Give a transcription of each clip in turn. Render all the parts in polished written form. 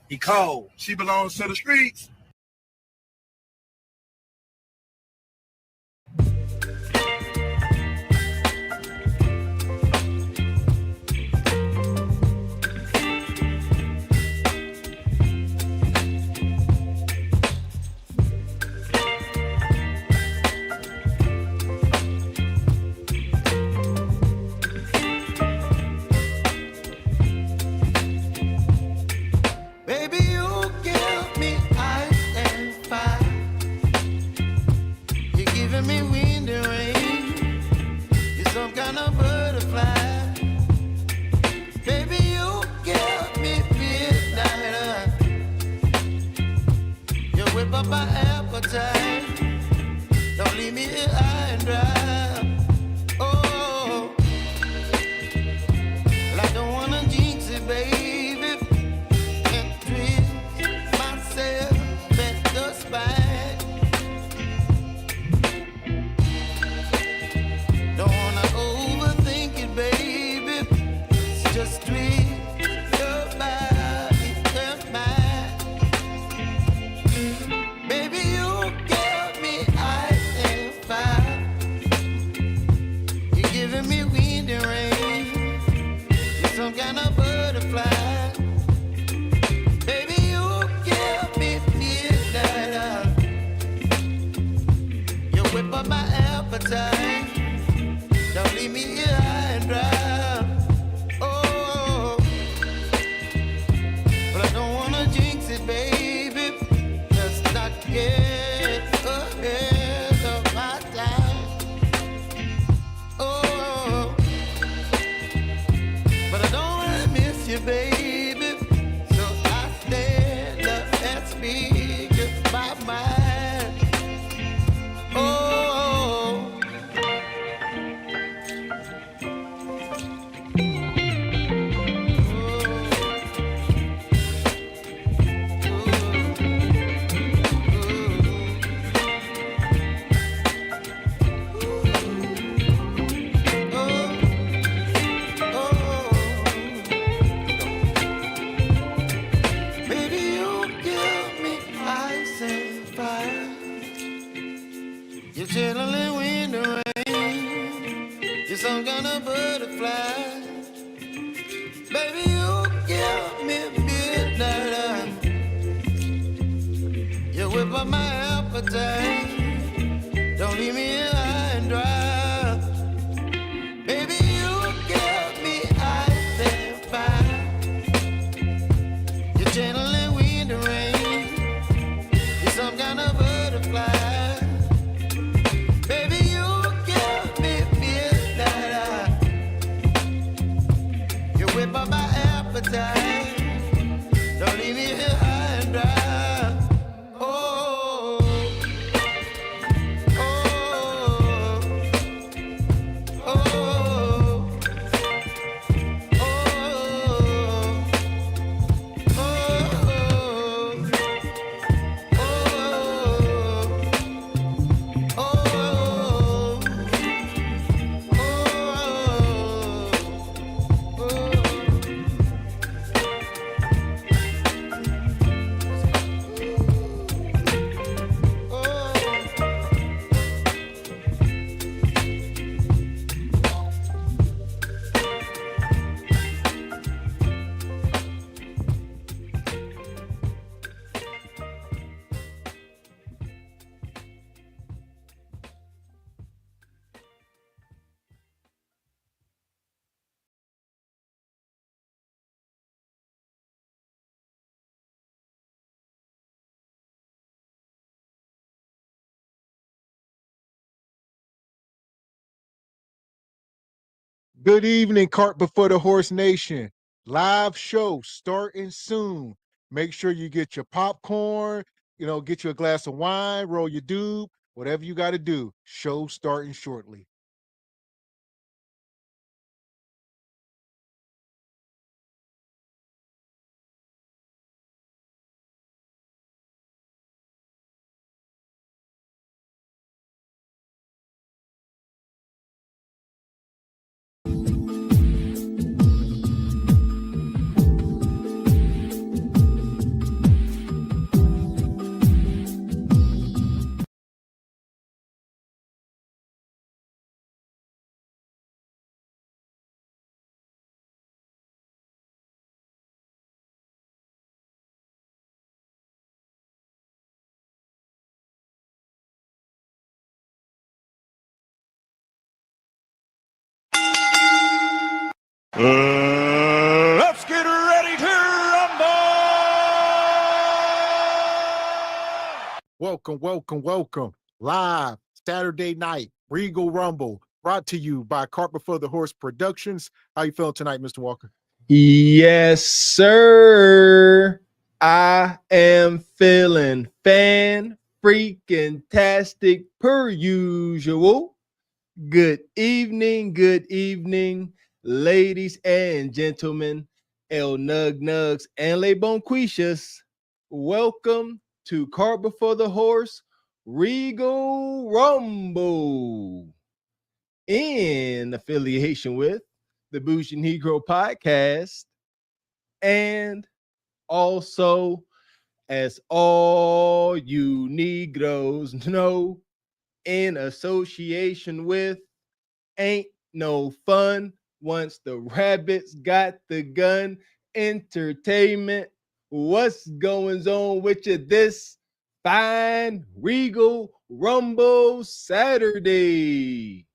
He cold. She belongs to the streets. Good evening, Cart Before the Horse Nation. Live show starting soon. Make sure you get your popcorn, get you a glass of wine, roll your doob, whatever you got to do. Show starting shortly. Let's get ready to rumble! Welcome. Live Saturday night, Regal Rumble, brought to you by Cart Before the Horse Productions. How you feeling tonight, Mr. Walker? Yes, sir. I am feeling freaking-tastic per usual. Good evening, ladies and gentlemen, El Nug Nugs and Le Bonquishas. Welcome to Cart Before the Horse Regal Rumble, in affiliation with the Bougie Negro Podcast, and also, as all you Negroes know, in association with Ain't No Fun Once the Rabbits Got the Gun Entertainment. What's going on with you this fine Regal Rumble Saturday?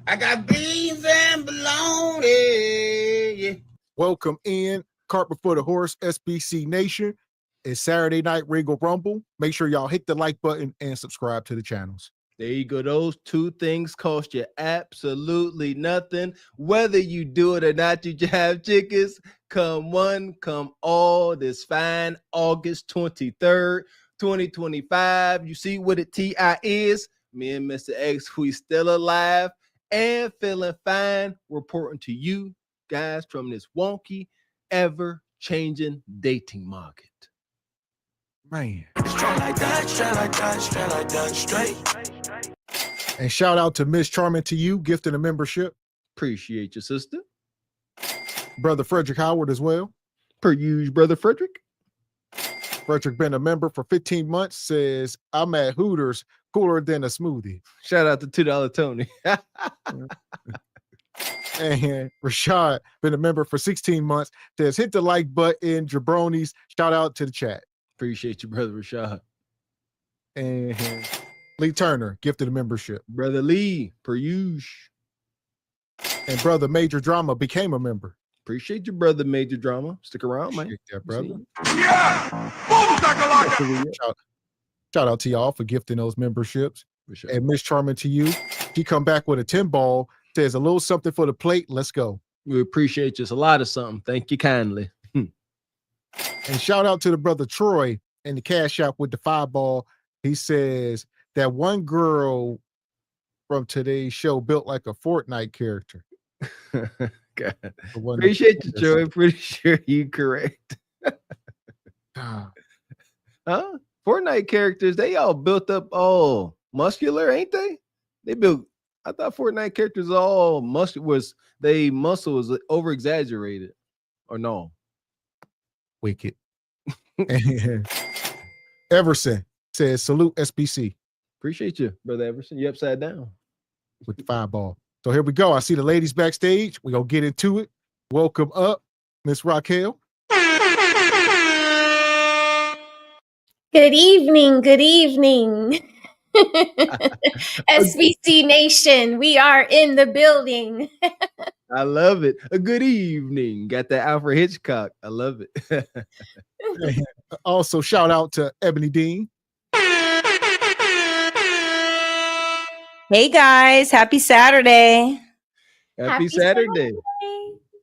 I got beans and bologna. Yeah. Welcome in Cart Before the Horse SBC Nation. It's Saturday night Regal Rumble. Make sure y'all hit the like button and subscribe to the channels. There you go. Those two things cost you absolutely nothing. Whether you do it or not, you jive chickens. Come one, come all, this fine August 23rd, 2025. You see what a TI is? Me and Mr. X, we still alive and feeling fine, reporting to you guys from this wonky, ever-changing dating market. Man. Straight like that, straight. And shout out to Miss Charming to you, gifting a membership. Appreciate you, sister. Brother Frederick Howard as well. Per usual, Brother Frederick. Frederick been a member for 15 months, says, I'm at Hooters, cooler than a smoothie. Shout out to $2 Tony. And Rashad been a member for 16 months, says, hit the like button, jabronis. Shout out to the chat. Appreciate you, Brother Rashad. And Lee Turner gifted a membership. Brother Lee, per usual. And Brother Major Drama became a member. Appreciate you, Brother Major Drama. Stick around, man. Appreciate that, brother. Yeah! Boom, shakalaka! Shout out to y'all for gifting those memberships. For sure. And Miss Charming to you. She come back with a 10 ball, says a little something for the plate. Let's go. We appreciate you. It's a lot of something. Thank you kindly. And shout out to the brother Troy in the cash app with the 5 ball. He says that one girl from today's show built like a Fortnite character. God. Appreciate you, Troy. Pretty sure you correct. Huh? Fortnite characters, they all built up all muscular, ain't they? They built. I thought Fortnite characters all muscle was over exaggerated, or no? Wicked. Everson says, salute SBC. Appreciate you, Brother Everson. You upside down. With the 5 ball. So here we go. I see the ladies backstage. We're going to get into it. Welcome up, Miss Raquel. Good evening. SBC Nation, we are in the building. I love it. A good evening. Got that Alfred Hitchcock. I love it. Also, shout out to Ebony Dean. Hey guys, happy Saturday. Happy Saturday.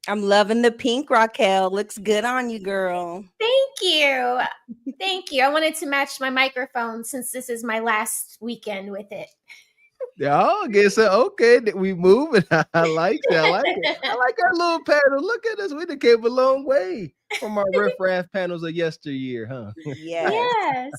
I'm loving the pink, Raquel. Looks good on you, girl. Thank you. I wanted to match my microphone since this is my last weekend with it. Oh, guess so. Okay, we moving. I like it. I like our little panel. Look at us. We done came a long way from our riff-raff panels of yesteryear, huh? Yes.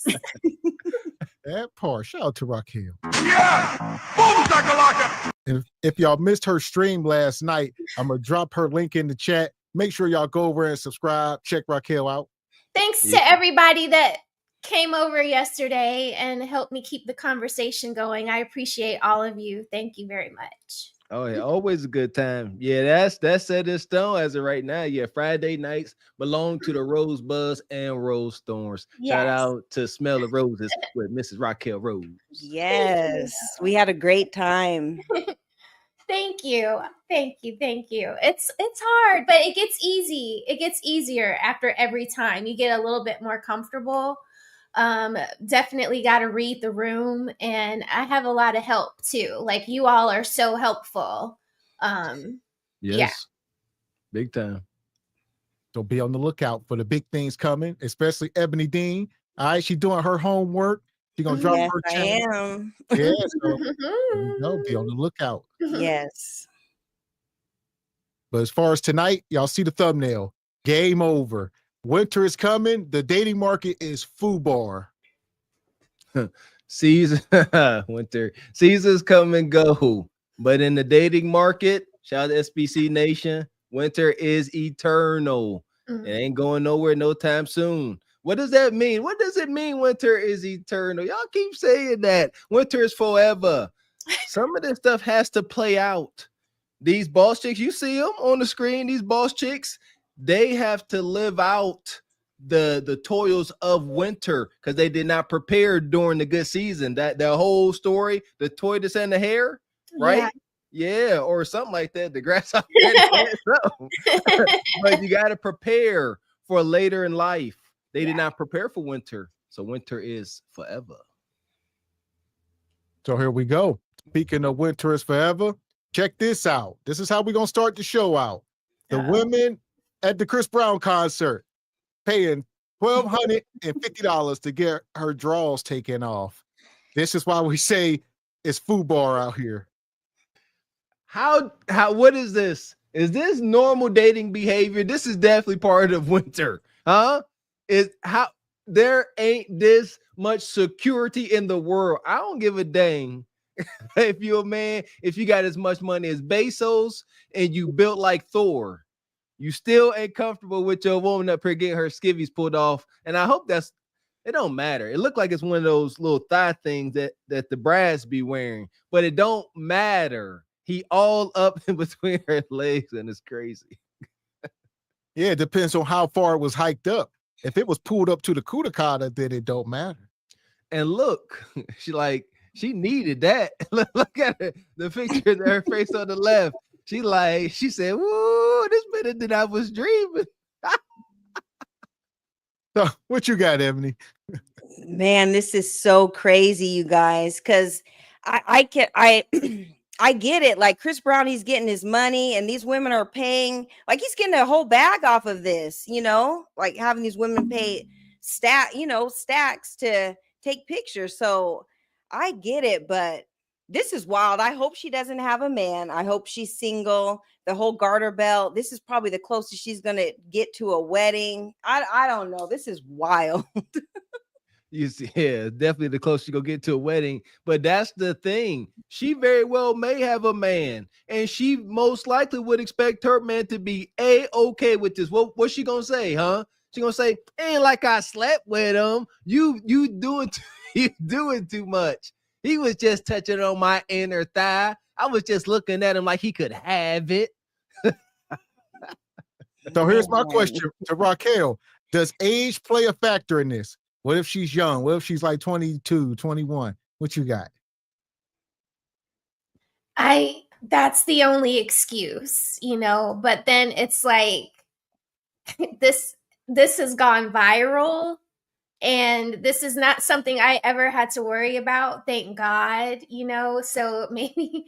That part. Shout out to Raquel. Yeah! Boom, shakalaka! And if y'all missed her stream last night, I'm going to drop her link in the chat. Make sure y'all go over and subscribe. Check Raquel out. Thanks to everybody that came over yesterday and helped me keep the conversation going. I appreciate all of you. Thank you very much. Oh yeah, always a good time. Yeah, that's set in stone as of right now. Yeah, Friday nights belong to the Rosebuds and Rose Thorns. Yes. Shout out to Smell of Roses with Mrs. Raquel Rose. Yes, we had a great time. Thank you. Thank you. Thank you. It's hard, but it gets easy. It gets easier after every time. You get a little bit more comfortable. Definitely got to read the room, and I have a lot of help too. Like, you all are so helpful. Yes. Big time. So be on the lookout for the big things coming, especially Ebony Dean. All right, she's doing her homework. She's gonna drop Yes, her I channel. am. Yeah, so there you go. Be on the lookout. Yes. But as far as tonight, y'all see the thumbnail. Game over. Winter is coming. The dating market is FUBAR. Winter seasons come and go, but in the dating market, shout out to SBC Nation, winter is eternal. It ain't going nowhere no time soon. What does that mean? What does it mean winter is eternal? Y'all keep saying that. Winter is forever. Some of this stuff has to play out. These boss chicks, you see them on the screen, these boss chicks, they have to live out the toils of winter because they did not prepare during the good season. That whole story, the tortoise and the hare, right? Yeah, or something like that. The grasshopper and the hare, but you got to prepare for later in life. They did not prepare for winter, so winter is forever. So here we go. Speaking of winter is forever, check this out. This is how we're gonna start the show out. The women at the Chris Brown concert paying $1,250 to get her draws taken off. This is why we say it's FUBAR out here. How what is this? Is this normal dating behavior? This is definitely part of winter, huh? Is how there ain't this much security in the world. I don't give a dang if you're a man, if you got as much money as Bezos and you built like Thor. You still ain't comfortable with your woman up here getting her skivvies pulled off. And I hope it don't matter. It looked like it's one of those little thigh things that the brass be wearing, but it don't matter. He all up in between her legs, and it's crazy. Yeah, it depends on how far it was hiked up. If it was pulled up to the Kudakata, then it don't matter. And look, she needed that. Look at her, the picture of her face on the left. She said, "Woo, this better than I was dreaming." So what you got, Ebony? Man, this is so crazy, you guys, because I get it. Like, Chris Brown, he's getting his money, and these women are paying, like, he's getting a whole bag off of this, like having these women pay stacks to take pictures. So I get it, but this is wild. I hope she doesn't have a man. I hope she's single. The whole garter belt. This is probably the closest she's gonna get to a wedding. I don't know. This is wild. You see, yeah, definitely the closest you go get to a wedding. But that's the thing. She very well may have a man, and she most likely would expect her man to be okay with this. What's she gonna say, huh? She gonna say, "Ain't like I slept with him. You doing too much. He was just touching on my inner thigh. I was just looking at him like he could have it." So here's my question to Raquel. Does age play a factor in this? What if she's young? What if she's like 22, 21? What you got? That's the only excuse, but then it's like this has gone viral, and this is not something I ever had to worry about, thank God, so maybe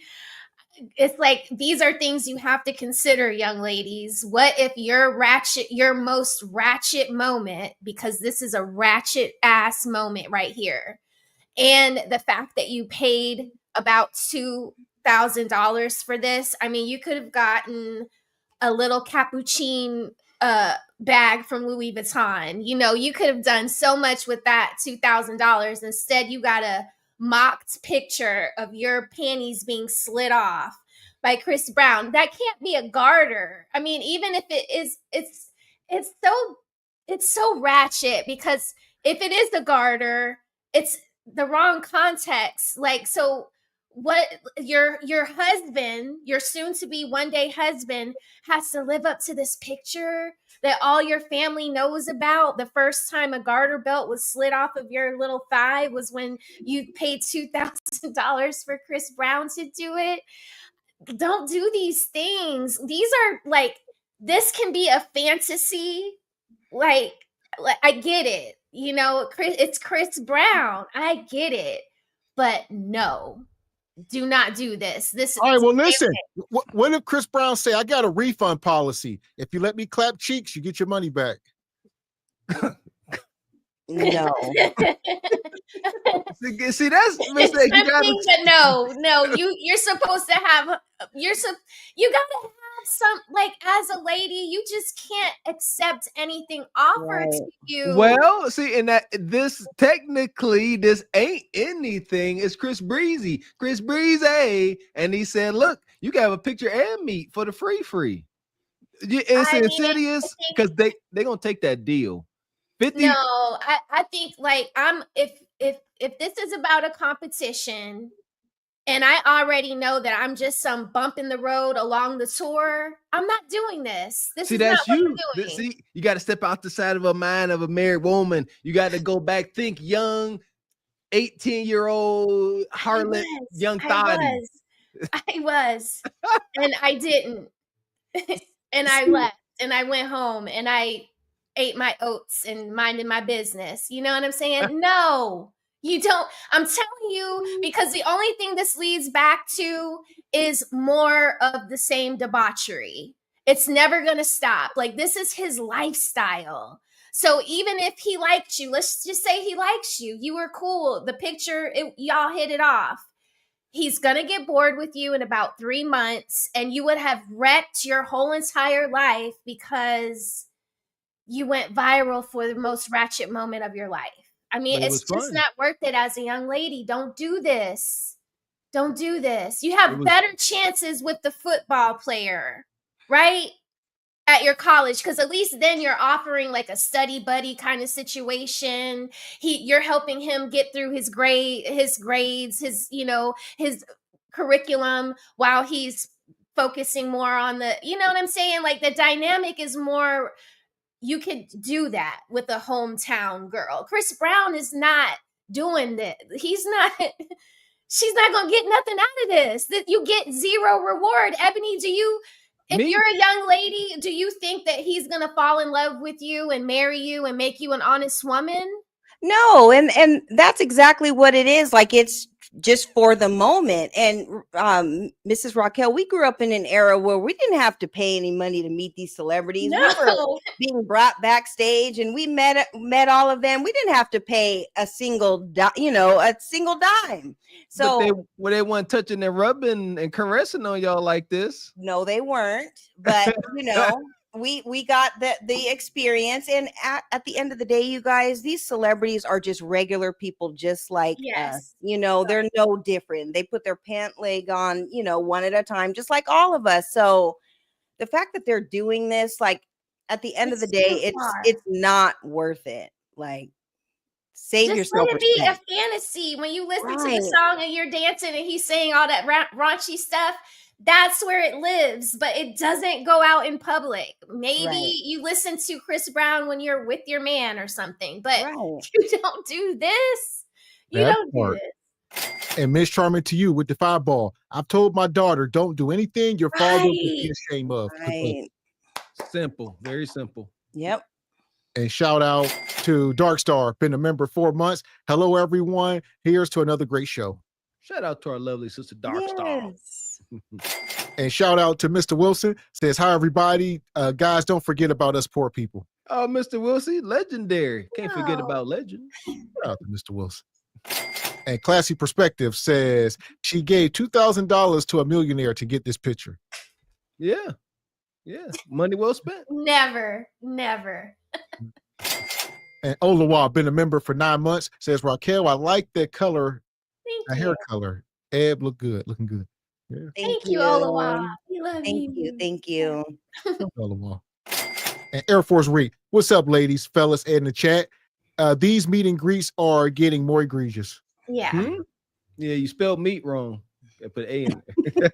it's like, these are things you have to consider, young ladies. What if your most ratchet moment, because this is a ratchet ass moment right here, and the fact that you paid about $2,000 for this, I mean, you could have gotten a little cappuccino bag from Louis Vuitton. You could have done so much with that $2,000. Instead, you got a mocked picture of your panties being slid off by Chris Brown. That can't be a garter. I mean, even if it is, it's so ratchet, because if it is a garter, it's the wrong context. Like, so what, your husband, your soon to be one day husband, has to live up to this picture that all your family knows about? The first time a garter belt was slid off of your little thigh was when you paid $2,000 for Chris Brown to do it. don't do these things. These are like, this can be a fantasy. Like I get it. You know, it's Chris Brown. I get it. But no, do not do this. This. All right, well, listen. What if Chris Brown say, I got a refund policy. If you let me clap cheeks, you get your money back. No. See, that's mistake. You're supposed to have. You gotta have some, like, as a lady, you just can't accept anything offered to you. Well, see, and this ain't anything. It's Chris Breezy, and he said, "Look, you can have a picture and meet for the free." It's insidious because they gonna take that deal. 50. No, I think like if this is about a competition and I already know that I'm just some bump in the road along the tour, I'm not doing this. This is that's not you. what I'm doing. See, you got to step out the side of a mind of a married woman. You got to go back, think young, 18-year-old harlot, young thotty. I was, and I didn't, and I left, and I went home, and I ate my oats and minded my business. You know what I'm saying? No, you don't. I'm telling you, because the only thing this leads back to is more of the same debauchery. It's never going to stop. Like, this is his lifestyle. So even if he liked you, let's just say he likes you. You were cool. The picture, y'all hit it off. He's going to get bored with you in about 3 months, and you would have wrecked your whole entire life because you went viral for the most ratchet moment of your life. I mean, it's just not worth it as a young lady. Don't do this. Don't do this. You have better chances with the football player, right? At your college, because at least then you're offering like a study buddy kind of situation. You're helping him get through his grades, his curriculum, while he's focusing more on the, you know what I'm saying? Like, the dynamic is more. You could do that with a hometown girl. Chris Brown is not doing that. She's not going to get nothing out of this. That you get zero reward. Ebony, if you're a young lady, do you think that he's going to fall in love with you and marry you and make you an honest woman? No, and that's exactly what it is. Like, it's just for the moment. And Mrs. Raquel, we grew up in an era where we didn't have to pay any money to meet these celebrities. No. We were being brought backstage, and we met all of them. We didn't have to pay a single dime. So they weren't touching and rubbing and caressing on y'all like this. No, they weren't. But we got the experience, and at the end of the day, you guys, these celebrities are just regular people, just like us. They're no different. They put their pant leg on, one at a time, just like all of us. So the fact that they're doing this, like, at the end of the day, it's not worth it. Like, save yourself. Let it be a fantasy. When you listen to the song and you're dancing and he's saying all that raunchy stuff, that's where it lives, but it doesn't go out in public. Maybe you listen to Chris Brown when you're with your man or something, but you don't do this. You don't do this. And Miss Charming, to you with the fireball, I've told my daughter, don't do anything your father would be ashamed of. Right. Simple, very simple. Yep. And shout out to Dark Star, been a member 4 months. Hello, everyone. Here's to another great show. Shout out to our lovely sister Dark Star. And shout out to Mr. Wilson, says, hi, everybody. Guys, don't forget about us poor people. Oh, Mr. Wilson, legendary. Can't forget about legend. Shout out to Mr. Wilson. And Classy Perspective says she gave $2,000 to a millionaire to get this picture. Yeah. Money well spent. Never. And Olawa, been a member for 9 months, says, Raquel, I like that color, hair color. Eb, looking good. Yeah. Thank you, Olawa. We love you. Thank you. Olawa. And Air Force Reek, what's up, ladies, fellas, in the chat? These meet and greets are getting more egregious. Yeah. Yeah, you spelled meat wrong. I put A in there.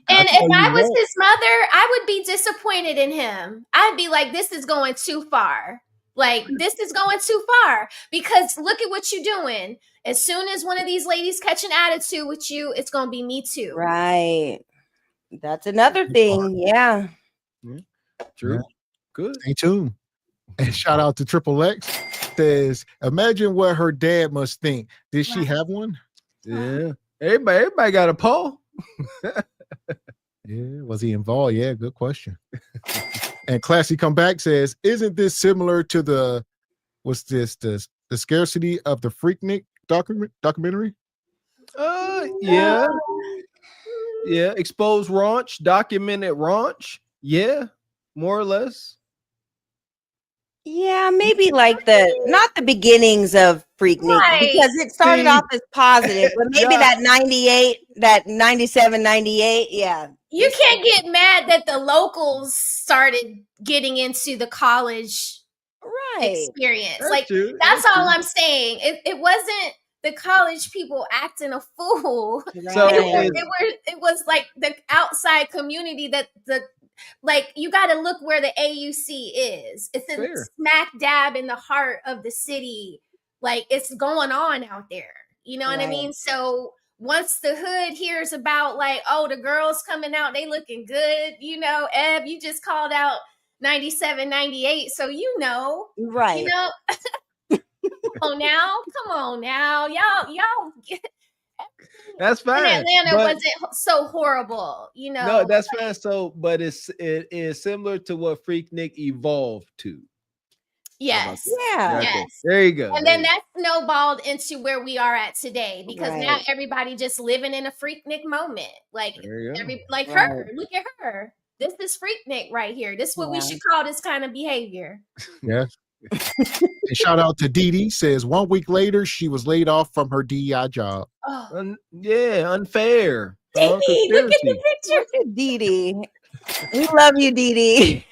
And if I was his mother, I would be disappointed in him. I'd be like, this is going too far. Like, this is going too far, because look at what you're doing. As soon as one of these ladies catch an attitude with you, it's going to be me too. Right. That's another thing. Yeah. True. Yeah. Good. Stay tuned. And shout out to Triple X. Says, imagine what her dad must think. Did she have one? Yeah. Everybody got a poll. Yeah. Was he involved? Yeah. Good question. And Classy Comeback says, isn't this similar to the scarcity of the Freaknik documentary? Yeah. Yeah. Exposed raunch, documented raunch. Yeah. More or less. Yeah, maybe like not the beginnings of Freaknik, Right. because it started off as positive, but maybe that 98, that 97, 98. Yeah. You can't get mad that the locals started getting into the college experience. That's like true. that's all I'm saying. It wasn't the college people acting a fool. So it was like the outside community that you got to look where the AUC is. It's in smack dab in the heart of the city. Like, it's going on out there. You know what I mean? So once the hood hears about like, oh, the girls coming out, they looking good. You know, Eb, you just called out 97, 98. So, you know, right. You know, come on now. Y'all. That's fine. And Atlanta wasn't so horrible, you know. No, that's fine. So, but it is similar to what Freaknik evolved to. Yes. Yeah. Yes. There you go. And then that snowballed into where we are at today, because now everybody just living in a Freaknik moment. Like her. Look at her. This is Freaknik right here. This is what we should call this kind of behavior. Yes. And shout out to Dee Dee. Says 1 week later she was laid off from her DEI job. Oh. Unfair. Look at the picture. Look at Dee Dee. We love you, Dee Dee.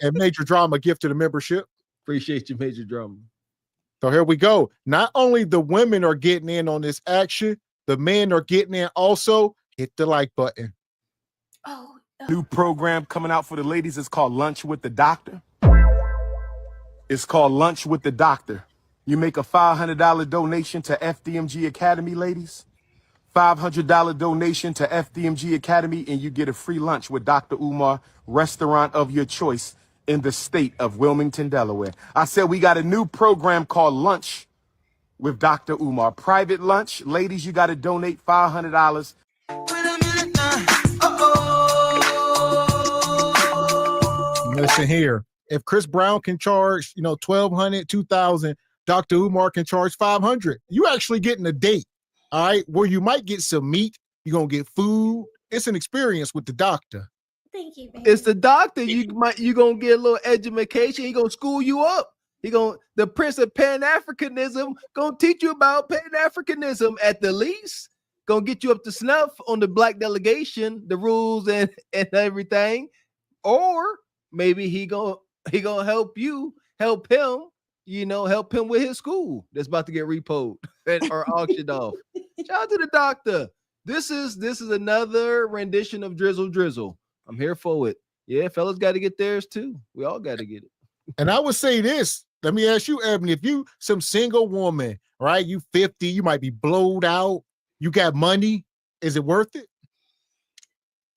And Major Drama gifted a membership. Appreciate you, Major Drama. So here we go. Not only the women are getting in on this action, the men are getting in also. Hit the like button. Oh. New program coming out for the ladies is called Lunch with the Doctor. It's called Lunch with the Doctor. You make a $500 donation to FDMG Academy, ladies. $500 donation to FDMG Academy, and you get a free lunch with Dr. Umar, restaurant of your choice in the state of Wilmington, Delaware. I said we got a new program called Lunch with Dr. Umar. Private lunch. Ladies, you got to donate $500. Listen here. If Chris Brown can charge, $1,200, $2,000, Dr. Umar can charge $500. You actually getting a date, all right, where you might get some meat. You're going to get food. It's an experience with the doctor. Thank you, baby. It's the doctor. You going to get a little education. He going to school you up. The Prince of Pan-Africanism going to teach you about Pan-Africanism at the least. Going to get you up to snuff on the black delegation, the rules and everything. Or maybe he gonna help you, help him with his school that's about to get repoed or auctioned off. Shout out to the doctor. This is another rendition of Drizzle. I'm here for it. Yeah, fellas got to get theirs too. We all got to get it. And I would say this. Let me ask you, Ebony, if you some single woman, right? You 50, you might be blowed out. You got money. Is it worth it?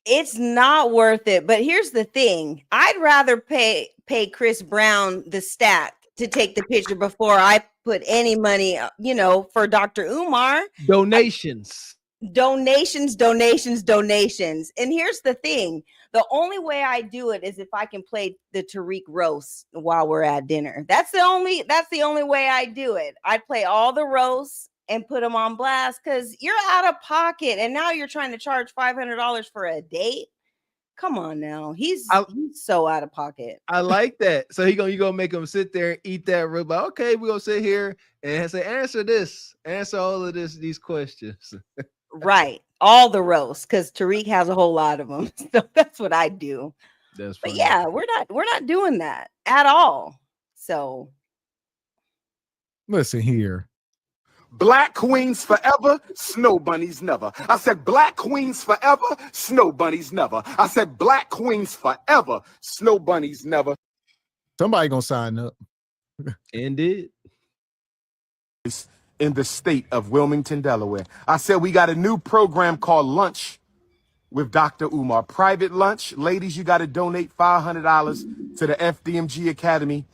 It's not worth it. But here's the thing. I'd rather pay Chris Brown the stack to take the picture before I put any money, for Dr. Umar. Donations. And here's the thing. The only way I do it is if I can play the Tariq roast while we're at dinner. That's the only way I do it. I play all the roasts and put them on blast, because you're out of pocket and now you're trying to charge $500 for a date. Come on now. He's so out of pocket. I like that. So you gonna make him sit there and eat that rib. Okay, we're gonna sit here and say, answer all of these questions. Right. All the roasts, because Tariq has a whole lot of them. So that's what I do. That's funny. But yeah, we're not doing that at all. So listen here. Black queens forever, snow bunnies never. I said black queens forever, snow bunnies never. I said black queens forever, snow bunnies never. Somebody gonna sign up. Indeed. In the state of Wilmington, Delaware. I said we got a new program called Lunch with Dr. Umar. Private lunch. Ladies, you got to donate $500 to the FDMG Academy,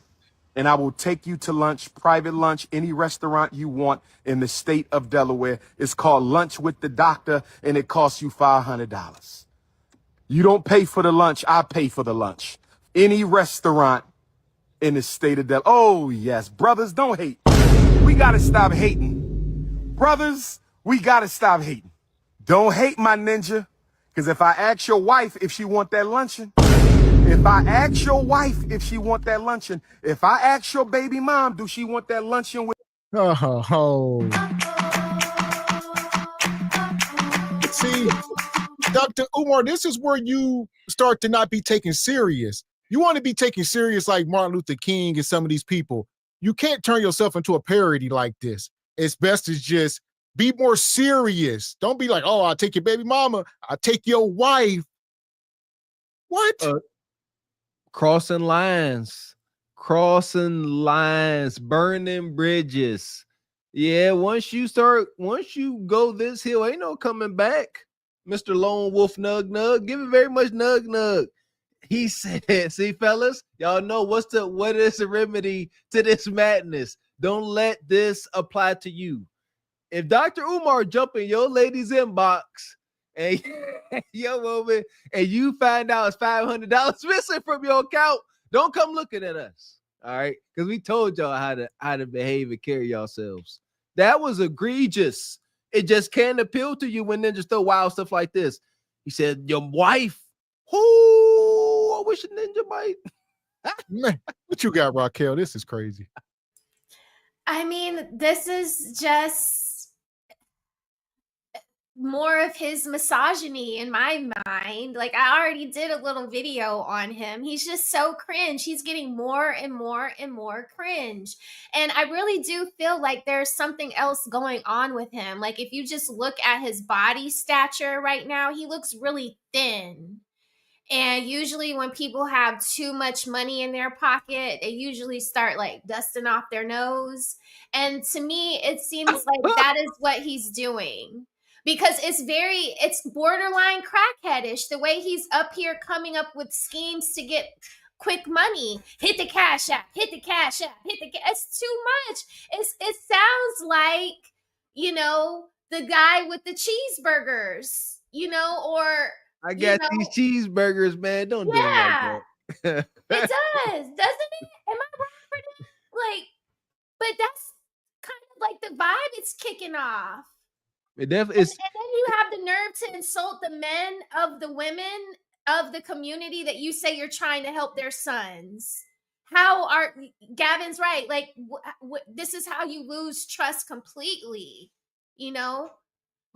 and I will take you to lunch, private lunch, any restaurant you want in the state of Delaware. It's called Lunch with the Doctor, and it costs you $500. You don't pay for the lunch. I pay for the lunch. Any restaurant in the state of Delaware. Oh, yes. Brothers, don't hate. We got to stop hating. Brothers, we got to stop hating. Don't hate my ninja, because if I ask your wife if she want that luncheon, if I ask your wife if she want that luncheon, if I ask your baby mom, do she want that luncheon with... Oh. See, Dr. Umar, this is where you start to not be taken serious. You want to be taken serious like Martin Luther King and some of these people. You can't turn yourself into a parody like this. It's best to just be more serious. Don't be like, oh, I'll take your baby mama. I'll take your wife. What? Crossing lines, burning bridges. Yeah, once you go this hill, ain't no coming back. Mr. Lone Wolf Nug Nug, give it very much nug nug. He said, see, fellas, y'all know what is the remedy to this madness? Don't let this apply to you. If Dr. Umar jump in your lady's inbox and your woman, and you find out it's $500 missing from your account, don't come looking at us. All right, because we told y'all how to behave and carry yourselves. That was egregious. It just can't appeal to you when ninjas throw wild stuff like this. He said, your wife. I wish a ninja might. Man, what you got, Raquel? This is crazy. I mean, this is just more of his misogyny in my mind. Like, I already did a little video on him. He's just so cringe. He's getting more and more and more cringe. And I really do feel like there's something else going on with him. Like, if you just look at his body stature right now, he looks really thin. And usually when people have too much money in their pocket, they usually start like dusting off their nose. And to me, it seems like that is what he's doing. Because it's borderline crackheadish, the way he's up here coming up with schemes to get quick money. Hit the cash app, it's too much. It sounds like, the guy with the cheeseburgers, or I got these cheeseburgers, man. Don't do it like that. It does, doesn't it? Am I wrong for that? Like, but that's kind of like the vibe it's kicking off. It definitely is. And then you have the nerve to insult the men of the women of the community that you say you're trying to help their sons. Gavin's right. Like, this is how you lose trust completely,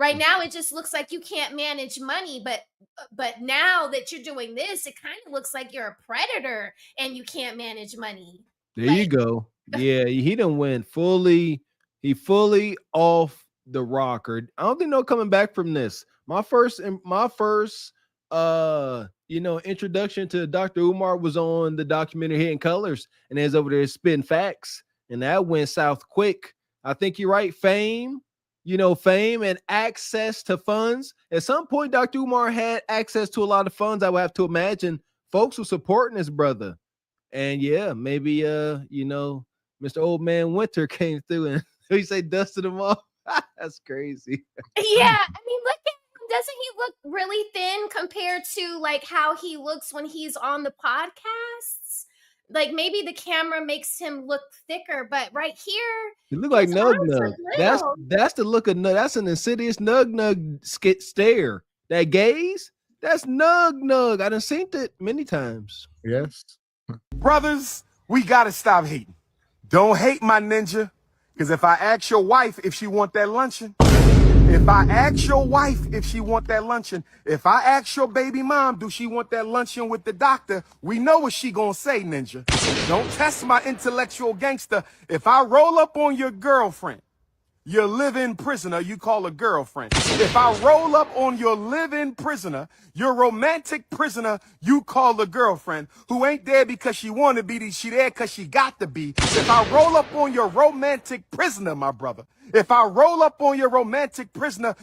Right now, it just looks like you can't manage money, but now that you're doing this, it kind of looks like you're a predator and you can't manage money. There you go. Yeah, he done went fully off the rocker. I don't think no coming back from this. My first introduction to Dr. Umar was on the documentary Hidden Colors, and he's over there spitting facts, and that went south quick. I think you're right. Fame and access to funds. At some point, Dr. Umar had access to a lot of funds. I would have to imagine folks were supporting his brother. And yeah, maybe, Mr. Old Man Winter came through and he said dusted him off. That's crazy. Yeah. I mean, look at him. Doesn't he look really thin compared to like how he looks when he's on the podcasts? Like maybe the camera makes him look thicker, but right here, he look like Nug Nug. That's the look of Nug. That's an insidious Nug Nug stare. That gaze, that's Nug Nug. I done seen it many times. Yes. Brothers, we got to stop hating. Don't hate my ninja, because if I ask your wife if she want that luncheon, if I ask your wife if she want that luncheon, if I ask your baby mom, do she want that luncheon with the doctor, we know what she gonna say, ninja. Don't test my intellectual gangster. If I roll up on your girlfriend, your live-in prisoner, you call a girlfriend. If I roll up on your live-in prisoner, your romantic prisoner, you call a girlfriend, who ain't there because she want to be, she there because she got to be. If I roll up on your romantic prisoner, my brother, if I roll up on your romantic prisoner.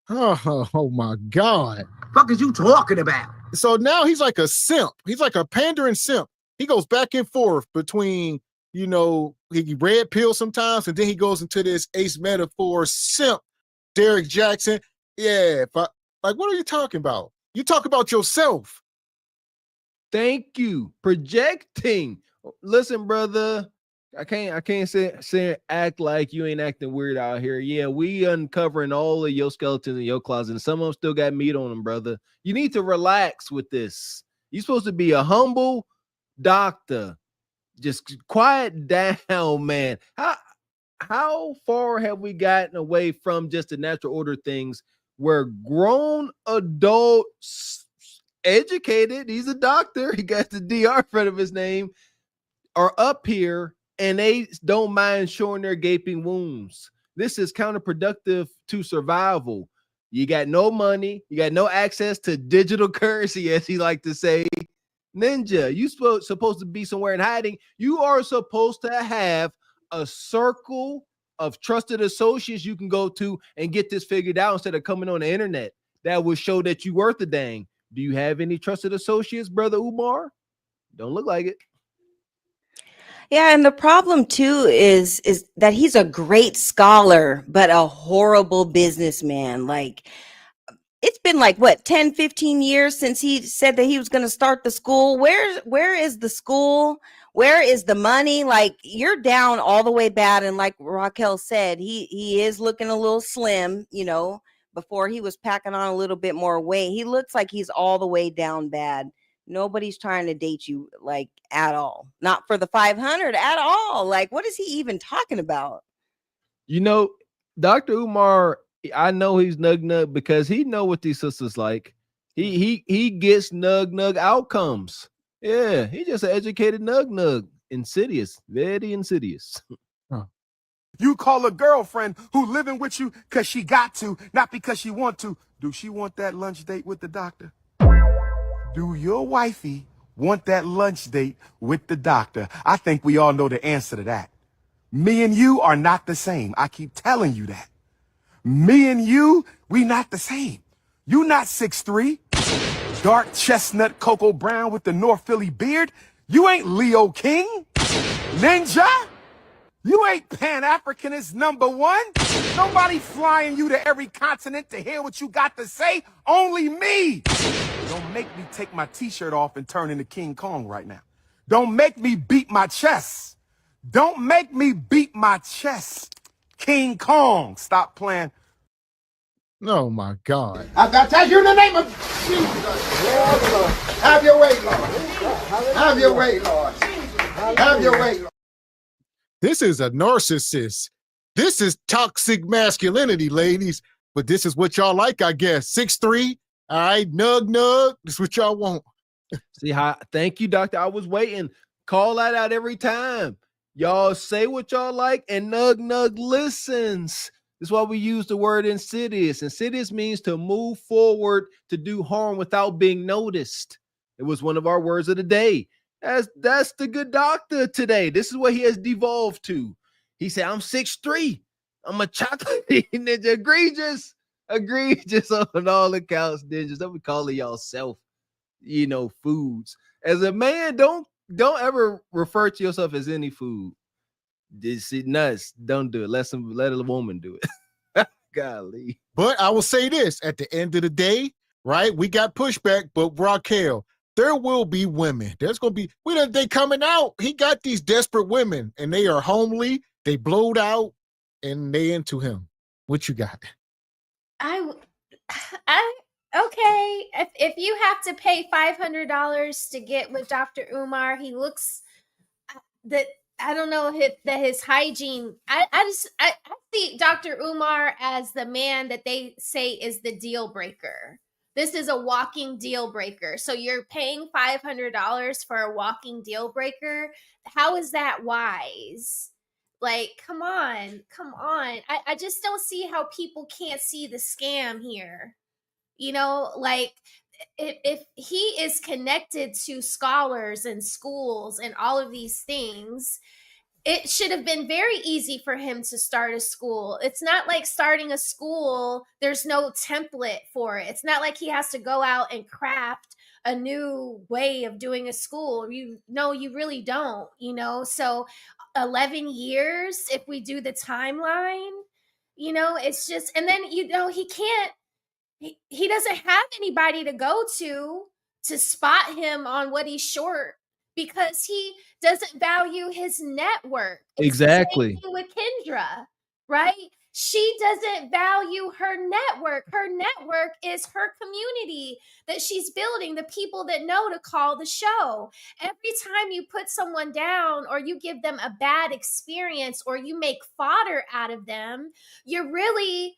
Oh my God. Fuck is you talking about? So now he's like a simp. He's like a pandering simp. He goes back and forth between, he red pill sometimes, and then he goes into this ace metaphor simp, Derek Jackson. Yeah, but like, what are you talking about? You talk about yourself. Thank you. Projecting. Listen, brother. I can't say act like you ain't acting weird out here. Yeah, we uncovering all of your skeletons in your closet, and some of them still got meat on them, brother. You need to relax with this. You're supposed to be a humble doctor. Just quiet down, man. How far have we gotten away from just the natural order things where grown adults, educated, he's a doctor, he got the DR in front of his name, are up here and they don't mind showing their gaping wounds. This is counterproductive to survival. You got no money, you got no access to digital currency, as he like to say. Ninja, you supposed to be somewhere in hiding. You are supposed to have a circle of trusted associates you can go to and get this figured out instead of coming on the internet. That will show that you worth a dang. Do you have any trusted associates, brother Umar? Don't look like it. Yeah, and the problem too is that he's a great scholar, but a horrible businessman. Like, it's been like what, 10, 15 years since he said that he was going to start the school. Where is the school? Where is the money? Like, you're down all the way bad. And like Raquel said, he is looking a little slim, before he was packing on a little bit more weight. He looks like he's all the way down bad. Nobody's trying to date you, like, at all. Not for the 500 at all. Like, what is he even talking about? Dr. Umar, I know he's nug because he know what these sisters like. He gets nug outcomes. Yeah, he just an educated nug. Insidious, very insidious. You call a girlfriend who living with you because she got to, not because she want to. Do she want that lunch date with the doctor? Do your wifey want that lunch date with the doctor? I think we all know the answer to that. Me and you are not the same. I keep telling you that. Me and you, we not the same. You not 6'3", dark chestnut cocoa brown with the North Philly beard. You ain't Leo King. Ninja. You ain't Pan-Africanist #1. Nobody flying you to every continent to hear what you got to say. Only me. Don't make me take my t-shirt off and turn into King Kong right now. Don't make me beat my chest. Don't make me beat my chest. King Kong. Stop playing. Oh my God. I baptize you in the name of Jesus. Lord. Have your way, Lord. Have your way, Lord. Have your way, Lord. This is a narcissist. This is toxic masculinity, ladies. But this is what y'all like, I guess. 6'3". All right, nug. This is what y'all want. See how? Thank you, doctor. I was waiting. Call that out every time. Y'all say what y'all like, and nug listens. That's why we use the word insidious. Insidious means to move forward, to do harm without being noticed. It was one of our words of the day. That's the good doctor today. This is what he has devolved to. He said, I'm 6'3". I'm a chocolate ninja. Egregious on all accounts, ninjas. Don't be calling y'all foods. As a man, don't ever refer to yourself as any food. This is nuts. Don't do it. Let a woman do it. Golly. But I will say this, at the end of the day, right? We got pushback, but Raquel, there will be women. There's going to be, they coming out. He got these desperate women, and they are homely, they blowed out, and they into him. What you got? Okay. If you have to pay $500 to get with Dr. Umar, he looks that I don't know that his hygiene. I see Dr. Umar as the man that they say is the deal breaker. This is a walking deal breaker. So you're paying $500 for a walking deal breaker. How is that wise? Like, come on. I just don't see how people can't see the scam here. Like, if he is connected to scholars and schools and all of these things, it should have been very easy for him to start a school. It's not like starting a school, there's no template for it. It's not like he has to go out and craft a new way of doing a school. You really don't, So 11 years, if we do the timeline, it's just, and then, he can't, he doesn't have anybody to go to spot him on what he's short, because he doesn't value his network. It's Exactly. the same thing with Kendra, right? She doesn't value her network. Her network is her community that she's building, the people that know to call the show. Every time you put someone down, or you give them a bad experience, or you make fodder out of them, you're really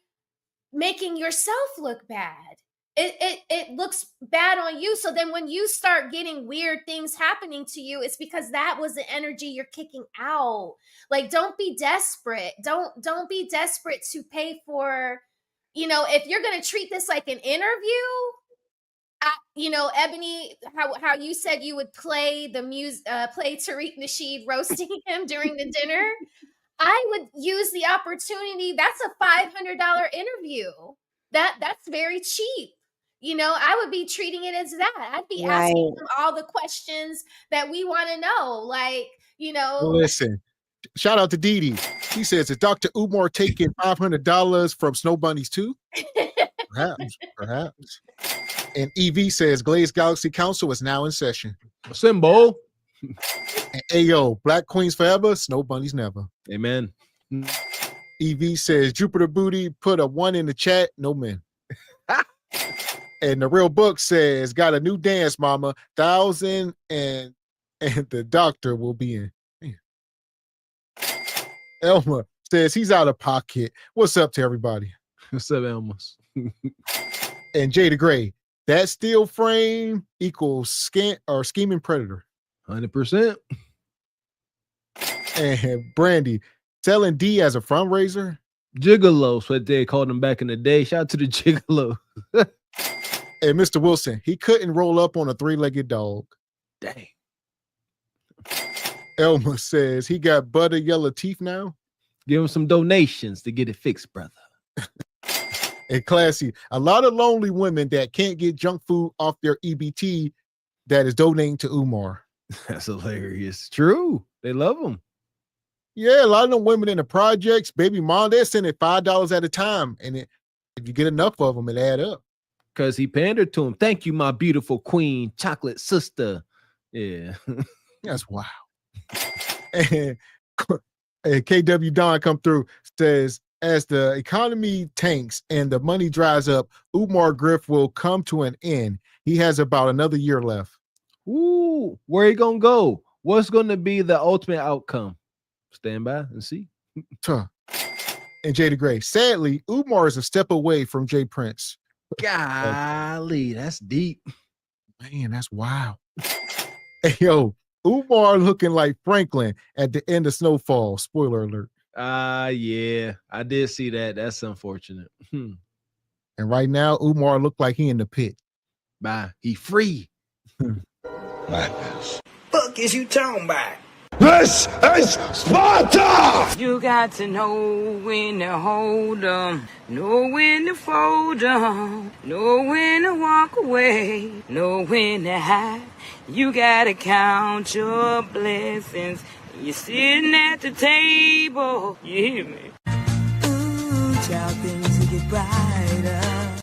making yourself look bad. It looks bad on you. So then when you start getting weird things happening to you, it's because that was the energy you're kicking out. Like, don't be desperate. Don't be desperate to pay for, if you're going to treat this like an interview, Ebony, how you said you would play the music, play Tariq Nasheed roasting him during the dinner. I would use the opportunity. That's a $500 interview. That's very cheap. I would be treating it as that. I'd be asking them all the questions that we want to know. Like, Listen, shout out to Dee Dee. She says, is Dr. Umar taking $500 from Snow Bunnies too? Perhaps. And EV says, Glaze Galaxy Council is now in session. Symbol. And Ayo, Black Queens forever, Snow Bunnies never. Amen. EV says, Jupiter Booty, put a 1 in the chat, no men. And the Real Book says, got a new dance, mama, 1,000 and the doctor will be in. Man. Elma says he's out of pocket. What's up to everybody? What's up, Elmas? And Jada Gray, that steel frame equals scheming predator. 100%. And Brandy, selling D as a fundraiser. Gigolos, what they called them back in the day. Shout out to the Gigolo. And Mr. Wilson, he couldn't roll up on a 3-legged dog. Dang. Elma says he got butter yellow teeth now. Give him some donations to get it fixed, brother. And Classy, a lot of lonely women that can't get junk food off their EBT that is donating to Umar. That's hilarious. True. They love him. Yeah, a lot of them women in the projects, baby mom, they're sending $5 at a time. And if you get enough of them, it add up. Because he pandered to him. Thank you, my beautiful queen, chocolate sister. Yeah. That's wild. And KW Don come through, says, as the economy tanks and the money dries up, Umar Griff will come to an end. He has about another year left. Ooh, where he gonna go? What's gonna be the ultimate outcome? Stand by and see. And Jada Gray, sadly, Umar is a step away from Jay Prince. Golly, that's deep. Man, that's wild. Hey, yo, Umar looking like Franklin at the end of Snowfall. Spoiler alert. Yeah, I did see that. That's unfortunate. And right now, Umar looked like he in the pit. Bye. He free. Madness. Fuck is you talking about? This is Sparta! You got to know when to hold 'em, know when to fold 'em, know when to walk away, know when to hide. You gotta count your blessings. You're sitting at the table. You hear me? Ooh, child, things will get brighter.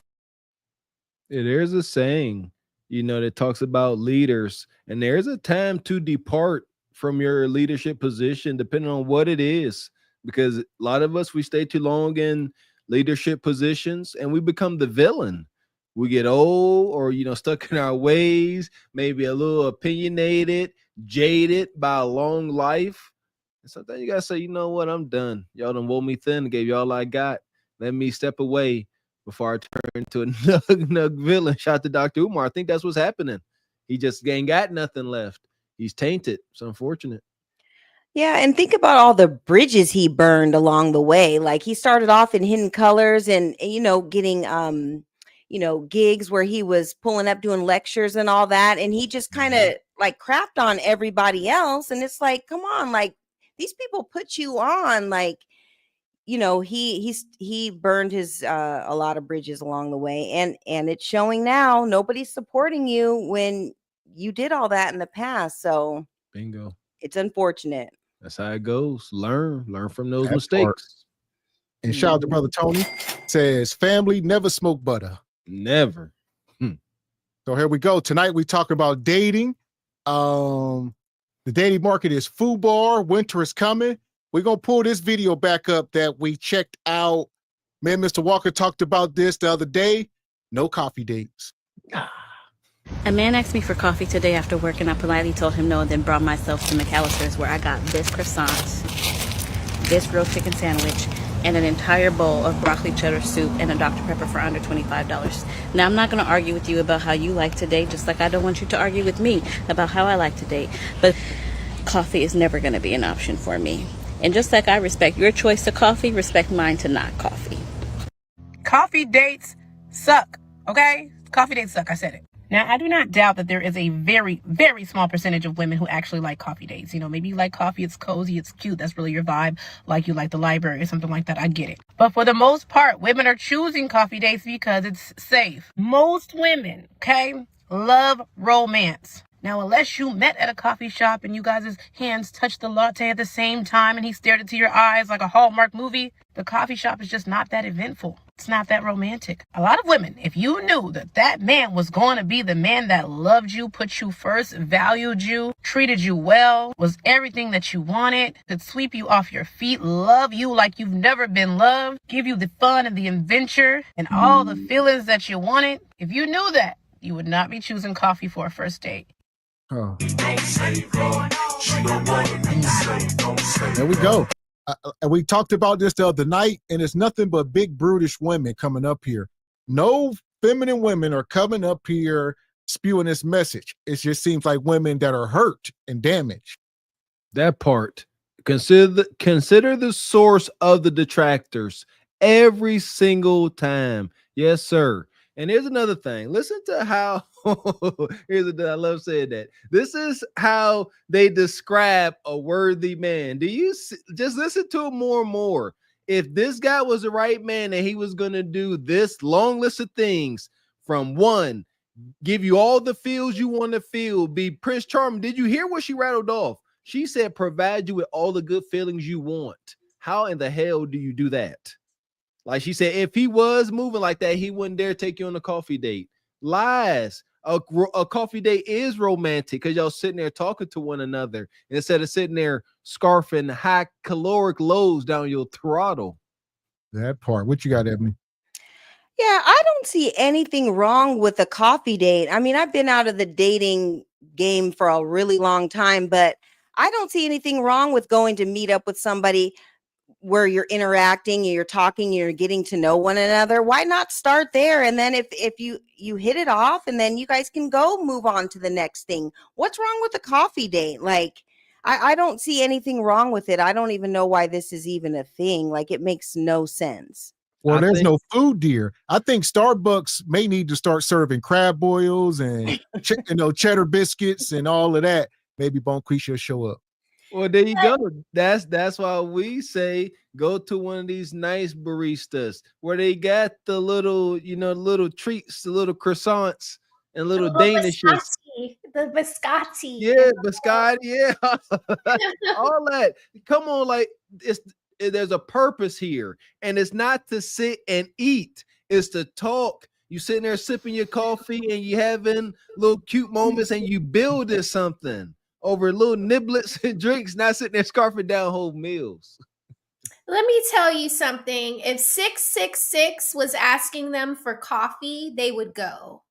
Yeah, there's a saying, that talks about leaders, and there's a time to depart from your leadership position, depending on what it is, because a lot of us, we stay too long in leadership positions and we become the villain. We get old or, stuck in our ways, maybe a little opinionated, jaded by a long life. And sometimes you got to say, you know what, I'm done. Y'all done wore me thin, gave y'all I got. Let me step away before I turn into a nug villain. Shout out to Dr. Umar. I think that's what's happening. He just ain't got nothing left. He's tainted. It's unfortunate. Yeah, and think about all the bridges he burned along the way. Like, he started off in Hidden Colors and getting gigs where he was pulling up doing lectures and all that, and he just kind of like crapped on everybody else. And it's like, come on, like, these people put you on, like, he burned his a lot of bridges along the way, and it's showing now. Nobody's supporting you when you did all that in the past. So Bingo. it's unfortunate. That's how it goes. Learn from those That mistakes. part. And shout out to Brother Tony. Says, family never smoke butter. Never. So here we go. Tonight we talk about dating. The dating market is FUBAR. Winter is coming. We're going to pull this video back up that we checked out. Man, Mr. Walker talked about this the other day. No coffee dates. A man asked me for coffee today after work, and I politely told him no, and then brought myself to McAllister's, where I got this croissant, this grilled chicken sandwich, and an entire bowl of broccoli cheddar soup and a Dr. Pepper for under $25. Now, I'm not going to argue with you about how you like to date, just like I don't want you to argue with me about how I like to date. But coffee is never going to be an option for me. And just like I respect your choice to coffee, respect mine to not coffee. Coffee dates suck, okay? Coffee dates suck, I said it. Now, I do not doubt that there is a very, very small percentage of women who actually like coffee dates. You know, maybe you like coffee, it's cozy, it's cute, that's really your vibe, like you like the library or something like that, I get it. But for the most part, women are choosing coffee dates because it's safe. Most women, okay, love romance. Now, unless you met at a coffee shop and you guys' hands touched the latte at the same time and he stared into your eyes like a Hallmark movie, the coffee shop is just not that eventful. It's not that romantic. A lot of women, if you knew that that man was going to be the man that loved you, put you first, valued you, treated you well, was everything that you wanted, could sweep you off your feet, love you like you've never been loved, give you the fun and the adventure and all the feelings that you wanted, if you knew that, you would not be choosing coffee for a first date. Oh. There we go. And we talked about this the other night, and it's nothing but big brutish women coming up here. No feminine women are coming up here spewing this message. It just seems like women that are hurt and damaged. That part. Consider the source of the detractors every single time. Yes, sir. And here's another thing. Listen to how I love saying that. This is how they describe a worthy man. Just listen to it more and more. If this guy was the right man and he was going to do this long list of things, from one, give you all the feels you want to feel, be Prince Charming. Did you hear what she rattled off? She said, provide you with all the good feelings you want. How in the hell do you do that? Like she said, if he was moving like that, he wouldn't dare take you on a coffee date. Lies. A coffee date is romantic because y'all sitting there talking to one another instead of sitting there scarfing high caloric loads down your throttle. That part. What you got, Ebony? Yeah, I don't see anything wrong with a coffee date. I mean, I've been out of the dating game for a really long time, but I don't see anything wrong with going to meet up with somebody where you're interacting, you're talking, you're getting to know one another. Why not start there? And then if you hit it off, and then you guys can go move on to the next thing. What's wrong with a coffee date? Like, I don't see anything wrong with it. I don't even know why this is even a thing. Like, it makes no sense. Well, there's no food, dear. I think Starbucks may need to start serving crab boils and cheddar biscuits and all of that. Maybe Bonquisha will show up. Well, there you go. That's why we say go to one of these nice baristas where they got the little, little treats, the little croissants and little danishes. The biscotti. Yeah, biscotti. Yeah, all that. Come on, like there's a purpose here, and it's not to sit and eat. It's to talk. You sitting there sipping your coffee and you having little cute moments, and you building something over little niblets and drinks, not sitting there scarfing down whole meals. Let me tell you something. If 666 was asking them for coffee, they would go.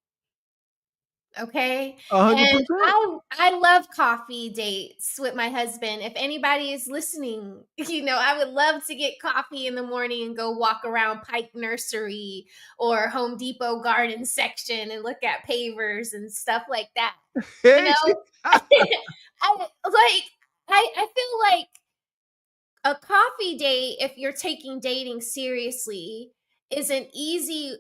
Okay. 100%. And I love coffee dates with my husband. If anybody is listening, I would love to get coffee in the morning and go walk around Pike Nursery or Home Depot garden section and look at pavers and stuff like that. I feel like a coffee date, if you're taking dating seriously, is an easy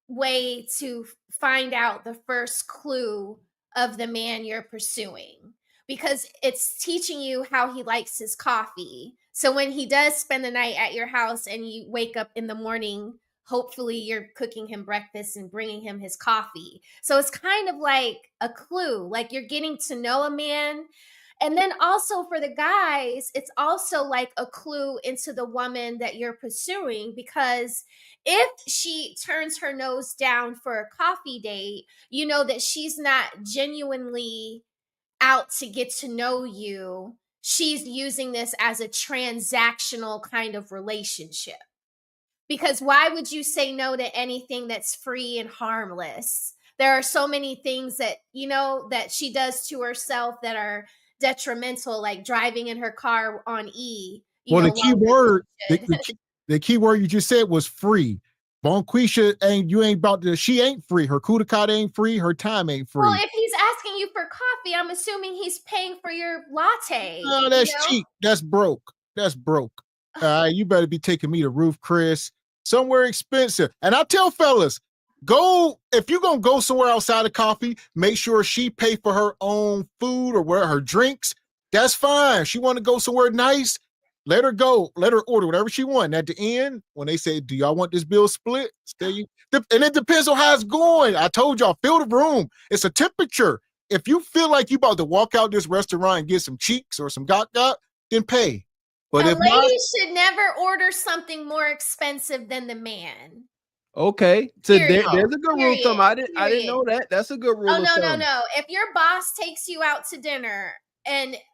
way to find out the first clue of the man you're pursuing. because it's teaching you how he likes his coffee. So when he does spend the night at your house and you wake up in the morning, hopefully you're cooking him breakfast and bringing him his coffee. So it's kind of like a clue, like you're getting to know a man. And then also for the guys, it's also like a clue into the woman that you're pursuing, because if she turns her nose down for a coffee date, you know that she's not genuinely out to get to know you. She's using this as a transactional kind of relationship. Because why would you say no to anything that's free and harmless? There are so many things that, you know, that she does to herself that are detrimental, like driving in her car on E. Well, the key word, the key word you just said was free. Bonquisha ain't about to, she ain't free. Her Kudakata ain't free. Her time ain't free. Well, if he's asking you for coffee, I'm assuming he's paying for your latte. No, that's cheap. That's broke. That's broke. You better be taking me to Ruth Chris, somewhere expensive. And I tell fellas, go, if you're going to go somewhere outside of coffee, make sure she pay for her own food or where her drinks. That's fine. She want to go somewhere nice. Let her go. Let her order whatever she wants. At the end, when they say, do y'all want this bill split? And it depends on how it's going. I told y'all, fill the room. It's a temperature. If you feel like you about to walk out this restaurant and get some cheeks or some got, then pay. But a if lady not, should never order something more expensive than the man. Okay, so there's a good rule of thumb. I didn't know that. That's a good rule of thumb. No. If your boss takes you out to dinner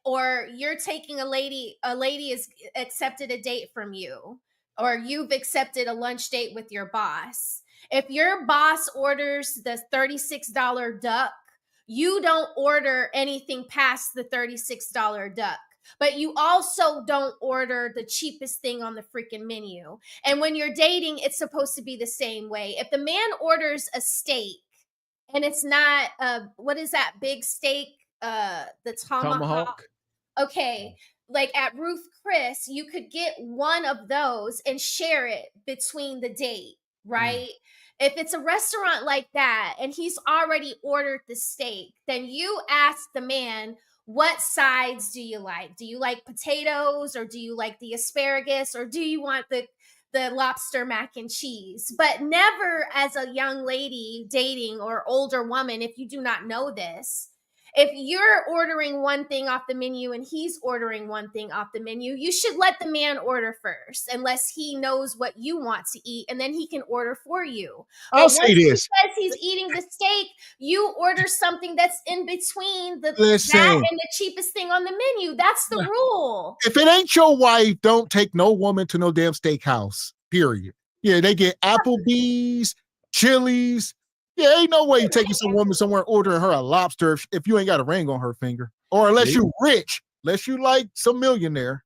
or you're taking a lady has accepted a date from you, or you've accepted a lunch date with your boss. If your boss orders the $36 duck, you don't order anything past the $36 duck. But you also don't order the cheapest thing on the freaking menu. And when you're dating, it's supposed to be the same way. If the man orders a steak and it's not what is that big steak? The tomahawk. Okay. Like at Ruth Chris, you could get one of those and share it between the date, right? If it's a restaurant like that and he's already ordered the steak, then you ask the man, what sides do you like? Do you like potatoes, or do you like the asparagus, or do you want the lobster mac and cheese? But never as a young lady dating or older woman, if you do not know this, if you're ordering one thing off the menu and he's ordering one thing off the menu, you should let the man order first, unless he knows what you want to eat, and then he can order for you. I'll say this. Because he's eating the steak, you order something that's in between that and the cheapest thing on the menu. That's the rule. If it ain't your wife, don't take no woman to no damn steakhouse, period. Yeah, they get Applebee's, Chili's. Yeah, ain't no way you taking some woman somewhere ordering her a lobster if you ain't got a ring on her finger, or unless you rich, unless you like some millionaire.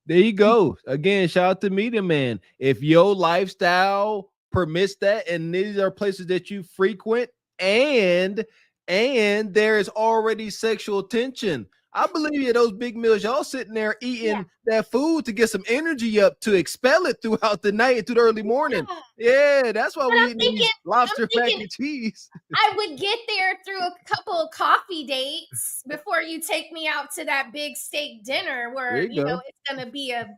There you go. Again, shout out to Media Man. If your lifestyle permits that, and these are places that you frequent, and there is already sexual tension, I believe you, those big meals, y'all sitting there eating that food to get some energy up to expel it throughout the night and through the early morning. Yeah, that's why we eat these lobster mac and cheese. I would get there through a couple of coffee dates before you take me out to that big steak dinner where, you know, it's going to be a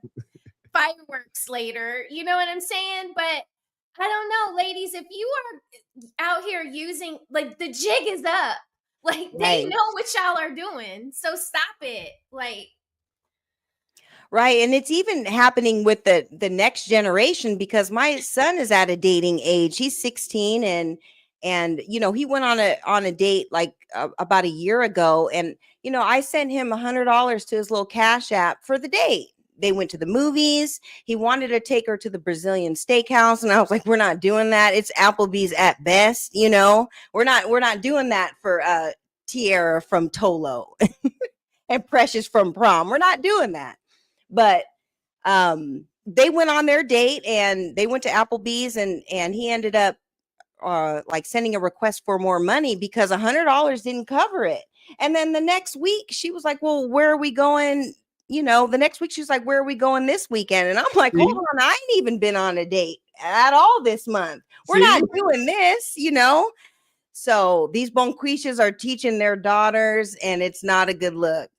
fireworks later. You know what I'm saying? But I don't know, ladies, if you are out here using, like, the jig is up. Like, they know what y'all are doing, so stop it. Like, right. And it's even happening with the next generation, because my son is at a dating age. He's 16, and you know, he went on a date like about a year ago, and you know, I sent him $100 to his little Cash App for the date. They went to the movies. He wanted to take her to the Brazilian steakhouse, and I was like, we're not doing that. It's Applebee's at best, you know. We're not doing that for Tiara from Tolo and Precious from Prom. We're not doing that. But they went on their date and they went to Applebee's, and he ended up like sending a request for more money because $100 didn't cover it. And then the next week she was like, well, where are we going? You know, the next week she's like, where are we going this weekend? And I'm like, hold on, I ain't even been on a date at all this month. We're not doing this, you know? So these bonquishas are teaching their daughters, and it's not a good look.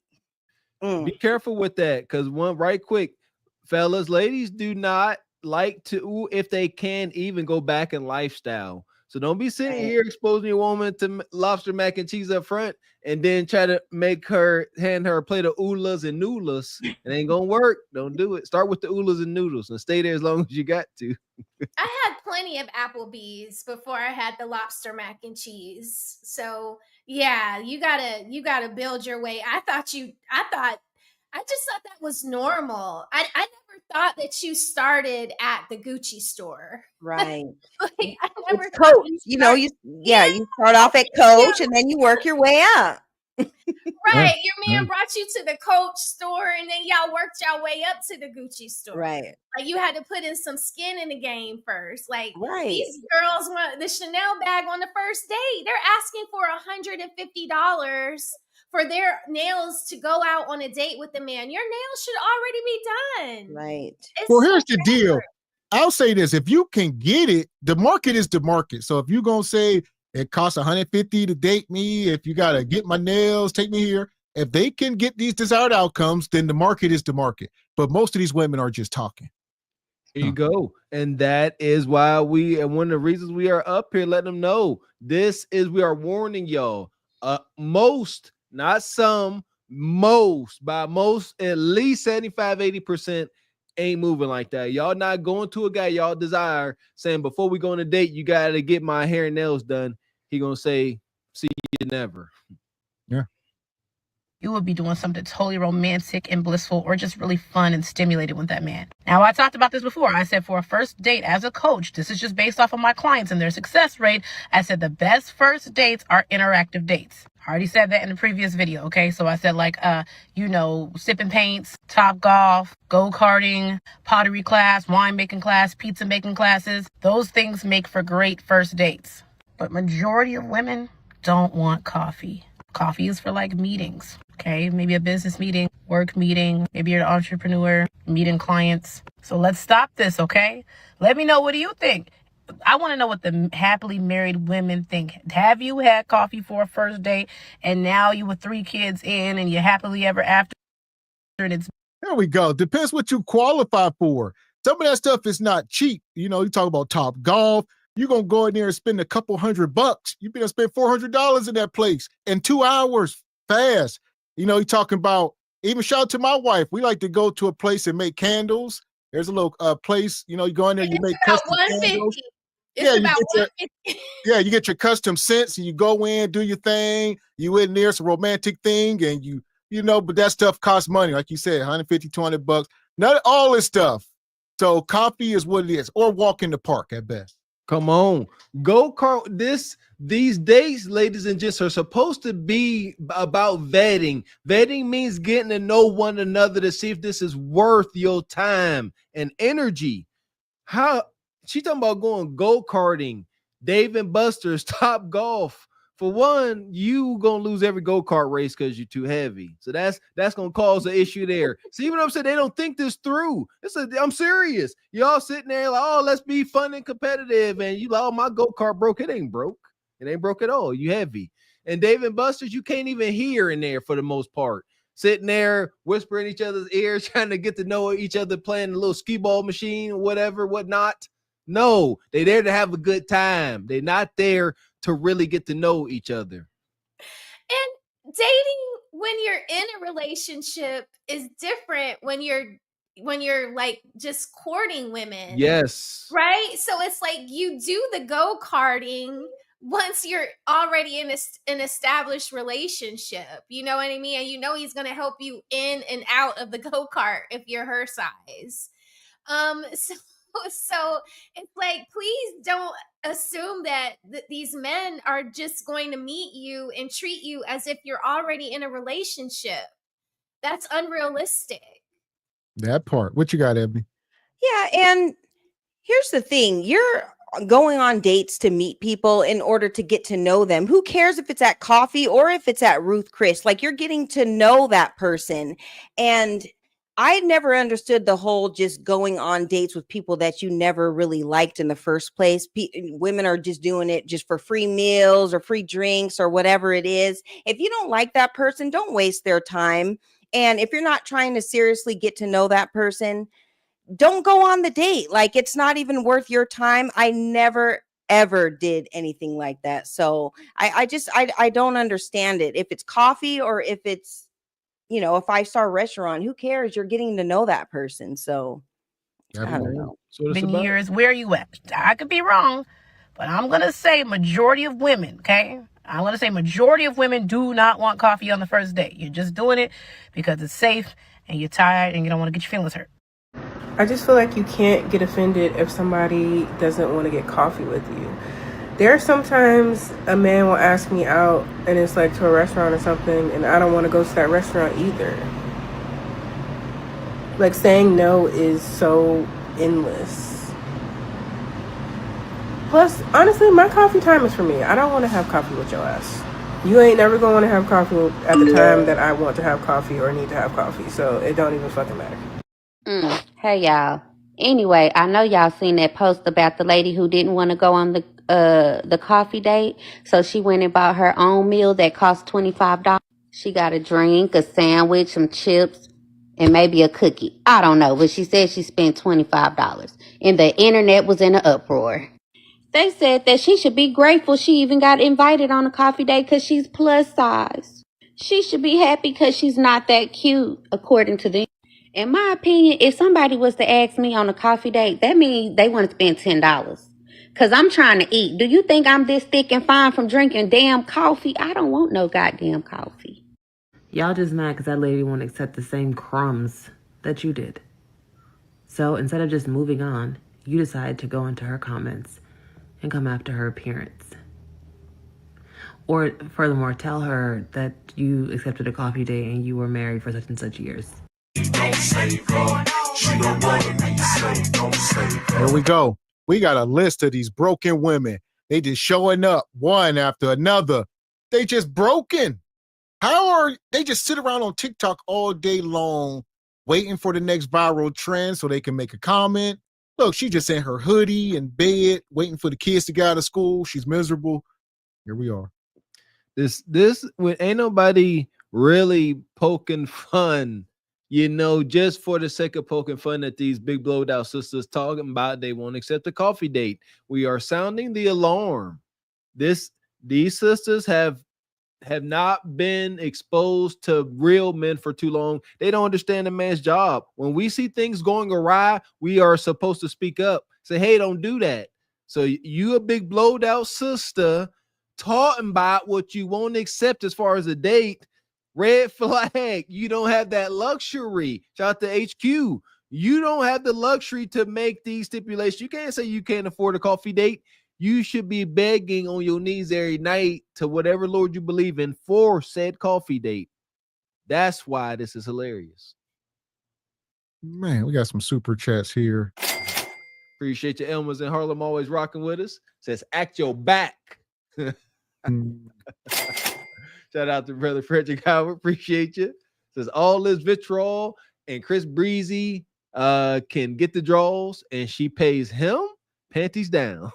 Be careful with that, because one right quick, fellas, ladies do not like to, if they can, even go back in lifestyle. So don't be sitting here exposing your woman to lobster mac and cheese up front and then try to hand her a plate of oulas and noodles. It ain't gonna work. Don't do it. Start with the oulas and noodles and stay there as long as you got to. I had plenty of Applebee's before I had the lobster mac and cheese. So yeah, you gotta build your way. I just thought that was normal. I never thought that you started at the Gucci store. Right. Like, I never It's thought Coach. You start off at Coach and then you work your way up. Right. Your man brought you to the Coach store and then y'all worked y'all way up to the Gucci store. Right. Like you had to put in some skin in the game first. Like these Right. girls want the Chanel bag on the first date. They're asking for $150 for their nails to go out on a date with the man. Your nails should already be done. Right. Well, here's the deal. I'll say this. If you can get it, the market is the market. So if you're going to say it costs $150 to date me, if you got to get my nails, take me here. If they can get these desired outcomes, then the market is the market. But most of these women are just talking. Here you go. And that is why and one of the reasons we are up here letting them know we are warning y'all. Most, not some, by most, at least 75-80% ain't moving like that. Y'all not going to a guy y'all desire saying, before we go on a date, you got to get my hair and nails done. He going to say, see you never. Yeah. You would be doing something totally romantic and blissful or just really fun and stimulated with that man. Now, I talked about this before. I said for a first date as a coach, this is just based off of my clients and their success rate. I said the best first dates are interactive dates. I already said that in the previous video, okay? So I said sipping paints, top golf, go-karting, pottery class, winemaking class, pizza making classes. Those things make for great first dates. But majority of women don't want coffee. Coffee is for like meetings, okay? Maybe a business meeting, work meeting, maybe you're an entrepreneur, meeting clients. So let's stop this, okay? Let me know, what do you think? I want to know what the happily married women think. Have you had coffee for a first date and now you with 3 kids in and you're happily ever after? And it's There we go. Depends what you qualify for. Some of that stuff is not cheap. You talk about Top Golf. You're going to go in there and spend a couple $100. You're going to spend $400 in that place in 2 hours fast. You're talking about, even shout out to my wife. We like to go to a place and make candles. There's a little place, you go in there, you make custom candles. You get your custom scents and you go in, do your thing. You in there, it's a romantic thing. And but that stuff costs money. Like you said, $150, $200. Not all this stuff. So coffee is what it is, or walk in the park at best. Come on. Go-kart. These days, ladies and gents, are supposed to be about vetting. Vetting means getting to know one another to see if this is worth your time and energy. How she talking about going go-karting, Dave and Buster's, Top Golf. For one, you gonna lose every go-kart race because you're too heavy. So that's gonna cause an issue there. See what I'm saying? They don't think this through. I'm serious. Y'all sitting there like, oh, let's be fun and competitive, and you like, oh, my go-kart broke. It ain't broke. It ain't broke at all. You heavy. And Dave and Buster's, you can't even hear in there for the most part. Sitting there whispering each other's ears, trying to get to know each other, playing a little skee ball machine, whatever, whatnot. No, they're there to have a good time. They're not there to really get to know each other. And dating when you're in a relationship is different when you're like just courting women. Yes. Right? So it's like you do the go-karting once you're already in an established relationship. You know what I mean? And he's going to help you in and out of the go-kart if you're her size. So it's like, please don't assume that these men are just going to meet you and treat you as if you're already in a relationship. That's unrealistic. That part. What you got, Ebony? Yeah, and here's the thing. You're going on dates to meet people in order to get to know them. Who cares if it's at coffee or if it's at Ruth Chris? Like, you're getting to know that person. And I never understood the whole just going on dates with people that you never really liked in the first place. Women are just doing it just for free meals or free drinks or whatever it is. If you don't like that person, don't waste their time. And if you're not trying to seriously get to know that person, don't go on the date. Like, it's not even worth your time. I never ever did anything like that. So I don't understand it. If it's coffee or if it's, a 5-star restaurant, who cares? You're getting to know that person. So I don't know. Been years. Where are you at? I could be wrong, but I'm going to say majority of women, okay? I'm going to say majority of women do not want coffee on the first date. You're just doing it because it's safe and you're tired and you don't want to get your feelings hurt. I just feel like you can't get offended if somebody doesn't want to get coffee with you. There are sometimes a man will ask me out and it's like to a restaurant or something and I don't want to go to that restaurant either. Like, saying no is so endless. Plus, honestly, my coffee time is for me. I don't want to have coffee with your ass. You ain't never going to want to have coffee at the time that I want to have coffee or need to have coffee. So it don't even fucking matter. Hey y'all. Anyway, I know y'all seen that post about the lady who didn't want to go on the coffee date, so she went and bought her own meal that cost $25. She got a drink, a sandwich, some chips, and maybe a cookie. I don't know, but she said she spent $25, and the internet was in an uproar. They said that she should be grateful she even got invited on a coffee date because she's plus size. She should be happy because she's not that cute, according to them. In my opinion, if somebody was to ask me on a coffee date, that means they want to spend $10. Because I'm trying to eat. Do you think I'm this thick and fine from drinking damn coffee? I don't want no goddamn coffee. Y'all just mad because that lady won't accept the same crumbs that you did. So instead of just moving on, you decide to go into her comments and come after her appearance. Or furthermore, tell her that you accepted a coffee date and you were married for such and such years. Here we go. We got a list of these broken women. They just showing up one after another. They just broken. How are they just sit around on TikTok all day long waiting for the next viral trend so they can make a comment? Look, she just in her hoodie in bed waiting for the kids to get out of school. She's miserable. Here we are. This when ain't nobody really poking fun, just for the sake of poking fun at these big blowed out sisters talking about they won't accept a coffee date. We are sounding the alarm. These sisters have not been exposed to real men for too long. They don't understand a man's job. When we see things going awry, we are supposed to speak up. Say, hey, don't do that. So you a big blowed out sister talking about what you won't accept as far as a date. Red flag. You don't have that luxury. Shout out to HQ. You don't have the luxury to make these stipulations. You can't say you can't afford a coffee date. You should be begging on your knees every night to whatever Lord you believe in for said coffee date. That's why this is hilarious. Man, we got some super chats here. Appreciate your Elmas in Harlem always rocking with us. Says, act your back. Shout out to brother Frederick Howard. Appreciate you. Says, all this vitriol and Chris Breezy can get the draws and she pays him panties down.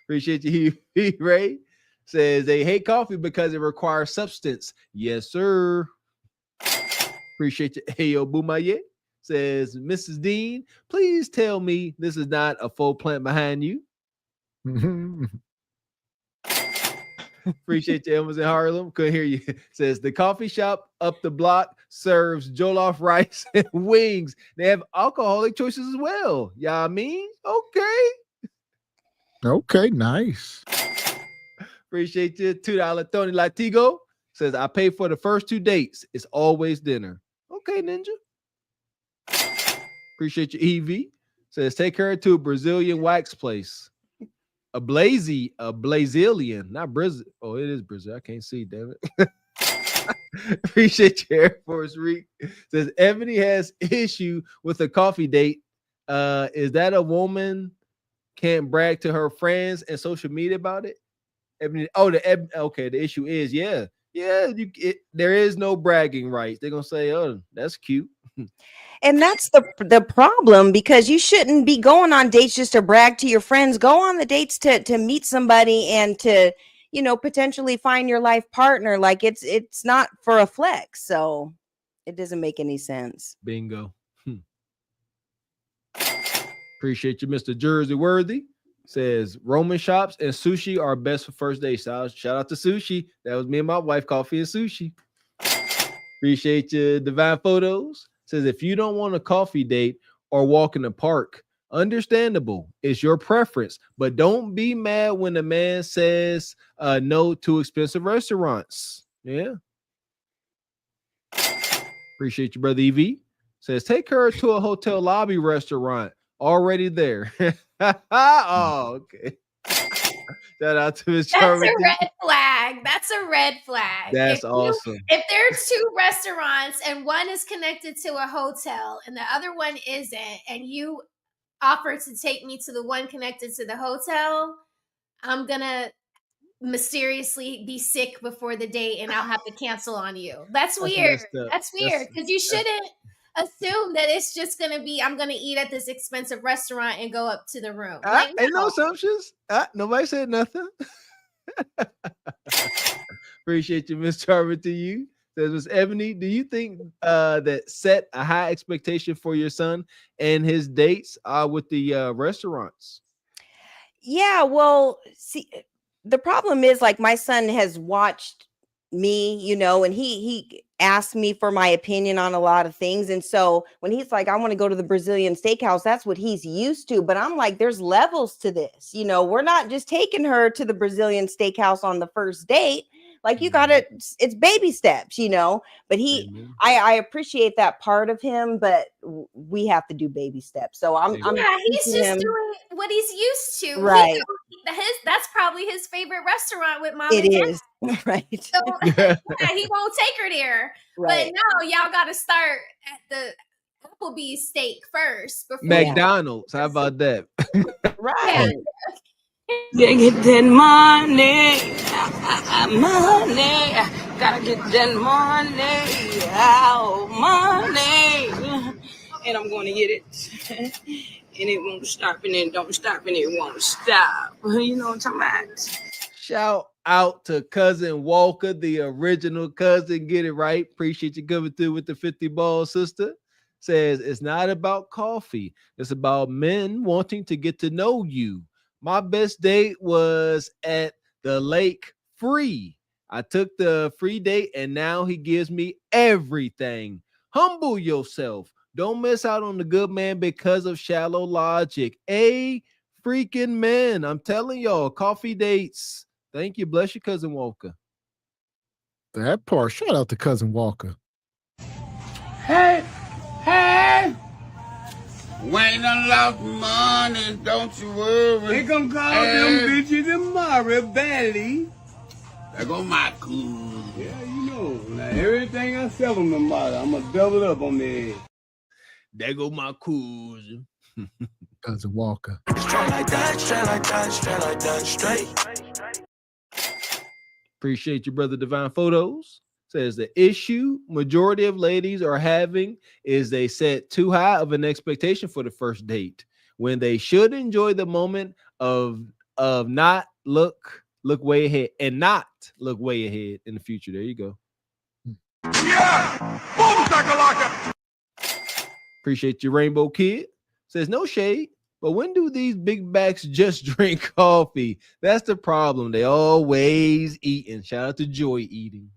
Appreciate you, Ray. Says they hate coffee because it requires substance. Yes, sir. Appreciate you. Hey, yo, Boomaye. Says, Mrs. Dean, please tell me this is not a faux plant behind you. Appreciate you, Elmas in Harlem. Couldn't hear you. Says the coffee shop up the block serves jollof rice and wings. They have alcoholic choices as well. Y'all mean? Okay, nice. Appreciate you. $2 Tony Latigo says I pay for the first 2 dates. It's always dinner. Okay, Ninja. Appreciate you, EV. Says take her to a Brazilian wax place. A Brazilian, not Brazil. Oh, it is Brazil. I can't see, damn it. Appreciate you, Air Force Reek. Says Ebony has issue with a coffee date. Is that a woman can't brag to her friends and social media about it? Ebony, the issue is, yeah, Yeah, there is no bragging rights. They're gonna say, "Oh, that's cute." And that's the problem, because you shouldn't be going on dates just to brag to your friends. Go on the dates to meet somebody and to, potentially find your life partner. Like it's not for a flex. So it doesn't make any sense. Bingo. Appreciate you, Mr. Jersey Worthy. Says Roman shops and sushi are best for first dates. Shout out to sushi. That was me and my wife, coffee and sushi. Appreciate you, Divine Photos. Says if you don't want a coffee date or walk in the park, understandable. It's your preference, but don't be mad when the man says no to expensive restaurants. Yeah. Appreciate you, brother EV. Says take her to a hotel lobby restaurant. Already there. Oh, okay. Shout out to Miss Charity. That's a red flag. That's a red flag. That's awesome. If there's two restaurants and one is connected to a hotel and the other one isn't, and you offer to take me to the one connected to the hotel, I'm gonna mysteriously be sick before the date and I'll have to cancel on you. That's weird. That's weird, because you shouldn't assume that it's just gonna be I'm gonna eat at this expensive restaurant and go up to the room. Ain't no assumptions. Nobody said nothing. Appreciate you, Miss Charity. To you. Says Miss Ebony, do you think that set a high expectation for your son and his dates with the restaurants? Yeah, well, see, the problem is, like, my son has watched me, and he asked me for my opinion on a lot of things. And so when he's like, I want to go to the Brazilian steakhouse, that's what he's used to. But I'm like, there's levels to this. We're not just taking her to the Brazilian steakhouse on the first date. Like, you gotta, it's baby steps, but I appreciate that part of him, but we have to do baby steps. So he's just doing what he's used to. Right. That's probably his favorite restaurant with mom and dad. It is. Right. So he won't take her there. Right. But now y'all got to start at the Applebee's steak first. McDonald's. How about that? Right. Gotta get that money, money. Gotta get that money, money. And I'm going to get it. And it won't stop, and it don't stop, and it won't stop. You know what I'm talking about? Shout out to Cousin Walker, the original cousin. Get it right. Appreciate you coming through with the 50 ball, sister. Says it's not about coffee. It's about men wanting to get to know you. My best date was at the lake free. I took the free date and now he gives me everything. Humble yourself. Don't miss out on the good man because of shallow logic. A freaking man. I'm telling y'all, coffee dates. Thank you. Bless you, Cousin Walker. That part. Shout out to Cousin Walker. Hey. We ain't done lost money, don't you worry. They gonna call them bitches tomorrow, Valley. There go my cool. Yeah, now everything I sell them tomorrow, I'm gonna double up on their head. There go my cool. Cousin Walker. Straight like that, straight. Appreciate you, brother Divine Photos. Says the issue majority of ladies are having is they set too high of an expectation for the first date when they should enjoy the moment of not look way ahead and not look way ahead in the future. There you go. Yeah! Boom, shakalaka! Appreciate you, Rainbow Kid. Says no shade, but when do these big backs just drink coffee? That's the problem. They always eating. Shout out to Joy Eating.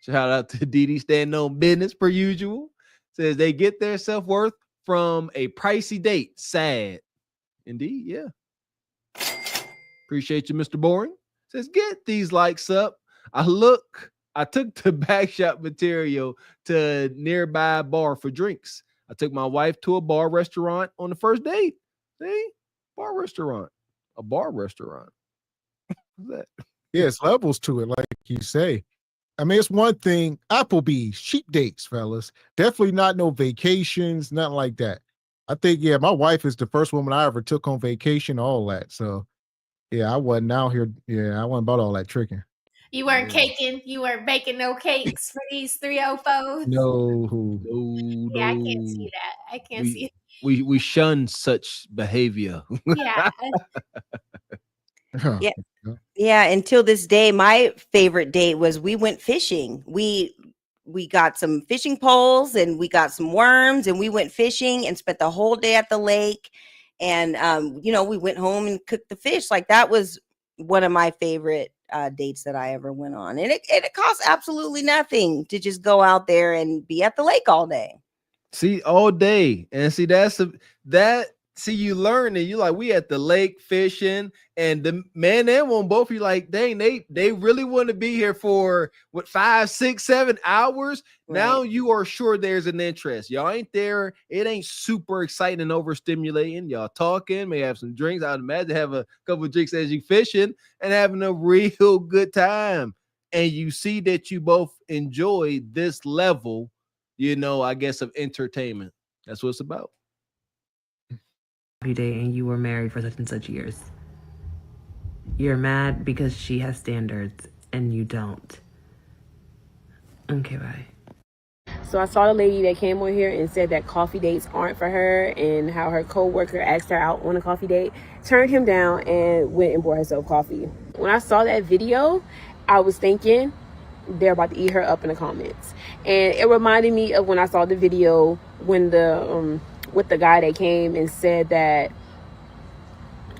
Shout out to Didi standing on business per usual. Says they get their self-worth from a pricey date. Sad. Indeed, yeah. Appreciate you, Mr. Boring. Says get these likes up. I took the back shop material to nearby bar for drinks. I took my wife to a bar restaurant on the first date. See? Bar restaurant. A bar restaurant. What's that? Yeah, it's levels to it, like you say. I mean, it's one thing, Applebee's, cheap dates, fellas. Definitely not no vacations, nothing like that. I think, my wife is the first woman I ever took on vacation, all that. So, I wasn't out here. I wasn't about all that tricking. You weren't caking. You weren't baking no cakes for these 304s. No. Yeah, I can't see that. I can't see it. We shun such behavior. Yeah. Yeah, until this day, my favorite date was we went fishing. We got some fishing poles and we got some worms and we went fishing and spent the whole day at the lake. And we went home and cooked the fish. Like that was one of my favorite dates that I ever went on. And it costs absolutely nothing to just go out there and be at the lake all day. See, all day. And see, you learn and you like, we at the lake fishing, and the man and woman both you like, dang, they really want to be here for 5, 6, 7 hours. Right. Now you are sure there's an interest. Y'all ain't there. It ain't super exciting and overstimulating. Y'all talking, may have some drinks. I'd imagine have a couple of drinks as you fishing and having a real good time. And you see that you both enjoy this level, I guess, of entertainment. That's what it's about. Day and you were married for such and such years. You're mad because she has standards and you don't. Okay, bye. So I saw the lady that came on here and said that coffee dates aren't for her, and how her coworker asked her out on a coffee date, turned him down, and went and bought herself coffee. When I saw that video, I was thinking they're about to eat her up in the comments. And it reminded me of when I saw the video when with the guy that came and said that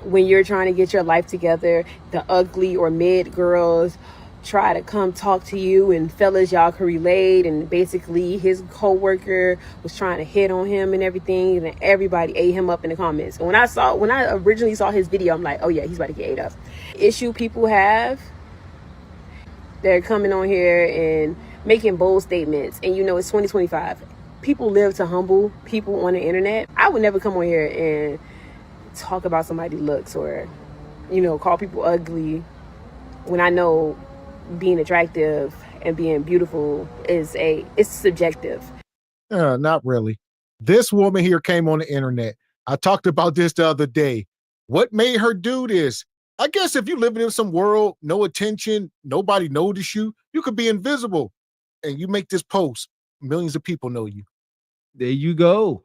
when you're trying to get your life together, the ugly or mid girls try to come talk to you, and fellas, y'all can relate. And basically his co-worker was trying to hit on him and everything, and everybody ate him up in the comments. And when I originally saw his video, I'm like, oh yeah, he's about to get ate up. Issue people have, they're coming on here and making bold statements, and it's 2025. People live to humble people on the internet. I would never come on here and talk about somebody's looks or, call people ugly when I know being attractive and being beautiful it's subjective. Not really. This woman here came on the internet. I talked about this the other day. What made her do this? I guess if you live in some world, no attention, nobody notice you, you could be invisible. And you make this post, millions of people know you. There you go.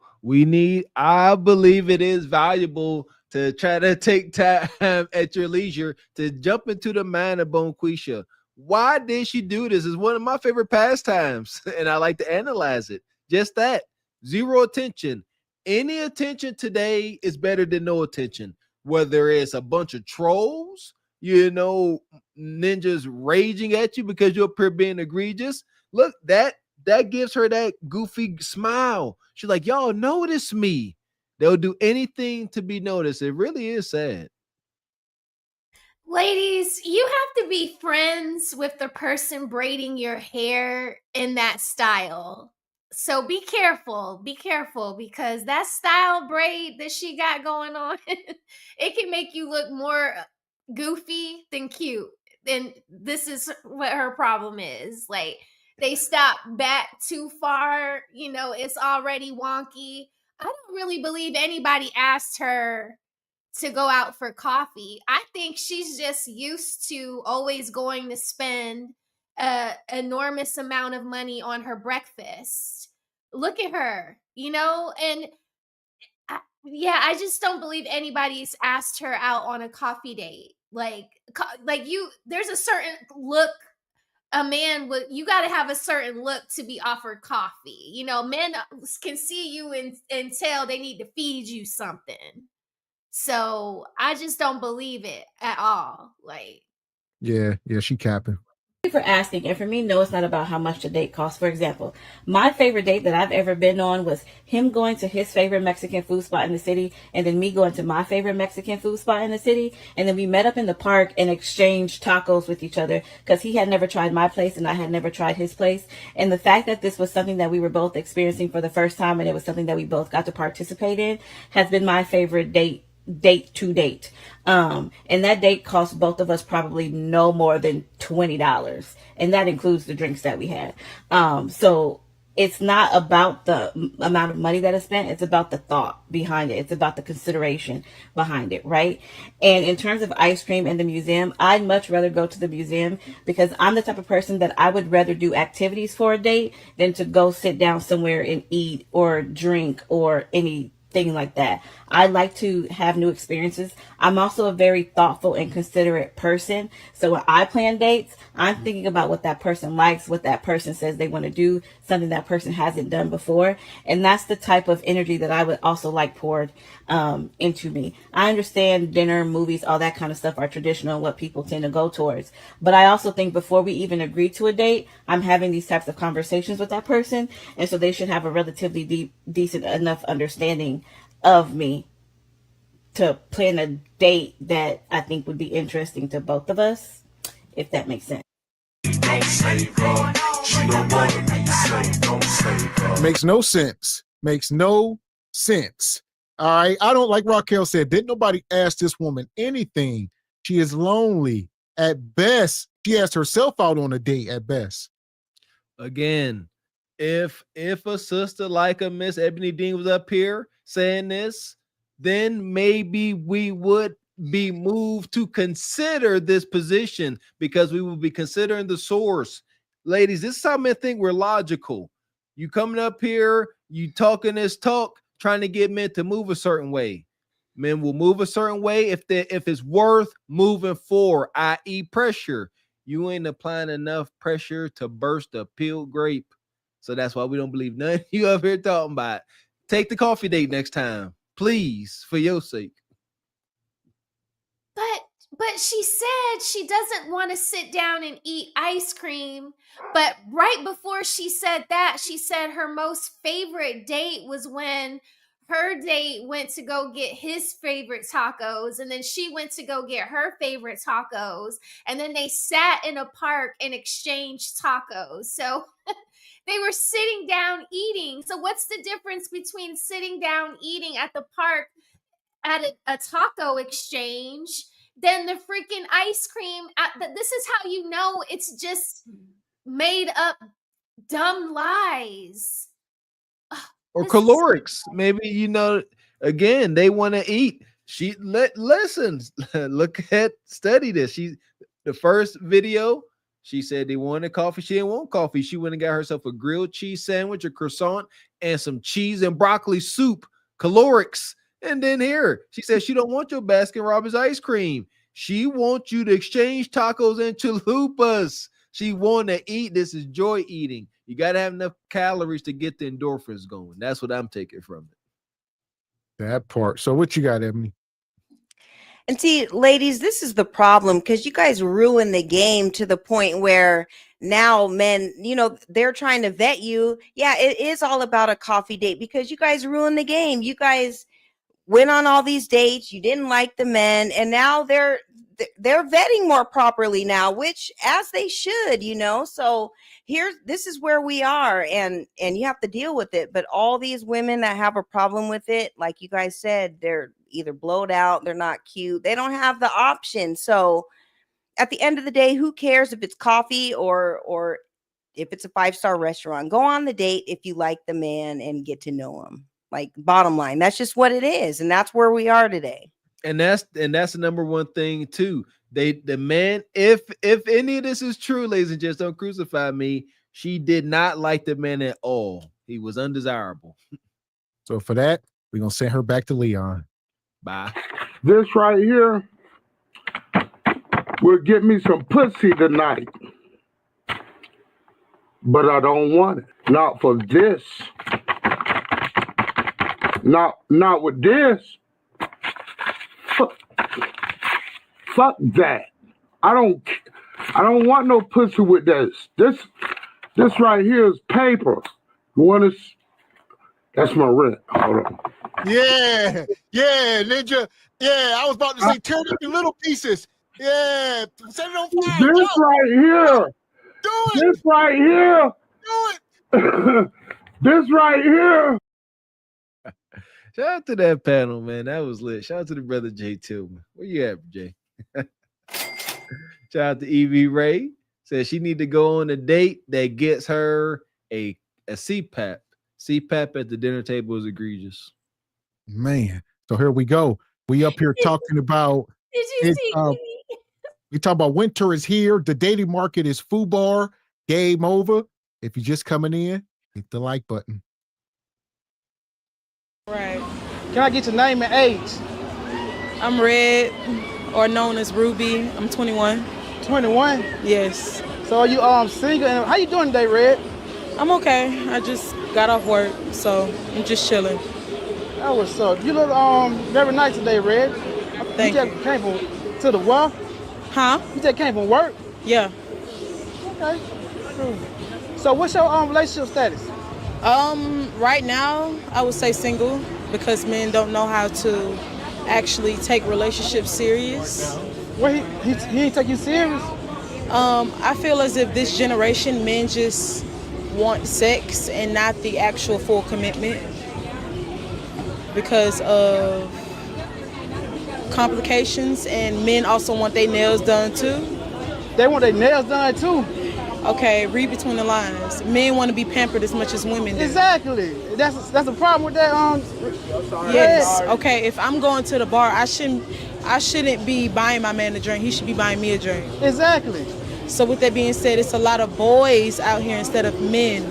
I believe it is valuable to try to take time at your leisure to jump into the mind of Bonquisha. Why did she do this? It's one of my favorite pastimes, and I like to analyze it. Just that. Zero attention. Any attention today is better than no attention. Whether it's a bunch of trolls, ninjas raging at you because you're up here being egregious. Look, that gives her that goofy smile. She's like, y'all notice me. They'll do anything to be noticed. It really is sad. Ladies, you have to be friends with the person braiding your hair in that style. So be careful, because that style braid that she got going on, it can make you look more goofy than cute. And this is what her problem is. Like, they stop back too far, it's already wonky. I don't really believe anybody asked her to go out for coffee. I think she's just used to always going to spend an enormous amount of money on her breakfast. Look at her, and I just don't believe anybody's asked her out on a coffee date. There's a certain look a man you got to have a certain look to be offered coffee. Men can see you and tell they need to feed you something. So I just don't believe it at all. Yeah, she capping. For asking, and for me, no, it's not about how much the date costs. For example, my favorite date that I've ever been on was him going to his favorite Mexican food spot in the city, and then me going to my favorite Mexican food spot in the city, and then we met up in the park and exchanged tacos with each other because he had never tried my place and I had never tried his place. And the fact that this was something that we were both experiencing for the first time, and it was something that we both got to participate in, has been my favorite date to date. And that date cost both of us probably no more than $20, and that includes the drinks that we had. So it's not about the amount of money that is spent. It's about the thought behind it. It's about the consideration behind it, right? And in terms of ice cream and the museum, I'd much rather go to the museum because I'm the type of person that I would rather do activities for a date than to go sit down somewhere and eat or drink or anything like that. I like to have new experiences. I'm also a very thoughtful and considerate person. So when I plan dates, I'm thinking about what that person likes, what that person says they want to do, something that person hasn't done before. And that's the type of energy that I would also like poured into me. I understand dinner, movies, all that kind of stuff are traditional and what people tend to go towards. But I also think before we even agree to a date, I'm having these types of conversations with that person. And so they should have a relatively decent enough understanding of me to plan a date that I think would be interesting to both of us, if that makes sense. Makes no sense. Makes no sense. All right. I don't, like Raquel said, didn't nobody ask this woman anything. She is lonely at best. She asked herself out on a date at best. Again, if a sister like a Miss Ebony Dean was up here saying this, then maybe we would be moved to consider this position because we will be considering the source. Ladies, this is how men think we're logical. You coming up here, you talking this talk, trying to get men to move a certain way. Men will move a certain way if it's worth moving forward, i.e. pressure. You ain't applying enough pressure to burst a peeled grape. So that's why we don't believe none of you up here talking about it. Take the coffee date next time, please, for your sake. But she said she doesn't want to sit down and eat ice cream. But right before she said that, she said her most favorite date was when her date went to go get his favorite tacos, and then she went to go get her favorite tacos, and then they sat in a park and exchanged tacos. So they were sitting down eating. So what's the difference between sitting down eating at the park at a taco exchange than the freaking ice cream? This is how you know it's just made up dumb lies. Or calorics. Maybe, again, they want to eat. Listen, study this. The first video, she said they wanted coffee. She didn't want coffee. She went and got herself a grilled cheese sandwich, a croissant, and some cheese and broccoli soup. Calorics. And then here, she said she don't want your Baskin Robbins ice cream. She wants you to exchange tacos and chalupas. She want to eat. This is joy eating. You got to have enough calories to get the endorphins going. That's what I'm taking from it. That part. So what you got, Ebony? And see, ladies, this is the problem because you guys ruin the game to the point where now men, they're trying to vet you. Yeah, it is all about a coffee date because you guys ruined the game. You guys went on all these dates. You didn't like the men, and now they're vetting more properly now, which as they should, So this is where we are, and you have to deal with it. But all these women that have a problem with it, like you guys said, they're either blowed out, they're not cute, they don't have the option. So at the end of the day, who cares if it's coffee or if it's a 5-star restaurant? Go on the date if you like the man and get to know him. Like, bottom line, that's just what it is, and that's where we are today. And that's the number one thing too. The man, if any of this is true, ladies and gents, don't crucify me. She did not like the man at all. He was undesirable. So for that, we're gonna send her back to Leon. Bye. This right here will get me some pussy tonight. But I don't want it. Not for this. Not with this. Fuck that. I don't want no pussy with this. This right here is paper. That's my rent. Hold on. Yeah, Ninja. Yeah, I was about to say tear it up in little pieces. Yeah, set it on fire. This right here. Do it. This right here. Do it. This right here. Shout out to that panel, man. That was lit. Shout out to the brother Jay Tillman. Where you at, Jay? Shout out to Evie Ray. Says she need to go on a date that gets her a at CPAP. CPAP at the dinner table is egregious. Man, so here we go. We up here talking about Did you see we talk about winter is here. The dating market is FUBAR. Game over. If you're just coming in, hit the like button. Right. Can I get your name and age? I'm Red, or known as Ruby. I'm 21. 21? Yes. So are you single? And how you doing today, Red? I'm okay. I just got off work, so I'm just chilling. That was up. You look very nice today, Red. Thank you. Just came to the what? Huh? You just came from work? Yeah. Okay. Cool. So what's your relationship status? Right now, I would say single because men don't know how to actually take relationships serious. Well, he ain't take you serious? I feel as if this generation, men just want sex and not the actual full commitment because of complications, and men also want their nails done too. They want their nails done too? Okay, read between the lines. Men want to be pampered as much as women do. Exactly. That's a problem with that. Yes. Okay. If I'm going to the bar, I shouldn't be buying my man a drink. He should be buying me a drink. Exactly. So with that being said, it's a lot of boys out here instead of men.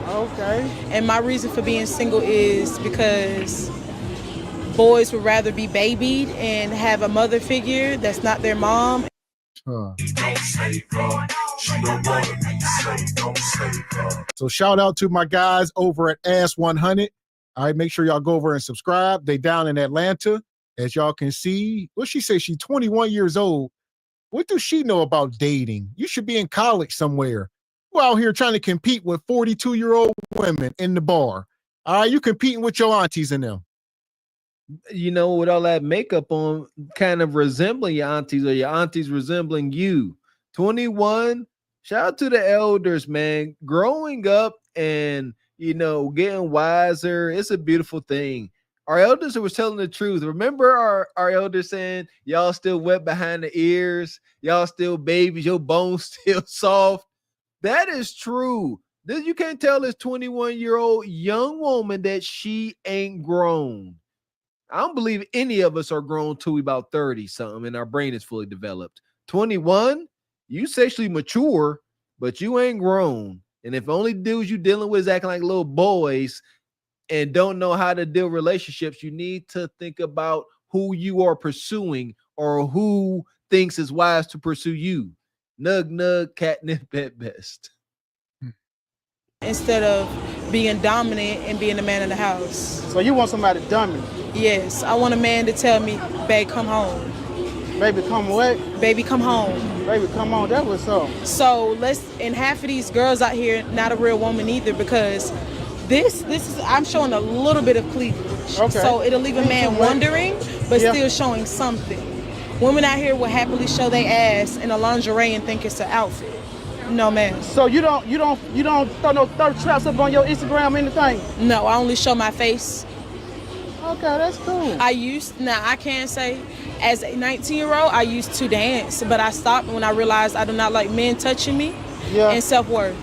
Okay. And my reason for being single is because boys would rather be babied and have a mother figure that's not their mom. So shout out to my guys over at Ask 100. All right, make sure y'all go over and subscribe. They down in Atlanta. As y'all can see, what she say? She's 21 years old. What does she know about dating? You should be in college somewhere. We're out here trying to compete with 42-year-old women in the bar. All right, you competing with your aunties and them. You know, with all that makeup on, kind of resembling your aunties or your aunties resembling you. 21, shout out to the elders, man. Growing up and, you know, getting wiser, it's a beautiful thing. Our elders was telling the truth. Remember our elders saying, y'all still wet behind the ears, y'all still babies, your bones still soft. That is true. You can't tell this 21-year-old young woman that she ain't grown. I don't believe any of us are grown till we about 30 something and our brain is fully developed. 21, you sexually mature, but you ain't grown. And if only dudes you dealing with is acting like little boys and don't know how to deal relationships, you need to think about who you are pursuing or who thinks it's wise to pursue you. Nug, nug, catnip at best. Instead of being dominant and being the man of the house. So you want somebody dominant? Yes, I want a man to tell me, babe, come home. Baby, come what? Baby, come home. Baby, come on. That was so. So and half of these girls out here, not a real woman either, because this is, I'm showing a little bit of cleavage. Okay. So it'll leave a man wondering, but still showing something. Women out here will happily show their ass in a lingerie and think it's an outfit. No, man. So you don't throw no thirst traps up on your Instagram or anything? No, I only show my face. Okay, that's cool. I can't say, as a 19-year-old, I used to dance, but I stopped when I realized I do not like men touching me and self-worth.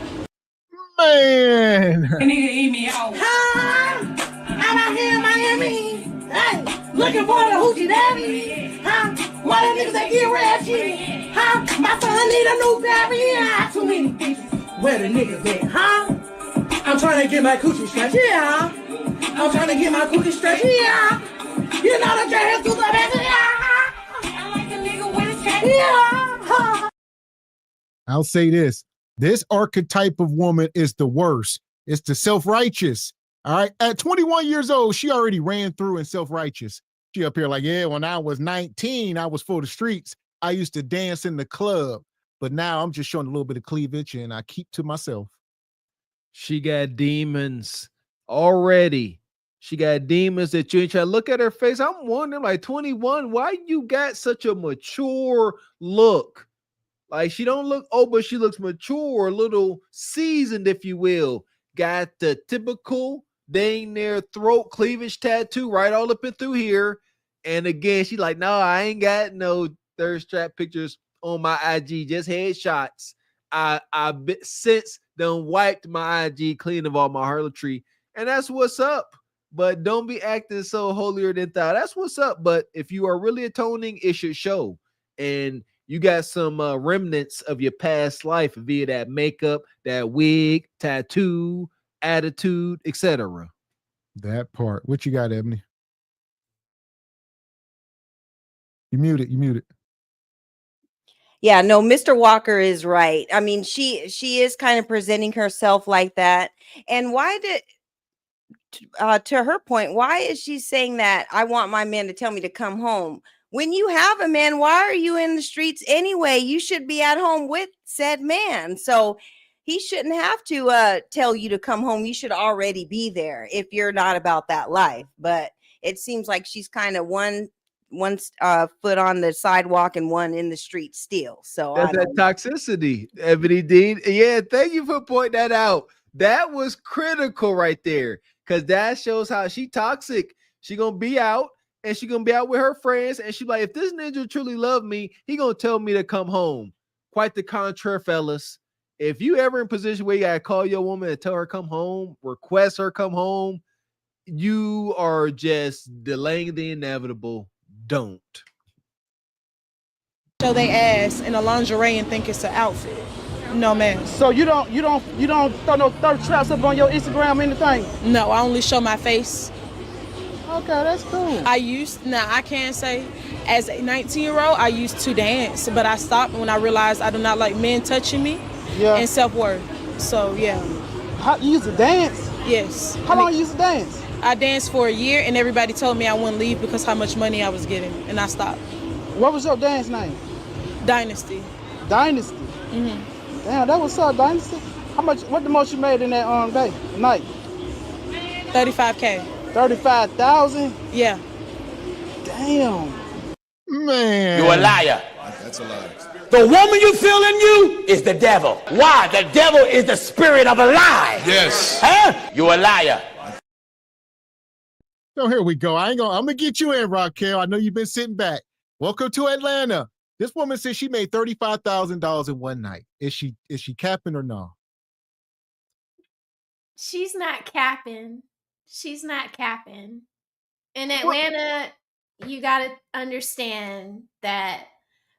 Man. Nigga eat me out. I'm out here in Miami. Hey, looking for the hoochie daddy. Why the niggas that get ratchet? My son need a new pair. Too many bitches. Where the niggas at? I'm trying to get my coochie stretched. Yeah. I'm trying to get my coochie stretched. Yeah. You know the dress to the back. Yeah. I like a nigga with his chest. Yeah. I'll say this. This archetype of woman is the worst. It's the self-righteous. All right. At 21 years old, she already ran through and self-righteous. She up here like, yeah, when I was 19, I was for the streets. I used to dance in the club, but now I'm just showing a little bit of cleavage and I keep to myself. She got demons already. She got demons that you ain't trying to look at her face. I'm wondering, like, 21, why you got such a mature look? Like, she don't look old, but she looks mature, a little seasoned, if you will. Got the typical dang near throat cleavage tattoo right all up and through here. And again, she like, no, I ain't got no thirst trap pictures on my IG, just headshots. I since done wiped my IG clean of all my harlotry, and that's what's up. But don't be acting so holier than thou. That's what's up. But if you are really atoning, it should show. And you got some remnants of your past life via that makeup, that wig, tattoo, attitude, etc. That part. What you got, Ebony? You muted. Yeah, no, Mr. Walker is right. I mean, she is kind of presenting herself like that. And why did to her point, why is she saying that I want my man to tell me to come home? When you have a man, why are you in the streets anyway? You should be at home with said man. So he shouldn't have to tell you to come home. You should already be there if you're not about that life. But it seems like she's kind of one foot on the sidewalk and one in the street still. So that's that toxicity, Ebony Dean. Yeah, thank you for pointing that out. That was critical right there, because that shows how she toxic. She gonna be out, and she gonna be out with her friends, and she like, if this ninja truly love me, he gonna tell me to come home. Quite the contrary, fellas. If you ever in position where you gotta call your woman and tell her come home, request her come home, you are just delaying the inevitable. Don't show they ass in a lingerie and think it's an outfit. No, man. So you don't throw no thirst traps up on your Instagram or anything? No, I only show my face. Okay, that's cool. I can't say, as a 19-year-old, I used to dance, but I stopped when I realized I do not like men touching me and self-worth. So, yeah. You used to dance? Yes. How long you used to dance? I danced for a year, and everybody told me I wouldn't leave because how much money I was getting, and I stopped. What was your dance name? Dynasty. Dynasty? Mm-hmm. Damn, that was up, Dynasty. What the most you made in that night? $35K. 35,000? Yeah. Damn. Man. You're a liar. That's a lie. The woman you feel in you is the devil. Why? The devil is the spirit of a lie. Yes. Huh? You're a liar. So here we go. I'm gonna get you in, Raquel. I know you've been sitting back. Welcome to Atlanta. This woman says she made $35,000 in one night. Is she capping or no? She's not capping. She's not capping. In Atlanta, you got to understand that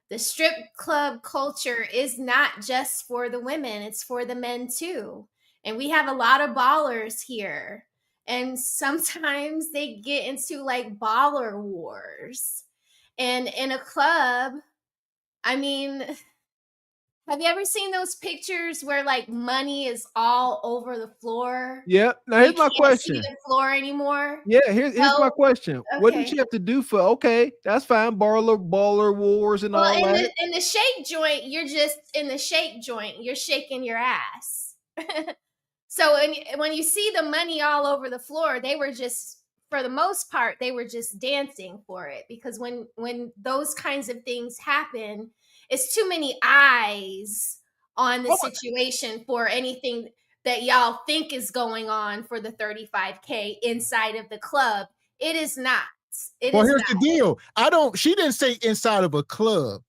the strip club culture is not just for the women, it's for the men too. And we have a lot of ballers here. And sometimes they get into like baller wars. And in a club, I mean, have you ever seen those pictures where like money is all over the floor? Yeah. Now here's my question. You can't see the floor anymore. Yeah, here's my question. Okay. What did she have to do for? Okay, that's fine. Baller wars and all that. In the shake joint, you're just in the shake joint. You're shaking your ass. So when you see the money all over the floor, they were just, for the most part, they were just dancing for it. Because when those kinds of things happen, it's too many eyes on the situation for anything that y'all think is going on for the $35K inside of the club. It is not. Here's the deal. She didn't say inside of a club.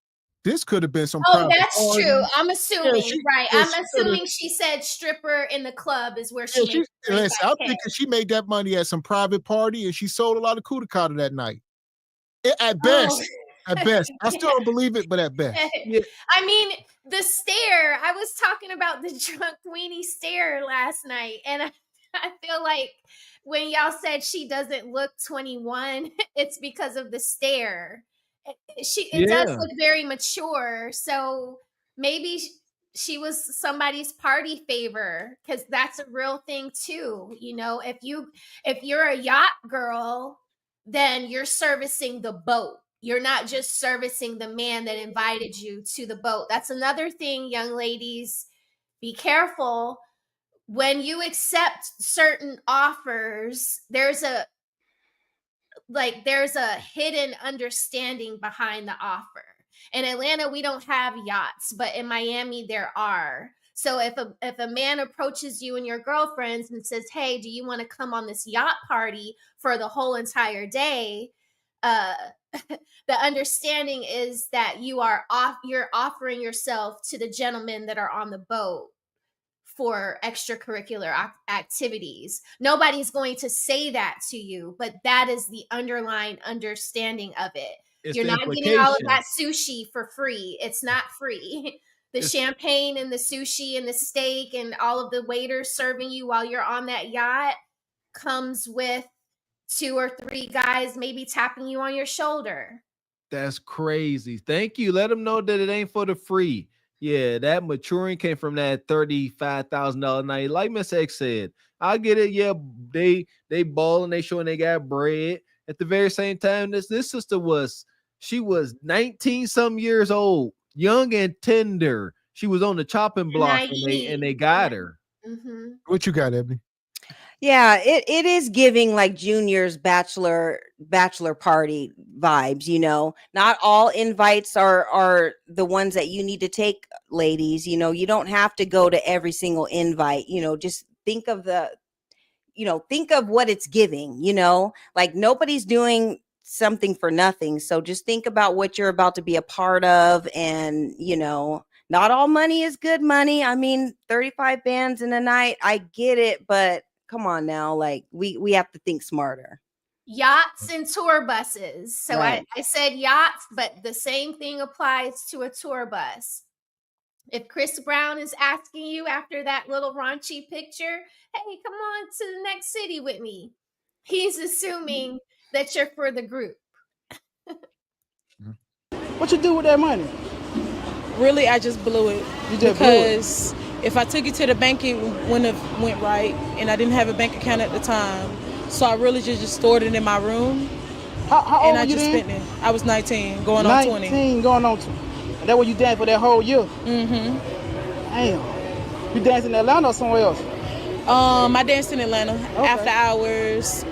This could have been some. Oh, that's party. True. I'm assuming, right? Yeah, I'm assuming she said stripper in the club is where she made $35K. I'm thinking she made that money at some private party and she sold a lot of Kudakata that night. At best. At best. I still don't believe it, but at best. Yeah. I mean, the stare. I was talking about the drunk weenie stare last night, and I feel like when y'all said she doesn't look 21, it's because of the stare. It does look very mature, so maybe she was somebody's party favor, because that's a real thing too. You know, if you're a yacht girl, then you're servicing the boat. You're not just servicing the man that invited you to the boat. That's another thing, young ladies. Be careful when you accept certain offers. There's a hidden understanding behind the offer. In Atlanta, we don't have yachts, but in Miami, there are. So if a man approaches you and your girlfriends and says, "Hey, do you want to come on this yacht party for the whole entire day?" The understanding is that you're offering yourself to the gentlemen that are on the boat for extracurricular activities. Nobody's going to say that to you, but that is the underlying understanding of it. It's You're the not getting all of implication. that sushi for free. It's not free. The champagne and the sushi and the steak and all of the waiters serving you while you're on that yacht comes with 2 or 3 guys maybe tapping you on your shoulder. That's crazy. Thank you. Let them know that it ain't for the free. Yeah, that maturing came from that $35,000 night. Like Miss X said, I get it. Yeah, they balling, they showing they got bread. At the very same time, this sister was 19 some years old, young and tender. She was on the chopping block and they got her. Mm-hmm. What you got, Ebony? Yeah, it is giving like Junior's bachelor party vibes, you know. Not all invites are the ones that you need to take, ladies. You know, you don't have to go to every single invite, you know, just think of what it's giving, you know, like nobody's doing something for nothing. So just think about what you're about to be a part of. And, you know, not all money is good money. I mean, 35 bands in a night, I get it, but come on now, like we have to think smarter. Yachts and tour buses. So Right. I said yachts, but the same thing applies to a tour bus. If Chris Brown is asking you after that little raunchy picture, hey, come on to the next city with me, he's assuming that you're for the group. What you do with that money? Really, I just blew it. You just blew it. Because if I took it to the bank, it wouldn't have went right, and I didn't have a bank account at the time. So I really just stored it in my room. How old and I were you just then? spent it. I was 19, going on 20. 19, going on 20. And that what you danced for that whole year? Mm-hmm. Damn. You danced in Atlanta or somewhere else? I danced in Atlanta. Okay. After hours,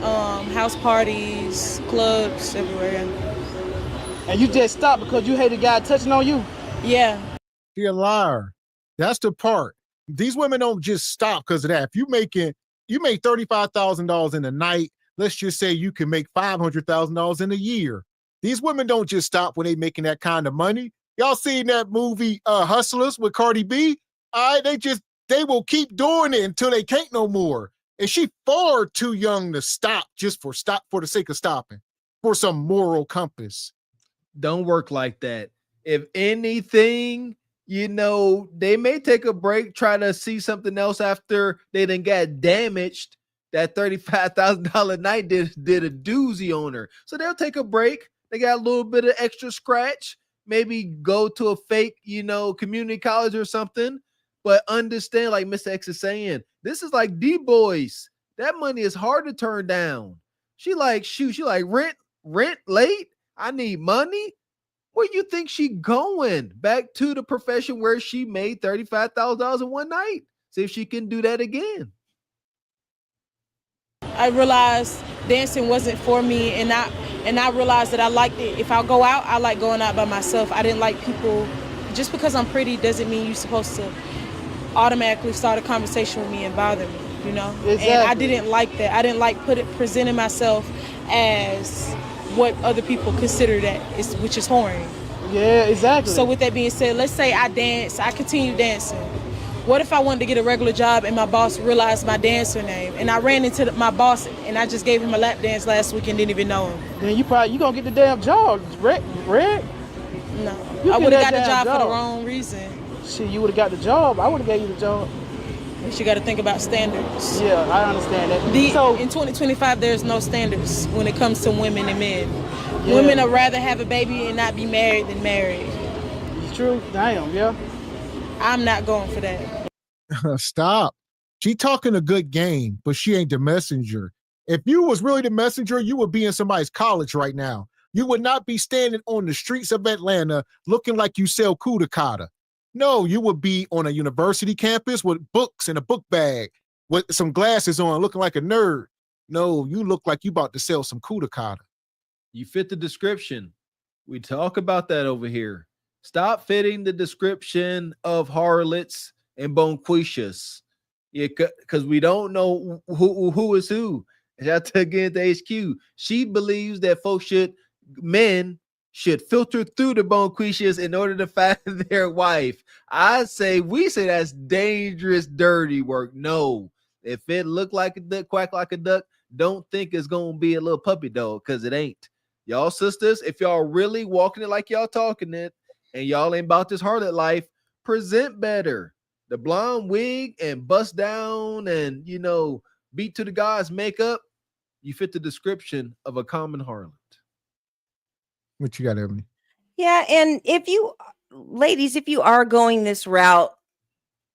house parties, clubs, everywhere. And you just stopped because you hated God touching on you? Yeah. You're a liar. That's the part. These women don't just stop because of that. If you make $35,000 in a night, let's just say you can make $500,000 in a year. These women don't just stop when they making that kind of money. Y'all seen that movie Hustlers with Cardi B? All right, they will keep doing it until they can't no more. And she far too young to stop for the sake of stopping, for some moral compass. Don't work like that. If anything, you know, they may take a break, try to see something else after they done got damaged. That $35,000 night did a doozy on her. So they'll take a break. They got a little bit of extra scratch, maybe go to a fake, you know, community college or something. But understand, like Mr. X is saying, this is like D-Boys. That money is hard to turn down. She like rent late. I need money. Where you think she going? Back to the profession where she made $35,000 in one night. See if she can do that again. I realized dancing wasn't for me, and I realized that I liked it. If I go out, I like going out by myself. I didn't like people. Just because I'm pretty doesn't mean you're supposed to automatically start a conversation with me and bother me, you know? Exactly. And I didn't like that. I didn't like presenting myself as what other people consider which is whoring. Yeah, exactly. So with that being said, let's say I continue dancing. What if I wanted to get a regular job and my boss realized my dancer name, and I ran into my boss and I just gave him a lap dance last week and didn't even know him? Then you gonna get the damn job, Red? No, I would have got the job for the wrong reason. Shit, you would have got the job. I would have gave you the job. But you got to think about standards. Yeah, I understand that. In 2025, there's no standards when it comes to women and men. Yeah. Women would rather have a baby and not be married than married. It's true. Damn, yeah. I'm not going for that. Stop. She talking a good game, but she ain't the messenger. If you was really the messenger, you would be in somebody's college right now. You would not be standing on the streets of Atlanta looking like you sell Kudakata. No, you would be on a university campus with books and a book bag with some glasses on, looking like a nerd. No, you look like you about to sell some Kudakata. You fit the description. We talk about that over here. Stop fitting the description of harlots and bonquishas. Yeah, because we don't know who is who. Shout out again to HQ. She believes that men should filter through the bonquishes in order to find their wife. We say that's dangerous, dirty work. No, if it look like a duck, quack like a duck, don't think it's gonna be a little puppy dog, because it ain't. Y'all sisters, if y'all really walking it like y'all talking it, and y'all ain't about this harlot life, present better. The blonde wig and bust down and, beat to the gods makeup, you fit the description of a common harlot. What you got, Ebony? Yeah, and if you are going this route,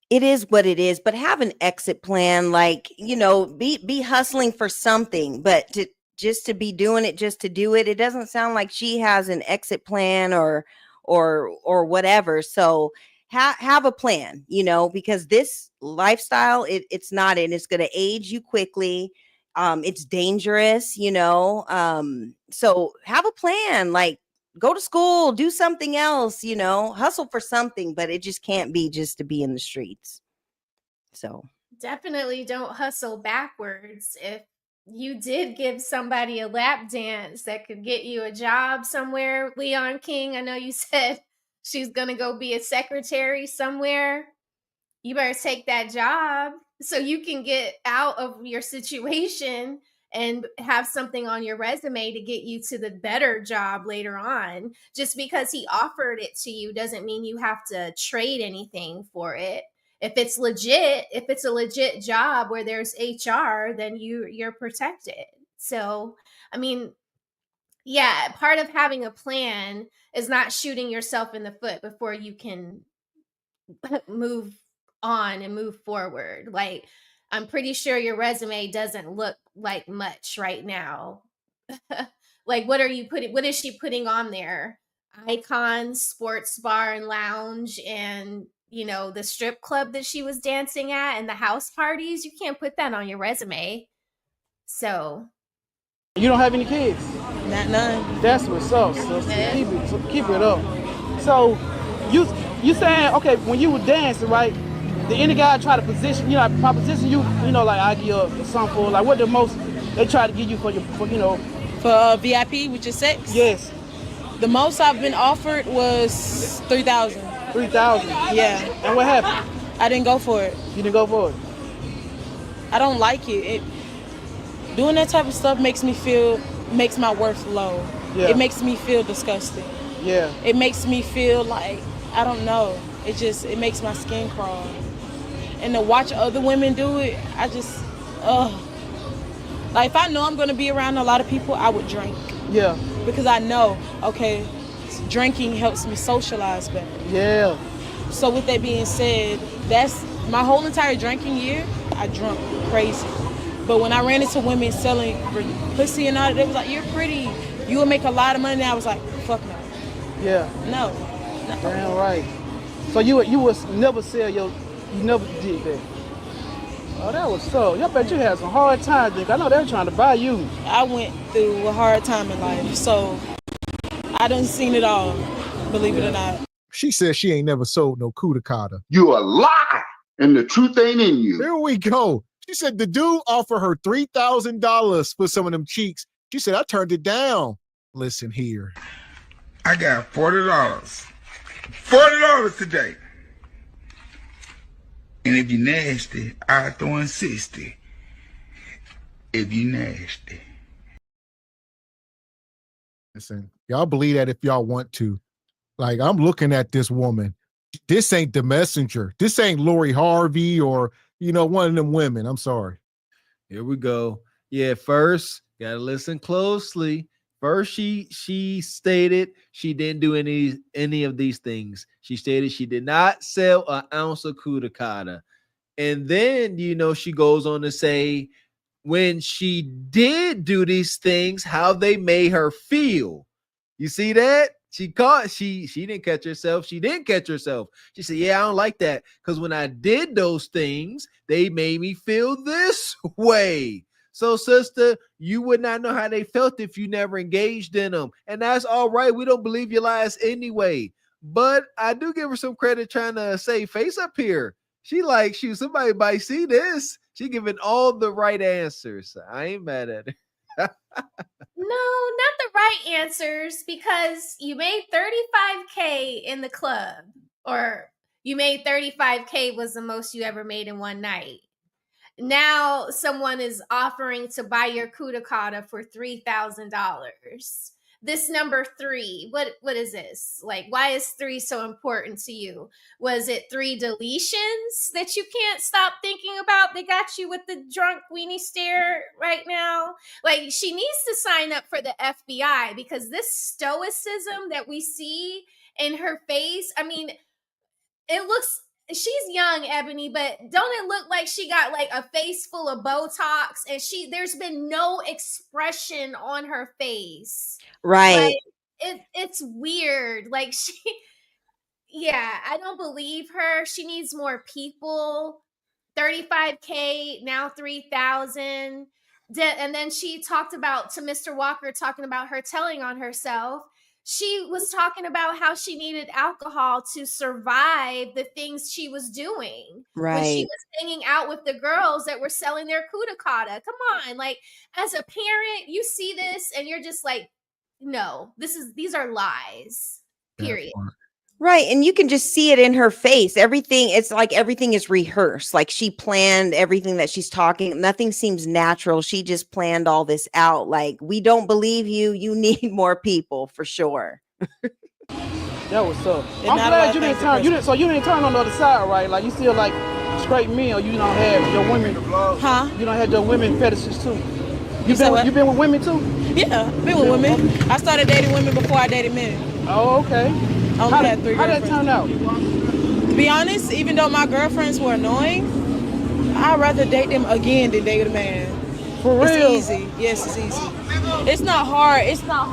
it is what it is, but have an exit plan. Like, be hustling for something, but to be doing it just to do it, it doesn't sound like she has an exit plan or whatever. So have a plan, because this lifestyle, it's not, and it's going to age you quickly. It's dangerous, so have a plan, like go to school, do something else, hustle for something, but it just can't be just to be in the streets. So definitely don't hustle backwards. If you did give somebody a lap dance that could get you a job somewhere, Leon King, I know you said she's going to go be a secretary somewhere. You better take that job so you can get out of your situation and have something on your resume to get you to the better job later on. Just because he offered it to you doesn't mean you have to trade anything for it. If it's a legit job where there's HR, then you're protected. So, I mean, yeah, part of having a plan is not shooting yourself in the foot before you can move on and move forward. Like, I'm pretty sure your resume doesn't look like much right now. Like, what is she putting on there? Icon, sports bar and lounge, and the strip club that she was dancing at and the house parties. You can't put that on your resume. So you don't have any kids? Not none. That's what's up. So keep it up. So you saying, okay, when you were dancing, right? Did any guy try to position, proposition you, like I give you something for, like what the most they try to give you for VIP, which is sex? Yes. The most I've been offered was $3,000. $3,000? Yeah. And what happened? I didn't go for it. You didn't go for it? I don't like it. Doing that type of stuff makes my worth low. Yeah. It makes me feel disgusting. Yeah. It makes me feel like, I don't know. It makes my skin crawl. And to watch other women do it, like if I know I'm going to be around a lot of people, I would drink. Yeah. Because I know, okay, drinking helps me socialize better. Yeah. So with that being said, that's my whole entire drinking year, I drunk crazy. But when I ran into women selling pussy and all that, they was like, you're pretty, you will make a lot of money. And I was like, fuck no. Yeah. No. Damn right. So you was never sell you never did that. Oh, that was so. I bet you had some hard times, Dick. I know they were trying to buy you. I went through a hard time in life, so I done seen it all, believe it or not. She says she ain't never sold no Kudakata. You a lie, and the truth ain't in you. Here we go. She said the dude offered her $3,000 for some of them cheeks. She said, I turned it down. Listen here. I got $40. $40 today. And if you nasty, I throw in 60. If you nasty. Listen, y'all believe that if y'all want to. Like, I'm looking at this woman. This ain't The Messenger. This ain't Lori Harvey or, one of them women. I'm sorry. Here we go. Yeah, first, gotta listen closely. First, she stated she didn't do any of these things. She stated she did not sell an ounce of Kudakata. And then, she goes on to say when she did do these things, how they made her feel. You see that? She didn't catch herself. She didn't catch herself. She said, yeah, I don't like that. Because when I did those things, they made me feel this way. So, sister, you would not know how they felt if you never engaged in them. And that's all right. We don't believe your lies anyway. But I do give her some credit trying to say face up here. She like, somebody might see this. She giving all the right answers. I ain't mad at her. No, not the right answers, because you made 35K in the club, or you made 35K was the most you ever made in one night. Now someone is offering to buy your kudakata for $3,000. This number 3, what is this? Like, why is 3 so important to you? Was it 3 deletions that you can't stop thinking about? They got you with the drunk weenie stare right now. Like, she needs to sign up for the FBI, because this stoicism that we see in her face, I mean, it looks, she's young, Ebony, but don't it look like she got like a face full of Botox, and there's been no expression on her face. Right. Like, it's weird. Like, yeah, I don't believe her. She needs more people. 35K, now 3,000. And then she talked about, to Mr. Walker, talking about her telling on herself. She was talking about how she needed alcohol to survive the things she was doing. When she Right. was hanging out with the girls that were selling their kudakata. Come on. Like, as a parent, you see this and you're just like, no, these are lies. Period. Right. And you can just see it in her face. Everything, it's like everything is rehearsed. Like, she planned everything that she's talking. Nothing seems natural. She just planned all this out. Like, we don't believe you. You need more people for sure. That was so. I'm glad you didn't turn. So you didn't turn on the other side, right? Like, you still like straight men, or you don't have your women? Huh? You don't have your women fetishes too? You been with women too? Yeah, been with women. I started dating women before I dated men. Oh, okay. I only had 3 How girlfriends. did that turn out? To be honest, even though my girlfriends were annoying, I'd rather date them again than date a man. For real? It's easy. Yes, it's easy. It's not hard. It's not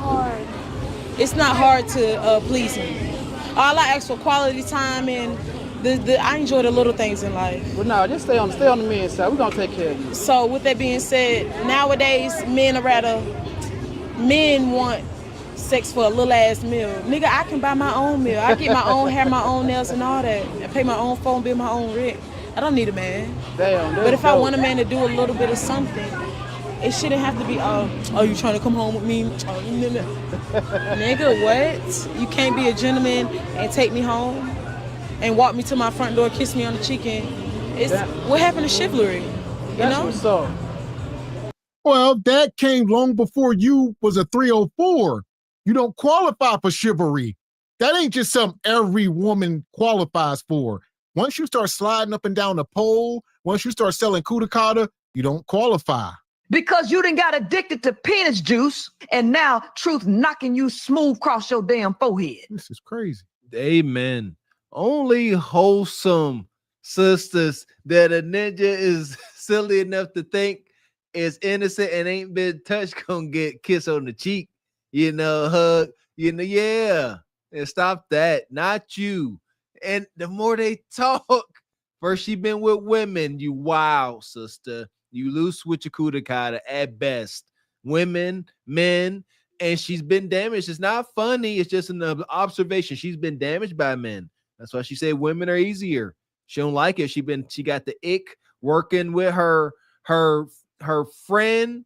hard to please me. All I ask for quality time, and I enjoy the little things in life. Well, no, just stay on the men's side. We're gonna take care of you. So with that being said, nowadays men want sex for a little ass meal. Nigga, I can buy my own meal. I get my own hair, my own nails, and all that. I pay my own phone bill, my own rent. I don't need a man. Damn. But if I want a man to do a little bit of something, it shouldn't have to be, oh, you trying to come home with me? Nigga, what? You can't be a gentleman and take me home and walk me to my front door, kiss me on the cheek, and what happened to chivalry? You know? What's up. Well, that came long before you was a 304. You don't qualify for chivalry. That ain't just something every woman qualifies for. Once you start sliding up and down the pole, once you start selling kudakata, you don't qualify. Because you done got addicted to penis juice, and now truth knocking you smooth across your damn forehead. This is crazy. Amen. Only wholesome sisters that a ninja is silly enough to think is innocent and ain't been touched gonna get kiss on the cheek, hug, yeah. And stop that, not you. And the more they talk, first she been with women, you wild sister. You loose with your kudakata at best. Women, men, and she's been damaged. It's not funny. It's just an observation. She's been damaged by men. That's why she said women are easier. She don't like it. She got the ick working with her friend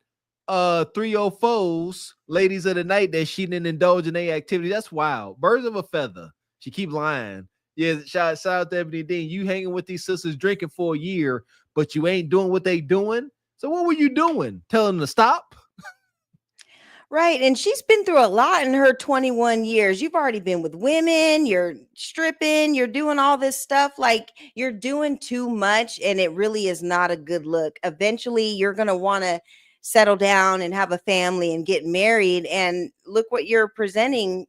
304s, ladies of the night, that she didn't indulge in their activity. That's wild. Birds of a feather. She keep lying. Yeah, shout out to Ebony Dean. You hanging with these sisters drinking for a year, but you ain't doing what they doing. So what were you doing? Telling them to stop? Right. And she's been through a lot in her 21 years. You've already been with women, you're stripping, you're doing all this stuff. Like, you're doing too much, and it really is not a good look. Eventually, you're going to want to settle down and have a family and get married. And look what you're presenting,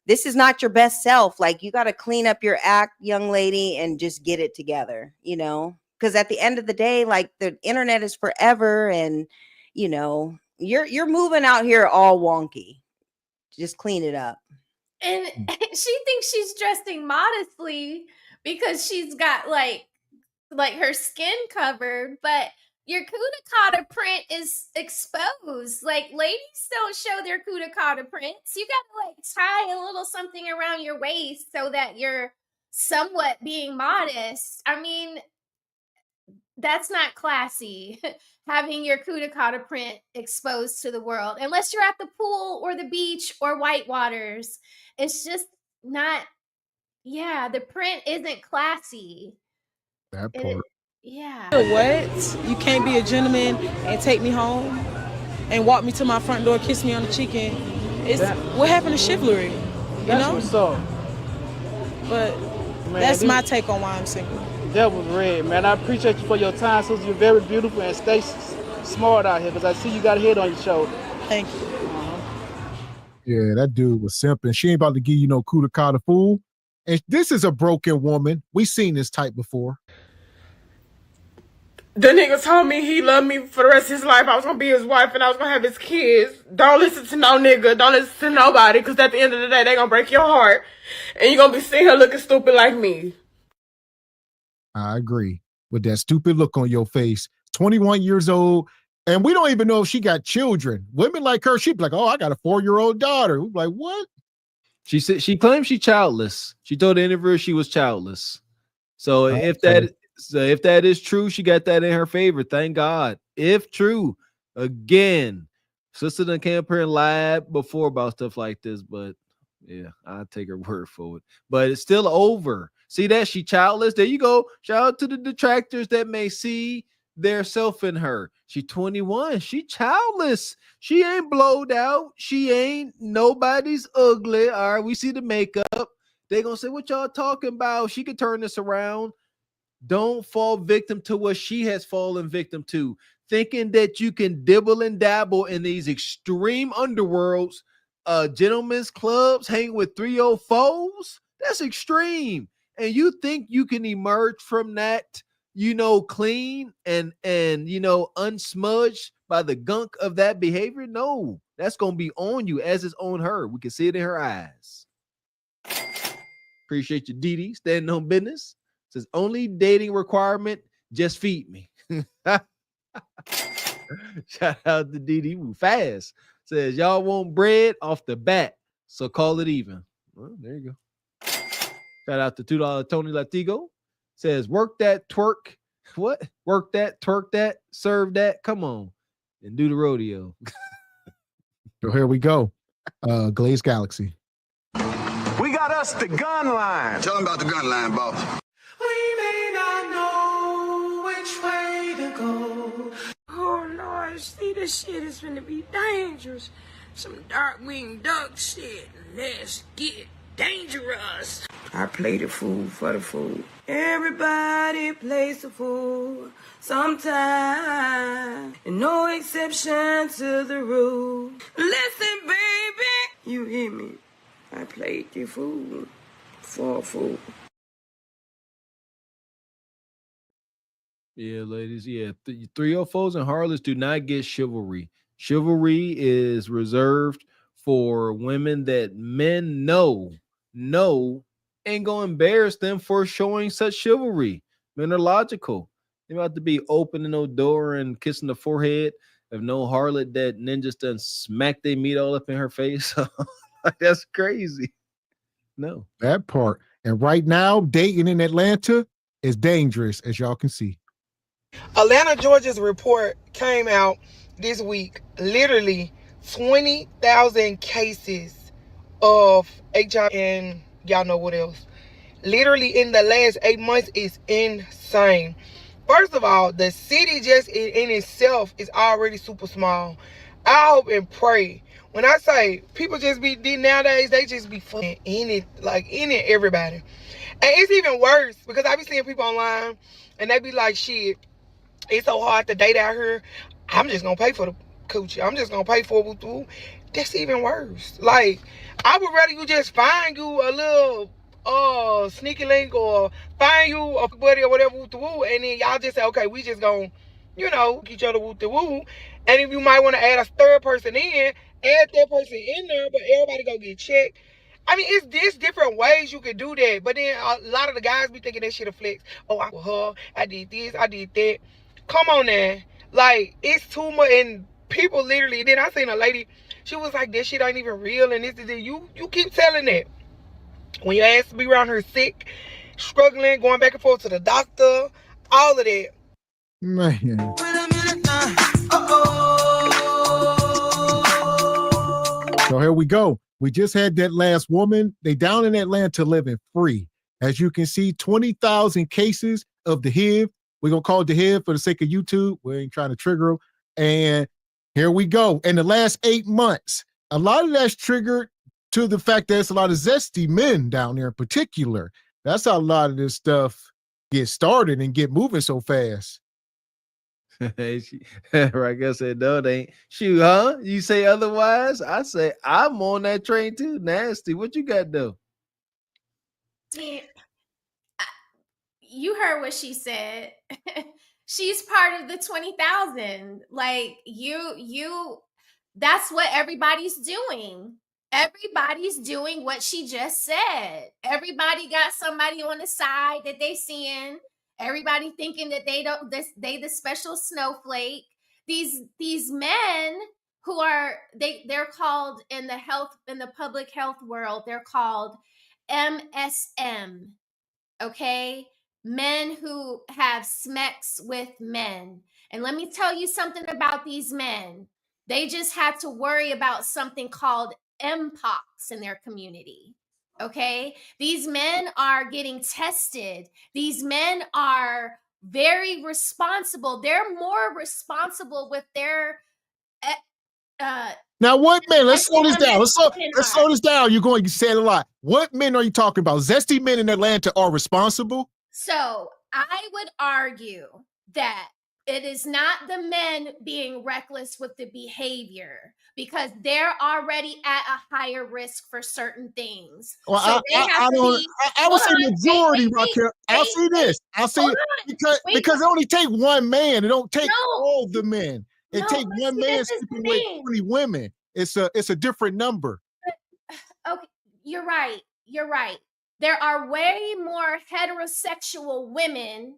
This is not your best self. Like, you got to clean up your act, young lady, and just get it together, because at the end of the day, like, the internet is forever, and, you're moving out here all wonky. Just clean it up. And she thinks she's dressing modestly because she's got like her skin covered, but your kudakata print is exposed. Like, ladies don't show their kudakata prints. You gotta like tie a little something around your waist so that you're somewhat being modest. I mean, That's not classy. Having your Kudakata print exposed to the world, unless you're at the pool or the beach or whitewaters. It's just not. Yeah, the print isn't classy. That part. Yeah. What? You can't be a gentleman and take me home and walk me to my front door, kiss me on the cheek, and what happened to chivalry? You know? What's up. But Man, that's my take on why I'm single. That was red, man. I appreciate you for your time, Susan. You're very beautiful and stay smart out here because I see you got a head on your shoulder. Thank you. Yeah, that dude was simping. She ain't about to give you no Kudakata fool. And this is a broken woman. We seen this type before. The nigga told me he loved me for the rest of his life. I was gonna be his wife and I was gonna have his kids. Don't listen to no nigga. Don't listen to nobody, because at the end of the day, they gonna break your heart. And you're gonna be sitting here looking stupid like me. I agree with that stupid look on your face. 21 years old. And we don't even know if she got children. Women like her, she'd be like, oh, I got a 4-year-old daughter. We'd be like, what? She said she claims she's childless. She told the interviewer she was childless. So if that is true, she got that in her favor. Thank God. If true, again, sister done came up here and lied before about stuff like this, but yeah, I'll take her word for it. But it's still over. See that? She childless. There you go. Shout out to the detractors that may see their self in her. She 21. She childless. She ain't blowed out. She ain't nobody's ugly. All right, we see the makeup. They gonna say, what y'all talking about? She could turn this around. Don't fall victim to what she has fallen victim to. Thinking that you can dibble and dabble in these extreme underworlds, gentlemen's clubs, hang with 304s. That's extreme. And you think you can emerge from that, clean and unsmudged by the gunk of that behavior? No, that's going to be on you as it's on her. We can see it in her eyes. Appreciate you, Didi, standing on business. Says only dating requirement, just feed me. Shout out to Didi. Fast. Says y'all want bread off the bat, so call it even. Well, there you go. Shout out to $2 Tony Latigo. Says work that, twerk. What? Work that, twerk that, serve that. Come on. And do the rodeo. So here we go. Glaze Galaxy. We got us the gun line. Tell them about the gun line, boss. We may not know which way to go. Oh Lord, see, this shit is gonna be dangerous. Some dark-winged duck shit. Let's get dangerous. I play the fool for the fool. Everybody plays the fool sometime. And no exception to the rule. Listen, baby, you hear me? I played the fool for a fool. Yeah, ladies. Yeah, 304s and harlots do not get chivalry. Chivalry is reserved for women that men know ain't gonna embarrass them for showing such chivalry. Men are logical. They about to be opening no door and kissing the forehead of no harlot that ninjas done smack their meat all up in her face. That's crazy. No. That part. And right now, dating in Atlanta is dangerous, as y'all can see. Atlanta, Georgia's report came out this week. Literally 20,000 cases of HIV and y'all know what else. Literally in the last 8 months is insane. First of all, the city just in itself is already super small. I hope and pray. When I say people just be nowadays, they just be fucking in it, like in it, everybody. And it's even worse because I be seeing people online and they be like, shit, it's so hard to date out here. I'm just gonna pay for the coochie. I'm just gonna pay for it. That's even worse. Like, I would rather you just find you a little sneaky link or find you a buddy or whatever, and then y'all just say, okay, we just gonna, each other woo. And if you might want to add a third person in, add that person in there, but everybody go get checked. I mean, there's different ways you can do that, but then a lot of the guys be thinking that shit a flex. Oh, I with her, I did this, I did that. Come on now. Like, it's too much, and people literally, then I seen a lady, she was like, this shit ain't even real, and this is it. You keep telling that. When your ass be around her sick, struggling, going back and forth to the doctor, all of that. Man. So here we go. We just had that last woman. They down in Atlanta living free. As you can see, 20,000 cases of the HIV. We're going to call it the HIV for the sake of YouTube. We ain't trying to trigger them. And here we go. In the last 8 months, a lot of that's triggered to the fact that there's a lot of zesty men down there in particular. That's how a lot of this stuff get started and get moving so fast. Right, I said, no, they ain't. Shoot, huh? You say otherwise? I say, I'm on that train too. Nasty. What you got, though? You heard what she said. She's part of the 20,000. Like, that's what everybody's doing. Everybody's doing what she just said. Everybody got somebody on the side that they seeing. Everybody thinking that they the special snowflake. These men who are they're called in the public health world, they're called MSM. Okay? Men who have sex with men. And let me tell you something about these men. They just had to worry about something called Mpox in their community. Okay? These men are getting tested. These men are very responsible. They're more responsible with their now, what men? Let's slow this down. Let's slow this down. You said a lot. What men are you talking about? Zesty men in Atlanta are responsible? So I would argue that it is not the men being reckless with the behavior, because they're already at a higher risk for certain things. Well, so I would say majority, Raquel. I'll say this. I'll say because it only take one man. It don't take all the men. It takes one man sleeping with 20 women. It's a different number. Okay, you're right. You're right. There are way more heterosexual women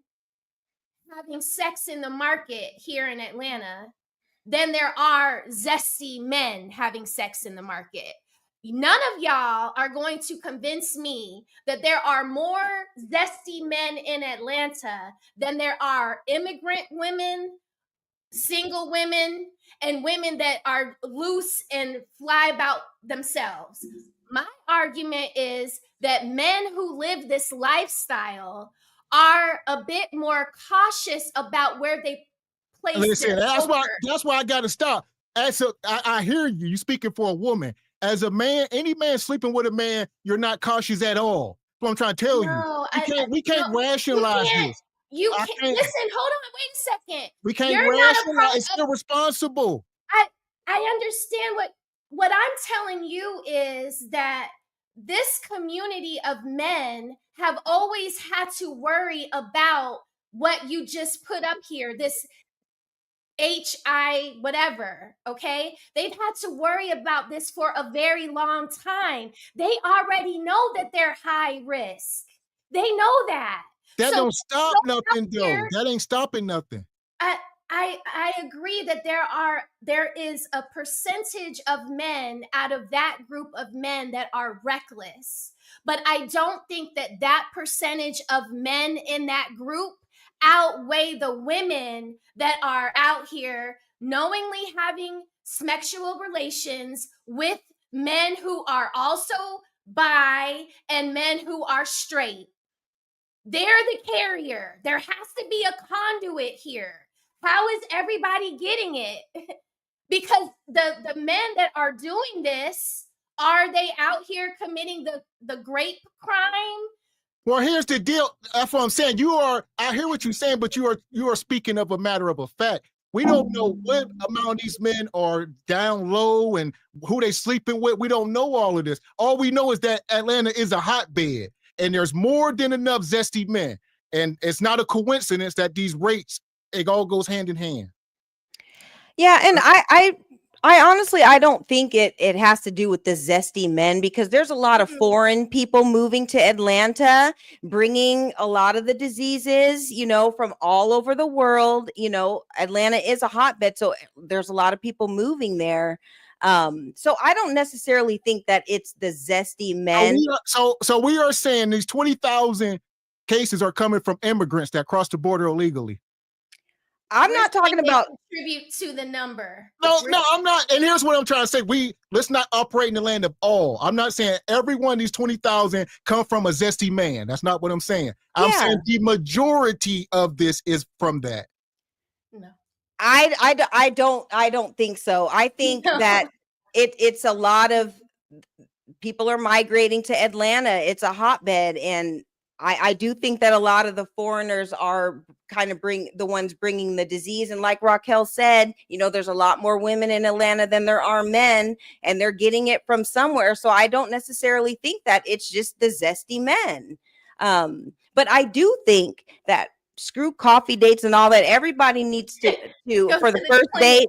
having sex in the market here in Atlanta than there are zesty men having sex in the market. None of y'all are going to convince me that there are more zesty men in Atlanta than there are immigrant women, single women, and women that are loose and fly about themselves. My argument is that men who live this lifestyle are a bit more cautious about where they place. Listen, that's why I got to stop. I hear you. You speaking for a woman. As a man, any man sleeping with a man, you're not cautious at all. That's what I'm trying to tell you. We can't rationalize this. You can't listen. Hold on, wait a second. We can't rationalize. It's irresponsible. I understand what I'm telling you is that this community of men have always had to worry about what you just put up here, this HI whatever, okay? They've had to worry about this for a very long time. They already know that they're high risk. They know that. That don't stop nothing, though. That ain't stopping nothing. I agree that there is a percentage of men out of that group of men that are reckless. But I don't think that percentage of men in that group outweigh the women that are out here knowingly having sexual relations with men who are also bi and men who are straight. They're the carrier. There has to be a conduit here. How is everybody getting it? Because the men that are doing this, are they out here committing the grape crime? Well, here's the deal. That's what I'm saying. I hear what you're saying, but you are speaking of a matter of a fact. We don't know what amount of these men are down low and who they sleeping with. We don't know all of this. All we know is that Atlanta is a hotbed, and there's more than enough zesty men. And it's not a coincidence that these rates, it all goes hand in hand. Yeah, and I honestly, I don't think it has to do with the zesty men, because there's a lot of foreign people moving to Atlanta, bringing a lot of the diseases, from all over the world. Atlanta is a hotbed, so there's a lot of people moving there. So I don't necessarily think that it's the zesty men. So we are saying these 20,000 cases are coming from immigrants that cross the border illegally. I'm not talking about contribute to the number. No, I'm not. And here's what I'm trying to say. Let's not operate in the land of all. I'm not saying every one of these 20,000 come from a zesty man. That's not what I'm saying. I'm saying the majority of this is from that. No. I don't think so. I think that it's a lot of people are migrating to Atlanta. It's a hotbed, and I do think that a lot of the foreigners are kind of the ones bringing the disease. And like Raquel said, there's a lot more women in Atlanta than there are men, and they're getting it from somewhere. So I don't necessarily think that it's just the zesty men. But I do think that screw coffee dates and all that. Everybody needs to for the first date.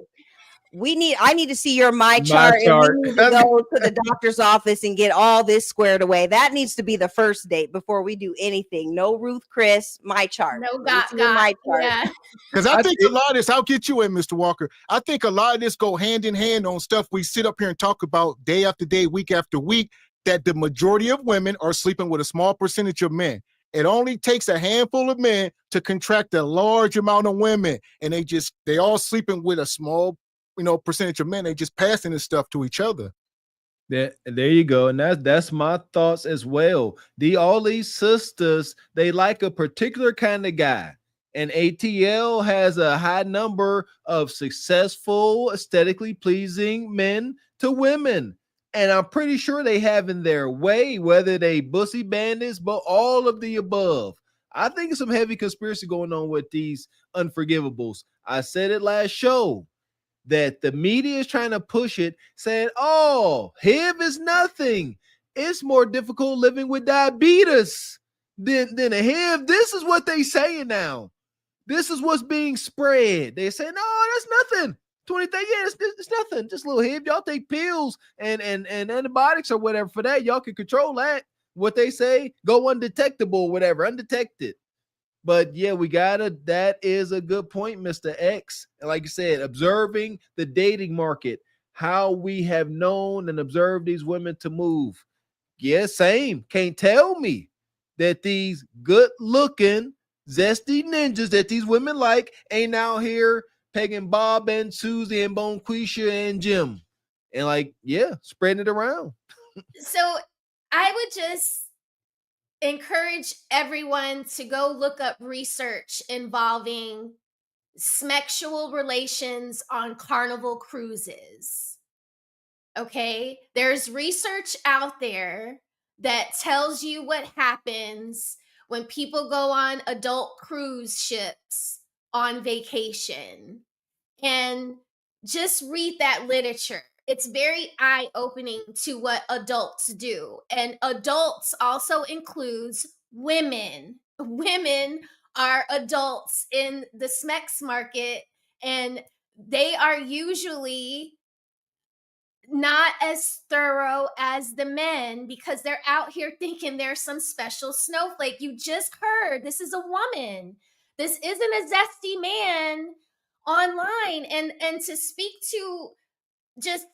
I need to see your my chart. And we need to go to the doctor's office and get all this squared away. That needs to be the first date before we do anything. No Ruth Chris, my chart. No my chart. Yeah. Because I think a lot of this, I'll get you in, Mr. Walker. I think a lot of this go hand in hand on stuff we sit up here and talk about day after day, week after week, that the majority of women are sleeping with a small percentage of men. It only takes a handful of men to contract a large amount of women, and they all sleeping with a small percentage of men. They just passing this stuff to each other. There you go. And that's my thoughts as well. All these sisters, they like a particular kind of guy. And ATL has a high number of successful, aesthetically pleasing men to women. And I'm pretty sure they have in their way, whether they bussy bandits, but all of the above. I think it's some heavy conspiracy going on with these unforgivables. I said it last show that the media is trying to push it, saying, HIV is nothing. It's more difficult living with diabetes than a HIV. This is what they saying now. This is what's being spread. They say, no, that's nothing. 23, it's nothing. Just a little HIV. Y'all take pills and antibiotics or whatever for that. Y'all can control that. What they say, go undetectable, whatever, undetected. But yeah, that is a good point, Mr. X. And like you said, observing the dating market, how we have known and observed these women to move. Yeah, same. Can't tell me that these good looking, zesty ninjas that these women like ain't out here pegging Bob and Susie and Bonquisha and Jim. And spreading it around. So I would just encourage everyone to go look up research involving sexual relations on Carnival cruises. Okay, there's research out there that tells you what happens when people go on adult cruise ships on vacation. And just read that literature. It's very eye-opening to what adults do. And adults also includes women. Women are adults in the SMEX market, and they are usually not as thorough as the men because they're out here thinking they're some special snowflake. You just heard this is a woman. This isn't a zesty man online. And to speak to just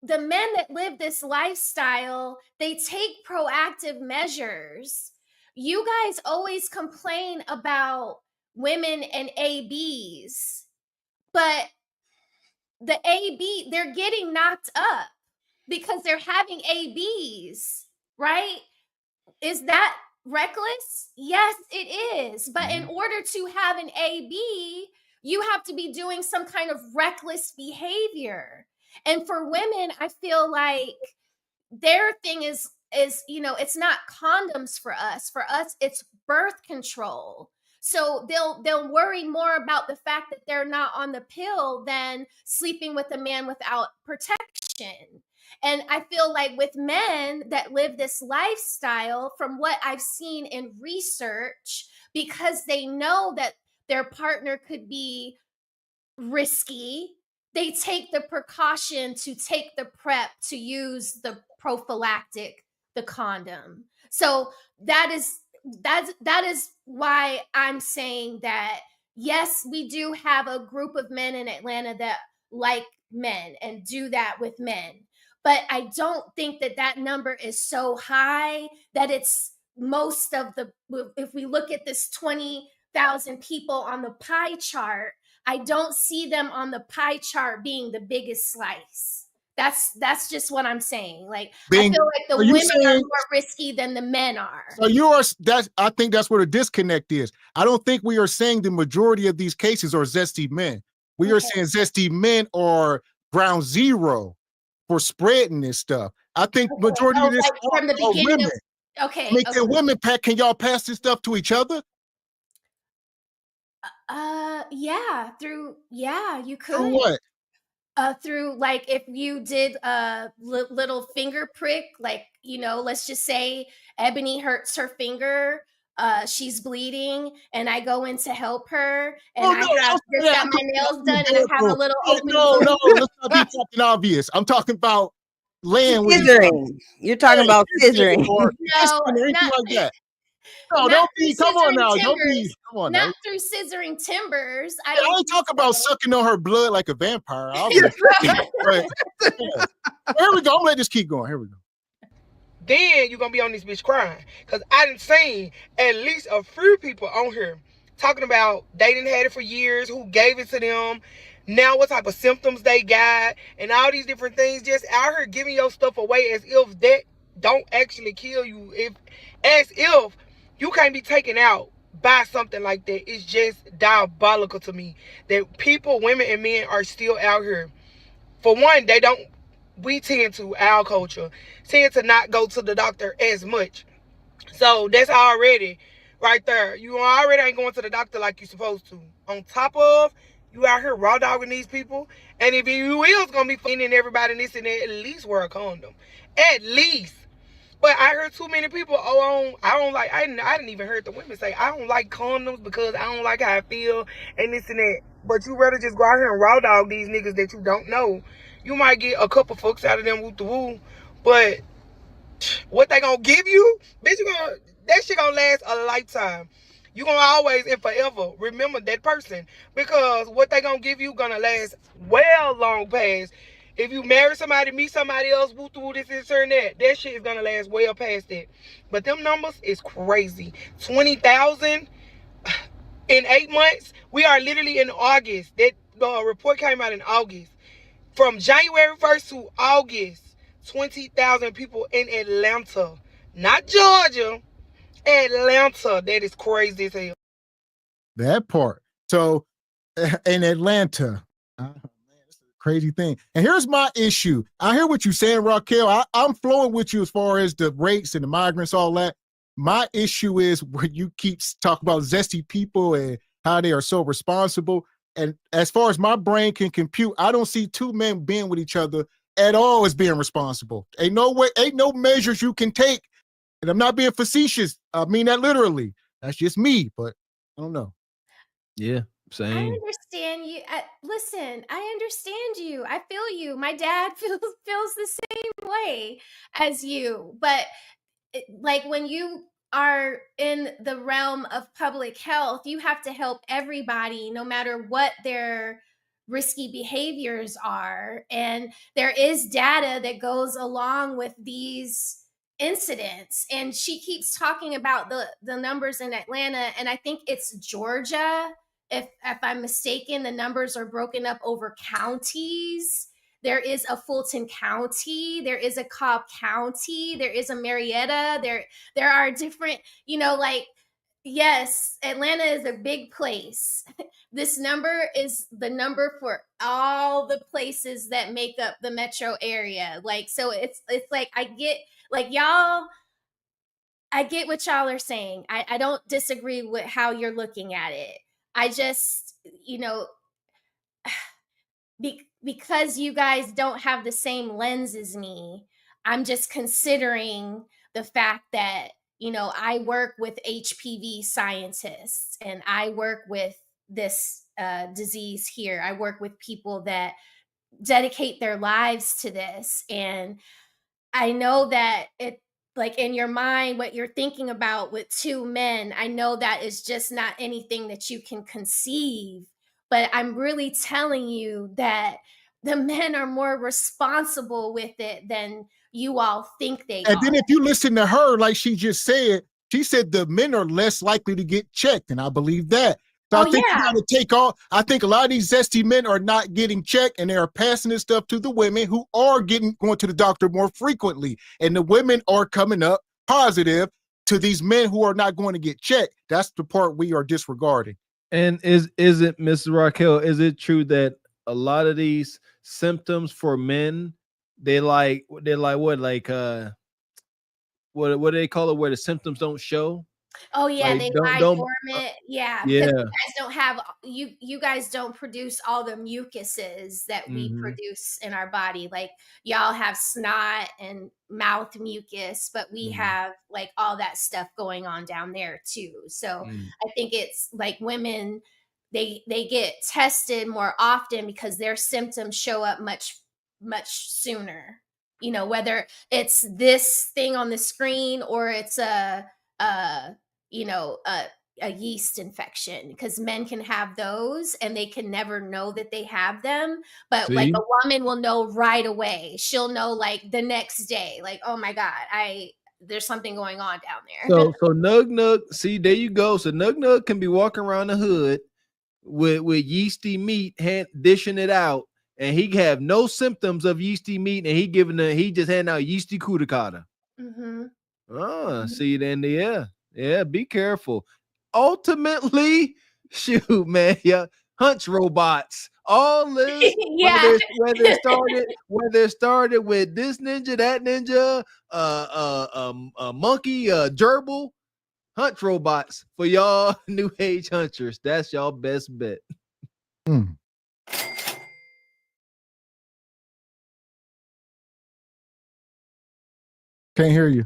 the men that live this lifestyle, they take proactive measures. You guys always complain about women and ABs, but the AB, they're getting knocked up because they're having ABs, right? Is that reckless? Yes, it is. But in order to have an AB, you have to be doing some kind of reckless behavior. And for women, I feel like their thing is it's not condoms for us. For us, it's birth control. So they'll worry more about the fact that they're not on the pill than sleeping with a man without protection. And I feel like with men that live this lifestyle, from what I've seen in research, because they know that their partner could be risky, they take the precaution to take the prep to use the prophylactic, the condom. So that is why I'm saying that, yes, we do have a group of men in Atlanta that like men and do that with men. But I don't think that number is so high that it's most of the, if we look at this 20 100,000 people on the pie chart, I don't see them on the pie chart being the biggest slice. That's just what I'm saying. Like, I feel like the women are more risky than the men are. So I think that's where the disconnect is. I don't think we are saying the majority of these cases are zesty men. We are saying zesty men are ground zero for spreading this stuff. I think majority of this like from the beginning women. Okay. Can women can y'all pass this stuff to each other? Yeah, you could. Through what? Through like if you did a little finger prick, like, let's just say Ebony hurts her finger, she's bleeding, and I go in to help her, and I have just got my nails done, and I have a little open. No, let's not be talking obvious. I'm talking about laying with scissoring. You're talking about scissoring. No, anything like that. No, not don't be. Come on now. scissoring Don't be. timbers. Come on Not now. through scissoring timbers. I I ain't talking about sucking on her blood like a vampire. Obviously. But, yeah. Here we go. I'm gonna let this keep going. Here we go. Then you're gonna be on this bitch crying. Cause I done seen at least a few people on here talking about they didn't had it for years, who gave it to them, now what type of symptoms they got, and all these different things, just out here giving your stuff away as if that don't actually kill you. As if you can't be taken out by something like that. It's just diabolical to me that people, women and men, are still out here. For one, we tend to, our culture, tend to not go to the doctor as much. So that's already right there. You already ain't going to the doctor like you're supposed to. On top of, you out here raw dogging these people. And if you is going to be finding everybody this and that, at least wear a condom. At least. But I heard too many people, I didn't even heard the women say, I don't like condoms because I don't like how I feel and this and that. But you rather just go out here and raw dog these niggas that you don't know. You might get a couple fucks out of them woo the woo, but what they gonna give you? Bitch, that shit gonna last a lifetime. You gonna always and forever remember that person, because what they gonna give you gonna last well long past. If you marry somebody, meet somebody else, woo through this and that shit is gonna last well past that. But them numbers is crazy. 20,000 in 8 months. We are literally in August. That report came out in August. From January 1st to August, 20,000 people in Atlanta. Not Georgia, Atlanta. That is crazy as hell. That part. So in Atlanta, crazy thing. And here's my issue. I hear what you're saying, Raquel. I'm flowing with you as far as the rates and the migrants, all that. My issue is when you keep talking about zesty people and how they are so responsible. And as far as my brain can compute, I don't see two men being with each other at all as being responsible. Ain't no measures you can take. And I'm not being facetious. I mean that literally. That's just me, but I don't know. Yeah, same. I understand you. Listen, I understand you. I feel you. My dad feels the same way as you. But like when you are in the realm of public health, you have to help everybody, no matter what their risky behaviors are. And there is data that goes along with these incidents. And she keeps talking about the numbers in Atlanta, and I think it's Georgia. If I'm mistaken, the numbers are broken up over counties. There is a Fulton County, there is a Cobb County, there is a Marietta, there are different, yes, Atlanta is a big place. This number is the number for all the places that make up the metro area. Like, so it's like, I get what y'all are saying. I don't disagree with how you're looking at it. I just, because you guys don't have the same lens as me, I'm just considering the fact that, I work with HPV scientists and I work with this disease here. I work with people that dedicate their lives to this. And I know that it, like in your mind, what you're thinking about with two men, I know that is just not anything that you can conceive. But I'm really telling you that the men are more responsible with it than you all think they are. And then if you listen to her, like she just said, She said the men are less likely to get checked, and I believe that. So Oh, I think you yeah. got to take all. I think a lot of these zesty men are not getting checked, and they are passing this stuff to the women who are going to the doctor more frequently, and the women are coming up positive to these men who are not going to get checked. That's the part we are disregarding. And is it, Mrs. Raquel? Is it true that a lot of these symptoms for men, what do they call it, where the symptoms don't show? Oh yeah, Like, they don't- lie don't- dormant. Yeah, yeah. because you guys don't have you guys don't produce all the mucuses that we Mhm. produce in our body. Like y'all have snot and mouth mucus, but we have like all that stuff going on down there too. So I think it's like women, they get tested more often because their symptoms show up much sooner. You know, whether it's this thing on the screen or it's a yeast infection, because men can have those and they can never know that they have them, but like See? a woman will know right away. She'll know like the next day, like, oh my god, there's something going on down there. So Nug, see, there you go. So Nug can be walking around the hood with yeasty meat, dishing it out, and he have no symptoms of yeasty meat, and he just handing out yeasty cuticata. See, then yeah, be careful. Ultimately, shoot, man, yeah, hunch robots. All this, Yeah. whether it started with this ninja, that ninja, a monkey, gerbil, hunch robots for y'all new age hunchers. That's y'all best bet. Mm. Can't hear you.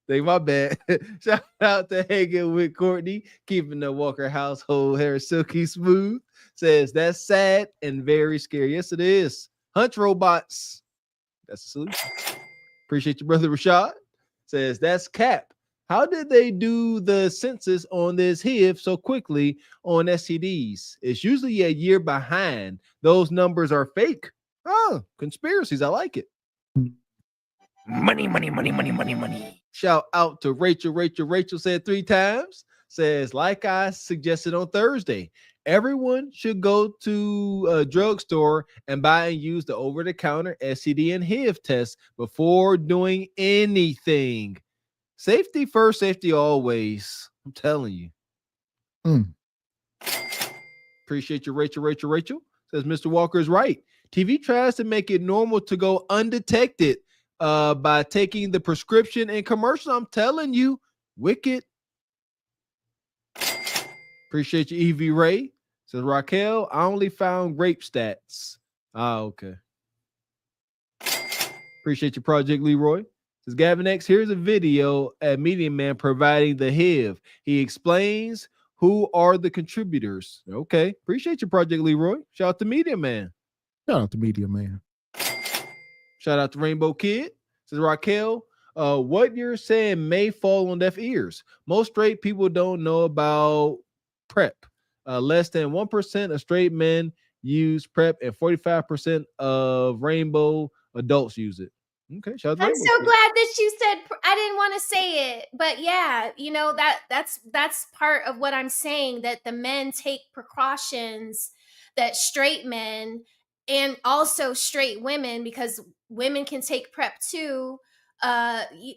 Think my bad. Shout out to Hanging with Courtney, keeping the Walker household hair silky smooth. Says that's sad and very scary. Yes, it is. Hunch robots. That's the solution. Appreciate your brother Rashad. Says that's cap. How did they do the census on this HIV so quickly on STDs? It's usually a year behind. Those numbers are fake. Oh, conspiracies. I like it. Money. Shout out to Rachel. Rachel said 3 times. Says, like I suggested on Thursday, everyone should go to a drugstore and buy and use the over-the-counter STD and HIV test before doing anything. Safety first, safety always. I'm telling you. Appreciate you, Rachel. Says Mr. Walker is right. TV tries to make it normal to go undetected by taking the prescription in commercial. I'm telling you, wicked. Appreciate you, Evie Ray. Says Raquel, I only found rape stats. Okay. Appreciate your Project Leroy. Says Gavin X, here's a video at Medium Man providing the HIV. He explains who are the contributors. Okay. Appreciate your Project Leroy. Shout out to Medium Man. Shout out to Media Man. Shout out to Rainbow Kid. Says Raquel, what you're saying may fall on deaf ears. Most straight people don't know about PrEP. Less than 1% of straight men use PrEP, and 45% of rainbow adults use it. Okay, shout out to I'm Rainbow so Kid. glad that you said, I didn't want to say it, but yeah, you know, that's part of what I'm saying, that the men take precautions that straight men and also straight women, because women can take PrEP too,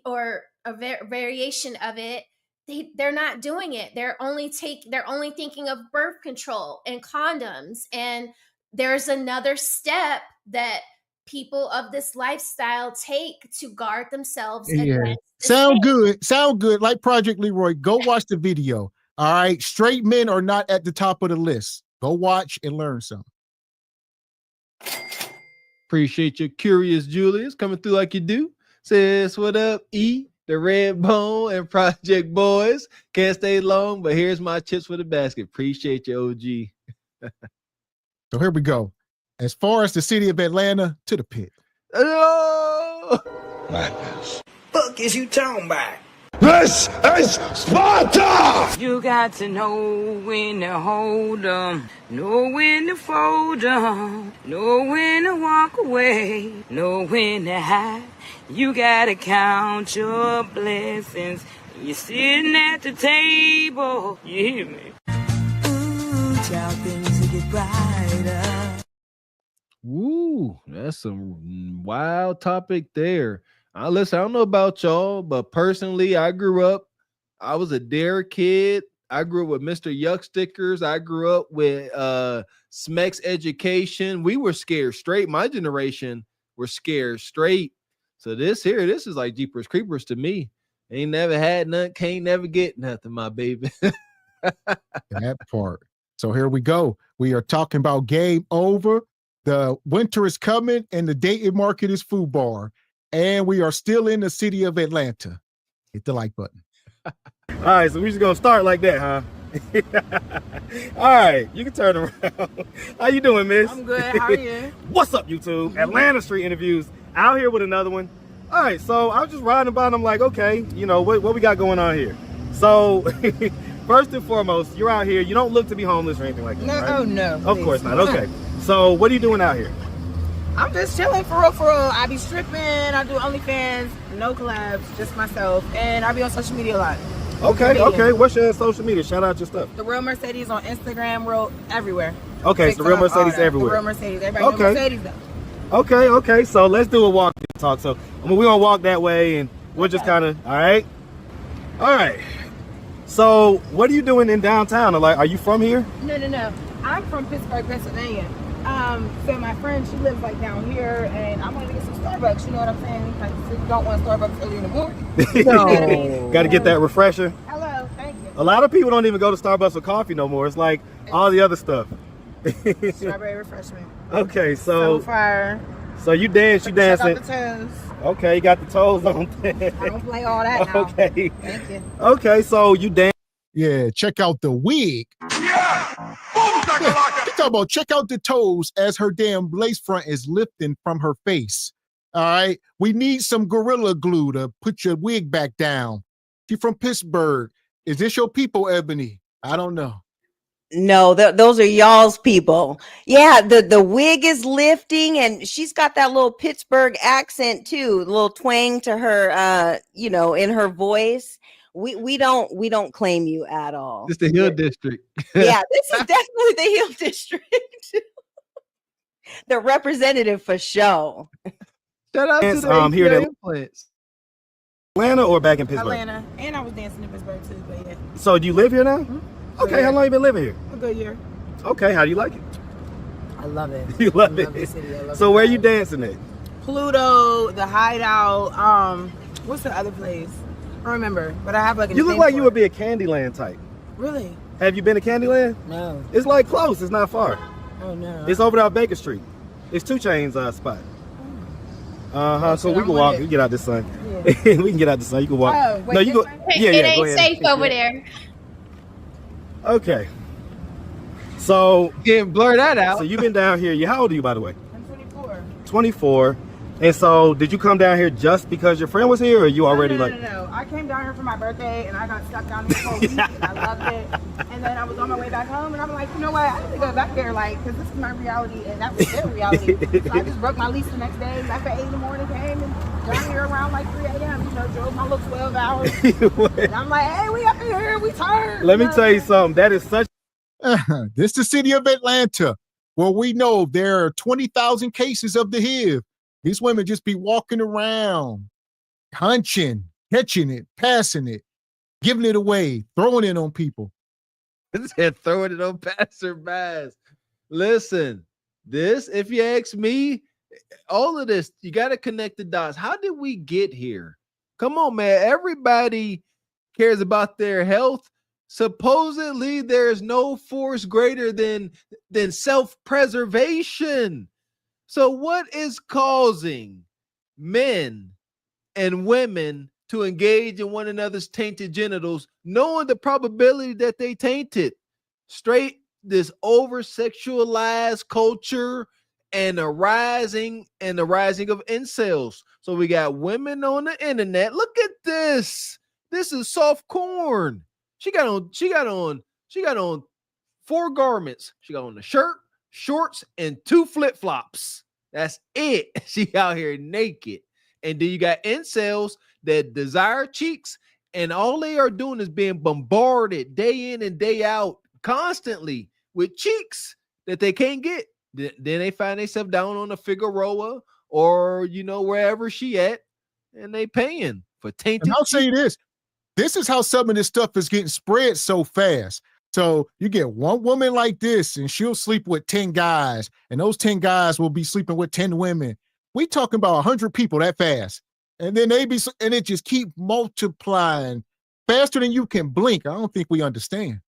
or a variation of it. They're not doing it. They're only thinking of birth control and condoms. And there's another step that people of this lifestyle take to guard themselves against Sound good. Like Project Leroy, go watch the video. All right. Straight men are not at the top of the list. Go watch and learn something. Appreciate you, Curious Julius, coming through like you do. Says, what up, E? The Red Bone and Project Boys. Can't stay long, but here's my chips for the basket. Appreciate you, OG. So here we go. As far as the city of Atlanta, to the pit. Oh! Madness. Fuck is you talking about? This is Sparta! You got to know when to hold 'em, know when to fold 'em, know when to walk away, know when to hide. You gotta count your blessings. You're sitting at the table. You hear me? Ooh, child, things will get brighter. Ooh, that's some wild topic there. Listen, I don't know about y'all, but personally, I was a dare kid. I grew up with Mr. Yuck stickers. I grew up with Smex education. We were scared straight. My generation were scared straight. So this is like Jeepers Creepers to me. Ain't never had none, can't never get nothing, my baby. That part. So here we go. We are talking about Game Over. The winter is coming and the dating market is FUBAR. And we are still in the city of Atlanta. Hit the like button. All right, so we're just gonna start like that, huh? All right, you can turn around. How you doing, miss? I'm good. How are you? What's up, YouTube? Atlanta Street Interviews. Out here with another one. All right, so I was just riding by and I'm like, okay, you know, what we got going on here? So, first and foremost, you're out here. You don't look to be homeless or anything like that, No, right? oh no. Of course not. Okay. So, what are you doing out here? I'm just chilling for real, for real. I be stripping, I do OnlyFans, no collabs, just myself, and I be on social media a lot. Okay, okay. What's your social media? Shout out your stuff. The Real Mercedes on Instagram, real everywhere. Okay, so the Real Mercedes everywhere. The Real Mercedes. Everybody know Mercedes though. Okay, okay. So let's do a walk and talk. So we're gonna walk that way, and we'll just kind of. All right. All right. So what are you doing in downtown? Like, are you from here? No. I'm from Pittsburgh, Pennsylvania. So my friend, she lives like down here, and I wanted to get some Starbucks. You know what I'm saying? Like, so you don't want Starbucks early in the morning. No. Got to get that refresher. Hello, thank you. A lot of people don't even go to Starbucks for coffee no more. It's like all the other stuff. Strawberry refreshment. Okay, so fire. So you dance, you dancing. Check out the toes. Okay, you got the toes on there. I don't play all that now. Okay. Thank you. Okay, so you dance. Yeah, check out the wig. Yeah! You talk about check out the toes as her damn lace front is lifting from her face. All right, we need some Gorilla Glue to put your wig back down. She from Pittsburgh. Is this your people, Ebony? I don't know. No, those are y'all's people. Yeah, the wig is lifting, and she's got that little Pittsburgh accent too, a little twang to her, in her voice. We don't claim you at all. It's the Hill District. Yeah, this is definitely the Hill District. The representative for show. Shout out to the here in implants. Atlanta or back in Pittsburgh? Atlanta, and I was dancing in Pittsburgh too, but yeah. So do you live here now? Mm-hmm. Okay, how long you been living here? A good year. Okay, how do you like it? I love it. You love it. The city. I love So where you dancing at? Pluto, the Hideout. What's the other place? I don't remember, but I have like. You look like you would be a Candyland type. Really? Have you been to Candyland? No. It's like close. It's not far. Oh no. It's over there on Baker Street. It's 2 Chainz spot. So we can walk. We can get out the sun. Yeah. We can get out the sun. You can walk. Oh, wait, no, you go. Yeah, It go ain't ahead. safe over there. Okay. So can't blur that out. So you've been down here. How old are you, by the way? I'm 24. 24. And so, did you come down here just because your friend was here, or you already No. I came down here for my birthday, and I got stuck down here for a week, and I loved it. And then I was on my way back home, and I'm like, you know what? I need to go back there, like, because this is my reality, and that was their reality. So I just broke my lease the next day, left at 8 in the morning, came and down here around like 3 a.m. Drove my little 12 hours. And I'm like, hey, we up in here, we tired. Let me tell you something. That is such. This is the city of Atlanta, where we know there are 20,000 cases of the HIV. These women just be walking around, hunching, catching it, passing it, giving it away, throwing it on people. Throwing it on passerbys. Listen, this, if you ask me, all of this, you got to connect the dots. How did we get here? Come on, man. Everybody cares about their health. Supposedly, there's no force greater than self-preservation. So what is causing men and women to engage in one another's tainted genitals, knowing the probability that they tainted? Straight, this over-sexualized culture and the rising of incels. So we got women on the internet. Look at this. This is soft corn. She got on 4 garments. She got on the shirt, shorts, and 2 flip-flops. That's it. She out here naked. And then you got incels that desire cheeks, and all they are doing is being bombarded day in and day out constantly with cheeks that they can't get. Then they find themselves down on the Figueroa or, wherever she at, and they paying for tainted. And I'll say this. This is how some of this stuff is getting spread so fast. So you get one woman like this, and she'll sleep with 10 guys, and those 10 guys will be sleeping with 10 women. We talking about 100 people that fast. And then and it just keep multiplying faster than you can blink. I don't think we understand.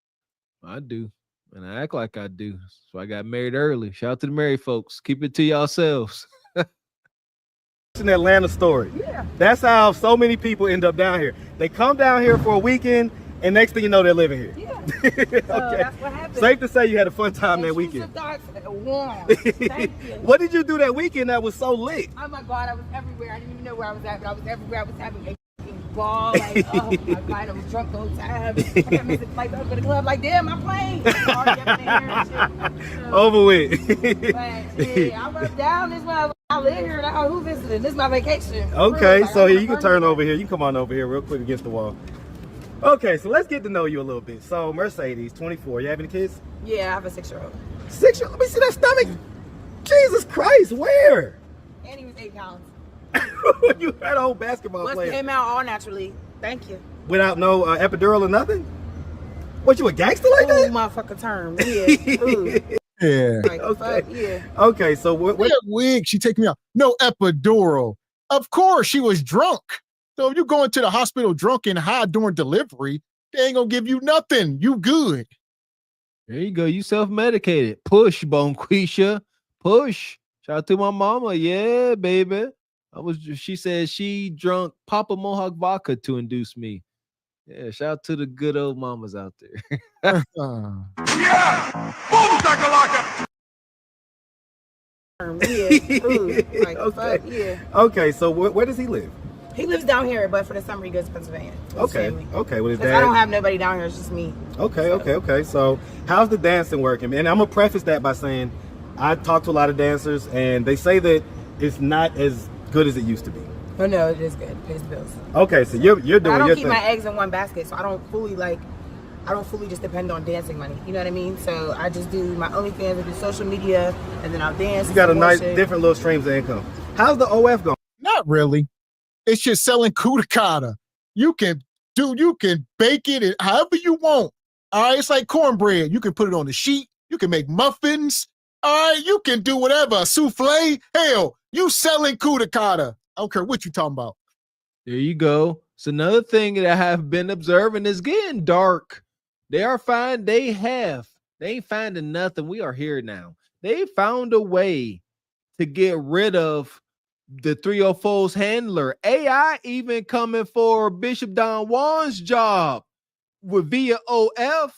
I do. And I act like I do. So I got married early. Shout out to the married folks. Keep it to yourselves. An Atlanta story. Yeah. That's how so many people end up down here. They come down here for a weekend, and next thing you know, they're living here. Yeah. Okay. That's what happened. Safe to say you had a fun time that weekend. Thank you. What did you do that weekend that was so lit? Oh my God, I was everywhere. I didn't even know where I was at, but I was everywhere. I was having a ball. Like, oh my God, I was drunk the whole time. I got missing flights over to the club. Like, damn, my plane. Over with. But yeah, I went down this way. I live here. Now. Who visited? This is my vacation. Okay, so here you can turn over here. You can come on over here real quick against the wall. Okay, so let's get to know you a little bit. So Mercedes, 24. You have any kids? Yeah, I have a 6-year-old. 6-year-old? Let me see that stomach. Jesus Christ, where? And he was 8 pounds. You had a whole basketball player. Came out all naturally. Thank you. Without no epidural or nothing? What, you a gangster like that? Motherfucker term. Yeah. Yeah. Like, okay. Yeah. Okay, so what wig? She take me out. No epidural. Of course, she was drunk. So if you going to the hospital drunk and high during delivery, they ain't gonna give you nothing. You good. There you go. You self-medicated. Push, Bonquisha. Push. Shout out to my mama. Yeah, baby. She said she drunk Papa Mohawk vodka to induce me. Yeah, shout out to the good old mamas out there. Yeah! Boom, shakalaka! Yeah. Okay, so where does he live? He lives down here, but for the summer he goes to Pennsylvania. Okay, with his dad. I don't have nobody down here, it's just me. Okay. So how's the dancing working? And I'm gonna preface that by saying I talk to a lot of dancers, and they say that it's not as good as it used to be. Oh no, it is good. It pays the bills. Okay, so you're doing your thing. I don't keep my eggs in one basket, so I don't fully just depend on dancing money. You know what I mean? So I just do my OnlyFans, I do social media, and then I'll dance. You got a nice different little streams of income. How's the OF going? Not really. It's just selling cuticata. You can bake it however you want. All right, it's like cornbread. You can put it on the sheet. You can make muffins. All right, you can do whatever. Souffle. Hell, you selling cuticata. I don't care what you talking about. There you go. It's another thing that I have been observing is getting dark. They are fine. They ain't finding nothing. We are here now. They found a way to get rid of the 304's handler. AI even coming for Bishop Don Juan's job via OF.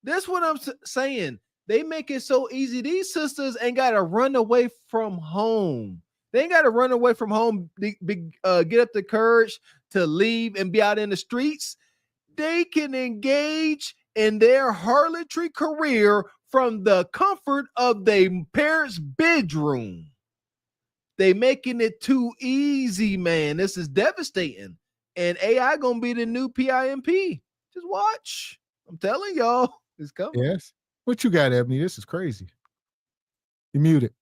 That's what I'm saying. They make it so easy. These sisters ain't got to run away from home. They ain't got to run away from home, get up the courage to leave and be out in the streets. They can engage in their harlotry career from the comfort of their parents' bedroom. They making it too easy, man. This is devastating. And AI gonna be the new PIMP. Just watch. I'm telling y'all, it's coming. Yes. What you got, Ebony? This is crazy. You muted.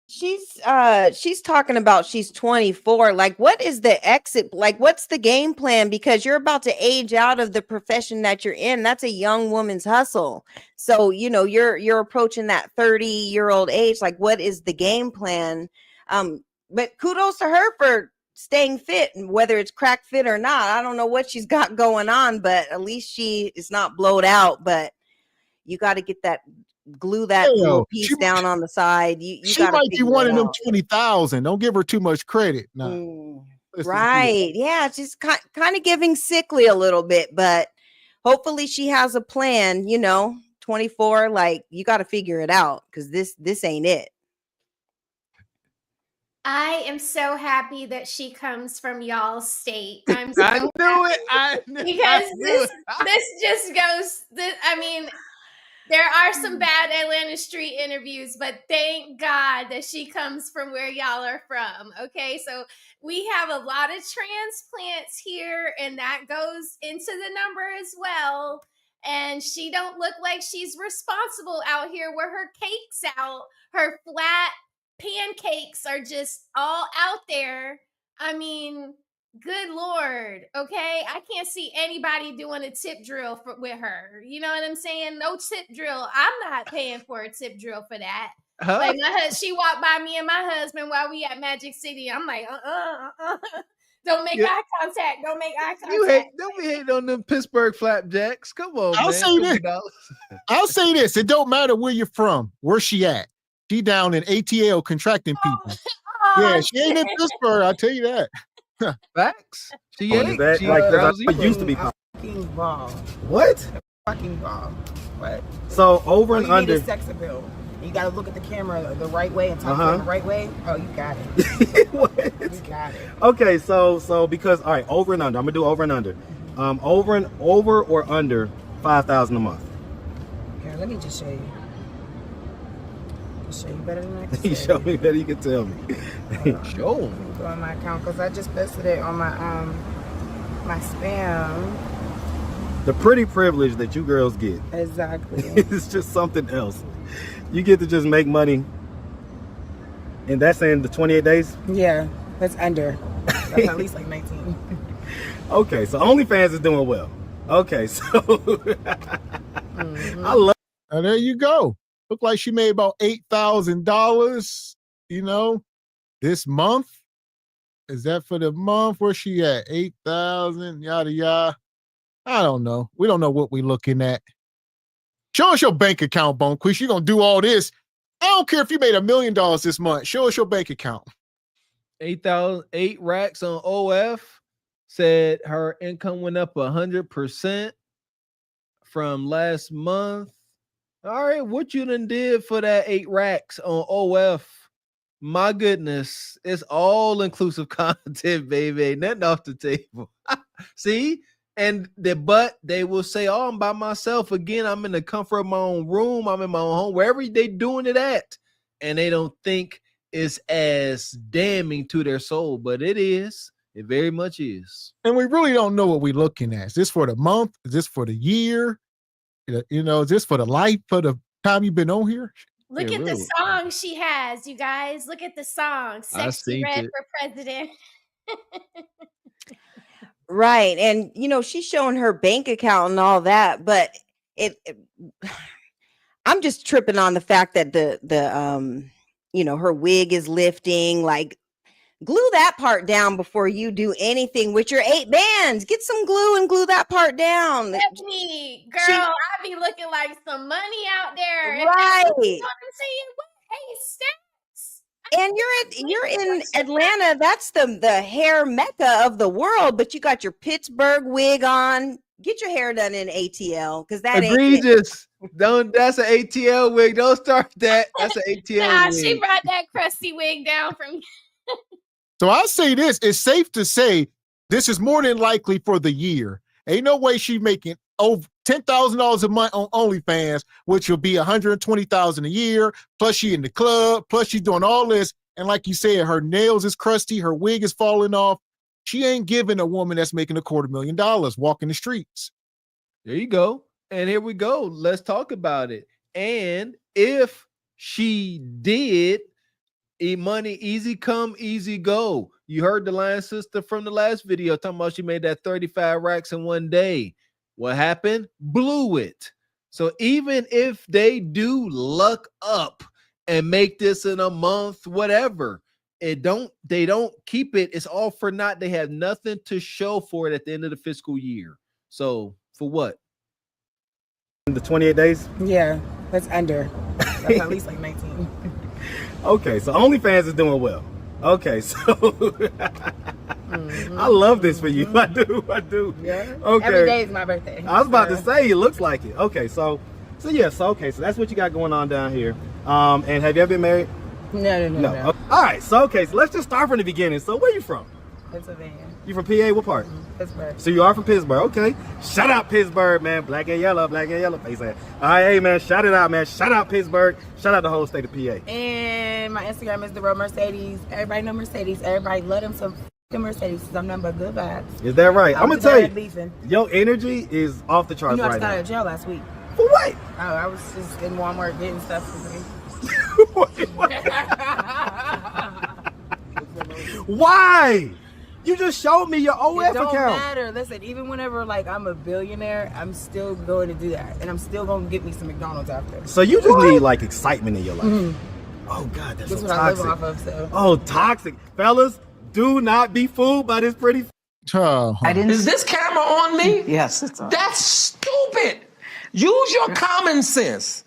She's talking about she's 24. Like, what is the exit? Like, what's the game plan? Because you're about to age out of the profession that you're in. That's a young woman's hustle. So, you're approaching that 30-year-old age. Like, what is the game plan? But kudos to her for staying fit, and whether it's crack fit or not. I don't know what she's got going on, but at least she is not blowed out. But you got to get glue that little piece down on the side. She might be one of them 20,000. Don't give her too much credit. No. Right. Yeah. Just kind of giving sickly a little bit, but hopefully she has a plan, 24. Like, you got to figure it out, because this ain't it. I am so happy that she comes from y'all's state. I'm so I knew it. because this just goes. I mean, There are some bad Atlanta street interviews, but thank God that she comes from where y'all are from. Okay, so we have a lot of transplants here, and that goes into the number as well. And she don't look like she's responsible out here where her cake's out. Her flat pancakes are just all out there. I mean, good Lord, okay? I can't see anybody doing a tip drill with her. You know what I'm saying? No tip drill. I'm not paying for a tip drill for that. Huh? Like she walked by me and my husband while we at Magic City. I'm like, Don't make eye contact. Don't make eye contact. Don't be hating on them Pittsburgh flapjacks. Come on, I'll man. say this. I'll say this. It don't matter where you're from. Where's she at? She down in ATL contracting people. Yeah, she ain't in Pittsburgh. I'll tell you that. Facts. She ain't. That, She like, drowsy. it used to be. Fucking ball. What? Fucking ball. What? So over and you under. Need a sex appeal. You gotta look at the camera the right way and talk to them the right way. Oh, you got it. What? You got it. Okay, so because all right, over and under. I'm gonna do over and under. Over or under 5,000 a month. Here, let me just show you. I'll show you better than I can You show me better. You can tell me. Show Let me go on my account because I just posted it on my my spam. The pretty privilege that you girls get. Exactly. It's just something else. You get to just make money. And that's in the 28 days? Yeah, that's under. That's at least like 19. Okay, so OnlyFans is doing well. Okay, so I love. And there you go. Look like she made about $8,000. You know, this month. Is that for the month? Where's she at? 8,000. Yada yada. I don't know. We don't know what we're looking at. Show us your bank account, Bonquist. You're gonna do all this. I don't care if you made $1 million this month. Show us your bank account. 8 racks on OF. Said her income went up 100% from last month. All right, what you done did for that 8 racks on OF? My goodness, it's all inclusive content, baby. Ain't nothing off the table. See? And they will say, oh, I'm by myself. Again, I'm in the comfort of my own room. I'm in my own home, wherever they doing it at. And they don't think it's as damning to their soul, but it is. It very much is. And we really don't know what we're looking at. Is this for the month? Is this for the year? You know, is this for the life, for the time you've been on here? Look at the song she has, you guys. Look at the song. Sexy Red for President. Right. And, you know, she's showing her bank account and all that, but I'm just tripping on the fact that the you know, her wig is lifting. Like, glue that part down before you do anything with your 8 bands. Get some glue and glue that part down. Stephanie, girl, I be looking like some money out there. Right. You know what I'm saying? Hey, Steph. And you're in Atlanta. That's the hair mecca of the world. But you got your Pittsburgh wig on. Get your hair done in ATL because that egregious. That's an ATL wig. Don't start that. That's an ATL wig. She brought that crusty wig down from. So I'll say this: it's safe to say this is more than likely for the year. Ain't no way she's making over $10,000 a month on OnlyFans, which will be $120,000 a year. Plus, she in the club. Plus, she's doing all this. And like you said, her nails is crusty. Her wig is falling off. She ain't giving a woman that's making $250,000 walking the streets. There you go. And here we go. Let's talk about it. And if she did, money easy come, easy go. You heard the line sister from the last video talking about she made that 35 racks in one day. What happened? Blew it. So even if they do luck up and make this in a month, whatever, they don't keep it. It's all for naught. They have nothing to show for it at the end of the fiscal year. So for what? The 28 days? Yeah, that's under. That's at least like 19. Okay, so OnlyFans is doing well. Okay, so I love this for you. I do. Yeah. Okay. Every day is my birthday. I was about to say it looks like it. Okay, so that's what you got going on down here. And have you ever been married? No. All right, so let's just start from the beginning. So where you from? Pennsylvania. You from PA? What part? Pittsburgh. So you are from Pittsburgh, okay. Shout out Pittsburgh, man. Black and yellow. Face that. All right, hey, man, shout it out, man. Shout out Pittsburgh. Shout out the whole state of PA. And my Instagram is the Real Mercedes. Everybody know Mercedes. Everybody love them some Mercedes. I'm nothing but good vibes. Is that right? I'm going to tell you, beefing. your energy is off the charts You know, right I got now. out of jail last week. For what? Oh, I was just in Walmart getting stuff for me. Why? You just showed me your OF It don't account. matter. Listen, even whenever like I'm a billionaire, I'm still going to do that, and I'm still going to get me some McDonald's after. So you just need like excitement in your life. Oh God, that's That's so what I toxic. live off of. So. Oh, toxic, fellas. Do not be fooled by this pretty. Is this camera on me? Yes, it's on. That's stupid. Use your common sense.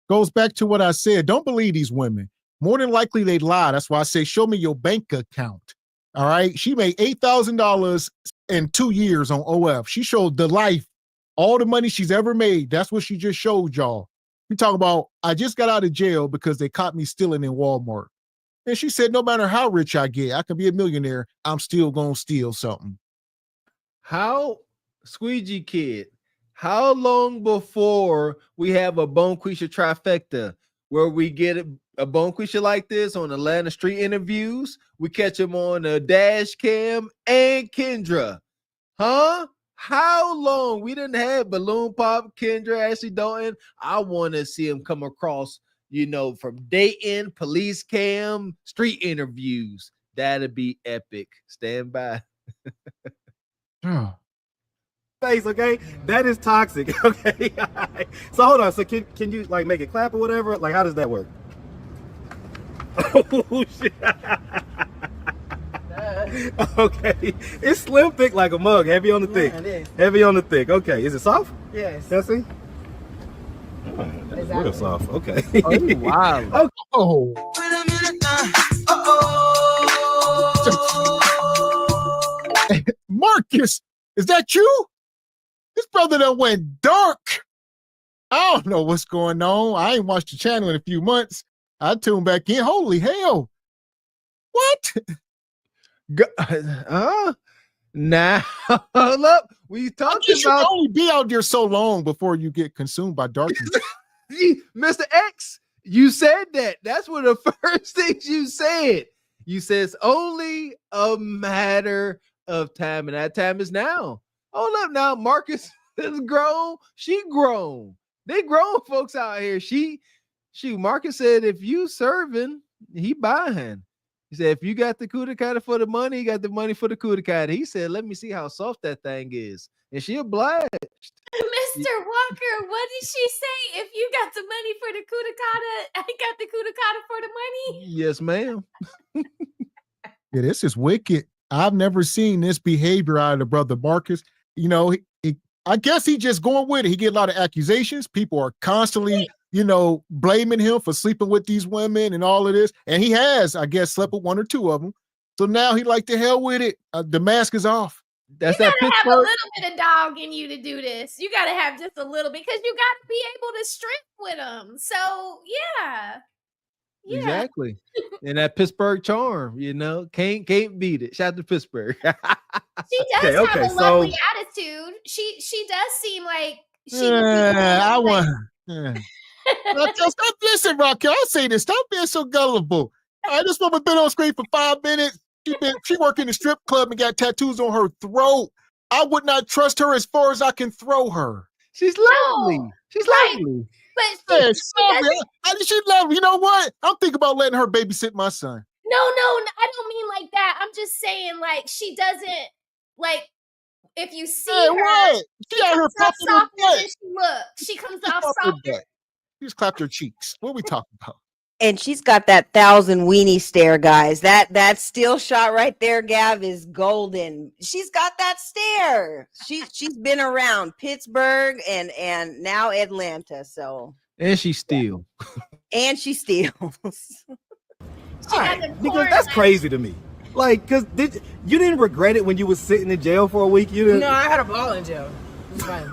Goes back to what I said. Don't believe these women. More than likely they lie. That's why I say, show me your bank account. All right. She made $8,000 in 2 years on OF. She showed the life, all the money she's ever made. That's what she just showed y'all. We talk about, I just got out of jail because they caught me stealing in Walmart. And she said, no matter how rich I get, I can be a millionaire, I'm still going to steal something. How, Squeegee Kid, how long before we have a Bonquisha trifecta where we get a Bonquisha like this on Atlanta Street Interviews? We catch him on a dash cam and Kendra. Huh? How long? We didn't have Balloon Pop, Kendra, Ashley Dalton. I want to see him come across, you know, from Dayton, police cam, street interviews. That'd be epic. Stand by. Face, okay? That is toxic. Okay. So hold on. So can you like make it clap or whatever? Like how does that work? Oh shit. Okay. It's slim thick like a mug, heavy on the thick. it is. Heavy on the thick. Okay. Is it soft? Yes. Let's see. That's real soft. Okay. Oh, you wild. Okay. Oh. Marcus, is that you? This brother done went dark. I don't know what's going on. I ain't watched the channel in a few months. I tuned back in. Holy hell. What? Now, hold up. We talked You should about only be out there so long before you get consumed by darkness. Mr. X. You said that. That's one of the first things you said. You said it's only a matter of time, and that time is now. Hold up now. Marcus is grown. She grown. They grown folks out here. Marcus said, if you serving, he buying. He said, if you got the Kudakata for the money, you got the money for the Kudakata. He said, let me see how soft that thing is. And she obliged. Mr. Walker, what did she say? If you got the money for the Kudakata, I got the Kudakata for the money. Yes, ma'am. Yeah, this is wicked. I've never seen this behavior out of the brother Marcus. You know, I guess he just going with it. He get a lot of accusations. People are constantly, you know, blaming him for sleeping with these women and all of this. And he has, I guess, slept with one or two of them. So now he like, the hell with it. The mask is off. That's you that gotta have a Pittsburgh. little bit of dog in you to do this. You gotta have just a little, because you gotta be able to strip with them. So yeah. Exactly. And that Pittsburgh charm, you know, can't beat it. Shout out to Pittsburgh. She does have a lovely attitude. She does seem like she would be I want. Stop, listen, Rocky. I'll say this. Stop being so gullible. All right, this woman been on screen for 5 minutes. She worked in the strip club and got tattoos on her throat. I would not trust her as far as I can throw her. She's lovely. She's lovely. But she's lovely. You know what? I'm thinking about letting her babysit my son. No, I don't mean like that. I'm just saying, like, she doesn't, like, if you see her, what? She out here comes off popping her softer than butt. she looks. She comes off Pop her softer. butt. She just clapped her cheeks. What are we talking about? And she's got that 1,000 weenie stare, guys. That still shot right there, Gav, is golden. She's got that stare. She's been around Pittsburgh and now Atlanta. So And she steals. and she steals. Because that's crazy to me. Like, cause you didn't regret it when you was sitting in jail for a week? You didn't? No, I had a ball in jail. It's fine.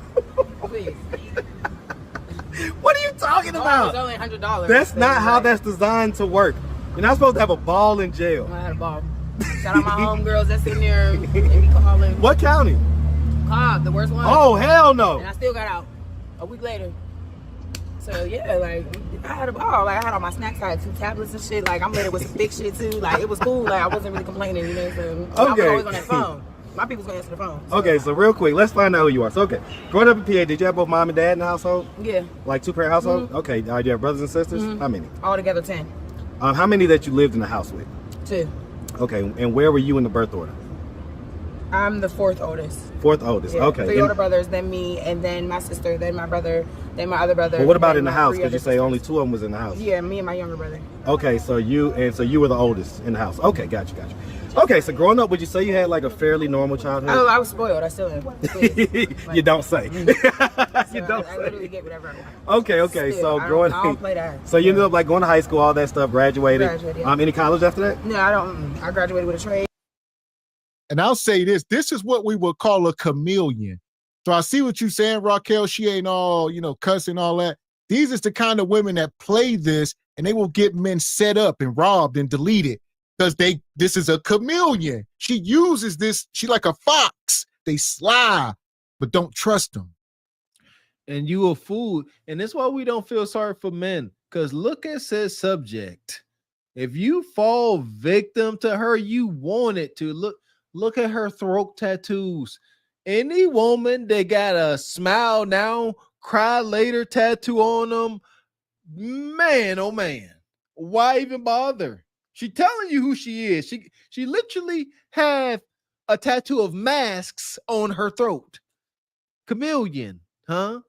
Please. What are you talking about? It was only $100. That's not how that's designed to work. You're not supposed to have a ball in jail. I had a ball. Shout out my homegirls that's in there. They be calling. What county? Cobb, the worst one. Oh, hell no. And I still got out a week later. So yeah, like I had a ball. Like I had all my snacks. I had 2 tablets and shit. Like I'm later with some thick shit too. Like it was cool. Like I wasn't really complaining. You know, so I was always on that phone. My people's gonna answer the phone. So. Okay, so real quick, let's find out who you are. So okay, growing up in PA, did you have both mom and dad in the household? Yeah. Like 2-parent household? Okay. Do you have brothers and sisters? How many? All together 10. How many that you lived in the house with? 2. Okay, and where were you in the birth order? I'm the 4th oldest. 4th oldest. Yeah, Okay. 3 older brothers, then me, and then my sister, then my brother, then my other brother. But what about in the my house? 3 Because you other say only 2 of them was in the house. Yeah, me and my younger brother. Okay, so you were the oldest in the house. Okay, gotcha. Okay, so growing up, would you say you had like a fairly normal childhood? Oh, I was spoiled. I still am. You don't say. You don't. I literally get whatever I want. Okay. So growing I don't play that. So you ended up like going to high school, all that stuff, graduated. Yeah. Any college after that? No, I don't. I graduated with a trade. And I'll say this is what we would call a chameleon. So I see what you're saying, Raquel. She ain't all, cussing, all that. These is the kind of women that play this, and they will get men set up and robbed and deleted because this is a chameleon. She uses this. She like a fox. They sly, but don't trust them. And you a fool. And that's why we don't feel sorry for men. Because look at said subject. If you fall victim to her, you want it to. Look at her throat tattoos. Any woman that got a smile now, cry later tattoo on them, man, oh man, why even bother? She telling you who she is. She literally have a tattoo of masks on her throat. Chameleon, huh?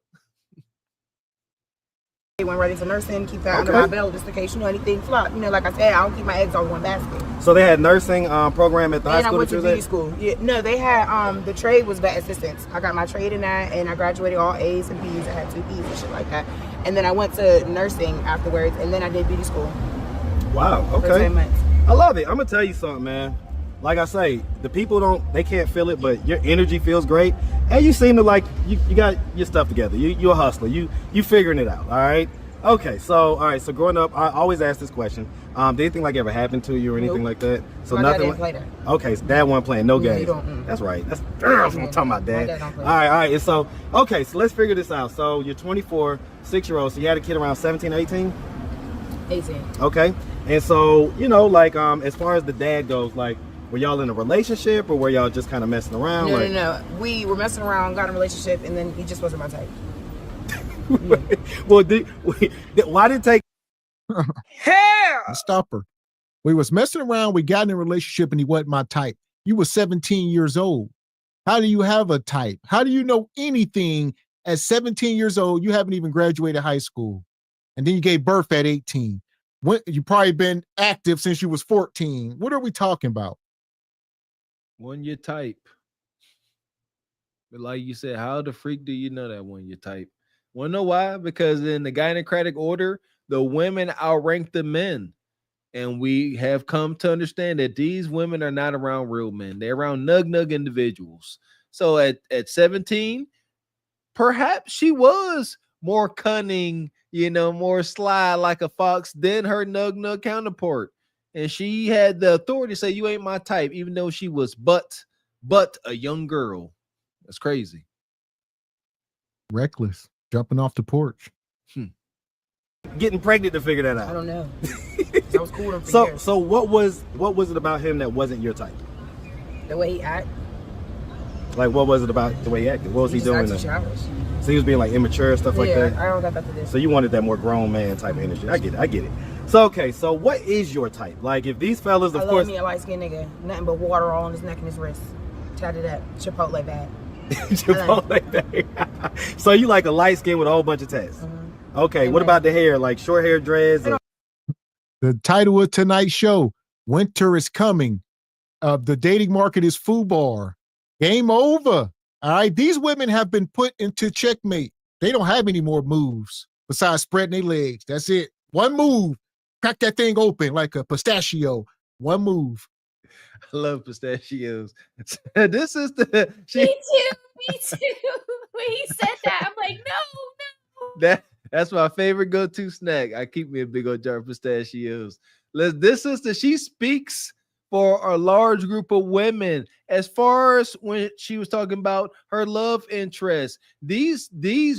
Went right into nursing, keep that under my belt just in case anything flop. Like I said, I don't keep my eggs all in one basket. So they had nursing program at the high And school. I went to beauty school. Yeah, no, they had the trade was vet assistants. I got my trade in that, and I graduated all A's and B's. I had 2 B's and shit like that. And then I went to nursing afterwards, and then I did beauty school. Wow. Okay. For 10 months. I love it. I'm gonna tell you something, man. Like I say, the people they can't feel it, but your energy feels great, and you seem to like you got your stuff together. You're a hustler. You figuring it out. All right. Okay. So So growing up, I always ask this question. Did anything like ever happen to you or anything like that? So my nothing. Dad didn't play that. Okay. So dad wasn't playing no games. That's right. That's what I'm talking about, dad. All right. And so okay. So let's figure this out. So you're 24, 6-year-old. So you had a kid around 17, 18. 18. Okay. And so as far as the dad goes, like, were y'all in a relationship or were y'all just kind of messing around? No. We were messing around, got in a relationship, and then he just wasn't my type. Well, why did it take? Hell! Stop her. We was messing around. We got in a relationship, and he wasn't my type. You were 17 years old. How do you have a type? How do you know anything at 17 years old? You haven't even graduated high school, and then you gave birth at 18. You probably been active since you was 14. What are we talking about? One your type. But like you said, how the freak do you know that one your type? Want to know why? Because in the gynocratic order, the women outrank the men. And we have come to understand that these women are not around real men. They're around nug individuals. So at 17, perhaps she was more cunning, more sly like a fox than her nug counterpart. And she had the authority to say, you ain't my type, even though she was but a young girl. That's crazy. Reckless. Jumping off the porch. Getting pregnant to figure that out. I don't know. I was cool for years. So what was it about him that wasn't your type? The way he acted. Like, what was it about the way he acted? What was he doing? Childish. So he was being like immature, stuff like that? Yeah, I don't got that to do. So you wanted that more grown man type of energy. I get it. So, okay, so what is your type? Like, if these fellas, of course... I love me a light-skinned nigga. Nothing but water all on his neck and his wrist. Tatted up. Chipotle bag. Chipotle bag. So you like a light skin with a whole bunch of tats? Mm-hmm. Okay, what about the hair? Like short hair dreads? The title of tonight's show, Winter is Coming. The dating market is FUBAR. Game over. All right, these women have been put into checkmate. They don't have any more moves besides spreading their legs. That's it. One move. Crack that thing open like a pistachio. One move. I love pistachios. This is the... Me too. When he said that, I'm like, no. That's my favorite go-to snack. I keep me a big old jar of pistachios. This sister, she speaks for a large group of women. As far as when she was talking about her love interest, these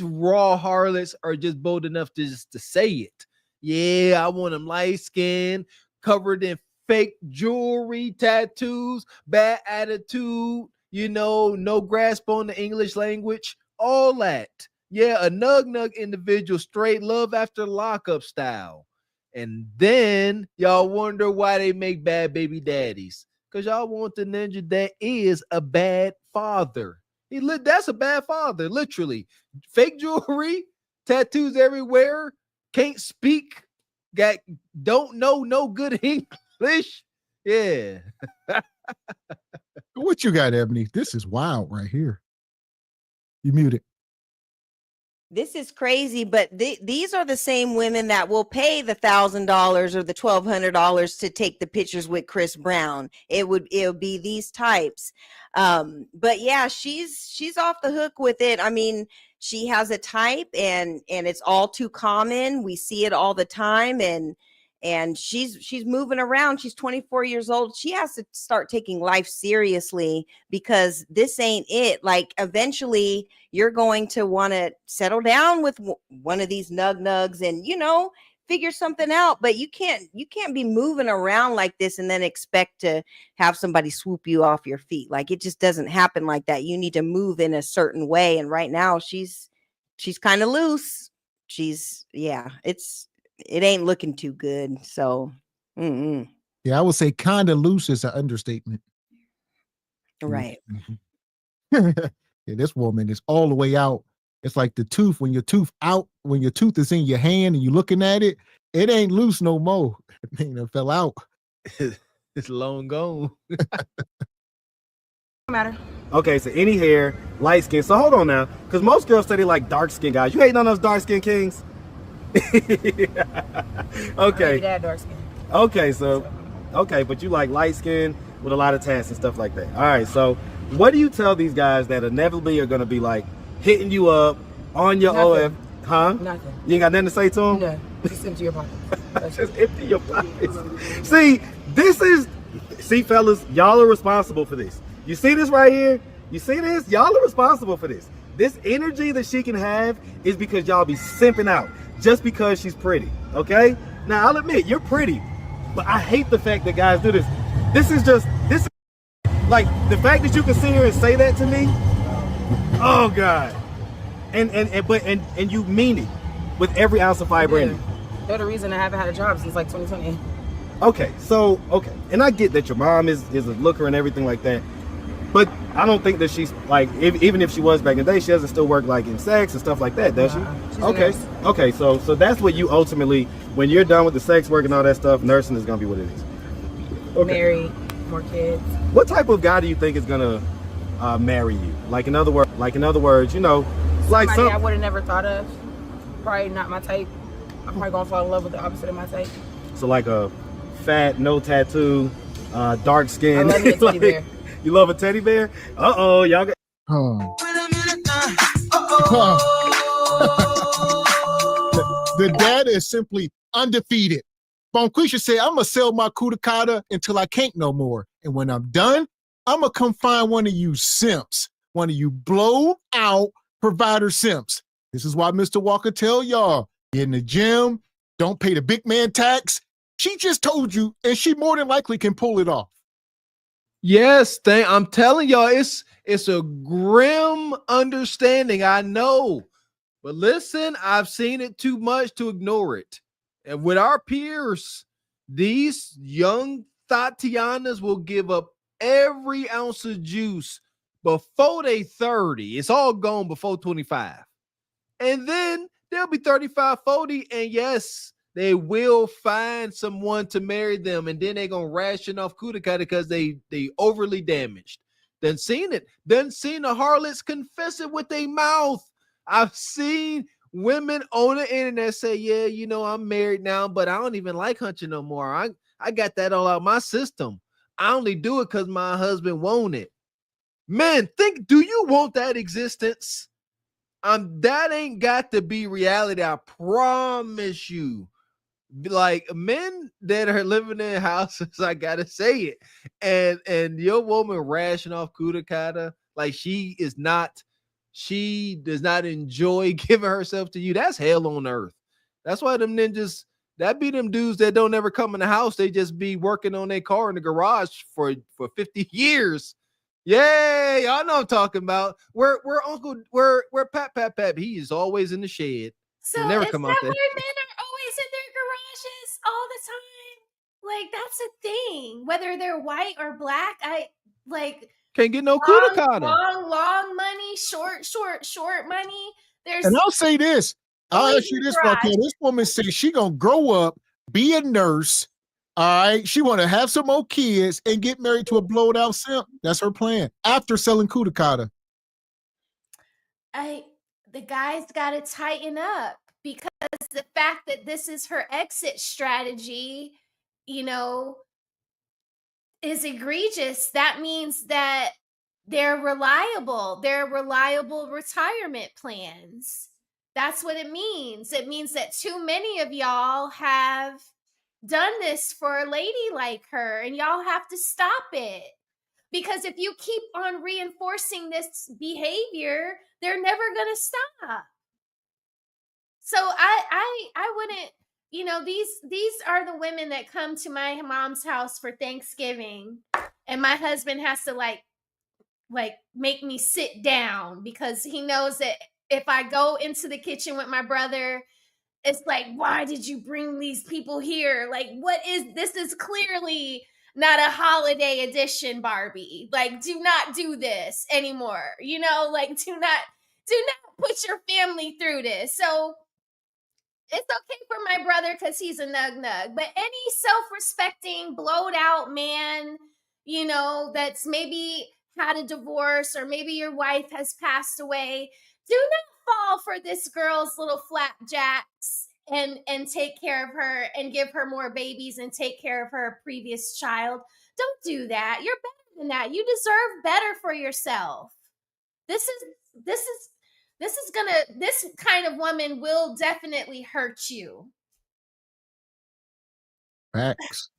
raw harlots are just bold enough to just to say it. Yeah, I want them light skinned, covered in fake jewelry, tattoos, bad attitude, no grasp on the English language, all that. Yeah, a nug individual, straight love after lockup style. And then y'all wonder why they make bad baby daddies. Because y'all want the ninja that is a bad father. That's a bad father, literally. Fake jewelry, tattoos everywhere, can't speak, don't know no good English. Yeah. What you got, Ebony? This is wild right here. You muted. This is crazy, but these are the same women that will pay the $1,000 or the $1,200 to take the pictures with Chris Brown. It'll be these types. But yeah, she's off the hook with it. I mean, she has a type and it's all too common. We see it all the time, and she's moving around. She's 24 years old. She has to start taking life seriously, because this ain't it. Like, eventually you're going to want to settle down with one of these nugs and, figure something out. But you can't be moving around like this and then expect to have somebody swoop you off your feet. Like, it just doesn't happen like that. You need to move in a certain way. And right now she's kind of loose. It ain't looking too good. So, yeah, I would say kind of loose is an understatement. Right. Yeah, this woman is all the way out. It's like the tooth, when your tooth is in your hand and you're looking at it, it ain't loose no more. It ain't, it fell out. It's long gone. Matter. Okay, so any hair, light skin. So hold on now, because most girls say they like dark skin guys. You hating on those dark skin kings? Okay. Dad dark skin. Okay, but you like light skin with a lot of tats and stuff like that. All right, so what do you tell these guys that inevitably are going to be like hitting you up on your OF? Huh? Nothing. You ain't got nothing to say to them? No, just empty your pockets. Just empty your pockets. See, fellas, y'all are responsible for this. You see this right here? You see this? Y'all are responsible for this. This energy that she can have is because y'all be simping out just because she's pretty, okay? Now, I'll admit, you're pretty, but I hate the fact that guys do this. This is like, the fact that you can sit here and say that to me, oh God. And you mean it with every ounce of fiber in you. They're the reason I haven't had a job since like 2020. Okay, and I get that your mom is a looker and everything like that, but I don't think that she's like, even if she was back in the day, she doesn't still work like in sex and stuff like that, does she? Okay, so that's what you ultimately, when you're done with the sex work and all that stuff, nursing is gonna be what it is. Okay. Married, more kids. What type of guy do you think is gonna marry you? Like in other words, like somebody I would have never thought of. Probably not my type. I'm probably gonna fall in love with the opposite of my type. So like a fat, no tattoo, dark skin. I love me a teddy bear. You love a teddy bear? Uh-oh, y'all got... The data is simply undefeated. Bonquisha said, I'm going to sell my Kudakata until I can't no more. And when I'm done, I'm going to come find one of you simps, one of you blow out provider simps. This is why Mr. Walker tell y'all, get in the gym, don't pay the big man tax. She just told you, and she more than likely can pull it off. Yes, I'm telling y'all, it's a grim understanding. I know, but listen, I've seen it too much to ignore it. And with our peers, these young Tatianas will give up every ounce of juice before they 30. It's all gone before 25. And then they'll be 35, 40. And yes, they will find someone to marry them. And then they're going to ration off Kudakata because they overly damaged. Done seen it. Done seen the harlots confess it with their mouth. I've seen women on the internet say, yeah, I'm married now, but I don't even like hunching no more. I got that all out my system. I only do it because my husband won't it. Man, do you want that existence? That ain't got to be reality. I promise you. like men that are living in houses, I gotta say it, and your woman ration off Kudakata, like she does not enjoy giving herself to you. That's hell on earth. That's why them ninjas, that be them dudes that don't ever come in the house. They just be working on their car in the garage for 50 years. Yay, y'all know what I'm talking about. Where Pat, he is always in the shed. So He'll never is come that out there. why men are always in their garages all the time? Like that's a thing. Whether they're white or black, I like can't get no Kudakata. Long money, short money. There's And I'll say this. I'll always ask you in this, the garage. Raquel. This woman says she gonna grow up, be a nurse. All right. She want to have some more kids and get married to a blowed out simp. That's her plan after selling Kudakata. The guys got to tighten up, because the fact that this is her exit strategy, you know, is egregious. That means that they're reliable. They're reliable retirement plans. That's what it means. It means that too many of y'all have done this for a lady like her, and y'all have to stop it. Because if you keep on reinforcing this behavior, they're never going to stop. So I wouldn't, you know, these are the women that come to my mom's house for Thanksgiving, and my husband has to like make me sit down, because he knows that if I go into the kitchen with my brother, it's like, why did you bring these people here? Like, this is clearly not a holiday edition Barbie. Like, do not do this anymore. You know, like, do not put your family through this. So it's okay for my brother because he's a nug. But any self-respecting, blowed out man, you know, that's maybe had a divorce, or maybe your wife has passed away, do not fall for this girl's little flapjacks and take care of her and give her more babies and take care of her previous child. Don't do that. You're better than that. You deserve better for yourself. This kind of woman will definitely hurt you. Facts.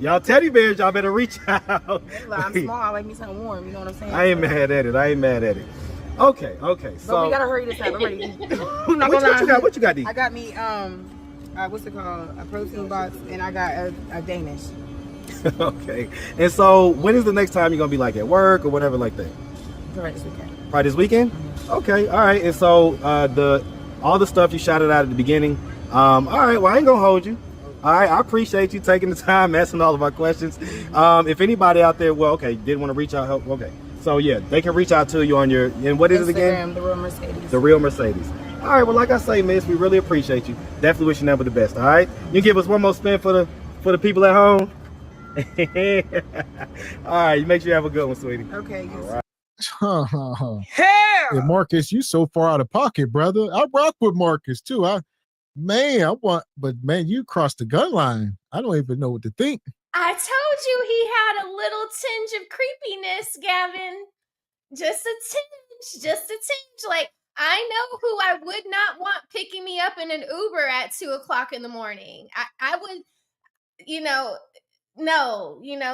Y'all teddy bears, y'all better reach out. I'm small. I like me something warm. You know what I'm saying? I ain't mad at it. Okay. But So we gotta hurry this up. I'm ready. what you got, D? I got me what's it called? A protein box, and I got a Danish. Okay. And so when is the next time you're gonna be like at work or whatever like that? Right this weekend. Right this weekend? Okay, all right. And so all the stuff you shouted out at the beginning. All right, well I ain't gonna hold you. All right, I appreciate you taking the time, answering all of our questions. If anybody out there, did want to reach out, help. Okay, so yeah, they can reach out to you on your, and what is Instagram, it again? The Real Mercedes. The Real Mercedes. All right, well, like I say, miss, we really appreciate you. Definitely wish you never the best. All right, you give us one more spin for the people at home. All right, you make sure you have a good one, sweetie. Okay. All right. Yeah, Marcus, you so far out of pocket, brother. I rock with Marcus too. But you crossed the gun line. I don't even know what to think. I told you he had a little tinge of creepiness, Gavin. Just a tinge. Like, I know who I would not want picking me up in an Uber at 2:00 in the morning. I would,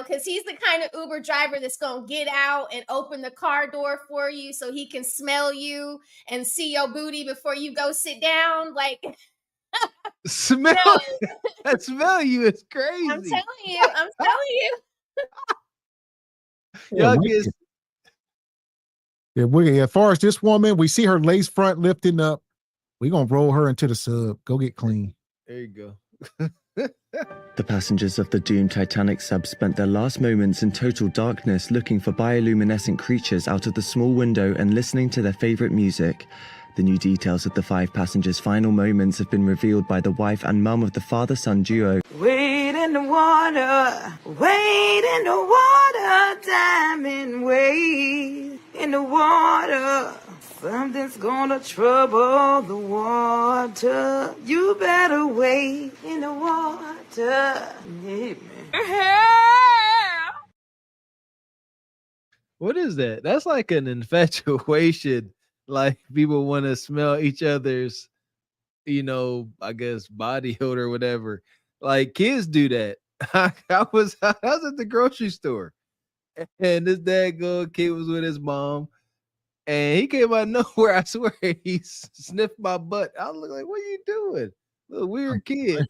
because he's the kind of Uber driver that's going to get out and open the car door for you so he can smell you and see your booty before you go sit down. Like, smell you is crazy. I'm telling you. Y'all get. Yeah, as far as this woman, we see her lace front lifting up. We're going to roll her into the sub. Go get clean. There you go. The passengers of the doomed Titanic sub spent their last moments in total darkness looking for bioluminescent creatures out of the small window and listening to their favorite music. The new details of the 5 passengers' final moments have been revealed by the wife and mum of the father-son duo. Wade in the water, diamond wade in the water. Something's gonna trouble the water. You better wade in the water. Yeah, man. What is that? That's like an infatuation. Like people want to smell each other's I guess body odor or whatever. Like kids do that. I was at the grocery store, and this daggone kid was with his mom, and he came out of nowhere. I swear, he sniffed my butt. I was like, "What are you doing, little weird kid?"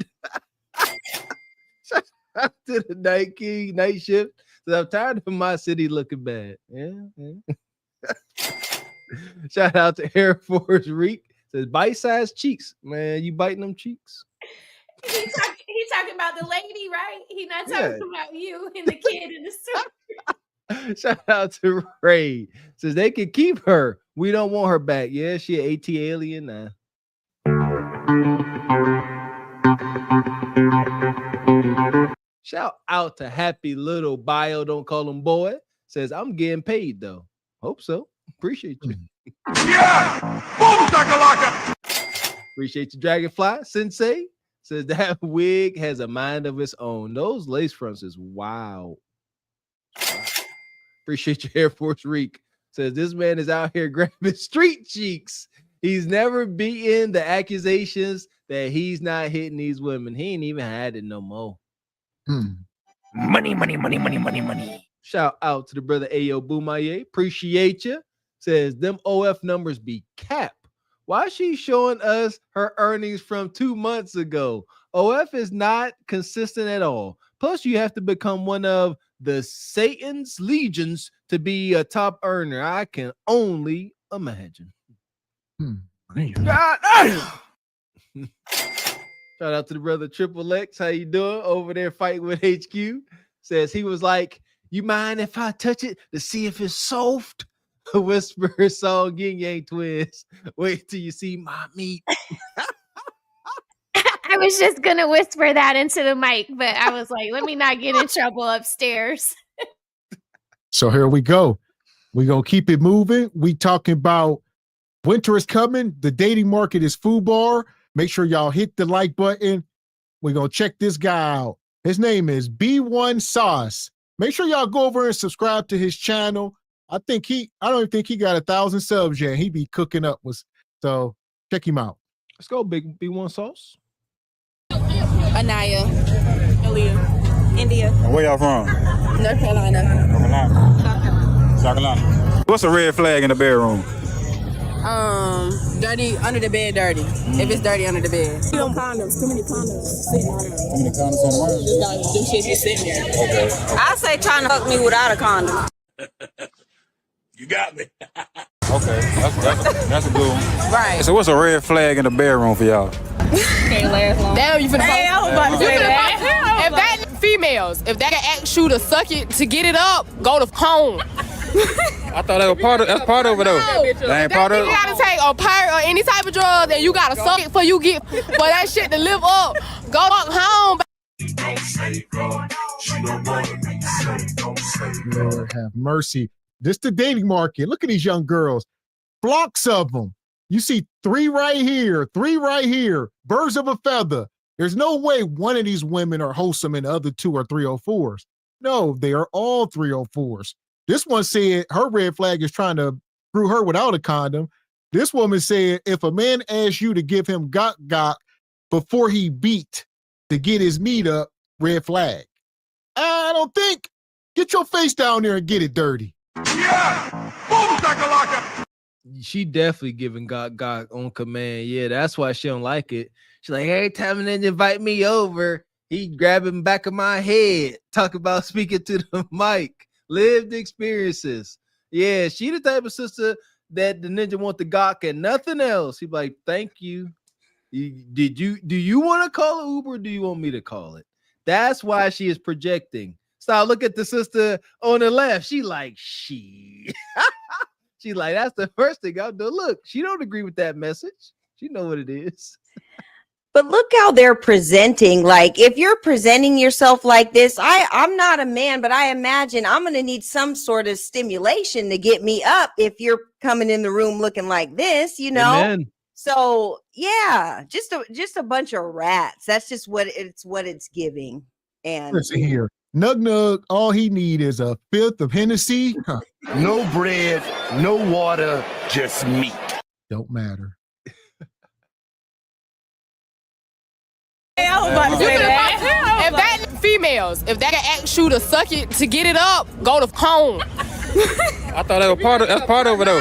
Shout out to the night shift. So I'm tired of my city looking bad. Yeah. Shout out to Air Force Reek. Says bite-sized cheeks. Man, you biting them cheeks? He talking about the lady, right? He not talking about you and the kid in the store. Shout out to Ray. Says they can keep her. We don't want her back. Yeah, she an AT alien now. Shout out to Happy Little Bio. Don't call him boy. Says I'm getting paid though. Hope so. Appreciate you. Yeah! Boom, shakalaka! Appreciate you, Dragonfly. Sensei says that wig has a mind of its own. Those lace fronts is wow. Appreciate you, Air Force Reek. Says this man is out here grabbing street cheeks. He's never beaten the accusations that he's not hitting these women. He ain't even had it no more. Money. Shout out to the brother Ayo Boomaye. Appreciate you. Says them OF numbers be cap. Why is she showing us her earnings from 2 months ago? OF is not consistent at all. Plus, you have to become one of the Satan's legions to be a top earner. I can only imagine. God. Shout out to the brother Triple X. How you doing over there fighting with HQ? Says he was like, you mind if I touch it to see if it's soft? Whisper song Yin Yang Twins. Wait till you see my meat. I was just gonna whisper that into the mic, but I was like, let me not get in trouble upstairs. So here we go. We're gonna keep it moving. We talking about winter is coming. The dating market is FUBAR. Make sure y'all hit the like button. We're gonna check this guy out. His name is B1 Sauce. Make sure y'all go over and subscribe to his channel. I don't even think he got 1,000 subs yet. He be cooking up so check him out. Let's go, big B1 Sauce. Anaya. Aaliyah. India. And where y'all from? North Carolina. South Carolina. What's a red flag in the bedroom? Dirty, under the bed dirty. If it's dirty under the bed. Too many condoms sitting around. Too many condoms on the wall? Just gotta do shit just sitting there. Okay. I say trying to fuck me without a condom. You got me. Okay, that's a good one. Right. So what's a red flag in the bedroom for y'all? Can't last long. Damn, you finna Hey, I was about to say that. If that females, if that can ask you to suck it to get it up, go to home. I thought that was that's part of it though. That ain't part of You it. gotta take a part or any type of drug, and you gotta suck it for that shit to live up. Go fuck home. Lord have mercy. This the dating market. Look at these young girls. Flocks of them. You see 3 right here, 3 right here. Birds of a feather. There's no way one of these women are wholesome and the other 2 are 304s. No, they are all 304s. This one said her red flag is trying to screw her without a condom. This woman said if a man asks you to give him gok before he beat to get his meat up, red flag. I don't think. Get your face down there and get it dirty. Yeah! Boom, shakalaka! She definitely giving God on command. Yeah, that's why she don't like it. She's like, every time they invite me over, he grabbing back of my head, talk about speaking to the mic, lived experiences. Yeah, she the type of sister that the ninja want the gawk and nothing else. He'd be like, thank you. Do you want to call it Uber or do you want me to call it? That's why she is projecting. So look at the sister on the left. She like, she. She's like, that's the first thing I'll do. Look, she don't agree with that message. She know what it is. But look how they're presenting. Like, if you're presenting yourself like this, I'm not a man, but I imagine I'm going to need some sort of stimulation to get me up if you're coming in the room looking like this, you know? Amen. So, yeah, just a bunch of rats. That's just what it's giving. And listen here. Nug, all he need is a 5th of Hennessy. Huh. No bread, no water, just meat. Don't matter. about to say that. If that females, if that can ask you to suck it to get it up, go to home. I thought that was that's part of it though.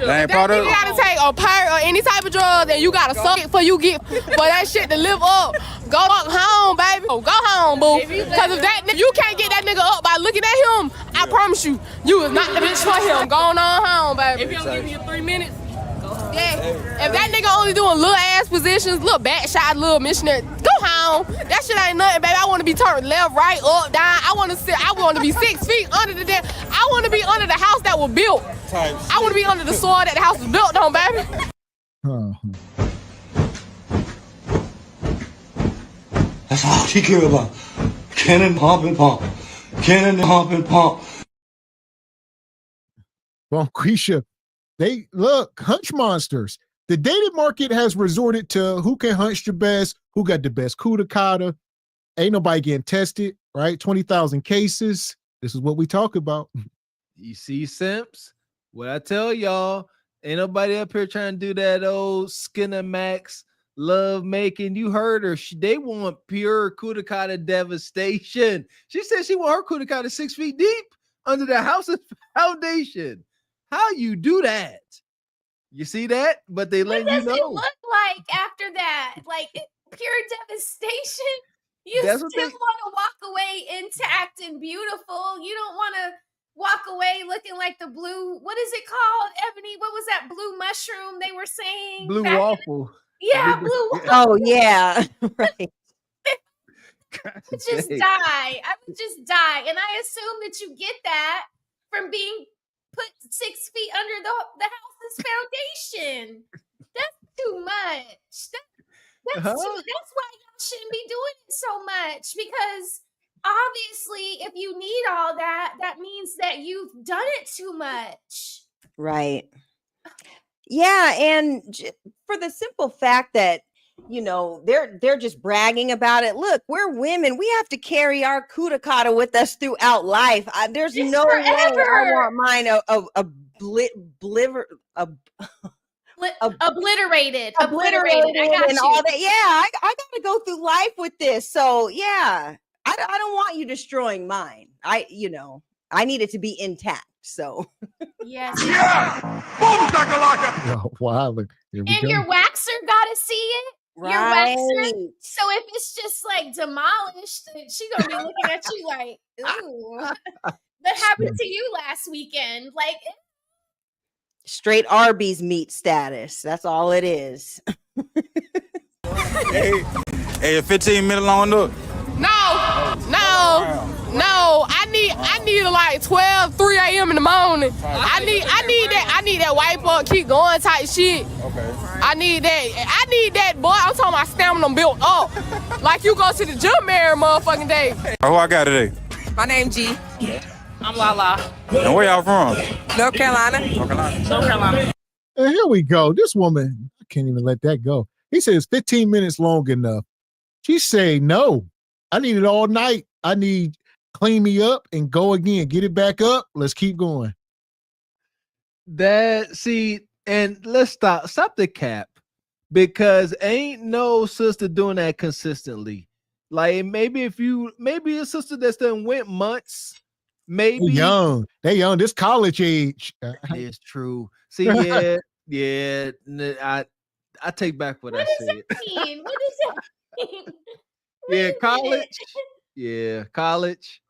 That ain't part of it. You gotta take a part or any type of drug, and you gotta suck it for that shit to live up. Go home, baby. Go home, boo. Cause if you can't get that nigga up by looking at him, I promise you, you is not the bitch for him. Go on home, baby. If you don't give me 3 minutes. Yeah, if that nigga only doing little ass positions, little back shot, little missionary, go home. That shit ain't nothing, baby. I want to be turned left, right, up, down. I want to be 6 feet under the damn. I want to be under the house that was built. I want to be under the soil that the house was built on, baby. That's all she care about. Cannon, pump, and pump. Cannon, pump, and pump. Well, Quisha, they look, hunch monsters. The dating market has resorted to who can hunch the best, who got the best kuda kata. Ain't nobody getting tested, right? 20,000 cases. This is what we talk about. You see, simps? What I tell y'all, ain't nobody up here trying to do that old Skinner Max love making. You heard her. They want pure kuda kata devastation. She said she want her kuda kata 6 feet deep under the house's foundation. How you do that? You see that? But they let you know. What does it look like after that? Like pure devastation? You still want to walk away intact and beautiful. You don't want to walk away looking like the blue, what is it called, Ebony? What was that blue mushroom they were saying? Blue waffle. Yeah, blue waffle. Oh, yeah. Right. I would just die. And I assume that you get that from being put 6 feet under the house's foundation. That's too much. That's why y'all shouldn't be doing it so much, because obviously if you need all that, that means that you've done it too much. Right. Yeah, and for the simple fact that, you know, they're just bragging about it. Look, we're women. We have to carry our kuda kata with us throughout life. There's no way I want mine obliterated. I got and you. all that. Yeah, I gotta go through life with this. So yeah, I don't want you destroying mine. I need it to be intact. So yes. Oh, wow, look, here we and go. your waxer gotta see it. Right. Your waxer. So if it's just like demolished, she gonna be looking at you like, ooh. That happened to you last weekend. Like straight Arby's meat status. That's all it is. Hey, a 15-minute long look. No. I need like 12, 3 a.m. in the morning. I need that wipe up, keep going type shit. Okay. I need that, boy. I'm talking about stamina them built up. Like you go to the gym every motherfucking day. Who I got today? My name G. I'm Lala. And where y'all from? North Carolina. And here we go. This woman, I can't even let that go. He says 15 minutes long enough. She say, no, I need it all night. I need clean me up and go again. Get it back up. Let's keep going. And let's stop the cap, because ain't no sister doing that consistently. Like maybe a sister that's done went months, maybe they young, this college age. It's true. See, yeah, I take back what I said. What does that mean? Yeah, college. Yeah, college.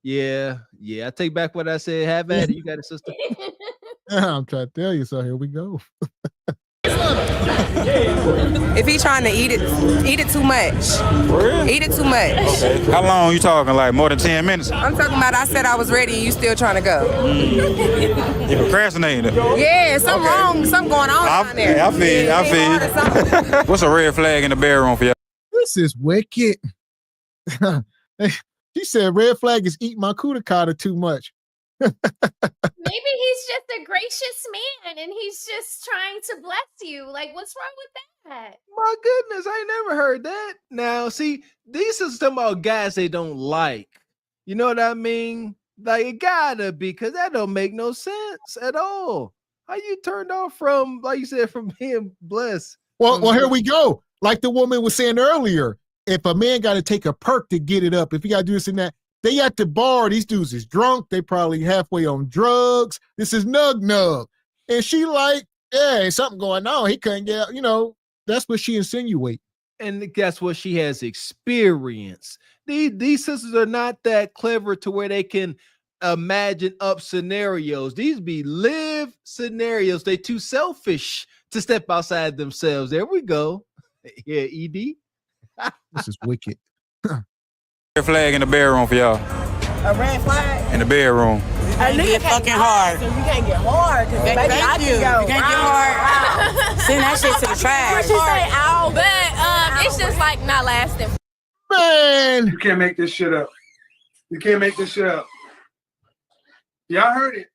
Yeah. I take back what I said. Have at it. You got it, sister. I'm trying to tell you. So here we go. If he trying to eat it too much. Really? Eat it too much. Okay. How long you talking? Like more than 10 minutes? I'm talking about I said I was ready and you still trying to go. You procrastinating. Yeah, something wrong. Something going on down there. I feel you. What's a red flag in the bedroom for you? This is wicked. She said red flag is eating my kuda kata too much. Maybe he's just a gracious man and he's just trying to bless you. Like, what's wrong with that? My goodness, I ain't never heard that. Now, see, these are talking about guys they don't like. You know what I mean? Like, it gotta be, because that don't make no sense at all. How you turned off from, like you said, from being blessed? Well, here we go. Like the woman was saying earlier, if a man got to take a perk to get it up, if he got to do this and that, they at the bar, these dudes is drunk. They probably halfway on drugs. This is nug. And she like, yeah, ain't something going on. He couldn't get, that's what she insinuate. And that's what she has experienced. These sisters are not that clever to where they can imagine up scenarios. These be live scenarios. They too selfish to step outside themselves. There we go. Yeah, ED. This is wicked. Red flag in the bedroom for y'all. A red flag? In the bedroom. A nigga fucking hard. So you can't get hard. Thank you. You can't get hard. Send that shit to the trash. What she say, ow? But it's just like not lasting. Man. You can't make this shit up. You can't make this shit up. Y'all heard it.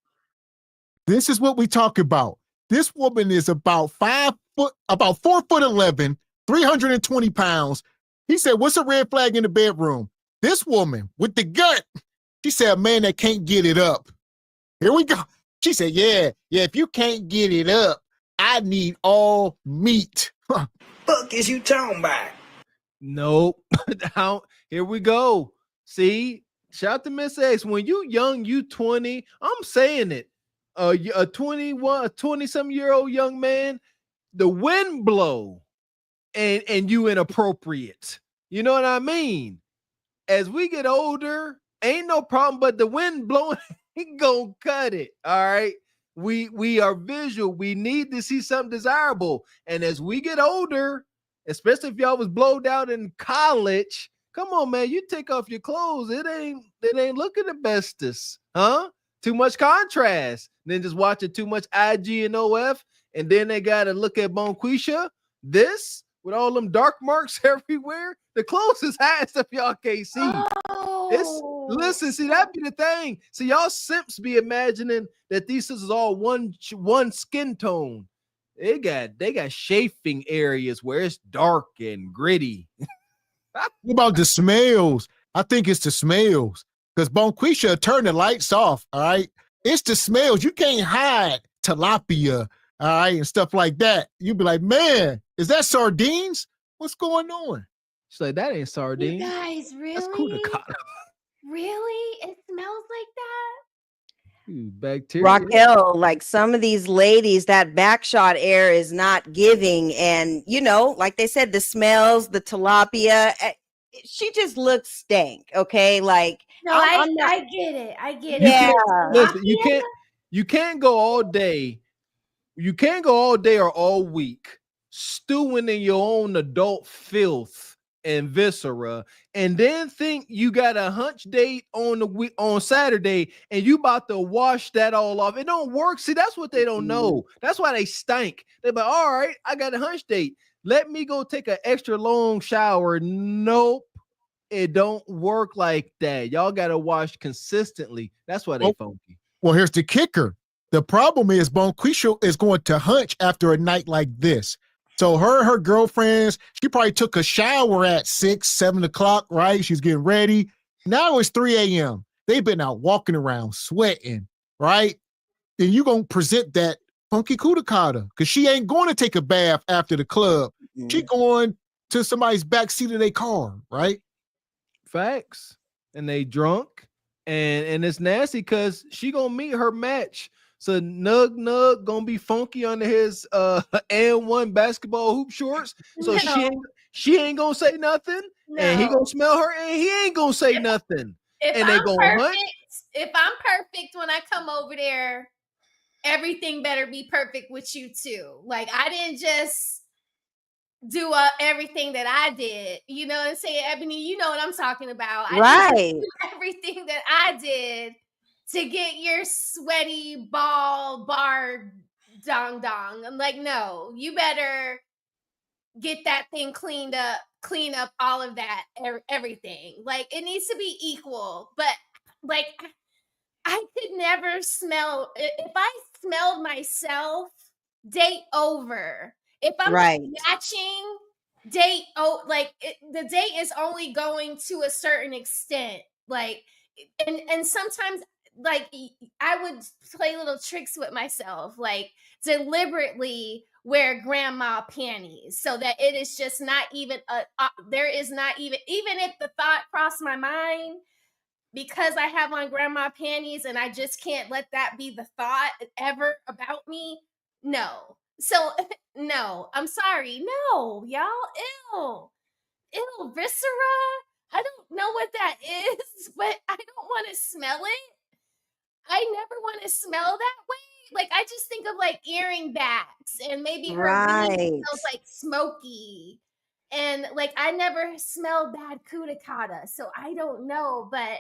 This is what we talk about. This woman is about 4'11", 320 pounds. He said, what's a red flag in the bedroom? This woman with the gut, she said, a man that can't get it up. Here we go. She said, yeah, if you can't get it up, I need all meat. Fuck is you talking about? Nope. Here we go. See, shout out to Miss X. When you young, you 20, I'm saying it. A 20-some-year-old young man, the wind blow and you inappropriate. You know what I mean? As we get older, ain't no problem, but the wind blowing, he gonna cut it. All right. We are visual. We need to see something desirable. And as we get older, especially if y'all was blowed out in college, come on, man, you take off your clothes. It ain't looking the bestest, huh? Too much contrast. Then just watching too much IG and OF, and then they gotta look at Bonquisha. This with all them dark marks everywhere. The clothes is high stuff y'all can't see. Listen, see, that be the thing. See, y'all simps be imagining that these sisters all one skin tone. They got chafing areas where it's dark and gritty. What about the smells? I think it's the smells. Because Bonquisha turned the lights off, all right? It's the smells. You can't hide tilapia, all right, and stuff like that. You be like, man, is that sardines? What's going on? She's like, that ain't sardines. You guys, really? That's Kudakata. Really? It smells like that? Bacteria. Raquel, like some of these ladies, that backshot air is not giving. And, like they said, the smells, the tilapia, she just looks stank, okay? Like, no, I get it. I get it. Yeah. Listen, you can't go all day. You can't go all day or all week stewing in your own adult filth and viscera, and then think you got a hunch date on Saturday and you about to wash that all off. It don't work. See, that's what they don't know. That's why they stink. They're like, all right, I got a hunch date. Let me go take an extra long shower. Nope. It don't work like that. Y'all got to wash consistently. That's why they funky. Well, here's the kicker. The problem is Bonquisha is going to hunch after a night like this. So her girlfriends, she probably took a shower at 6, 7 o'clock, right? She's getting ready. Now it's 3 a.m. They've been out walking around, sweating, right? Then you're going to present that funky Kudakata because she ain't going to take a bath after the club. Mm-hmm. She going to somebody's backseat of their car, right? Facts. And they drunk and it's nasty because she gonna meet her match. So Nug gonna be funky under his and one basketball hoop shorts. So she ain't gonna say nothing, and he gonna smell her, and he ain't gonna say nothing. And they gonna hunt. If I'm perfect when I come over there, everything better be perfect with you too. Like I didn't just do everything that I did. You know what I'm saying, Ebony? You know what I'm talking about. I didn't do everything that I did to get your sweaty ball bar dong. I'm like, no, you better get that thing clean up all of that, everything. Like it needs to be equal. But like I could never smell, if I smelled myself, date over. If I'm matching, date, the date is only going to a certain extent. Like, and sometimes like I would play little tricks with myself, like deliberately wear grandma panties so that it is just not even there is not even if the thought crossed my mind, because I have on grandma panties and I just can't let that be the thought ever about me. No. So no, I'm sorry. No, y'all. Ew, viscera. I don't know what that is, but I don't want to smell it. I never want to smell that way. Like, I just think of like earring backs and maybe her weed smells like smoky. And like, I never smelled bad cuticata, so I don't know. But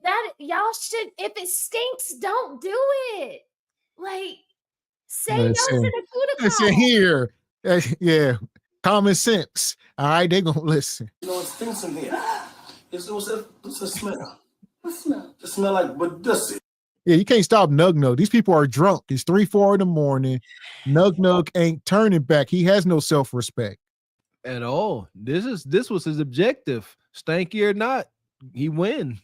that y'all should, if it stinks, don't do it. Like, say no to the cuticata. Listen here. Yeah, common sense. All right, they gonna listen. You know, it stinks in here. It's a smell. What smell? It smell like badussi. Yeah, you can't stop Nug Nug. These people are drunk. It's 3-4 in the morning. Nug Nug ain't turning back. He has no self-respect at all. This was his objective. Stanky or not, he win.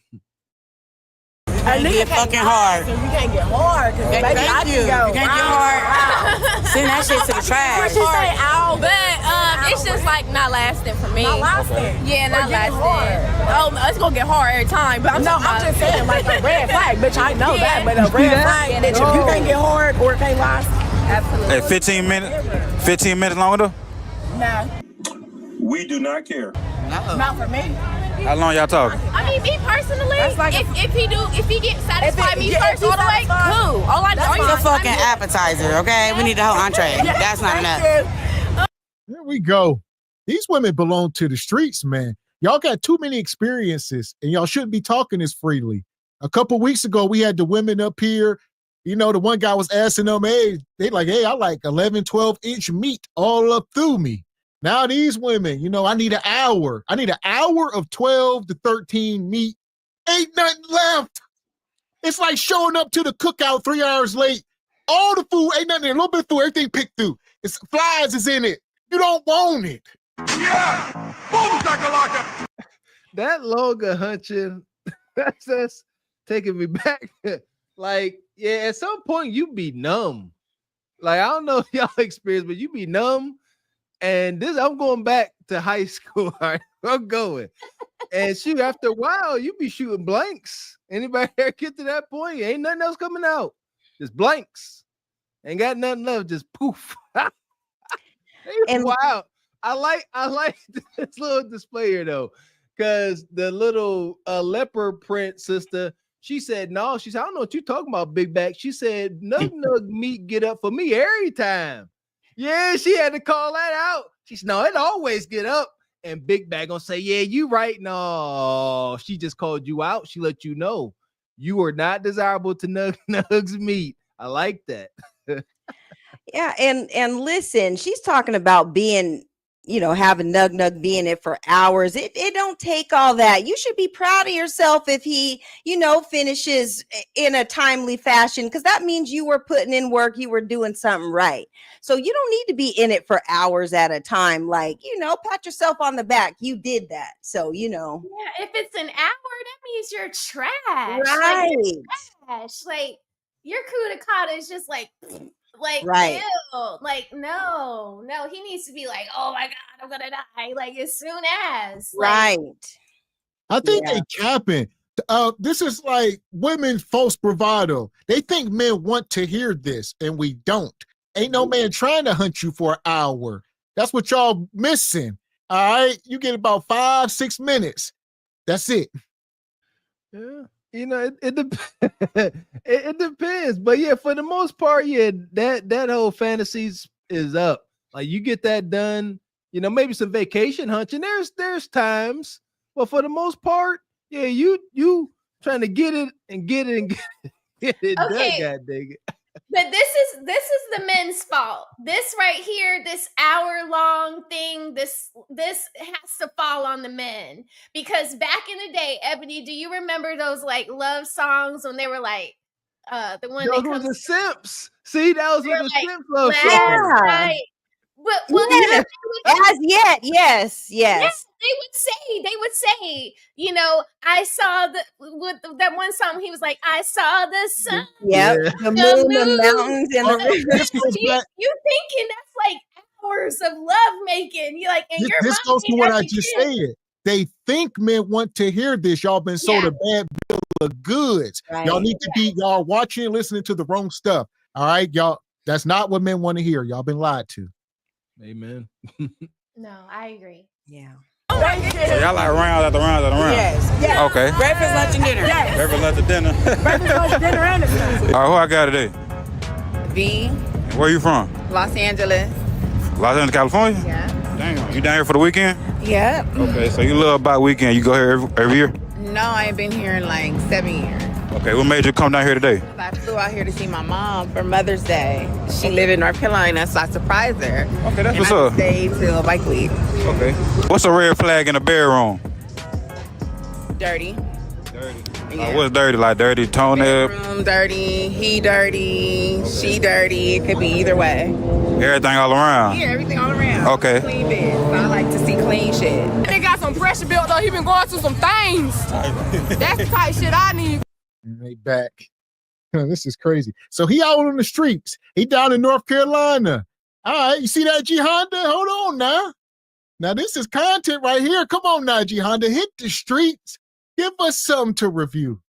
You get fucking hard. You can't get hard. Thank you. You can't get hard. Send that shit to the trash. What she say, ow? But it's just like not lasting for me. Not lasting? Yeah, not lasting. Oh, it's gonna get hard every time. But I'm just saying like a red flag, bitch. I know that, but a red flag, bitch. If you can't get hard or it can't last, absolutely. Hey, 15 minutes longer though? Nah. We do not care. No. Not for me. How long y'all talking? I mean, me personally, if he gets satisfied me first all the way, cool. It's a fucking appetizer, okay? We need the whole entree. That's not enough. There we go. These women belong to the streets, man. Y'all got too many experiences, and y'all shouldn't be talking this freely. A couple weeks ago, we had the women up here. You know, the one guy was asking them, hey, they like, hey, I like 11, 12-inch meat all up through me. Now these women, you know, I need an hour. I need an hour of 12 to 13 meat. Ain't nothing left. It's like showing up to the cookout 3 hours late. All the food, ain't nothing there. A little bit of food, everything picked through. It's flies is in it. You don't want it. Yeah! Boom, shakalaka! That logo hunching, that's taking me back. Like, yeah, at some point you be numb. Like, I don't know if y'all experience, but you be numb. And I'm going back to high school. All right, I'm going. And shoot, after a while, you be shooting blanks. Anybody ever get to that point? Ain't nothing else coming out. Just blanks. Ain't got nothing left. Just poof. And wow. I like this little display here though. Because the little leopard print sister, she said, no, she said, I don't know what you're talking about, big back. She said, Nug Nug meat get up for me every time. Yeah, she had to call that out. She said, no, it always get up. And Big Bag gonna say, yeah, you right. No, she just called you out. She let you know you are not desirable to Nug Nug's meat. I like that. Yeah, and listen, she's talking about being, you know, having Nug Nug be in it for hours. It don't take all that. You should be proud of yourself if he, you know, finishes in a timely fashion, because that means you were putting in work, you were doing something right. So you don't need to be in it for hours at a time. Like, you know, pat yourself on the back. You did that. So, you know. Yeah, if it's an hour, that means you're trash. Right. Like, you're trash. Like, your cuticata is just like right. Ew. Like, no, he needs to be like, oh my God, I'm gonna die. Like, as soon as. Right. I think they capping. This is like women false bravado. They think men want to hear this, and we don't. Ain't no man trying to hunt you for an hour. That's what y'all missing. All right, you get about 5-6 minutes. That's it. Yeah, you know, it depends. But yeah, for the most part, yeah, that whole fantasy is up. Like, you get that done. You know, maybe some vacation hunting. There's times, but for the most part, yeah, you trying to get it and get it and get it Okay. done. God dang it. But this is the men's fault. This right here, this hour-long thing, this has to fall on the men. Because back in the day, Ebony, do you remember those like love songs when they were like the one Those that were comes the Simps. See, that was what the like, Simps love yeah, songs. right. Well, Yes. As yet, yes. Yeah, they would say, you know, I saw with that one song, he was like, I saw the sun. Yep. The moon, the mountains, and the rivers. You thinking that's like hours of love making. You like, and your This mom goes to ain't what got I the just shit. said. They think men want to hear this. Y'all been sold a bad bill of goods. Y'all need to be, y'all watching and listening to the wrong stuff. All right, y'all. That's not what men want to hear. Y'all been lied to. Amen. No, I agree. Yeah. So y'all like rounds after rounds after rounds? Yes. Okay. Breakfast, lunch, and dinner. Breakfast, lunch, and dinner. Breakfast, lunch, dinner, and a snack. All right, who I got today? V. Where you from? Los Angeles. Los Angeles, California? Yeah. Damn, you down here for the weekend? Yep. Okay, so you love about weekend. You go here every year? No, I ain't been here in like 7 years. Okay, what made you come down here today? I flew out here to see my mom for Mother's Day. She lived in North Carolina, so I surprised her. Okay, that's what's I up. stayed till Bike Week. Okay. What's a red flag in the bedroom? Dirty. Yeah. What's dirty? Like dirty toenail? Bedroom dirty, he dirty, she dirty. It could be either way. Everything all around? Yeah, everything all around. Okay. Clean bed. So I like to see clean shit. They got some pressure built though. He been going through some things. That's the type of shit I need. They back. This is crazy. So he out on the streets. He down in North Carolina. All right, you see that, G Honda? Hold on now. Now this is content right here. Come on now, G Honda. Hit the streets. Give us something to review.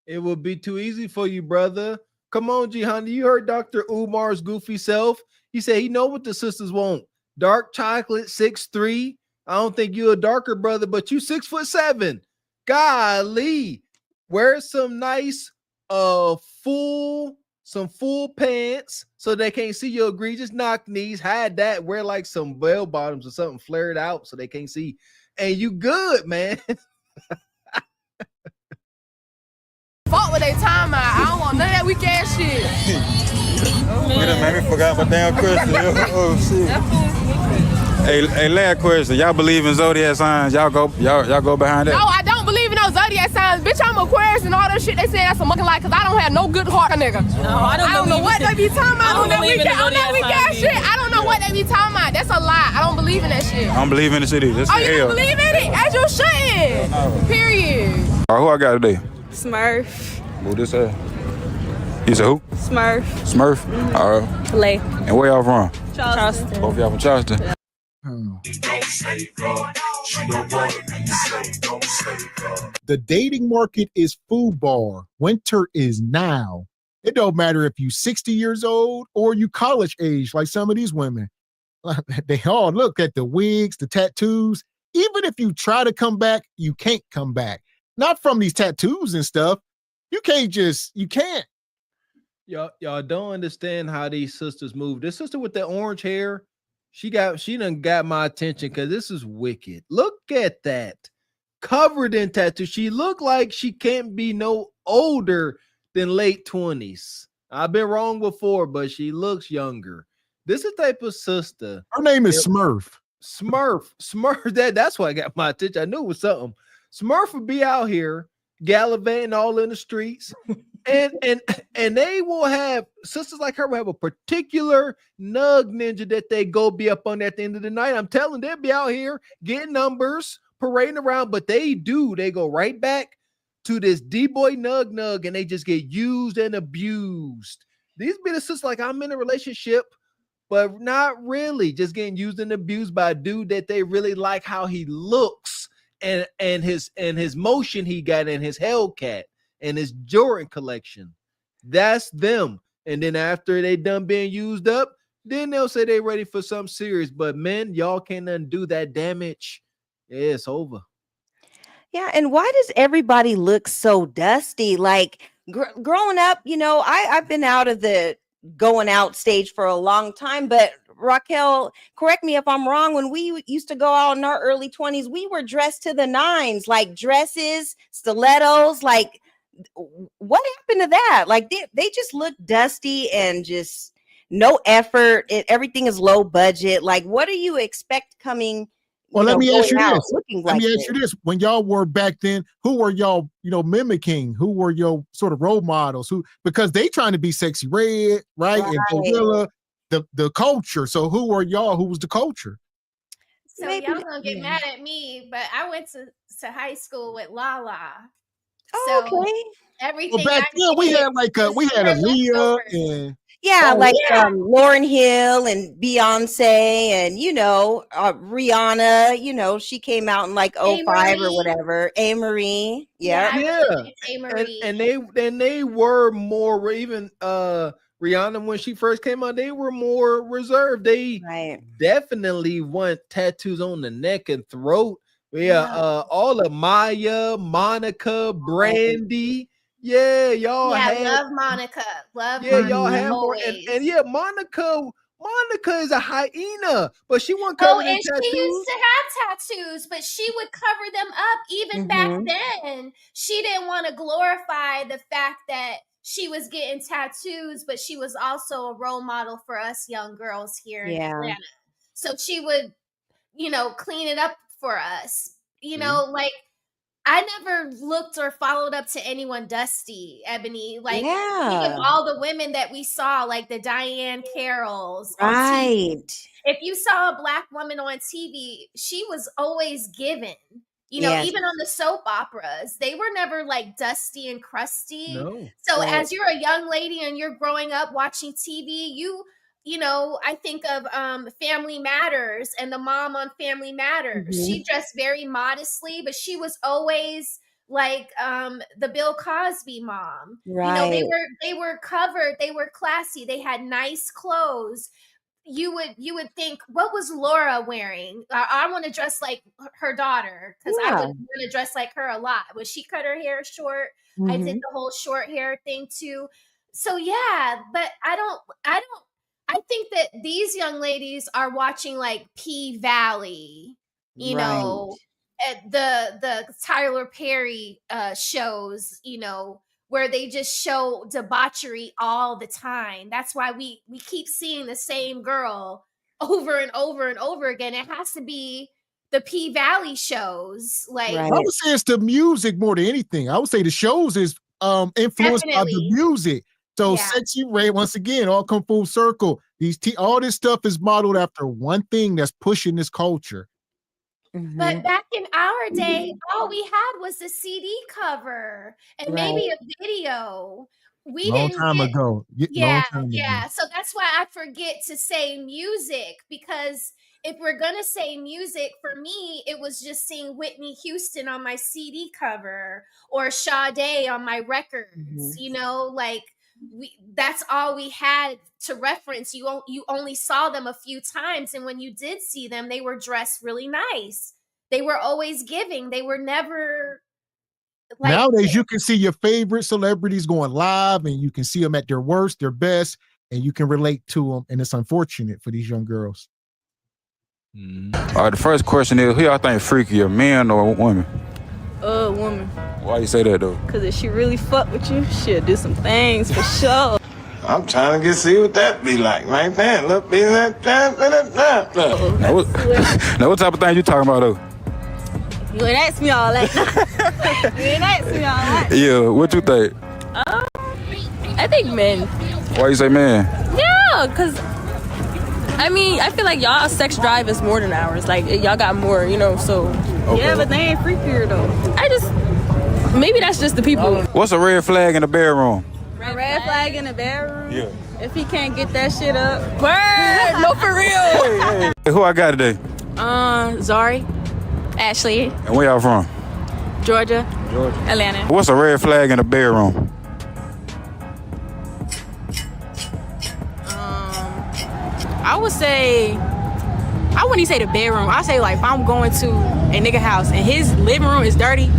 It will be too easy for you, brother. Come on, G Honda. You heard Dr. Umar's goofy self. He said he know what the sisters want. Dark chocolate, 6'3". I don't think you're a darker brother, but you 6'7". Golly. Wear some nice full pants so they can't see your egregious knock knees. Hide that. Wear like some bell bottoms or something flared out so they can't see. And you good, man. Fuck what they time out. I don't want none of that weak ass shit. You done made me forgot my damn question. Oh shit. Hey, last question. Y'all believe in zodiac signs? Y'all go behind that? No, I don't believe in those zodiac signs. Bitch, I'm Aquarius and all that shit. They say that's a monkey lie because I don't have no good heart, nigga. No, I don't know what they be talking about on that weekend. On that weekend shit. I don't know what they be talking about. That's a lie. I don't believe in that shit. I don't believe in the city. That's you don't believe in it? As you shouldn't. Period. All right, who I got today? Smurf. Who this is? You said who? Smurf. Smurf? Mm-hmm. All right. Play. And where y'all from? Charleston. Both y'all from Charleston? Yeah. The dating market is FUBAR. Winter is now. It don't matter if you 60 years old or you college age, like some of these women. They all look at the wigs, the tattoos. Even if you try to come back, you can't come back. Not from these tattoos and stuff. You can't. Y'all don't understand how these sisters move. This sister with that orange hair, she done got my attention because this is wicked. Look at that. Covered in tattoos. She look like she can't be no older than late 20s. I've been wrong before, but she looks younger. This is the type of sister. Her name is Smurf. Smurf. That's why I got my attention. I knew it was something. Smurf would be out here gallivanting all in the streets. And they will have sisters like her will have a particular nug ninja that they go be up on at the end of the night. I'm telling they'll be out here getting numbers, parading around, but they go right back to this D-boy nug and they just get used and abused. These be the sisters like I'm in a relationship, but not really, just getting used and abused by a dude that they really like how he looks and his motion he got in his Hellcat and his Jordan collection. That's them. And then after they done being used up, then they'll say they ready for something serious. But men, y'all can't undo that damage. Yeah, it's over. Yeah, and why does everybody look so dusty? Like growing up, I've been out of the going out stage for a long time, but Raquel, correct me if I'm wrong. When we used to go out in our early 20s, we were dressed to the nines, like dresses, stilettos, like what happened to that? Like they just look dusty and just no effort. Everything is low budget. Like, what do you expect coming? Well, let me ask you this. Let me ask you this. When y'all were back then, who were y'all, mimicking? Who were your sort of role models? Because they trying to be Sexy Red, right? And Gorilla, the culture. So who were y'all? Who was the culture? So y'all gonna get mad at me, but I went to high school with Lala. Oh, So okay. everything Well, back I then we did had like was we from had her Aaliyah leftovers. and Yeah, Oh, like yeah. Lauryn Hill and Beyonce and Rihanna, she came out in like 05 or whatever. A. Marie. Yeah, Yep. I really liked A. And, Marie. and they were more even Rihanna when she first came out, they were more reserved. They definitely want tattoos on the neck and throat. Yeah, all of Maya, Monica, Brandy. Yeah, y'all Yeah, I had love Monica. Love yeah, Monica y'all have more always. and yeah, Monica is a hyena, but she wasn't Oh, covered in and she tattoos. used to have tattoos, but she would cover them up even back then. She didn't want to glorify the fact that she was getting tattoos, but she was also a role model for us young girls here in Atlanta. So she would, clean it up for us. Like I never looked or followed up to anyone dusty, Ebony. Like think of all the women that we saw, like the Diane Carrolls on TV. If you saw a Black woman on TV, she was always given. Even on the soap operas, they were never like dusty and crusty. No. So as you're a young lady and you're growing up watching TV, I think of Family Matters and the mom on Family Matters. She dressed very modestly, but she was always like the Bill Cosby mom. Right. They were covered, they were classy, they had nice clothes. You would think, what was Laura wearing? I want to dress like her daughter because I would want to dress like her a lot. Would she cut her hair short? I did the whole short hair thing too. So yeah, but I think that these young ladies are watching like P Valley, at the Tyler Perry shows, where they just show debauchery all the time. That's why we keep seeing the same girl over and over and over again. It has to be the P Valley shows. Like I would say it's the music more than anything. I would say the shows is influenced by the music. So Sexy Red, once again, all come full circle. All this stuff is modeled after one thing that's pushing this culture. But back in our day, all we had was the CD cover and maybe a video. We Long didn't time get, ago. yeah. Long time ago. So that's why I forget to say music, because if we're gonna say music, for me, it was just seeing Whitney Houston on my CD cover or Sade on my records. That's all we had to reference. You only saw them a few times, and when you did see them, they were dressed really nice. They were always giving. They were never like, nowadays you can see your favorite celebrities going live, and you can see them at their worst, their best, and you can relate to them, and it's unfortunate for these young girls. All right, the first question is, who y'all think freakier, men or women? Woman. Why you say that though? Cause if she really fuck with you, she'll do some things for sure. I'm trying to see what that be like, right there. Look, be that. Now, what type of thing you talking about though? You ain't ask me all that. You ain't ask me all that. Yeah, what you think? I think men. Why you say man? Yeah, cause I feel like y'all sex drive is more than ours. Like y'all got more, so. Okay. Yeah, but they ain't freakier though. Maybe that's just the people. What's a red flag in the bedroom? A red flag in the bedroom? Yeah. If he can't get that shit up. Word! No, for real. Hey, who I got today? Zari, Ashley. And where y'all from? Georgia. Atlanta. What's a red flag in the bedroom? I would say, I wouldn't even say the bedroom. I'd say like if I'm going to a nigga house and his living room is dirty,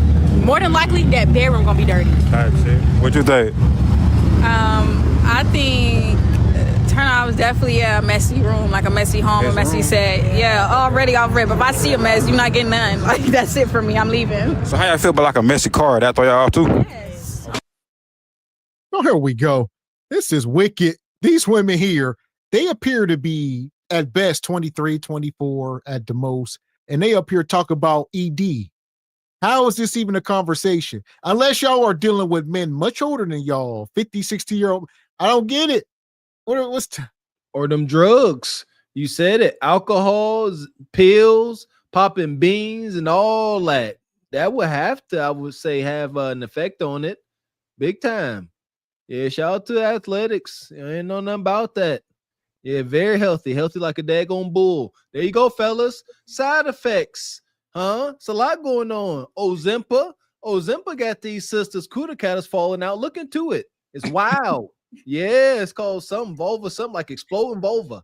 more than likely that bedroom gonna be dirty. Type shit. What you think? I think turnout was definitely a messy room, like a messy home, a messy set. Yeah, already off rip. If I see a mess, you're not getting none. Like that's it for me. I'm leaving. So how y'all feel about like a messy car? That throw y'all off too? Yes. Oh, here we go. This is wicked. These women here, they appear to be at best 23, 24 at the most, and they up here talk about ED. How is this even a conversation? Unless y'all are dealing with men much older than y'all, 50, 60-year-old. I don't get it. Or them drugs. You said it. Alcohols, pills, popping beans, and all that. That would have to, I would say, have an effect on it. Big time. Yeah, shout out to athletics. I ain't know nothing about that. Yeah, very healthy. Healthy like a daggone bull. There you go, fellas. Side effects. Huh? It's a lot going on. Ozempa got these sisters cooter falling out. Look into it. It's wild. Yeah, it's called something vulva, something like exploding vulva.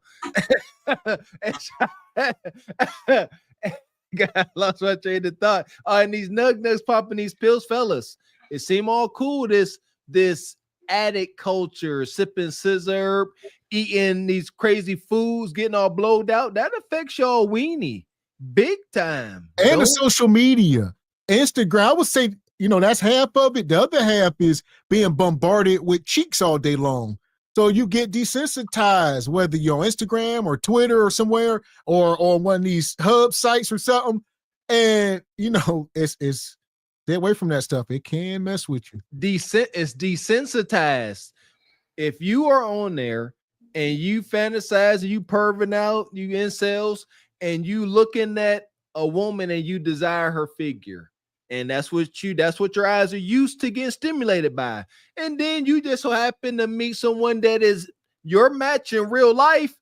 God, lost my train of thought. And these nugs popping these pills, fellas. It seem all cool. This addict culture, sipping scissor, eating these crazy foods, getting all blowed out. That affects y'all weenie big time. And the social media, Instagram. I would say, that's half of it. The other half is being bombarded with cheeks all day long. So you get desensitized, whether you're on Instagram or Twitter or somewhere, or one of these hub sites or something. And it's stay away from that stuff. It can mess with you. It's desensitized. If you are on there and you fantasize and you perving out, you incels, and you looking at a woman and you desire her figure, and that's what your eyes are used to getting stimulated by. And then you just so happen to meet someone that is your match in real life,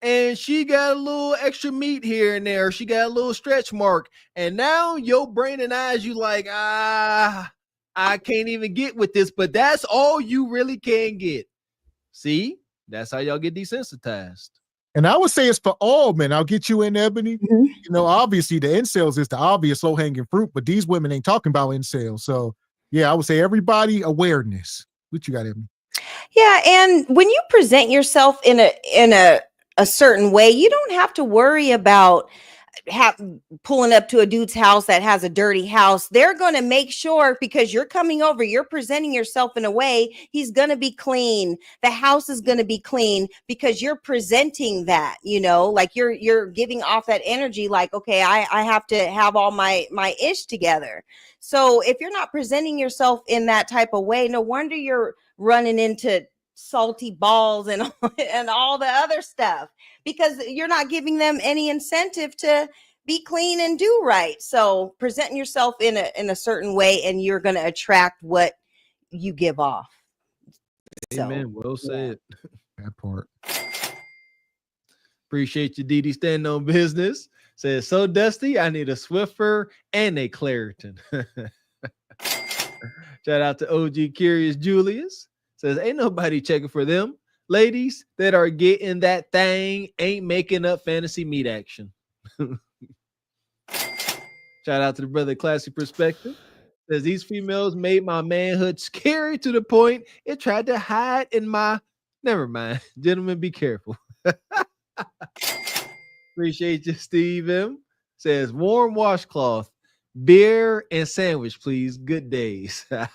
and she got a little extra meat here and there. She got a little stretch mark. And now your brain and eyes, you like, I can't even get with this, but that's all you really can get. See, that's how y'all get desensitized. And I would say it's for all men. I'll get you in, Ebony. Obviously the incels is the obvious low-hanging fruit, but these women ain't talking about incels. So yeah, I would say everybody awareness. What you got, Ebony? Yeah, and when you present yourself in a certain way, you don't have to worry about pulling up to a dude's house that has a dirty house. They're going to make sure, because you're coming over, you're presenting yourself in a way, he's going to be clean. The house is going to be clean because you're presenting that, like you're giving off that energy. Like, okay, I have to have all my ish together. So if you're not presenting yourself in that type of way, no wonder you're running into salty balls and all the other stuff, because you're not giving them any incentive to be clean and do right. So presenting yourself in a certain way, and you're going to attract what you give off. Amen. Well said. That part. Appreciate you, Didi, standing on business. Says, so Dusty, I need a Swiffer and a Claritin. Shout out to OG Curious Julius. Says, ain't nobody checking for them. Ladies that are getting that thing ain't making up fantasy meat action. Shout out to the brother Classy Perspective. Says, these females made my manhood scary to the point it tried to hide in my... Never mind. Gentlemen, be careful. Appreciate you, Steve M. Says, warm washcloth, beer, and sandwich, please. Good days. Shout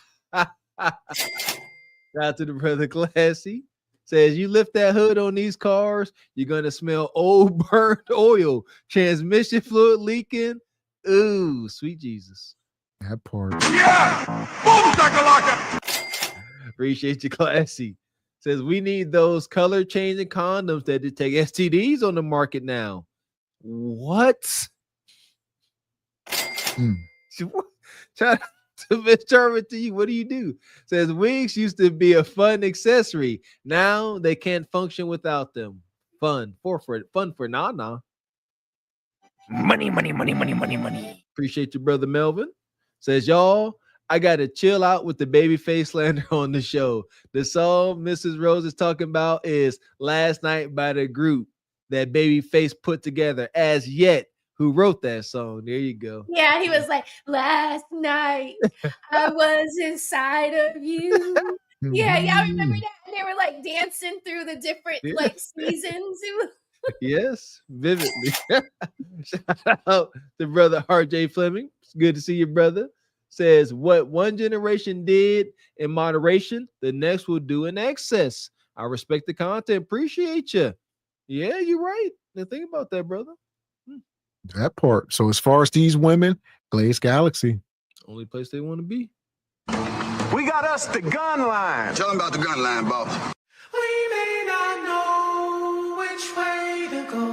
out to the brother Classy. Says, you lift that hood on these cars, you're going to smell old burnt oil, transmission fluid leaking. Ooh, sweet Jesus. That part. Yeah! Boom, shakalaka! Appreciate you, Classy. Says, we need those color changing condoms that detect STDs on the market now. What? Shout out to Miss Jarvis to you. What do you do? Says, wigs used to be a fun accessory. Now they can't function without them. Fun for nah. Money. Appreciate you, brother Melvin. Says, y'all, I got to chill out with the babyface slander on the show. The song Mrs. Rose is talking about is Last Night by the group that Babyface put together. As Yet, who wrote that song. There you go. Yeah, he was like, last night I was inside of you. Yeah, y'all remember that? And they were like dancing through the different like seasons. Yes, vividly. Shout out to brother RJ Fleming. It's good to see you, brother. Says, what one generation did in moderation, the next will do in excess. I respect the content. Appreciate you. Yeah, you're right. Now think about that, brother. That part. So as far as these women, Glaze Galaxy. Only place they want to be. We got us the gun line. Tell them about the gun line, boss. We may not know which way to go,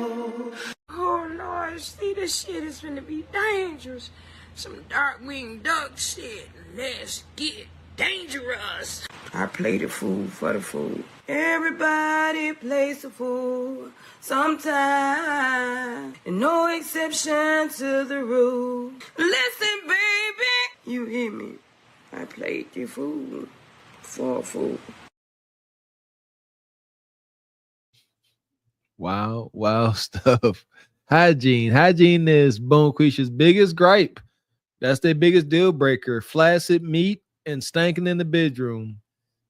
see, this shit is finna be dangerous. Some dark-winged duck shit. Let's get dangerous. I play the fool for the fool. Everybody plays the fool sometime. And no exception to the rule. Listen, baby, you hear me? I played the fool for a fool. Wow, wow stuff. Hygiene is Bone Quisha's biggest gripe. That's their biggest deal breaker. Flaccid meat and stinking in the bedroom.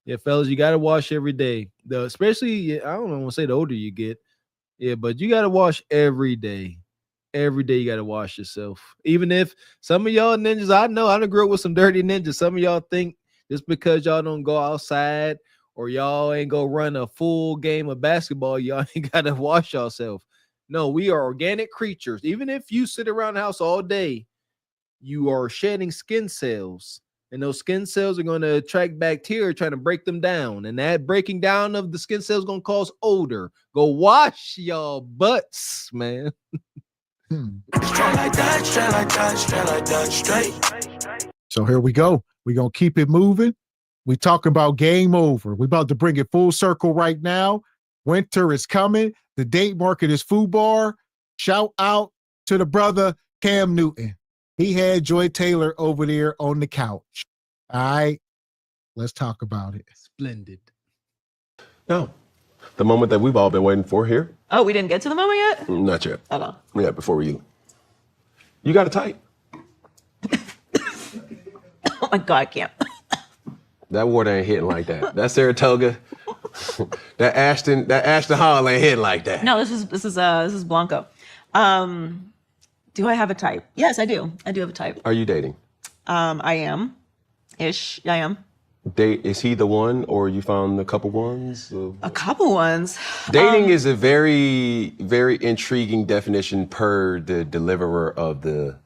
Yeah, fellas, you got to wash every day. Especially, I don't want to say the older you get. Yeah, but you got to wash every day. Every day you got to wash yourself. Even if some of y'all ninjas, I know, I done grew up with some dirty ninjas. Some of y'all think just because y'all don't go outside or y'all ain't go run a full game of basketball, y'all ain't got to wash yourself. No, we are organic creatures. Even if you sit around the house all day, you are shedding skin cells. And those skin cells are going to attract bacteria trying to break them down. And that breaking down of the skin cells is going to cause odor. Go wash y'all butts, man. Straight like that, straight like that, straight like that, straight. So here we go. We're going to keep it moving. We talking about game over. We're about to bring it full circle right now. Winter is coming. The date market is FUBAR. Shout out to the brother Cam Newton. He had Joy Taylor over there on the couch. All right, let's talk about it. Splendid. No, the moment that we've all been waiting for here. Oh, we didn't get to the moment yet? Not yet. Hold on. Yeah, before you got a type. Oh my God, Cam. That water ain't hitting like that. That Saratoga, that Ashton Hall ain't hitting like that. No, this is Blanco. Do I have a type? Yes, I do. I do have a type. Are you dating? I am. I am. Is he the one, or you found a couple ones? A couple ones. Dating is a very, very intriguing definition per the deliverer of the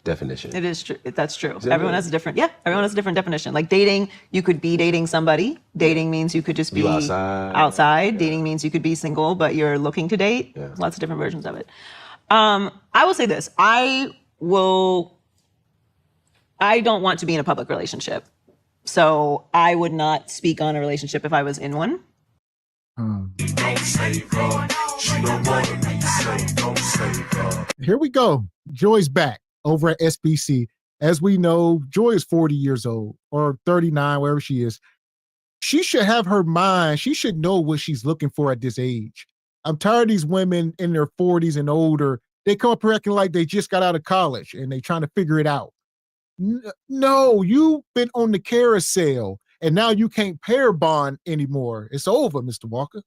definition. It is true. That's true. Everyone has a different definition. Like dating, you could be dating somebody. Dating means you could just be outside. Dating means you could be single, but you're looking to date. Yeah. Lots of different versions of it. I will say this. I don't want to be in a public relationship. So I would not speak on a relationship if I was in one. Here we go. Joy's back over at SBC. As we know, Joy is 40 years old or 39, wherever she is. She should have her mind. She should know what she's looking for at this age. I'm tired of these women in their 40s and older. They come up here acting like they just got out of college and they trying to figure it out. No, you've been on the carousel and now you can't pair bond anymore. It's over, Mr. Walker.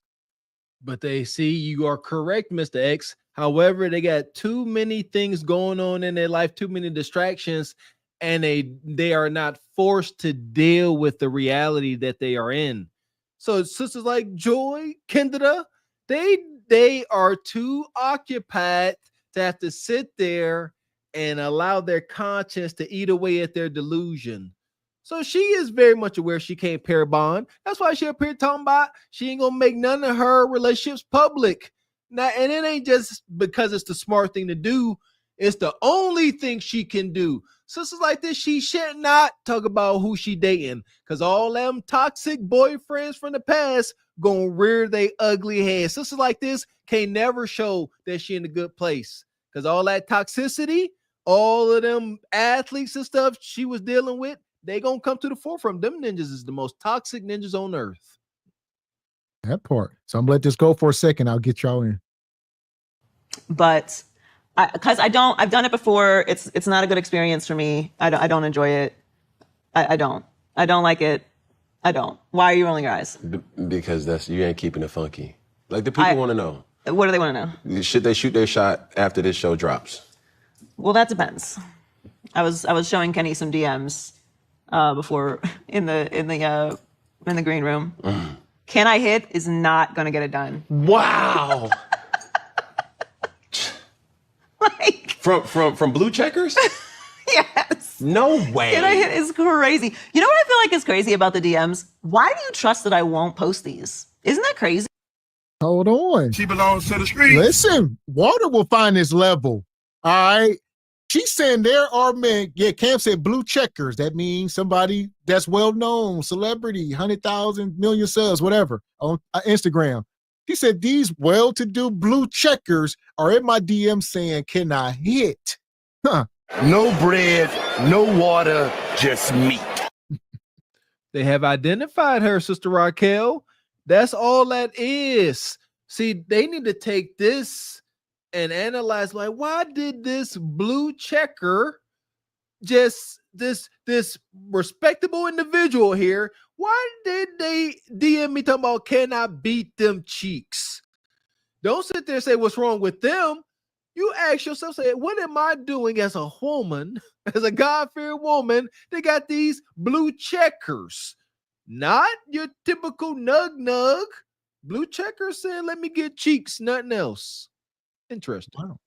But they see you are correct, Mr. X. However, they got too many things going on in their life, too many distractions, and they are not forced to deal with the reality that they are in. So sisters like Joy, Kendra, they are too occupied to have to sit there and allow their conscience to eat away at their delusion. So she is very much aware she can't pair bond. That's why she up here talking about she ain't gonna make none of her relationships public. Now, and it ain't just because it's the smart thing to do. It's the only thing she can do. Sisters like this, she should not talk about who she dating, because all them toxic boyfriends from the past gonna rear they ugly head. Sisters like this can't never show that she in a good place, because all that toxicity, all of them athletes and stuff she was dealing with, they gonna come to the forefront. Them ninjas is the most toxic ninjas on earth. That part. So I'm gonna let this go for a second. I'll get y'all in. But because I've done it before. It's not a good experience for me. I don't enjoy it. I don't like it. I don't. Why are you rolling your eyes? Because you ain't keeping it funky. Like the people want to know. What do they want to know? Should they shoot their shot after this show drops? Well, that depends. I was showing Kenny some DMs before in the green room. Can I hit is not gonna get it done. Wow. Like from Blue Checkers? Yes. No way. Can I hit is crazy. You know what I feel like is crazy about the DMs? Why do you trust that I won't post these? Isn't that crazy? Hold on. She belongs to the street. Listen, water will find its level. All right. She's saying there are men. Yeah, Cam said blue checkers. That means somebody that's well known, celebrity, 100,000 million subs, whatever, on Instagram. She said these well-to-do blue checkers are in my DM saying, "Can I hit?" Huh. No bread, no water, just meat. They have identified her, Sister Raquel. That's all that is. See, they need to take this and analyze, like, why did this blue checker, just this respectable individual here, why did they DM me talking about, can I beat them cheeks? Don't sit there and say what's wrong with them. You ask yourself, say, what am I doing as a woman, as a God-fearing woman, they got these blue checkers? Not your typical nug. Blue checkers saying, let me get cheeks, nothing else. Interesting. Wow.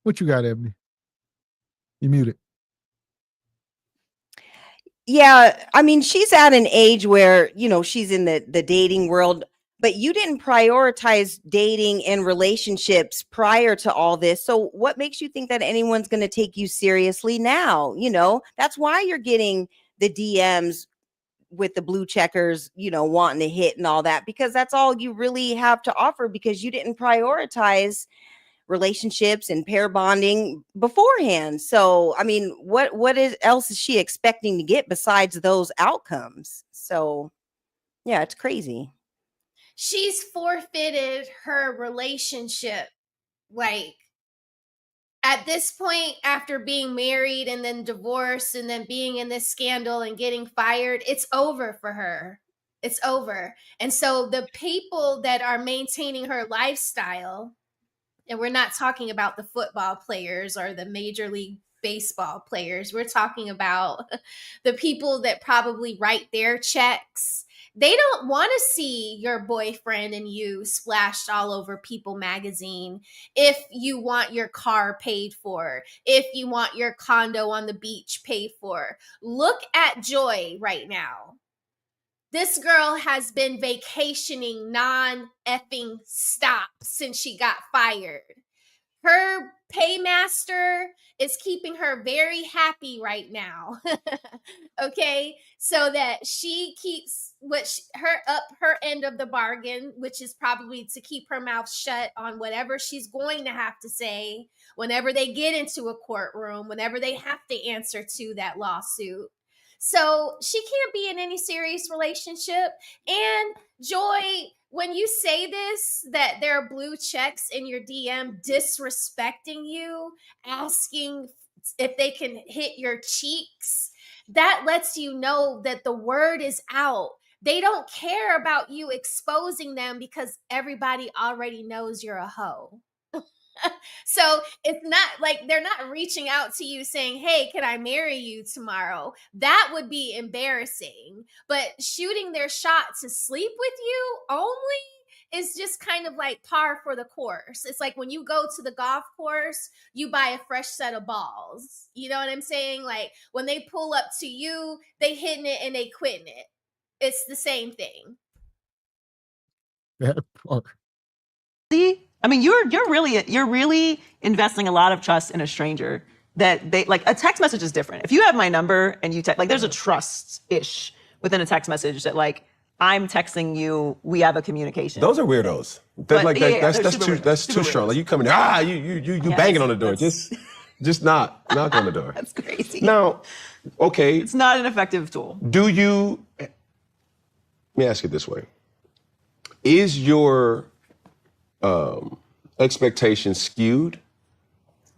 What you got, Ebony? You muted. Yeah, I mean, she's at an age where, you know, she's in the dating world, but you didn't prioritize dating and relationships prior to all this. So what makes you think that anyone's going to take you seriously now? You know, that's why you're getting the DMs with the blue checkers, you know, wanting to hit and all that, because that's all you really have to offer, because you didn't prioritize relationships and pair bonding beforehand. So, I mean, what else is she expecting to get besides those outcomes? So, yeah, it's crazy. She's forfeited her relationship. Like, at this point, after being married and then divorced and then being in this scandal and getting fired, it's over for her. It's over. And so the people that are maintaining her lifestyle, and we're not talking about the football players or the Major League Baseball players, we're talking about the people that probably write their checks. They don't want to see your boyfriend and you splashed all over People magazine. If you want your car paid for, if you want your condo on the beach paid for. Look at Joy right now. This girl has been vacationing non-effing stop since she got fired. Her paymaster is keeping her very happy right now. Okay, so that she keeps her end of the bargain, which is probably to keep her mouth shut on whatever she's going to have to say whenever they get into a courtroom, whenever they have to answer to that lawsuit. So she can't be in any serious relationship. And Joy, when you say this, that there are blue checks in your DM disrespecting you, asking if they can hit your cheeks, that lets you know that the word is out. They don't care about you exposing them because everybody already knows you're a hoe. So it's not like they're not reaching out to you saying, hey, can I marry you tomorrow? That would be embarrassing. But shooting their shot to sleep with you only is just kind of like par for the course. It's like when you go to the golf course, you buy a fresh set of balls. You know what I'm saying? Like when they pull up to you, they hitting it and they quitting it. It's the same thing. That part. See? I mean, you're really investing a lot of trust in a stranger that they like. A text message is different. If you have my number and you text, like there's a trust-ish within a text message that like, I'm texting you, we have a communication. Those are weirdos. That's too strong. Like you coming there, you banging on the door. Just knock on the door. That's crazy. Now, okay. It's not an effective tool. Let me ask it this way. Is your expectation skewed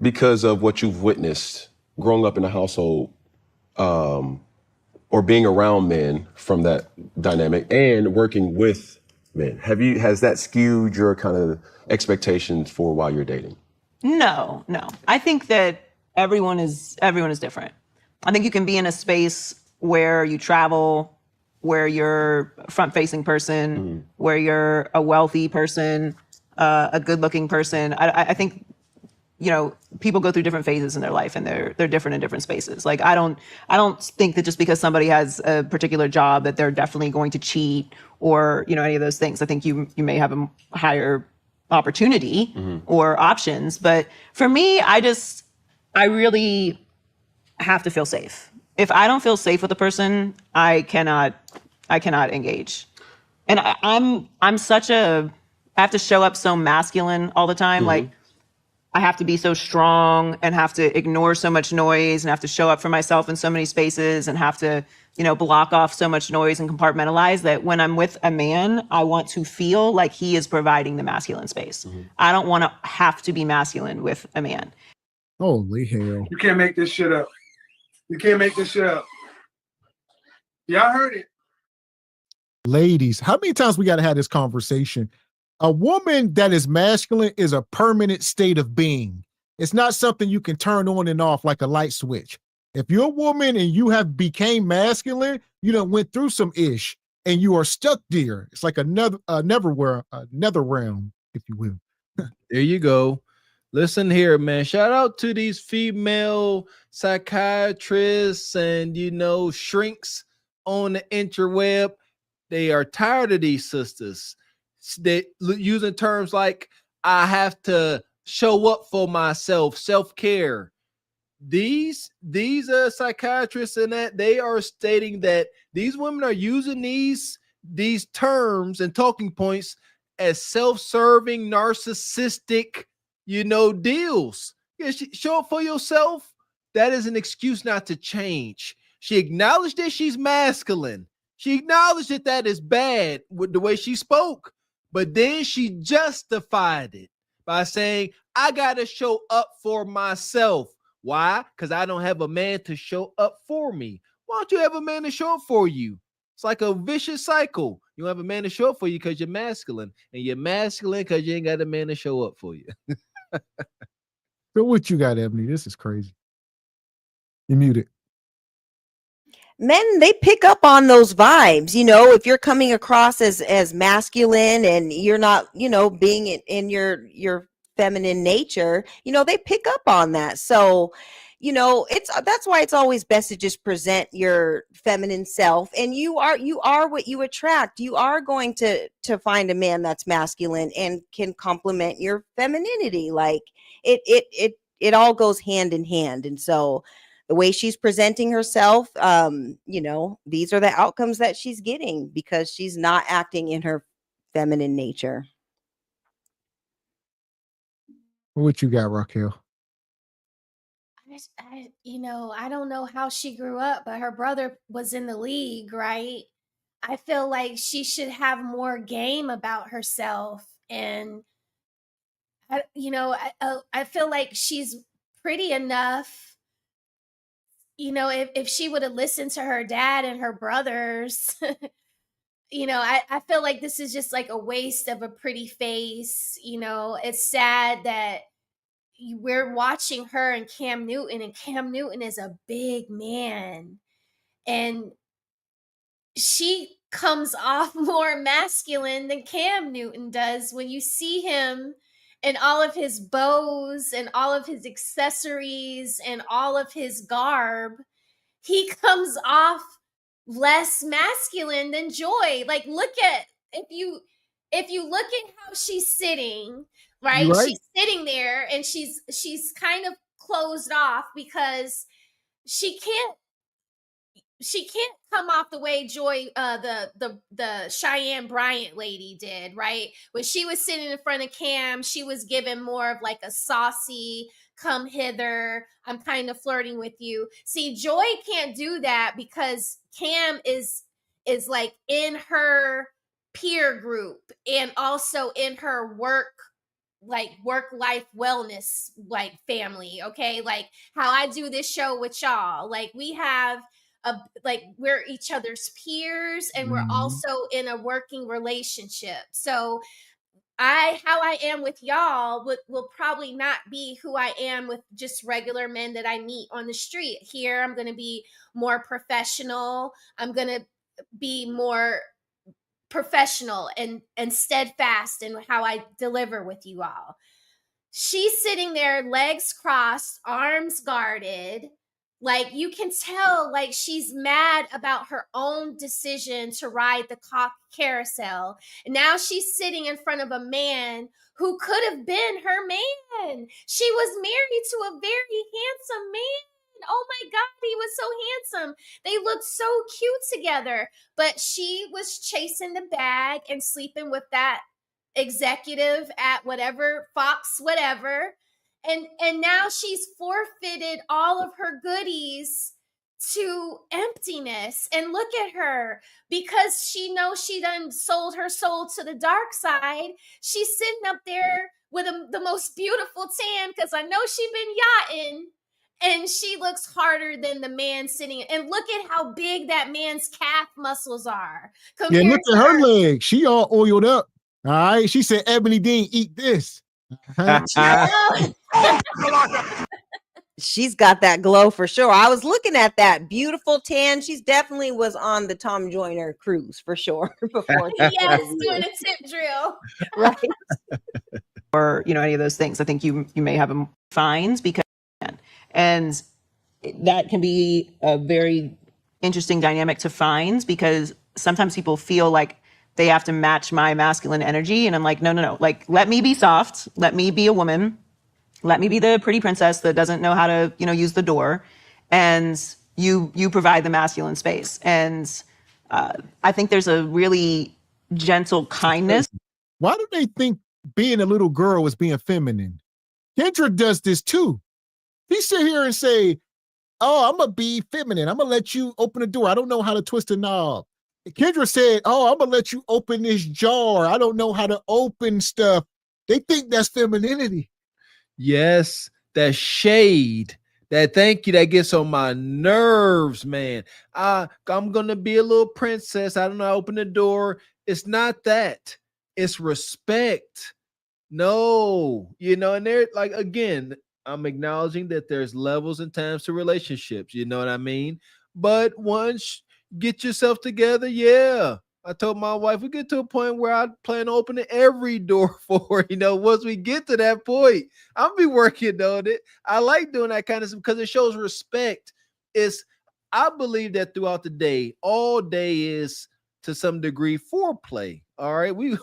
because of what you've witnessed growing up in a household or being around men from that dynamic and working with men? Has that skewed your kind of expectations for while you're dating? No. I think that everyone is different. I think you can be in a space where you travel, where you're a front-facing person, where you're a wealthy person, a good-looking person. I think, you know, people go through different phases in their life, and they're different in different spaces. Like I don't think that just because somebody has a particular job that they're definitely going to cheat or, you know, any of those things. I think you may have a higher opportunity or options. But for me, I really have to feel safe. If I don't feel safe with a person, I cannot engage. And I have to show up so masculine all the time. Like, I have to be so strong and have to ignore so much noise and have to show up for myself in so many spaces and have to, block off so much noise and compartmentalize that when I'm with a man, I want to feel like he is providing the masculine space. I don't want to have to be masculine with a man. Holy hell. You can't make this shit up. You can't make this shit up. Y'all heard it. Ladies, how many times we got to have this conversation? A woman that is masculine is a permanent state of being. It's not something you can turn on and off like a light switch. If you're a woman and you have became masculine, you done went through some ish and you are stuck there. It's like another realm, if you will. There you go. Listen here, man. Shout out to these female psychiatrists and, shrinks on the interweb. They are tired of these sisters. They using terms like, I have to show up for myself, self-care. These psychiatrists and that, they are stating that these women are using these terms and talking points as self-serving, narcissistic, deals. Yeah, show up for yourself. That is an excuse not to change. She acknowledged that she's masculine. She acknowledged that is bad with the way she spoke, but then she justified it by saying, I got to show up for myself. Why? Because I don't have a man to show up for me. Why don't you have a man to show up for you? It's like a vicious cycle. You don't have a man to show up for you because you're masculine, and you're masculine because you ain't got a man to show up for you. So what you got, Ebony? This is crazy. You muted. Men, they pick up on those vibes. If you're coming across as masculine and you're not, being in your feminine nature, they pick up on that. So, that's why it's always best to just present your feminine self, and you are what you attract. You are going to find a man that's masculine and can complement your femininity. Like it all goes hand in hand. And so the way she's presenting herself, these are the outcomes that she's getting because she's not acting in her feminine nature. What you got, Raquel? I don't know how she grew up, but her brother was in the league, right? I feel like she should have more game about herself. And, I feel like she's pretty enough. If she would have listened to her dad and her brothers, I feel like this is just like a waste of a pretty face. It's sad that we're watching her and Cam Newton is a big man. And she comes off more masculine than Cam Newton does when you see him and all of his bows and all of his accessories and all of his garb. He comes off less masculine than Joy. Like, if you look at how she's sitting, right? She's sitting there and she's kind of closed off because she can't come off the way Joy, the Cheyenne Bryant lady did, right? When she was sitting in front of Cam, she was given more of like a saucy, come hither, I'm kind of flirting with you. See, Joy can't do that because Cam is like in her peer group and also in her work-life wellness, like family, okay? Like how I do this show with y'all. Like we have we're each other's peers and we're also in a working relationship. So how I am with y'all will probably not be who I am with just regular men that I meet on the street. Here, I'm going to be more professional. I'm going to be more professional and steadfast in how I deliver with you all. She's sitting there, legs crossed, arms guarded. Like you can tell, like she's mad about her own decision to ride the cock carousel. And now she's sitting in front of a man who could have been her man. She was married to a very handsome man. Oh my God, he was so handsome. They looked so cute together. But she was chasing the bag and sleeping with that executive at whatever, Fox, whatever. And now she's forfeited all of her goodies to emptiness. And look at her, because she knows she done sold her soul to the dark side. She's sitting up there with the most beautiful tan, because I know she been yachting, and she looks harder than the man sitting. And look at how big that man's calf muscles are. Yeah, look at her legs. She all oiled up. All right. She said, Ebony Dean, eat this. She's got that glow for sure. I was looking at that beautiful tan. She's definitely was on the Tom Joyner cruise for sure. Before yes, doing a tip drill. Right. Or, you know, any of those things. I think you may have them fines because, and that can be a very interesting dynamic to fines, because sometimes people feel like they have to match my masculine energy. And I'm like, no. Like, let me be soft. Let me be a woman. Let me be the pretty princess that doesn't know how to, you know, use the door. And you provide the masculine space. And I think there's a really gentle kindness. Why do they think being a little girl is being feminine? Kendra does this too. He sit here and say, oh, I'm going to be feminine. I'm going to let you open the door. I don't know how to twist a knob. Kendra said, oh, I'm going to let you open this jar. I don't know how to open stuff. They think that's femininity. Yes, that shade, that thank you, that gets on my nerves, man. I'm going to be a little princess. I don't know how to open the door. It's not that. It's respect. No, you know, and they're like, again, I'm acknowledging that there's levels and times to relationships. You know what I mean? But once get yourself together, yeah. I told my wife we get to a point where I plan on opening every door for her. You know, once we get to that point, I'll be working on it. I like doing that kind of stuff because it shows respect. I believe that throughout the day, all day is to some degree foreplay. All right, we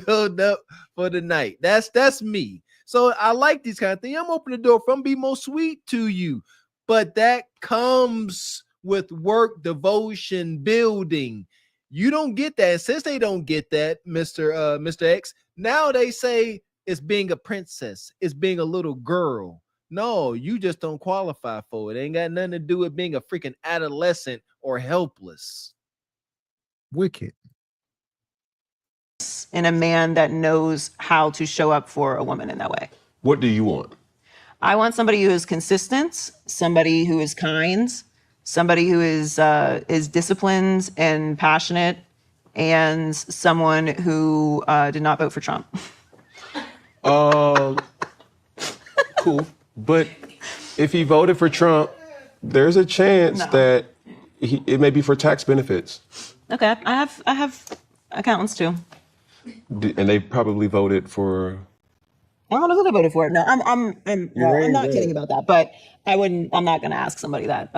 build up for the night. That's me. So I like these kind of things. I'm opening the door for I'm be more sweet to you, but that comes with work, devotion, building. You don't get that. And since they don't get that, Mr. X, now they say it's being a princess. It's being a little girl. No, you just don't qualify for it. It ain't got nothing to do with being a freaking adolescent or helpless. Wicked. In a man that knows how to show up for a woman in that way. What do you want? I want somebody who is consistent, somebody who is kind, somebody who is disciplined and passionate, and someone who did not vote for Trump. Cool. But if he voted for Trump, there's a chance that it may be for tax benefits. Okay, I have accountants too. And they probably voted for. I don't know who they voted for. No, I'm not kidding about that, but I'm not going to ask somebody that.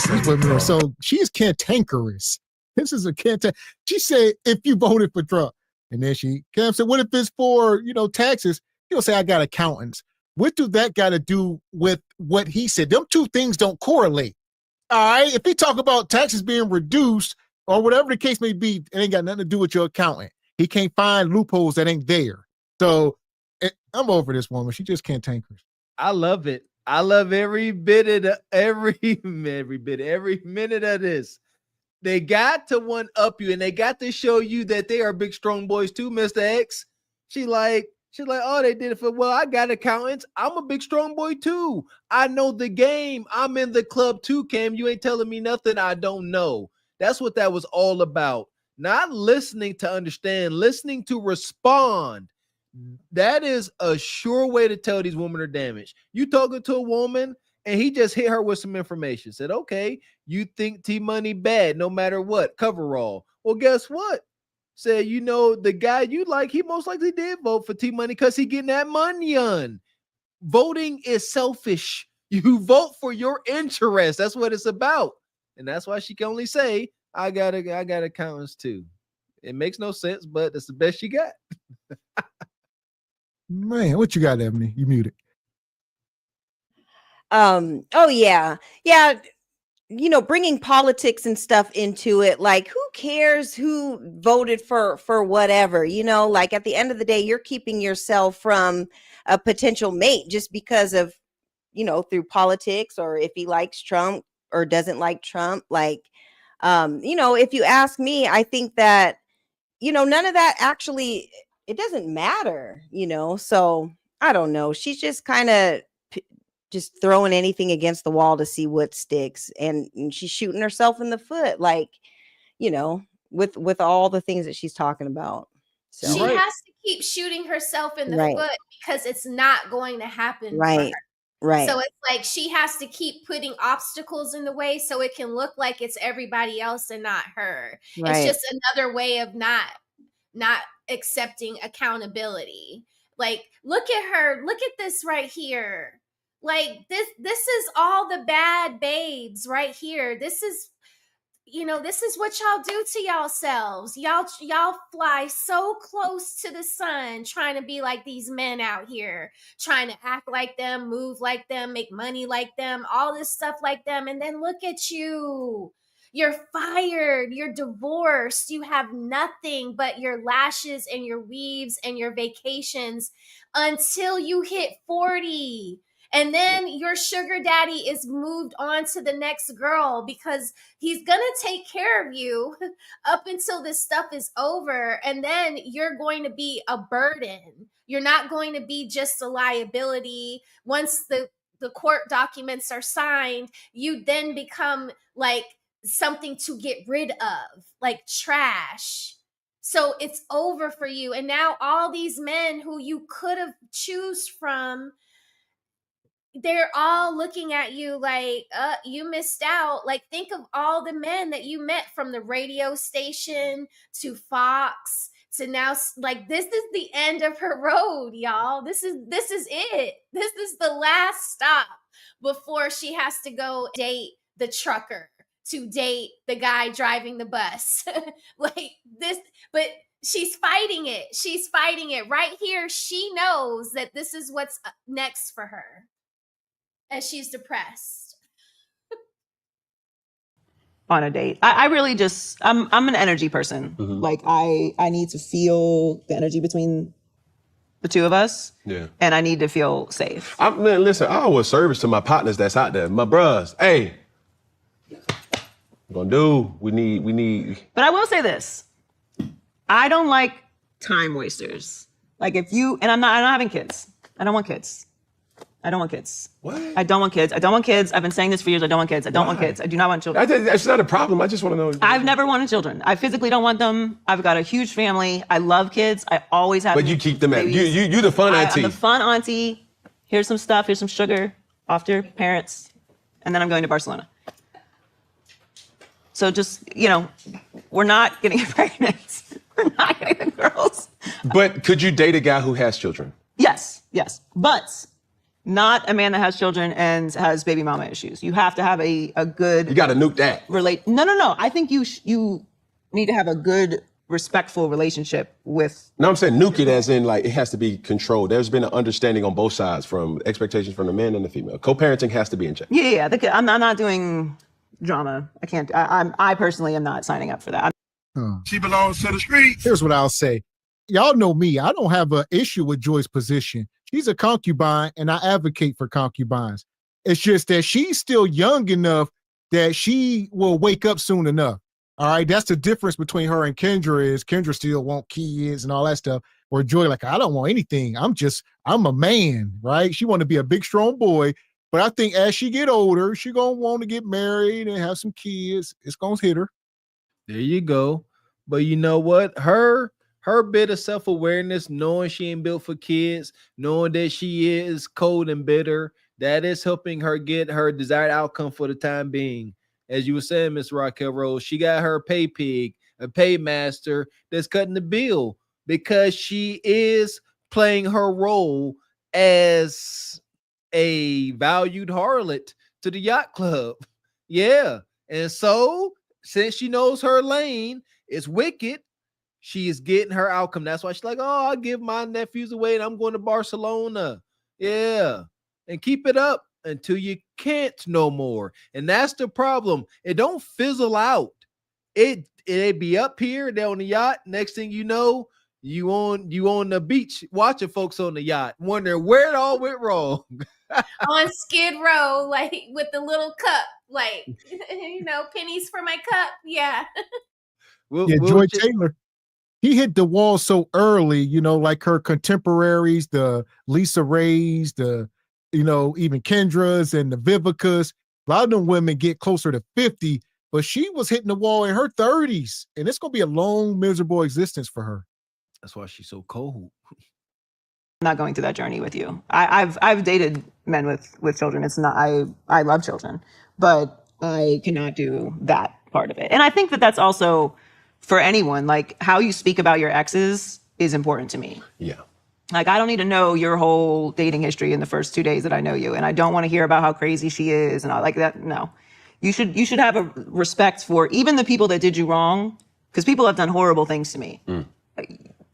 These women are so, she's cantankerous. This is a she said, if you voted for Trump, and then Cam said, what if it's for, taxes? He'll say, I got accountants. What do that got to do with what he said? Them two things don't correlate. All right. If he talk about taxes being reduced or whatever the case may be, it ain't got nothing to do with your accountant. He can't find loopholes that ain't there. So I'm over this woman. She just cantankerous. I love it. I love every minute of this. They got to one up you and they got to show you that they are big, strong boys too, Mr. X. She's like, oh, they did it for, well, I got accountants. I'm a big, strong boy too. I know the game. I'm in the club too, Cam. You ain't telling me nothing I don't know. That's what that was all about. Not listening to understand, listening to respond. That is a sure way to tell these women are damaged. You talking to a woman and he just hit her with some information. Said, okay, you think T-Money bad no matter what. Coverall. Well, guess what? Said, the guy you like, he most likely did vote for T-Money because he getting that money on. Voting is selfish. You vote for your interest. That's what it's about. And that's why she can only say, I got accountants too. It makes no sense, but it's the best you got. Man, what you got, Ebony? You muted. Oh yeah. Bringing politics and stuff into it, like who cares who voted for whatever, like at the end of the day, you're keeping yourself from a potential mate just because of, through politics, or if he likes Trump or doesn't like Trump. Like, if you ask me, I think that, none of that actually, it doesn't matter, so I don't know. She's just kind of just throwing anything against the wall to see what sticks, and she's shooting herself in the foot, like, with all the things that she's talking about. So she has to keep shooting herself in the foot because it's not going to happen. Right. So it's like she has to keep putting obstacles in the way so it can look like it's everybody else and not her. It's just another way of not accepting accountability. Like, look at her. Look at this right here. Like, this is all the bad babes right here. This is what y'all do to yourselves. Y'all fly so close to the sun trying to be like these men out here, trying to act like them, move like them, make money like them, all this stuff like them. And then look at you. You're fired. You're divorced. You have nothing but your lashes and your weaves and your vacations until you hit 40. And then your sugar daddy is moved on to the next girl because he's going to take care of you up until this stuff is over. And then you're going to be a burden. You're not going to be just a liability. Once the court documents are signed, you then become like something to get rid of, like trash. So it's over for you. And now all these men who you could have choose from, they're all looking at you like, you missed out. Like, think of all the men that you met from the radio station to Fox to now. Like, this is the end of her road, y'all. This is it. This is the last stop before she has to go date the trucker, to date the guy driving the bus. Like this, but she's fighting it. She's fighting it right here. She knows that this is what's next for her. And she's depressed. On a date, I really just I'm an energy person. Mm-hmm. Like I need to feel the energy between the two of us. Yeah. And I need to feel safe. Man, listen, I owe a service to my partners that's out there, my bros. Hey, we're gonna do. We need. But I will say this: I don't like time wasters. Like if you and I'm not having kids. I don't want kids. I don't want kids. What? I don't want kids. I don't want kids. I've been saying this for years. I don't want kids. I don't want kids. I do not want children. That's not a problem. I just want to know. I've never wanted children. I physically don't want them. I've got a huge family. I love kids. I always have. But you keep them at you the fun auntie. I'm the fun auntie. Here's some stuff. Here's some sugar. Off to your parents, and then I'm going to Barcelona. So just we're not getting pregnant. We're not getting the girls. But could you date a guy who has children? Yes, but not a man that has children and has baby mama issues. You have to have a good. You got to nuke that. No. I think you need to have a good, respectful relationship with. No, I'm saying nuke it as in like it has to be controlled. There's been an understanding on both sides from expectations from the man and the female. Co-parenting has to be in check. Yeah. I'm not doing drama. I can't. I personally am not signing up for that. She belongs to the streets. Here's what I'll say. Y'all know me. I don't have an issue with Joy's position. She's a concubine, and I advocate for concubines. It's just that she's still young enough that she will wake up soon enough. All right, that's the difference between her and Kendra is Kendra still want kids and all that stuff. Where Joy, like, I don't want anything. I'm a man, right? She want to be a big, strong boy. But I think as she get older, she gonna want to get married and have some kids. It's gonna hit her. There you go. But you know what? Her bit of self-awareness, knowing she ain't built for kids, knowing that she is cold and bitter, that is helping her get her desired outcome for the time being. As you were saying, Miss Raquel Rose, she got her pay pig, a paymaster that's cutting the bill because she is playing her role as a valued harlot to the yacht club. Yeah. And so since she knows her lane is wicked, she is getting her outcome. That's why she's like, oh, I'll give my nephews away and I'm going to Barcelona. Yeah. And keep it up until you can't no more. And that's the problem. It don't fizzle out. It be up here, they're on the yacht. Next thing you know, you on the beach watching folks on the yacht, wondering where it all went wrong. On Skid Row, like with the little cup, like pennies for my cup. Yeah. Joy Taylor. He hit the wall so early, like her contemporaries, the Lisa Rays, the even Kendra's and the Vivicas. A lot of them women get closer to 50, but she was hitting the wall in her 30s, and it's gonna be a long, miserable existence for her. That's why she's so cold. I'm not going through that journey with you. I've dated men with children. It's not, I love children, but I cannot do that part of it. And I think that that's also for anyone, like how you speak about your exes is important to me. Yeah. Like, I don't need to know your whole dating history in the first 2 days that I know you. And I don't want to hear about how crazy she is and all like that. No, you should have a respect for even the people that did you wrong, because people have done horrible things to me.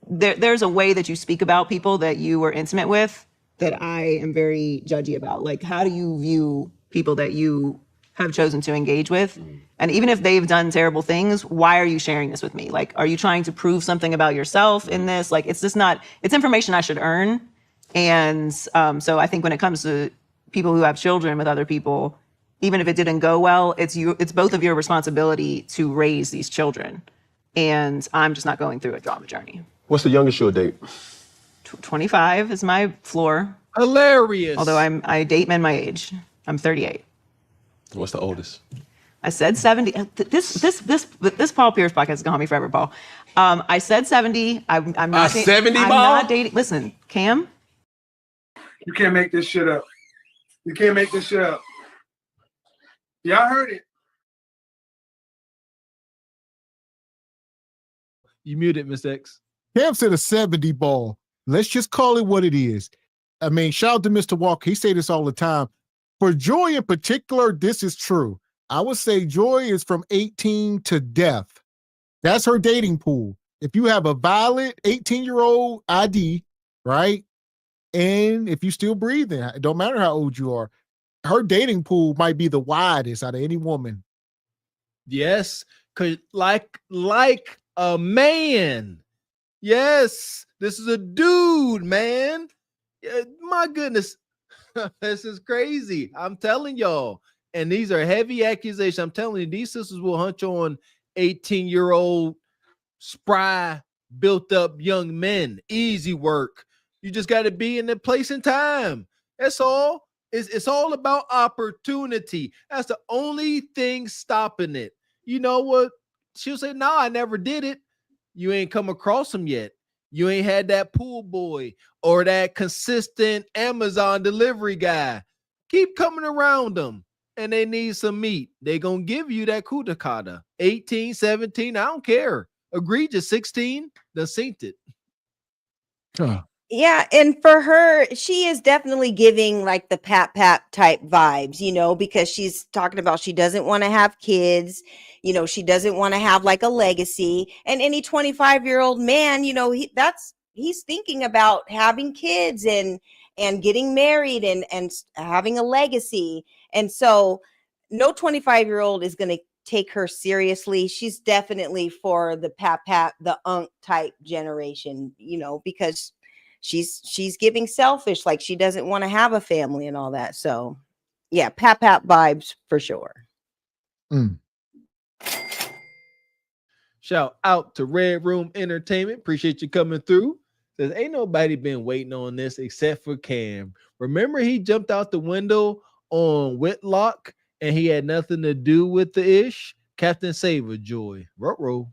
There's a way that you speak about people that you were intimate with that I am very judgy about. Like, how do you view people that you have chosen to engage with? And even if they've done terrible things, why are you sharing this with me? Like, are you trying to prove something about yourself in this? Like, it's just not, it's information I should earn. And so I think when it comes to people who have children with other people, even if it didn't go well, it's both of your responsibility to raise these children. And I'm just not going through a drama journey. What's the youngest you'll date? 25 is my floor. Hilarious. Although I date men my age. I'm 38. What's the oldest? I said 70. This Paul Pierce podcast is gonna haunt me forever, Paul. I said 70. I'm not 70 I'm ball? not dating. Listen, Cam. You can't make this shit up. You can't make this shit up. Y'all heard it. You muted, Miss X. Cam said a 70 ball. Let's just call it what it is. I mean, shout out to Mr. Walker. He say this all the time. For Joy in particular, this is true. I would say Joy is from 18 to death. That's her dating pool. If you have a valid 18-year-old ID, right? And if you still breathing, it don't matter how old you are, her dating pool might be the widest out of any woman. Yes, cause like a man. Yes, this is a dude, man. My goodness, this is crazy. I'm telling y'all, and these are heavy accusations. I'm telling you, these sisters will hunch on 18-year-old spry, built-up young men. Easy work. You just got to be in the place and time. That's all. It's all about opportunity. That's the only thing stopping it. You know what? She'll say, no, I never did it. You ain't come across him yet. You ain't had that pool boy or that consistent Amazon delivery guy. Keep coming around them, and they need some meat. They gonna give you that kudakata. 18, 17, I don't care. Egregious 16, done synced it. Yeah, and for her, she is definitely giving like the pap type vibes, because she's talking about she doesn't want to have kids, she doesn't want to have like a legacy. And any 25-year-old man, he's thinking about having kids and getting married and having a legacy. And so no 25-year-old is going to take her seriously. She's definitely for the pap, the unk type generation, because she's giving selfish, like she doesn't want to have a family and all that. So yeah, pap vibes for sure. Shout out to Red Room Entertainment. Appreciate you coming through. Says ain't nobody been waiting on this except for Cam. Remember he jumped out the window on Whitlock and he had nothing to do with the ish? Captain Saver Joy. Ruh-roh.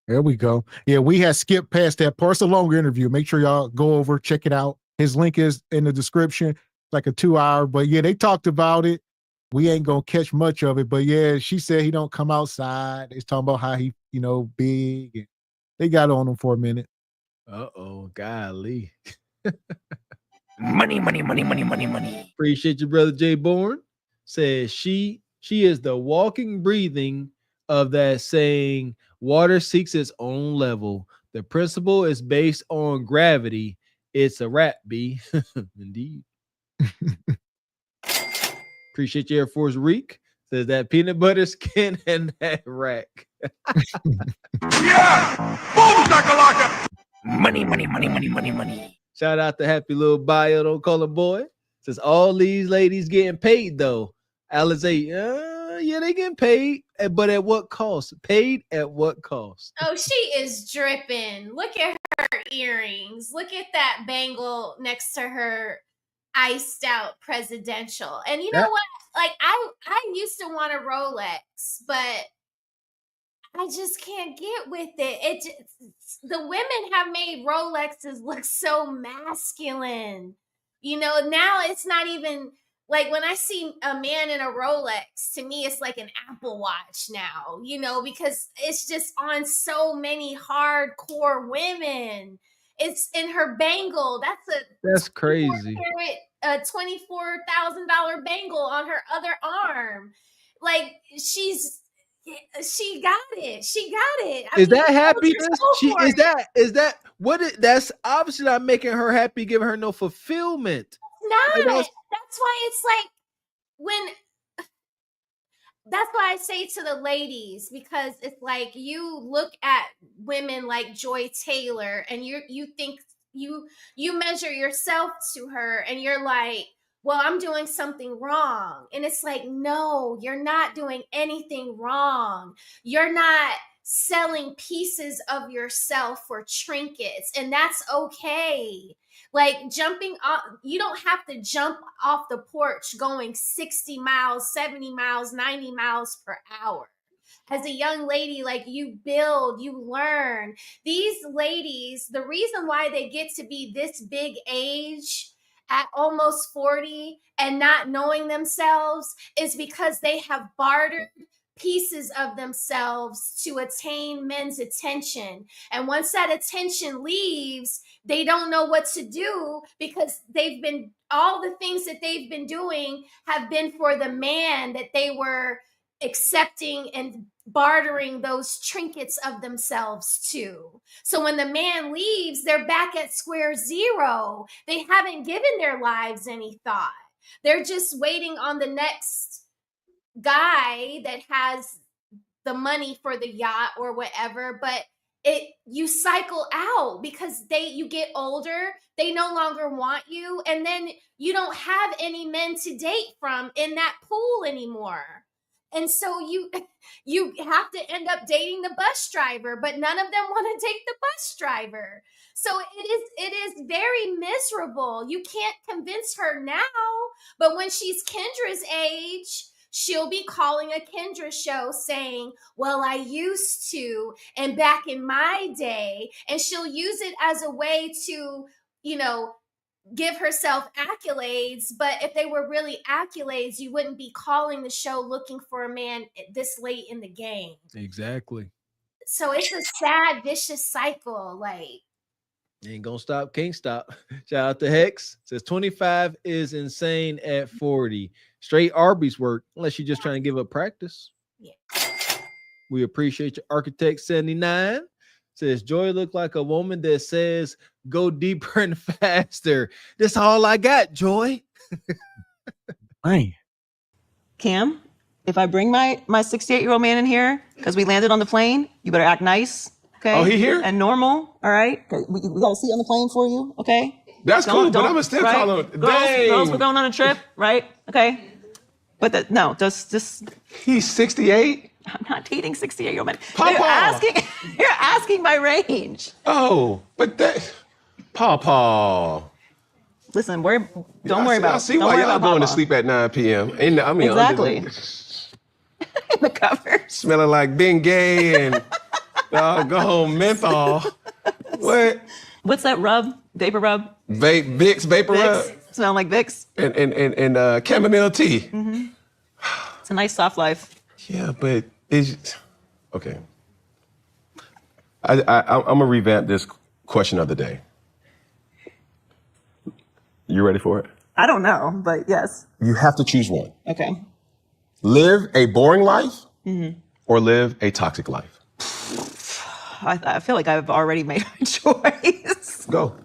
There we go. Yeah, we had skipped past that part. It's a longer interview. Make sure y'all go over, check it out. His link is in the description, like a 2-hour. But yeah, they talked about it. We ain't gonna catch much of it. But yeah, she said he don't come outside. They're talking about how he, big. And they got on him for a minute. Uh-oh, golly. Money, money, money, money, money, money. Appreciate you, brother Jay Bourne. Says she is the walking, breathing of that saying, water seeks its own level. The principle is based on gravity. It's a rap, B. Indeed. Appreciate your Air Force Reek. Says that peanut butter skin and that rack. Money. Shout out to Happy Little Bio, don't call him boy. Says all these ladies getting paid though. Alizé, yeah, they getting paid, but at what cost? Paid at what cost? Oh, she is dripping. Look at her earrings. Look at that bangle next to her iced out presidential. And you know what? Like I used to want a Rolex, but I just can't get with it. The women have made Rolexes look so masculine. You know, now it's not even like when I see a man in a Rolex, to me, it's like an Apple Watch now, you know, because it's just on so many hardcore women. It's in her bangle. That's crazy. A $24,000 bangle on her other arm. Like she got it. She got it. Is that happiness? That's obviously not making her happy, giving her no fulfillment. Not. That's why it's like that's why I say to the ladies, because it's like you look at women like Joy Taylor and you think you measure yourself to her and you're like, well, I'm doing something wrong. And it's like, no, you're not doing anything wrong. You're not selling pieces of yourself for trinkets, and that's okay. Like jumping off, you don't have to jump off the porch going 60 miles, 70 miles, 90 miles per hour. As a young lady, like you build, you learn. These ladies, the reason why they get to be this big age at almost 40 and not knowing themselves is because they have bartered pieces of themselves to attain men's attention. And once that attention leaves, they don't know what to do because all the things that they've been doing have been for the man that they were accepting and bartering those trinkets of themselves to. So when the man leaves, they're back at square zero. They haven't given their lives any thought. They're just waiting on the next guy that has the money for the yacht or whatever, but you cycle out because you get older, they no longer want you, and then you don't have any men to date from in that pool anymore. And so you have to end up dating the bus driver, but none of them want to date the bus driver. So it is very miserable. You can't convince her now, but when she's Kendra's age, she'll be calling a Kendra show saying, well, I used to, and back in my day, and she'll use it as a way to, give herself accolades. But if they were really accolades, you wouldn't be calling the show looking for a man this late in the game. Exactly. So it's a sad, vicious cycle. Like, ain't gonna stop, can't stop. Shout out to Hex. Says 25 is insane at 40. Straight Arby's work, unless you're just trying to give up practice. Yeah. We appreciate your Architect 79. Says Joy look like a woman that says go deeper and faster. That's all I got, Joy. Hey. Cam, if I bring my 68-year-old man in here because we landed on the plane, you better act nice. Okay. Oh, he here? And normal. All right. We got a seat on the plane for you. Okay. That's cool, but I'm still calling. Girls, we're going on a trip, right? Okay. But just he's 68. I'm not dating 68-year-old men. Papa. You're asking my range. Oh, but Papa. Listen, don't worry about it. I see why y'all going to sleep at 9 p.m. Exactly. In the covers. Smelling like Bengay and doggone menthol. What? What's that rub? Vapor rub? Vicks vapor rub. Smell like Vicks. And chamomile tea. Mm-hmm. It's a nice soft life. Yeah, but it's okay. I'm gonna revamp this question of the day. You ready for it? I don't know, but yes. You have to choose one. Okay. Live a boring life or live a toxic life? I feel like I've already made my choice. Go.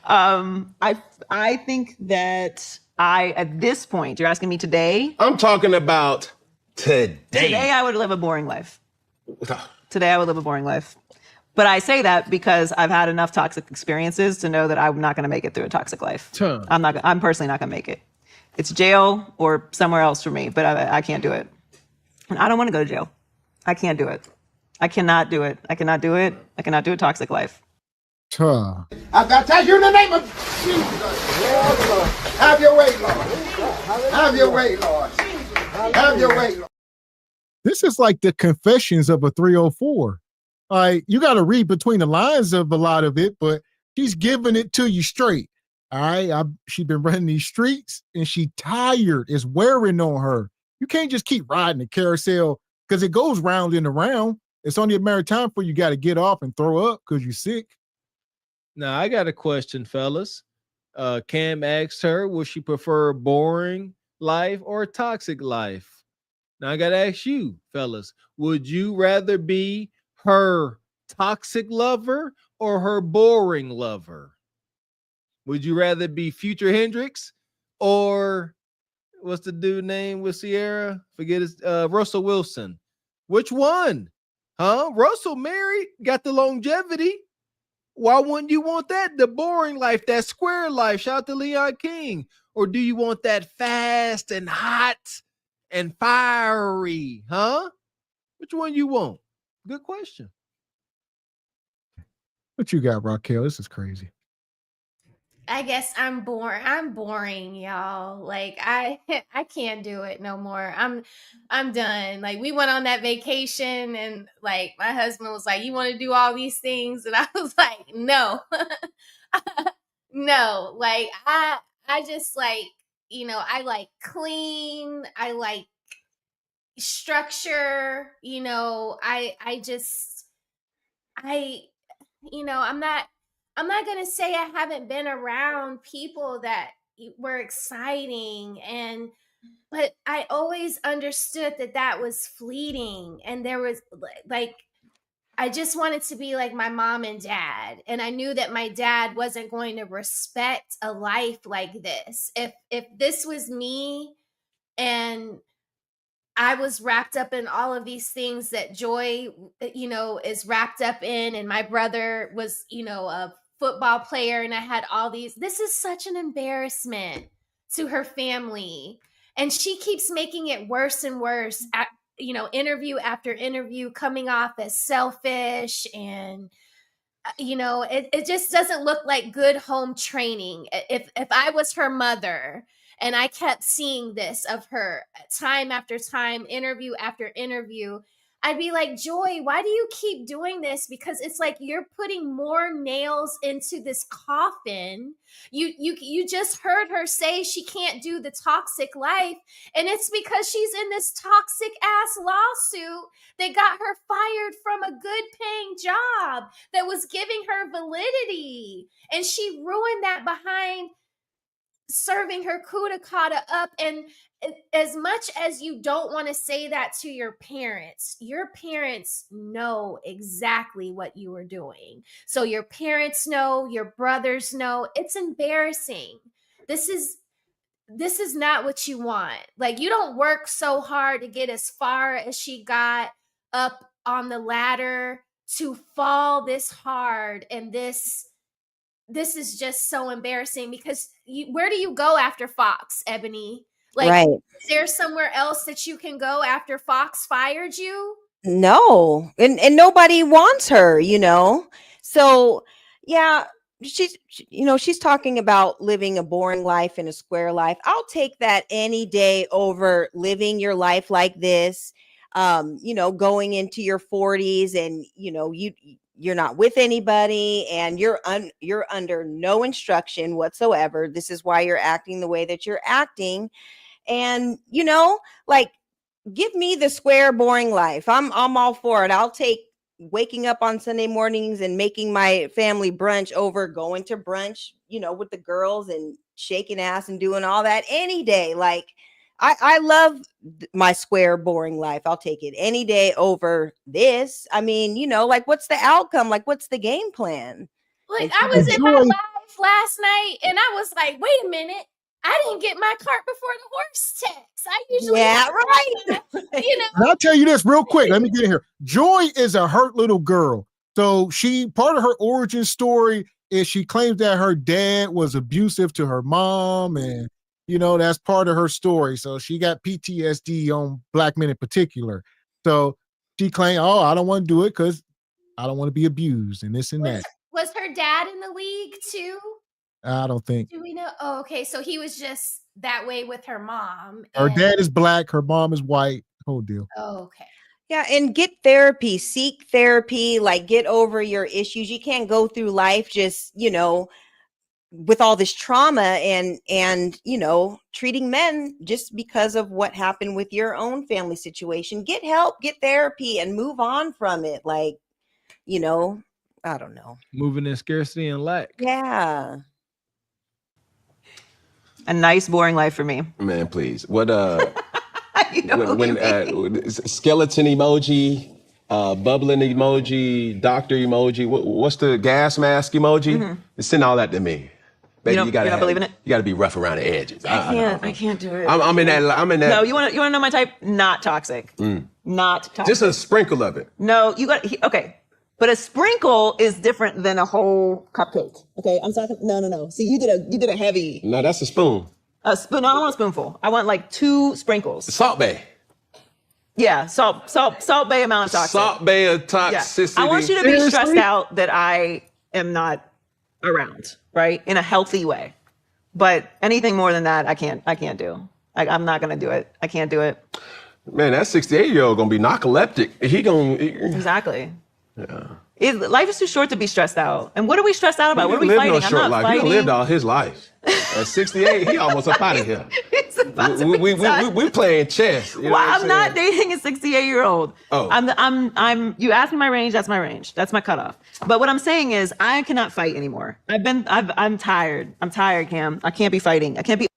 I think that at this point, you're asking me today? I'm talking about today. Today I would live a boring life. Today I would live a boring life. But I say that because I've had enough toxic experiences to know that I'm not going to make it through a toxic life. I'm personally not going to make it. It's jail or somewhere else for me, but I can't do it. And I don't want to go to jail. I can't do it. I cannot do it. I cannot do it. I cannot do a toxic life. I tell you in the name of Jesus. Have your way, Lord. Have your way, Lord. Have your way, Lord. This is like the confessions of a 304. All right, you got to read between the lines of a lot of it, but she's giving it to you straight. All right, she's been running these streets and she tired. It's wearing on her. You can't just keep riding the carousel because it goes round and around. It's only a matter of time before you got to get off and throw up because you're sick. Now, I got a question, fellas. Cam asked her, would she prefer a boring life or a toxic life? Now, I got to ask you, fellas, would you rather be her toxic lover or her boring lover? Would you rather be Future Hendrix or what's the dude name with Sierra? Forget his Russell Wilson. Which one? Huh? Russell married, got the longevity. Why wouldn't you want that? The boring life, that square life. Shout out to Leon King. Or do you want that fast and hot and fiery? Huh? Which one you want? Good question. What you got, Raquel? This is crazy. I guess I'm boring, y'all. Like I can't do it no more. I'm done. Like we went on that vacation and like my husband was like, "You want to do all these things?" And I was like, "No." No. Like I just like, I like clean, I like structure, I'm not going to say I haven't been around people that were exciting but I always understood that was fleeting. And there was like, I just wanted to be like my mom and dad. And I knew that my dad wasn't going to respect a life like this. If this was me and I was wrapped up in all of these things that Joy, is wrapped up in, and my brother was, a football player, and I had all these. This is such an embarrassment to her family, and she keeps making it worse and worse. Interview after interview, coming off as selfish, and it just doesn't look like good home training. If I was her mother. And I kept seeing this of her time after time, interview after interview. I'd be like, Joy, why do you keep doing this? Because it's like you're putting more nails into this coffin. You just heard her say she can't do the toxic life. And it's because she's in this toxic ass lawsuit that got her fired from a good paying job that was giving her validity. And she ruined that behind serving her coup de cata up. And as much as you don't want to say that to your parents know exactly what you were doing. So your parents know, your brothers know. It's embarrassing. This is not what you want. Like, you don't work so hard to get as far as she got up on the ladder to fall this hard. And this is just so embarrassing because where do you go after Fox, Ebony? Like, right. Is there somewhere else that you can go after Fox fired you? No, and nobody wants her, So, yeah, she's talking about living a boring life and a square life. I'll take that any day over living your life like this. Going into your 40s and you're not with anybody and you're under no instruction whatsoever. This is why you're acting the way that you're acting. And, like, give me the square, boring life. I'm all for it. I'll take waking up on Sunday mornings and making my family brunch over going to brunch, with the girls and shaking ass and doing all that any day. Like, I love my square, boring life. I'll take it any day over this. I mean, like, what's the outcome? Like, what's the game plan? Like, I was in my life last night, and I was like, wait a minute. I didn't get my cart before the horse checks. I usually right. And I'll tell you this real quick. Let me get in here. Joy is a hurt little girl. So part of her origin story is she claims that her dad was abusive to her mom, and that's part of her story. So she got PTSD on black men in particular. So she claimed, I don't want to do it because I don't want to be abused and this and that. Was her dad in the league too? I don't think. Do we know? Oh, okay. So he was just that way with her mom. Her dad is black. Her mom is white. Whole deal. Oh, okay. Yeah, and get therapy, seek therapy, like get over your issues. You can't go through life just, with all this trauma and treating men just because of what happened with your own family situation. Get help, get therapy, and move on from it. Like, I don't know. Moving in scarcity and lack. Yeah. A nice, boring life for me. Man, please. What skeleton emoji, bubbling emoji, doctor emoji, what's the gas mask emoji? Send all that to me. Baby, you're not believing it? You gotta be rough around the edges. I can't do it. I'm in that. No, you want to know my type? Not toxic. Not toxic. Just a sprinkle of it. No, okay. But a sprinkle is different than a whole cupcake. Okay, I'm talking. No. See, you did a heavy. No, that's a spoon. A spoon. No, I don't want a spoonful. I want like 2 sprinkles. Salt Bay. Yeah, Salt Bay amount of toxic. Salt Bay of toxicity. Yeah. I want you to be stressed out that I am not around, right? In a healthy way. But anything more than that, I can't do. I'm not gonna do it. I can't do it. Man, that 68-year-old gonna be narcoleptic. Exactly. Yeah. Life is too short to be stressed out. And what are we stressed out about? What are we fighting? I'm not fighting. He lived all his life. At 68, he almost up out of here. We playing chess. Well, I'm not dating a 68-year-old. Oh. I'm. You asked me my range. That's my range. That's my cutoff. But what I'm saying is, I cannot fight anymore. I'm tired. I'm tired, Cam. I can't be fighting. I can't be.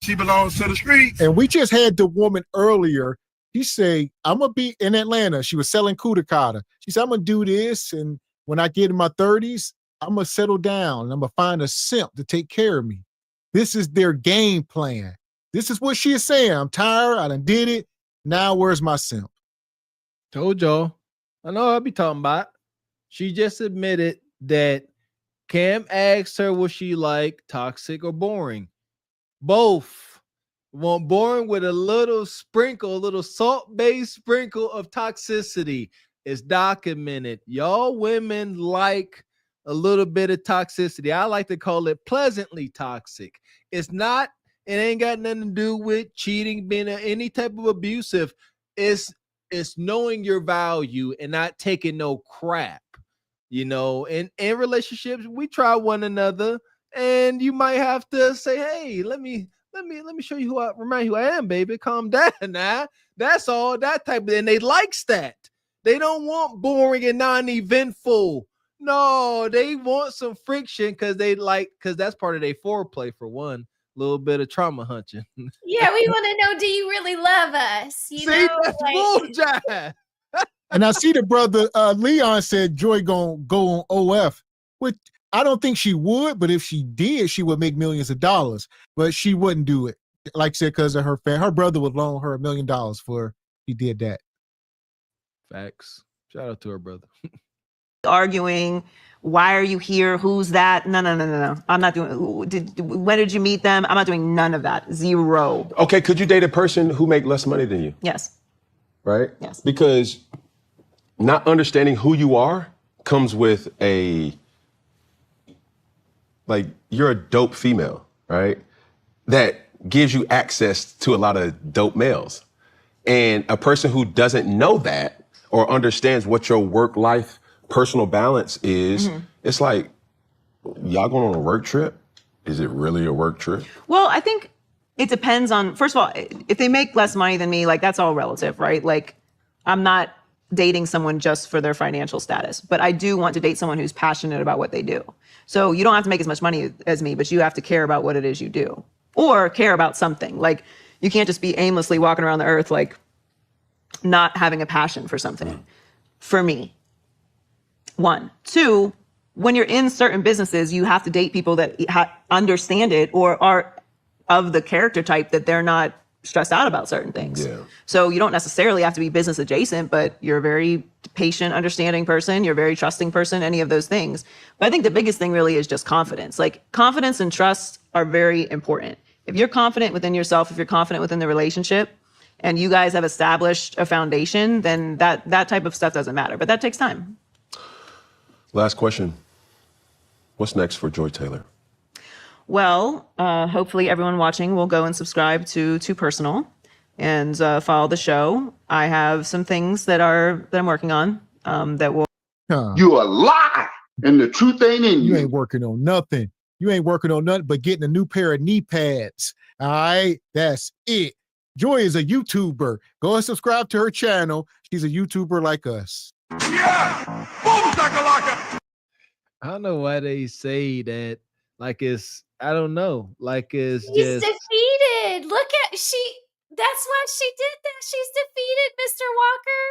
She belongs to the streets. And we just had the woman earlier. She say, I'm going to be in Atlanta. She was selling Kudakata. She said, I'm going to do this. And when I get in my 30s, I'm going to settle down. And I'm going to find a simp to take care of me. This is their game plan. This is what she is saying. I'm tired. I done did it. Now where's my simp? Told y'all. I know I'll be talking about. She just admitted that Cam asked her was she like toxic or boring. Both. Want boring with a little salt-based sprinkle of toxicity. It's documented. Y'all women like a little bit of toxicity. I like to call it pleasantly toxic. It ain't got nothing to do with cheating, being any type of abusive. It's knowing your value and not taking no crap. In relationships, we try one another, and you might have to say, hey, let me show you remind you who I am, baby. Calm down now. That's all that type of, and they likes that. They don't want boring and non-eventful. No, they want some friction because that's part of their foreplay for one. A little bit of trauma hunting. Yeah, we want to know, do you really love us? That's bullshit. And I see the brother Leon said Joy gonna go on OF, which I don't think she would, but if she did, she would make millions of dollars. But she wouldn't do it, like I said, because of her family. Her brother would loan her $1 million for he did that. Facts. Shout out to her brother. Arguing, why are you here? Who's that? No. I'm not doing. When did you meet them? I'm not doing none of that. Zero. Okay, could you date a person who make less money than you? Yes. Right? Yes. Because not understanding who you are comes with you're a dope female, right? That gives you access to a lot of dope males. And a person who doesn't know that or understands what your work-life personal balance is, it's like, y'all going on a work trip? Is it really a work trip? Well, I think it depends on, first of all, if they make less money than me, that's all relative, right? I'm not dating someone just for their financial status, but I do want to date someone who's passionate about what they do. So you don't have to make as much money as me, but you have to care about what it is you do or care about something. You can't just be aimlessly walking around the earth like not having a passion for something. For me, 1. 2, when you're in certain businesses, you have to date people that understand it or are of the character type that they're not stressed out about certain things. Yeah. So you don't necessarily have to be business adjacent, but you're a very patient, understanding person. You're a very trusting person, any of those things. But I think the biggest thing really is just confidence. Like confidence and trust are very important. If you're confident within yourself, if you're confident within the relationship, and you guys have established a foundation, then that type of stuff doesn't matter. But that takes time. Last question. What's next for Joy Taylor? Well, hopefully everyone watching will go and subscribe to Too Personal and follow the show. I have some things that I'm working on that will. You a lie, and the truth ain't in you. You ain't working on nothing. You ain't working on nothing but getting a new pair of knee pads. All right, that's it. Joy is a YouTuber. Go and subscribe to her channel. She's a YouTuber like us. Yeah! Boom, shakalaka! I don't know why they say that. Like it's, I don't know. Like it's He's just defeated. Look at that's why she did that. She's defeated, Mr. Walker.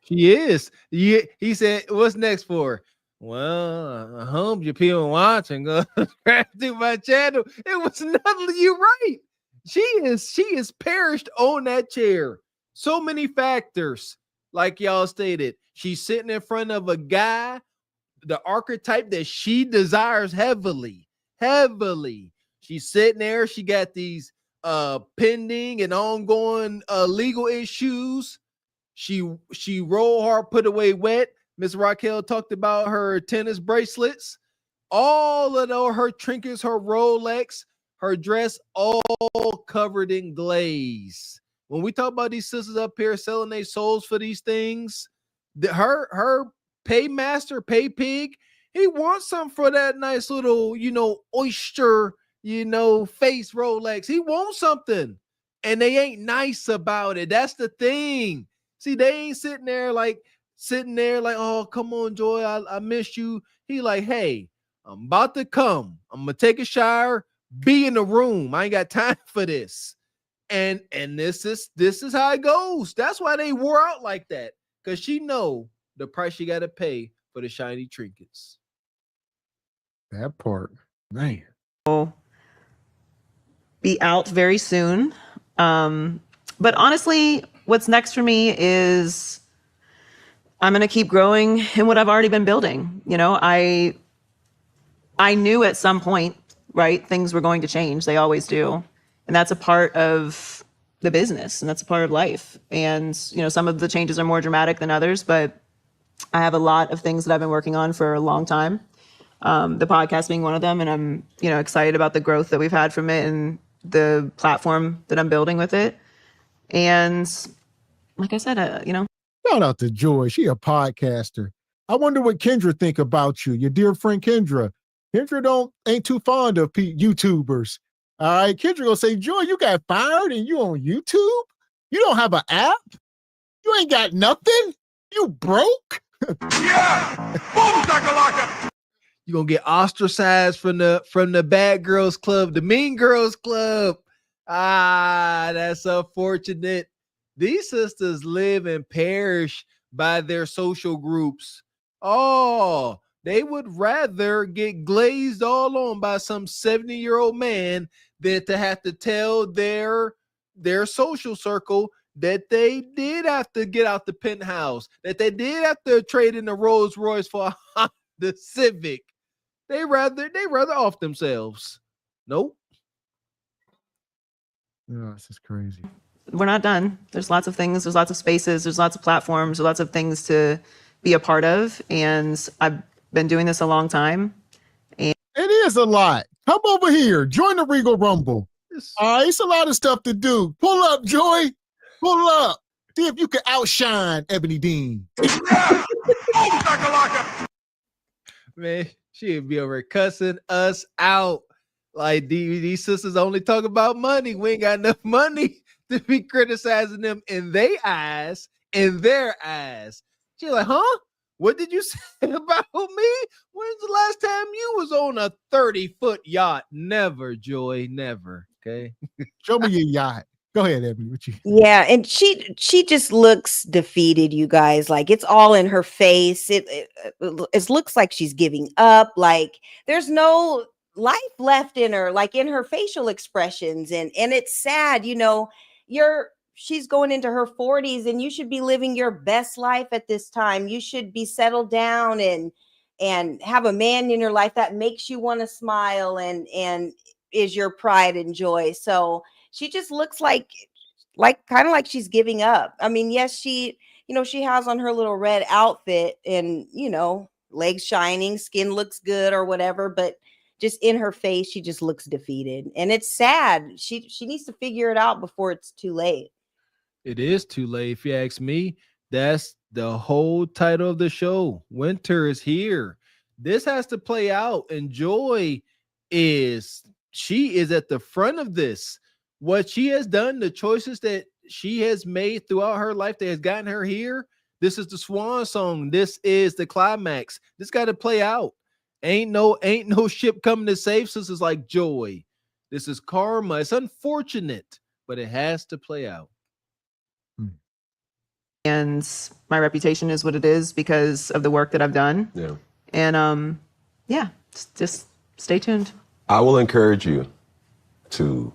She is. He said, "What's next for?" Well, I hope you people watching go subscribe to my channel. It was nothing. You're right. She is perished on that chair. So many factors, like y'all stated. She's sitting in front of a guy, the archetype that she desires heavily. She's sitting there. She got these pending and ongoing legal issues. She roll hard, put away wet. Miss Raquel talked about her tennis bracelets, all of her trinkets, her Rolex, her dress, all covered in glaze. When we talk about these sisters up here selling their souls for these things, her paymaster, pay pig, he wants some for that nice little, oyster, face Rolex. He wants something, and they ain't nice about it. That's the thing. See, they ain't sitting there like, oh, come on, Joy, I miss you. He like, hey, I'm about to come. I'm gonna take a shower, be in the room. I ain't got time for this. And this is how it goes. That's why they wore out like that, because she know the price she got to pay for the shiny trinkets. That part, man. Be out very soon. But honestly, what's next for me is I'm going to keep growing in what I've already been building. I knew at some point, right, things were going to change. They always do. And that's a part of the business, and that's a part of life. And, some of the changes are more dramatic than others, but I have a lot of things that I've been working on for a long time. The podcast being one of them. And I'm, excited about the growth that we've had from it and the platform that I'm building with it. And like I said, Shout out to Joy. She a podcaster. I wonder what Kendra think about you, your dear friend Kendra. Kendra ain't too fond of YouTubers. All right, Kendra gonna say, Joy, you got fired and you on YouTube? You don't have an app? You ain't got nothing? You broke? Yeah! Boom, shakalaka! You're gonna get ostracized from the bad girls club, the mean girls club. That's unfortunate. These sisters live and perish by their social groups. Oh, they would rather get glazed all on by some 70-year-old man than to have to tell their social circle that they did have to get out the penthouse, that they did have to trade in the Rolls Royce for a Honda Civic. They rather off themselves. Nope. Yeah, this is crazy. we're not done. There's lots of things, there's lots of spaces, there's lots of platforms, there's lots of things to be a part of. And I've been doing this a long time. And it is a lot. Come over here. Join the Regal Rumble. All right, it's a lot of stuff to do. Pull up, Joy. Pull up. See if you can outshine Ebony Dean. Man, she'd be over cussing us out. Like these sisters only talk about money. We ain't got enough money to be criticizing them in their eyes. She's like, huh? What did you say about me? When's the last time you was on a 30-foot yacht? Never, Joy, never. Okay. Show me your yacht. Go ahead, Ebony. What you? Yeah, and she just looks defeated, you guys. Like it's all in her face. It looks like she's giving up. Like there's no life left in her, like in her facial expressions, and it's sad. You know, she's going into her 40s, and you should be living your best life at this time. You should be settled down and have a man in your life that makes you want to smile and is your pride and joy. So she just looks like kind of like she's giving up. I mean, yes, she has on her little red outfit and, legs shining, skin looks good or whatever, but just in her face, she just looks defeated. And it's sad. She needs to figure it out before it's too late. It is too late. If you ask me, that's the whole title of the show. Winter is here. This has to play out. And Joy she is at the front of this. What she has done, the choices that she has made throughout her life that has gotten her here. This is the swan song. This is the climax. This got to play out. Ain't no ship coming to save sisters like Joy. This is karma. It's unfortunate, but it has to play out. And my reputation is what it is because of the work that I've done. Yeah. And just stay tuned. I will encourage you to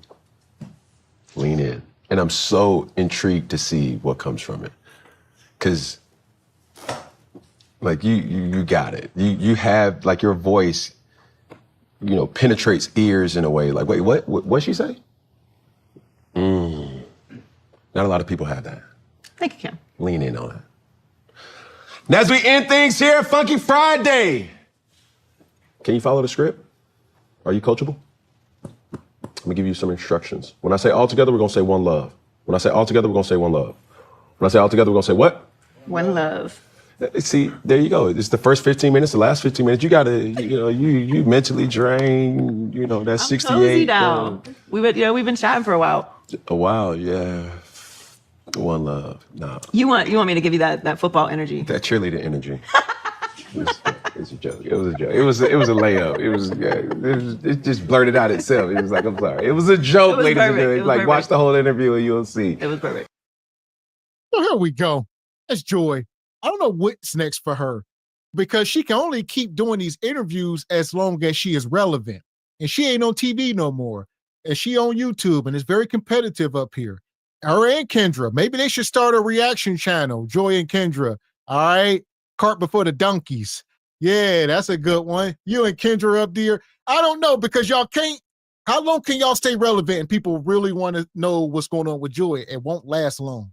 lean in. And I'm so intrigued to see what comes from it. Because, like, you got it. You have, like, your voice, penetrates ears in a way. Like, wait, what'd she say? Not a lot of people have that. Thank you, Kim. Lean in on it. Now, as we end things here, Funky Friday. Can you follow the script? Are you coachable? Let me give you some instructions. When I say all together, we're going to say one love. When I say all together, we're going to say one love. When I say all together, we're going to say what? One love. See, there you go. It's the first 15 minutes, the last 15 minutes. You got to, you mentally drain, that's 68. Cozy down. We've been chatting for a while. A while, yeah. One love. No. You want me to give you that football energy? That cheerleader energy. It's a joke. It was a joke. It was a layup. It just blurted out itself. It was like, I'm sorry. It was a joke, ladies and gentlemen. Like, watch the whole interview and you'll see. It was perfect. So here we go. That's Joy. I don't know what's next for her because she can only keep doing these interviews as long as she is relevant. And she ain't on TV no more. And she on YouTube and it's very competitive up here. Her and Kendra. Maybe they should start a reaction channel. Joy and Kendra. All right. Cart before the donkeys. Yeah, that's a good one. You and Kendra up there. I don't know because y'all can't. How long can y'all stay relevant and people really want to know what's going on with Joy? It won't last long.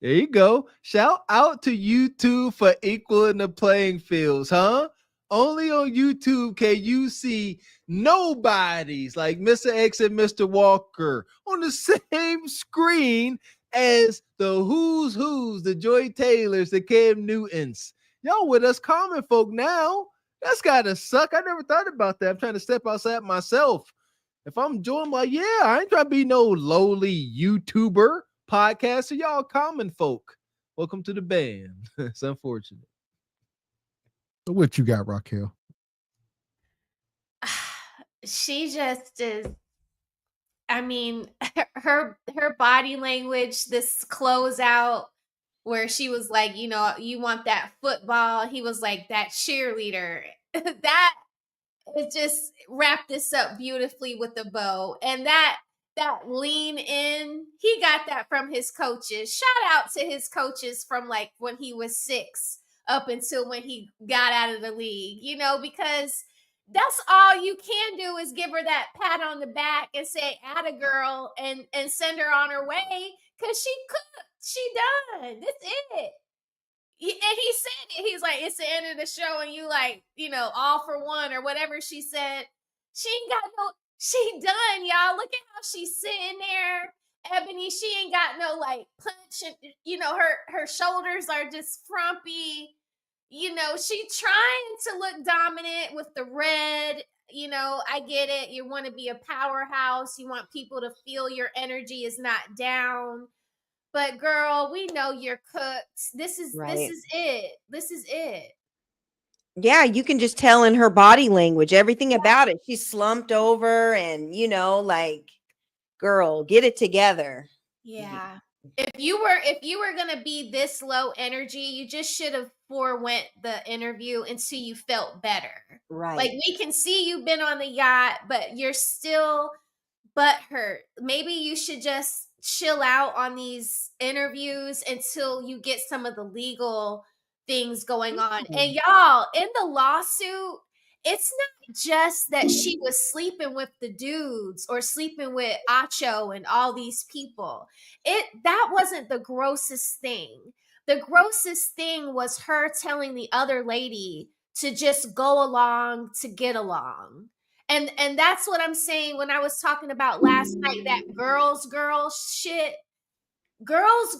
There you go. Shout out to YouTube for equaling the playing fields, huh? Only on YouTube can you see nobodies like Mr. X and Mr. Walker on the same screen as the who's, the Joy Taylors, the Cam Newtons. Y'all with us common folk now. That's gotta suck. I never thought about that. I'm trying to step outside myself. If I'm Joy, I'm like, yeah, I ain't trying to be no lowly YouTuber podcaster. Y'all common folk. Welcome to the band. It's unfortunate. What you got, Raquel? She just is. I mean, her body language, this closeout where she was like, you want that football. He was like that cheerleader. That it just wrapped this up beautifully with a bow. And that lean in, he got that from his coaches. Shout out to his coaches from like when he was 6 up until when he got out of the league, because that's all you can do is give her that pat on the back and say, atta girl, and send her on her way because she cooked. She done. That's it. And he said it. He's like, it's the end of the show and you like, all for one or whatever she said. She done, y'all. Look at how she's sitting there. Ebony, she ain't got no like punch and, her shoulders are just frumpy. She trying to look dominant with the red. I get it. You want to be a powerhouse. You want people to feel your energy is not down. But girl, we know you're cooked. This is it. This is it. Yeah, you can just tell in her body language, everything about it. She's slumped over and, like girl, get it together. Yeah. If you were gonna be this low energy, you just should have forewent the interview until you felt better. Right. Like, we can see you've been on the yacht, but you're still butthurt. Maybe you should just chill out on these interviews until you get some of the legal things going on. And y'all, in the lawsuit, it's not just that she was sleeping with the dudes or sleeping with Acho and all these people. That wasn't the grossest thing. The grossest thing was her telling the other lady to just go along to get along. And that's what I'm saying when I was talking about last night, that girls shit. Girls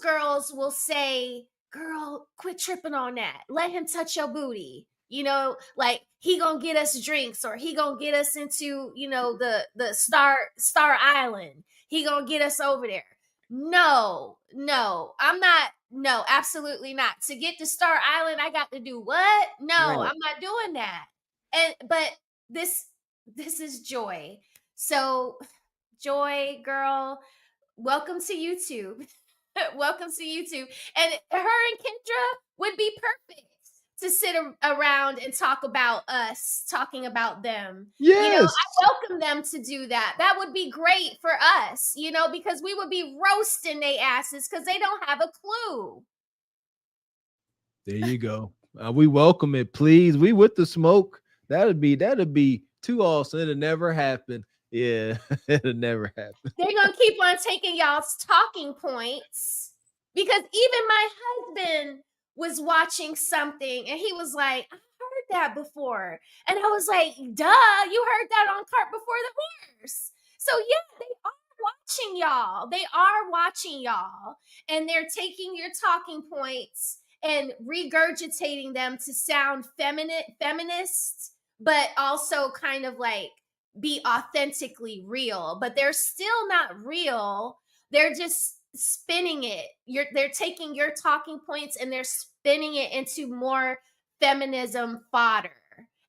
will say, girl, quit tripping on that. Let him touch your booty. You know, like, he gonna get us drinks, or he gonna get us into, you know, the Star Island. He gonna get us over there. No, I'm not. No, absolutely not. To get to Star Island, I got to do what? No, Right. I'm not doing that. But this is Joy. So, Joy, girl, welcome to YouTube. Welcome to YouTube. And her and Kendra would be perfect to sit around and talk about us, talking about them. Yes. You know, I welcome them to do that. That would be great for us, you know, because we would be roasting their asses because they don't have a clue. There you go. We welcome it, please. We with the smoke. That'd be too awesome. It'll never happen. Yeah, it'll never happen. They're gonna keep on taking y'all's talking points, because even my husband was watching something and he was like, I heard that before. And I was like, duh, you heard that on Cart Before the Horse. So yeah, they are watching y'all. They are watching y'all. And they're taking your talking points and regurgitating them to sound feminist, but also kind of like be authentically real. But they're still not real. They're just spinning it. They're taking your talking points and they're spinning it into more feminism fodder.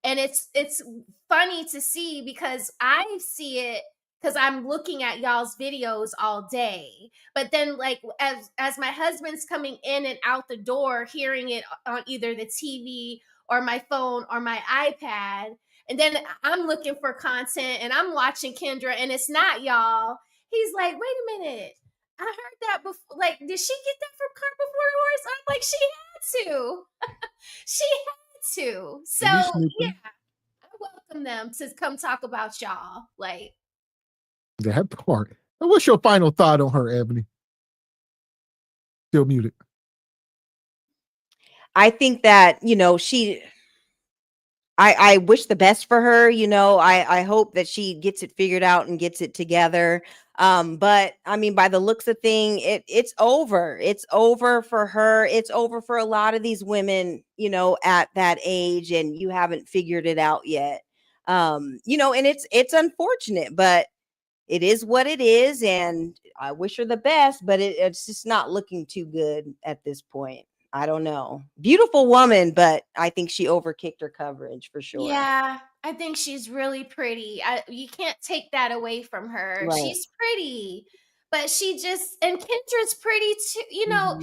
And it's funny to see, because I see it because I'm looking at y'all's videos all day. But then, like, as my husband's coming in and out the door, hearing it on either the TV or my phone or my iPad, and then I'm looking for content and I'm watching Kendra and it's not y'all. He's like, wait a minute, I heard that before. Like, did she get that from Cart Before the Horse? I'm like, she had to. She had to. So yeah, I welcome them to come talk about y'all. Like, that part. And what's your final thought on her, Ebony? Still muted. I think that, you know, I wish the best for her. You know, I hope that she gets it figured out and gets it together. But I mean, by the looks of thing, it's over. It's over for her. It's over for a lot of these women, you know, at that age, and you haven't figured it out yet. You know, and it's unfortunate, but it is what it is. And I wish her the best, but it's just not looking too good at this point. I don't know. Beautiful woman, but I think she overkicked her coverage for sure. yeah, I think she's really pretty. You can't take that away from her. Right. She's pretty, but and Kendra's pretty too. You know,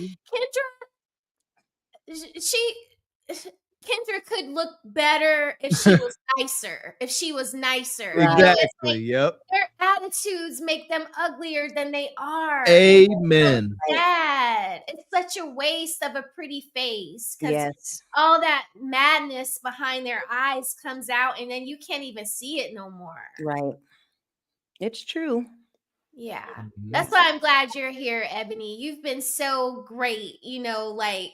Kendra could look better if she was nicer. If she was nicer. You know, it's Exactly. like Yep. their attitudes make them uglier than they are. Amen. It's so sad. It's such a waste of a pretty face, because Yes. all that madness behind their eyes comes out, and then you can't even see it no more. Right. It's true. Yeah. That's why I'm glad you're here, Ebony. You've been so great, you know, like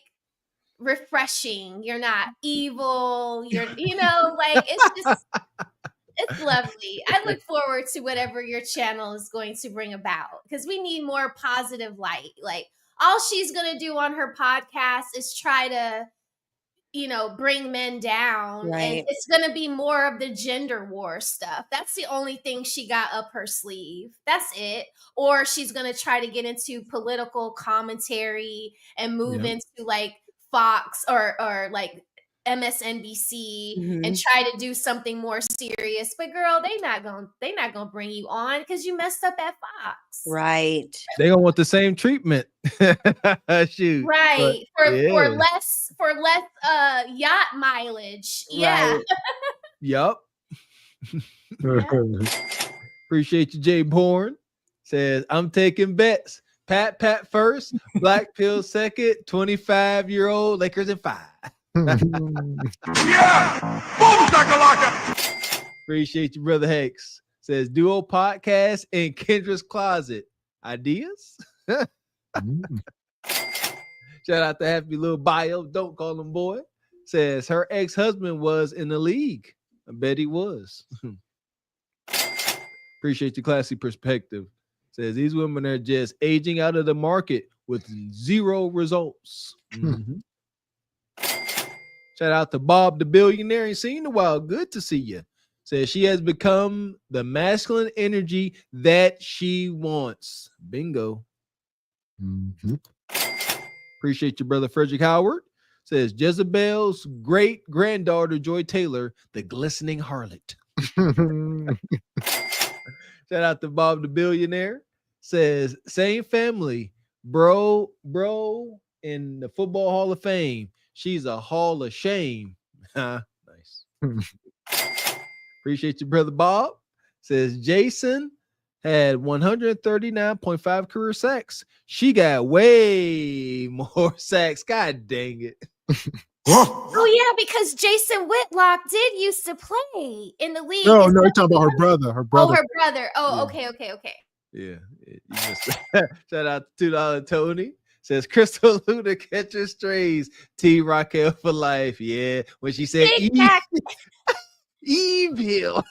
refreshing. You're not evil. You know, like, it's lovely. I look forward to whatever your channel is going to bring about, because we need more positive light. Like, all she's going to do on her podcast is try to, you know, bring men down. Right. And it's going to be more of the gender war stuff. That's the only thing she got up her sleeve. That's it. Or she's going to try to get into political commentary and move into like Fox or like MSNBC Mhm. and try to do something more serious. But girl, they not gonna bring you on because you messed up at Fox. Right. They gonna want the same treatment. Shoot. Right. But, For yeah. less yacht mileage. Yeah. Right. Yup. Appreciate you, Jay Bourne. Says, I'm taking bets. Pat first, Black Pill second, 25-year-old Lakers in 5. Appreciate you, Brother Hex. Says, duo podcast in Kendra's closet. Ideas? Shout out to Happy Little Bio. Don't call him boy. Says, her ex-husband was in the league. I bet he was. Appreciate your classy perspective. Says these women are just aging out of the market with zero results. Mhm. Shout out to Bob the billionaire. Ain't seen in a while. Good to see you. Says she has become the masculine energy that she wants. Bingo. Appreciate your brother Frederick Howard. Says Jezebel's great granddaughter Joy Taylor, the glistening harlot. Shout out to Bob the billionaire. Says same family, bro in the Football Hall of Fame. She's a Hall of Shame. Nice. Appreciate you, brother Bob. Says Jason had 139.5 career sacks. She got way more sacks. God dang it. Oh yeah, because Jason Whitlock did used to play in the league. No, you're talking about her brother. Her brother. Oh, her brother. Oh, Yeah. okay. Yeah. Shout out to $2 Tony. Says Crystal Luda catches strays. T Raquel for life. Yeah. When she said evil.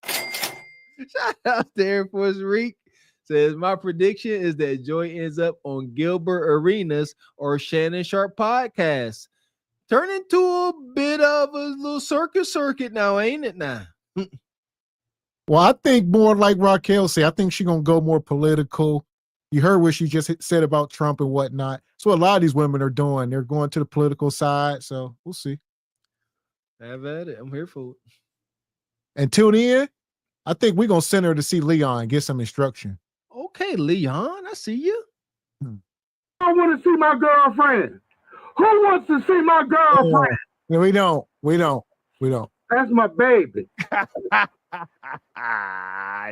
Shout out to Air Force Reek. Says my prediction is that Joy ends up on Gilbert Arenas or Shannon Sharp podcast. Turn into a bit of a little circuit now, ain't it now? Well, I think more like Raquel said, I think she's going to go more political. You heard what she just said about Trump and whatnot. So a lot of these women are doing. They're going to the political side. So we'll see. Have at it. I'm here for it. And tune in. I think we're going to send her to see Leon and get some instruction. Okay, Leon, I see you. I want to see my girlfriend. Who wants to see my girlfriend? No, we don't. That's my baby.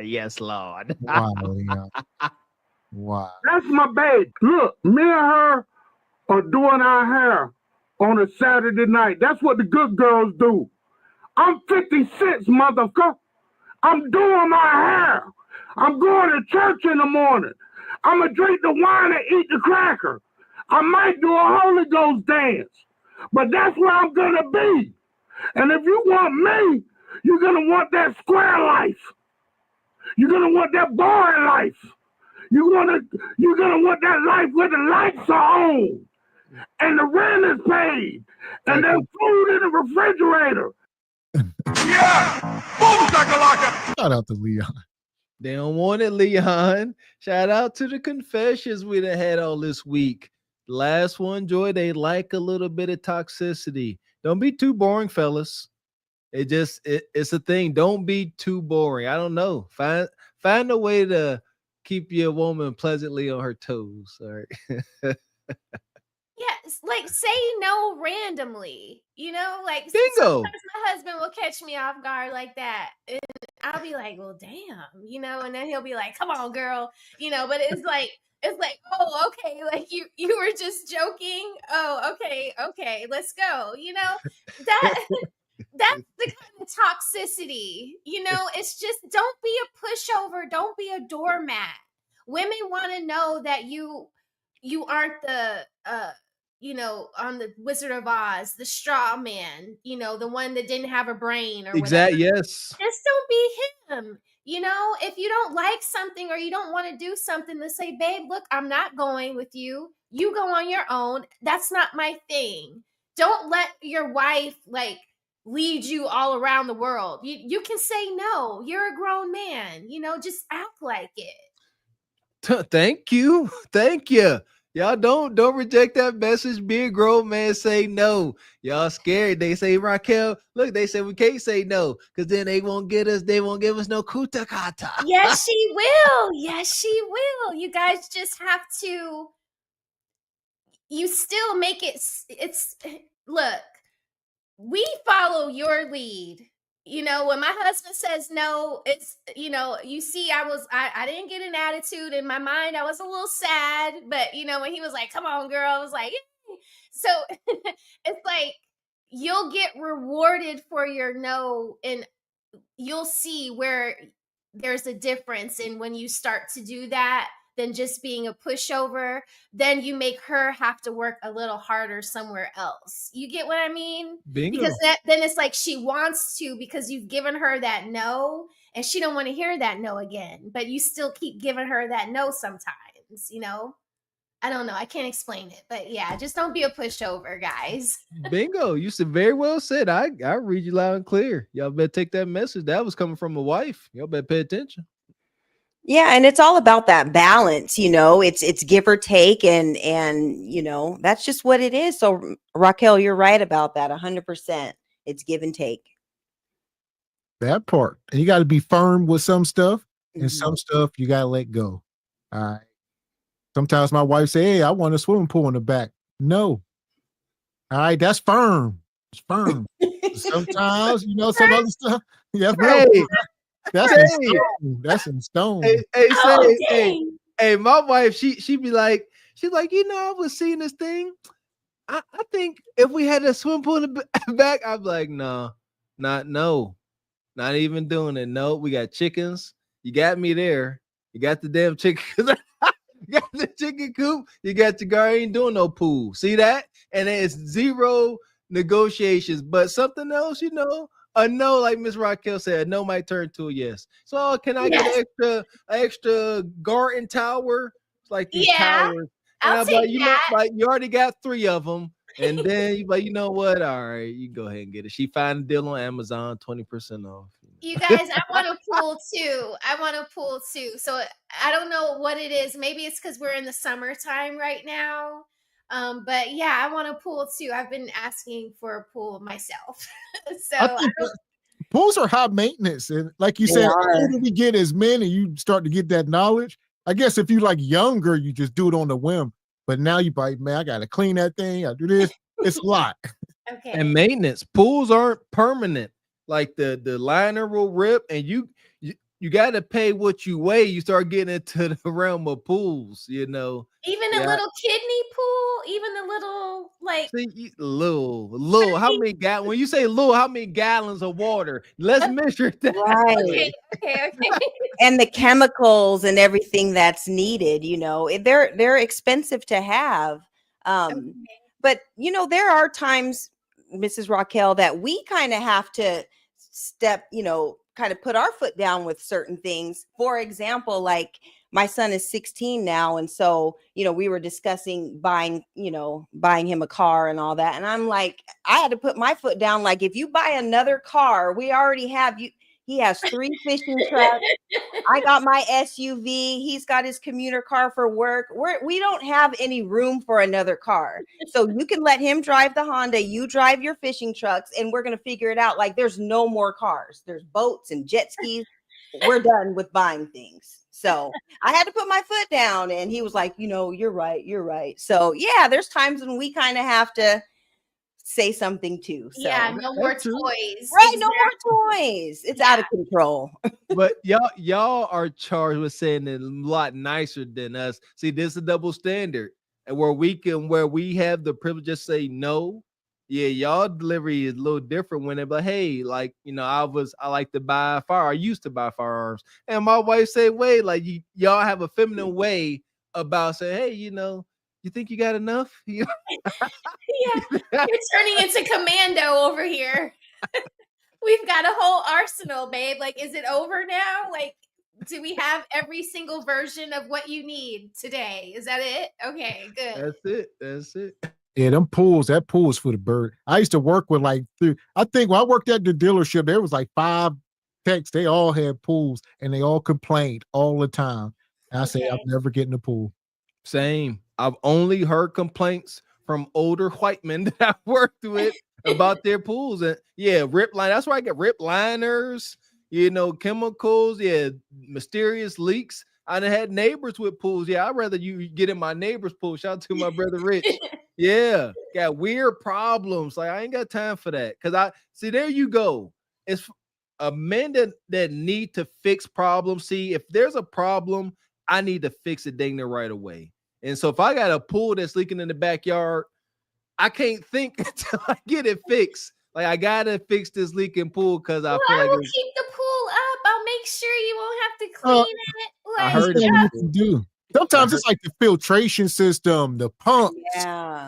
Yes, Lord. Wow, Leon. Wow. That's my baby. Look, me and her are doing our hair on a Saturday night. That's what the good girls do. I'm 56, motherfucker. I'm doing my hair. I'm going to church in the morning. I'm going to drink the wine and eat the cracker. I might do a Holy Ghost dance. But that's where I'm going to be. And if you want me, you're going to want that square life. You're going to want that boring life. You're going to want that life where the lights are on. And the rent is paid. And there's food in the refrigerator. Shout out to Leon. They don't want it, Leon. Shout out to the confessions we done had all this week. Last one, Joy, they like a little bit of toxicity. Don't be too boring, fellas. It's a thing. Don't be too boring. I don't know. Find a way to keep your woman pleasantly on her toes. All right. Yes, like say no randomly, like Bingo. sometimes my husband will catch me off guard like that. And I'll be like, well, damn, and then he'll be like, come on, girl, but it's like, oh, okay, like you were just joking. Oh, okay, let's go. That's the kind of toxicity, it's just don't be a pushover, don't be a doormat. Women want to know that you aren't the on the Wizard of Oz, the straw man, the one that didn't have a brain or Exactly. whatever. Yes. Just don't be him. If you don't like something or you don't want to do something, to say, babe, look, I'm not going with you. You go on your own. That's not my thing. Don't let your wife lead you all around the world. You can say no. You're a grown man. Just act like it. Thank you. Y'all don't reject that message. Be a grown man, say no. Y'all scared. They say, Raquel, look, they say we can't say no because then they won't give us no kuta kata. Yes, she will. Yes, she will. You guys just have to. You still make it. Look. We follow your lead. You know, when my husband says no, it's, you know, you see, I didn't get an attitude in my mind. I was a little sad, but you know, when he was like, come on, girl, I was like, yay. So it's like, you'll get rewarded for your no, and you'll see where there's a difference in when you start to do that than just being a pushover. Then you make her have to work a little harder somewhere else. You get what I mean? Bingo. Because then it's like she wants to, because you've given her that no, and she don't want to hear that no again. But you still keep giving her that no sometimes, you know? I don't know. I can't explain it. But yeah, just don't be a pushover, guys. Bingo. You said very well said. I read you loud and clear. Y'all better take that message. That was coming from a wife. Y'all better pay attention. Yeah, and it's all about that balance, you know. It's give or take, and you know, that's just what it is. So Raquel, you're right about that 100%. It's give and take. That part. And you got to be firm with some stuff, and some stuff you got to let go. All right. Sometimes my wife say, hey, I want a swimming pool in the back. No. All right, that's firm. It's firm. Sometimes, you know, some other stuff. Yeah, that's in stone. That's in stone. Hey, my wife, she be like, she's like, you know, I was seeing this thing. I think if we had a swim pool in the back, I'd be like, no, not even doing it. No, we got chickens. You got me there. You got the damn chicken. You got the chicken coop. You got your guy ain't doing no pool. See that? And it's zero negotiations. But something else, you know. A no, like Miss Raquel said, a no might turn to a yes. So can I get an extra garden tower? It's like these towers. I'll take like, you know, like you already got 3 of them. And then you like, you know what? All right, you go ahead and get it. She found a deal on Amazon, 20% off. You guys, I want a pool too. So I don't know what it is. Maybe it's because we're in the summertime right now. But yeah, I want a pool too. I've been asking for a pool myself. Pools are high maintenance, and like you said, the older we get as men, and you start to get that knowledge. I guess if you like younger, you just do it on the whim. But now you probably, man, I gotta clean that thing. I do this. It's a lot. Okay. And maintenance. Pools aren't permanent. Like the liner will rip, and you got to pay what you weigh. You start getting into the realm of pools, you know. Even a little kidney pool, even a little like little. How many gallons? When you say little, how many gallons of water? Let's measure that. Right. Okay. And the chemicals and everything that's needed, you know, they're expensive to have. But you know, there are times, Mrs. Raquel, that we kind of have to step, you know, kind of put our foot down with certain things. For example, like my son is 16 now. And so, you know, we were discussing buying him a car and all that. And I'm like, I had to put my foot down. Like, if you buy another car, we already have you. He has 3 fishing trucks. I got my SUV. He's got his commuter car for work. We don't have any room for another car. So you can let him drive the Honda. You drive your fishing trucks, and we're going to figure it out. Like, there's no more cars. There's boats and jet skis. We're done with buying things. So I had to put my foot down, and he was like, you know, you're right. So yeah, there's times when we kind of have to say something too. So. Yeah, no more toys. Right, exactly. No more toys. It's out of control. But y'all are charged with saying it a lot nicer than us. See, this is a double standard, and where we have the privilege to say no. Yeah, y'all delivery is a little different when they're like, hey, like, you know, I like to buy I used to buy firearms, and my wife say, wait, like y'all have a feminine way about saying, hey, you know. You think you got enough? Yeah, you're turning into commando over here. We've got a whole arsenal, babe. Like, is it over now? Like, do we have every single version of what you need today? Is that it? Okay, good. That's it. Yeah, that pool's for the bird. I used to work with I think when I worked at the dealership, there was like 5 techs. They all had pools, and they all complained all the time. And I say, I'm never getting a pool. Same. I've only heard complaints from older white men that I've worked with about their pools. And yeah, rip line. That's where I get rip liners, chemicals, mysterious leaks. I done had neighbors with pools. Yeah, I'd rather you get in my neighbor's pool. Shout out to my brother Rich. Yeah, got weird problems. Like I ain't got time for that. Cause I see there you go. It's a men that need to fix problems. See, if there's a problem, I need to fix it dang near right away. And so if I got a pool that's leaking in the backyard, I can't think until I get it fixed. Like I gotta fix this leaking pool because I feel like will keep the pool up. I'll make sure you won't have to clean it. Like, I heard it do. Sometimes it's like the filtration system, the pumps,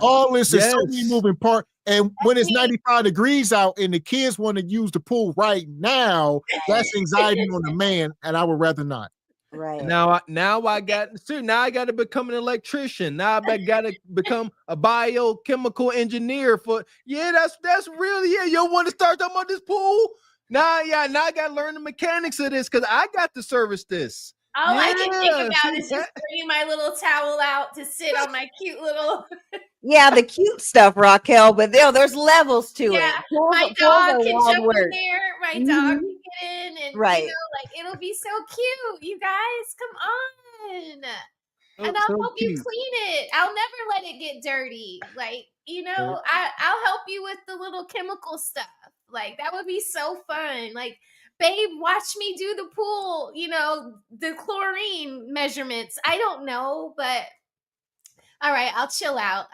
all this is so many moving parts. And when it's 95 degrees out and the kids want to use the pool right now, that's anxiety on the man, and I would rather not. Right. Now I got to become an electrician. Now I got to become a biochemical engineer that's really you don't want to start talking about this pool. Now I got to learn the mechanics of this because I got to service this. All I can think about is just bringing my little towel out to sit on my cute little. Yeah, the cute stuff, Raquel, but there's levels to it. My dog can jump in there. My dog can get in, and it'll be so cute. You guys, come on, and I'll help you clean it. I'll never let it get dirty. I'll help you with the little chemical stuff. Like that would be so fun. Like, babe, watch me do the pool. The chlorine measurements. I don't know, but. All right, I'll chill out.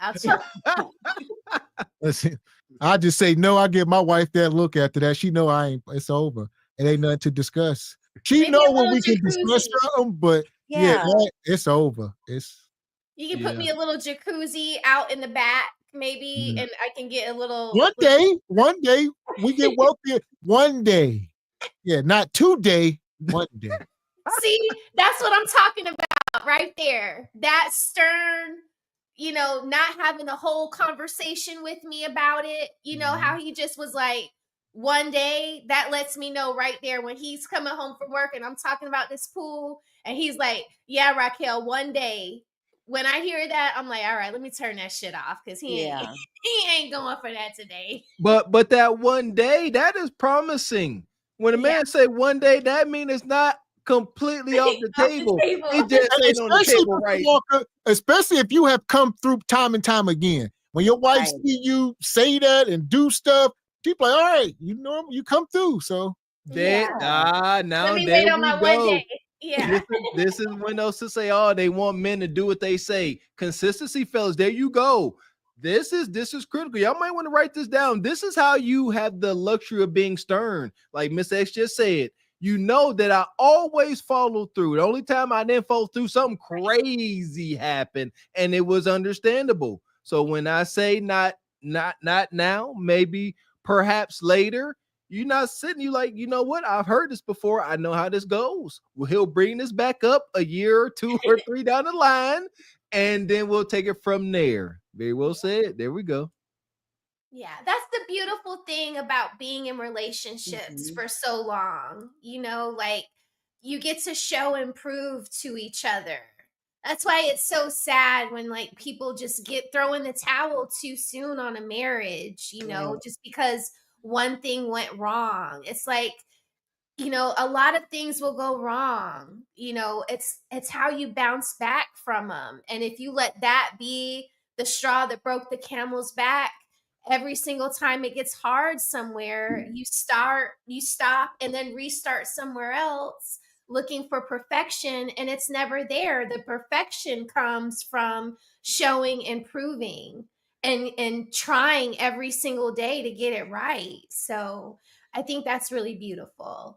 Listen, I just say no. I give my wife that look after that. She know it's over. It ain't nothing to discuss. She maybe know when we can discuss something, but it's over. You can put me a little jacuzzi out in the back, maybe, and I can get a little. One day we get wealthy. One day, not 2 day. One day. See, that's what I'm talking about right there. That stern. Not having a whole conversation with me about it. How he just was like, one day, that lets me know right there when he's coming home from work and I'm talking about this pool and he's like, yeah, Raquel, one day. When I hear that, I'm like, all right, let me turn that shit off because he ain't going for that today. But that one day, that is promising. When a man say one day, that means it's not completely off the table. It just ain't on the table, right? Walker, especially if you have come through time and time again. When your wife see you say that and do stuff, people like, all right, you come through. So now let me wait on my one day. Yeah. This is when those to say, they want men to do what they say. Consistency, fellas. There you go. This is critical. Y'all might want to write this down. This is how you have the luxury of being stern. Like Miss X just said. That I always follow through. The only time I didn't follow through, something crazy happened, and it was understandable. So when I say not now, maybe perhaps later, you're not sitting. You like, you know what? I've heard this before. I know how this goes. Well, he'll bring this back up a year or 2 or 3 down the line, and then we'll take it from there. Very well said. There we go. Yeah, that's the beautiful thing about being in relationships for so long. You get to show and prove to each other. That's why it's so sad when people just throw in the towel too soon on a marriage, just because one thing went wrong. It's like, a lot of things will go wrong. It's how you bounce back from them. And if you let that be the straw that broke the camel's back, every single time it gets hard somewhere, you stop and then restart somewhere else looking for perfection, and it's never there. The perfection comes from showing and proving and trying every single day to get it right. So I think that's really beautiful.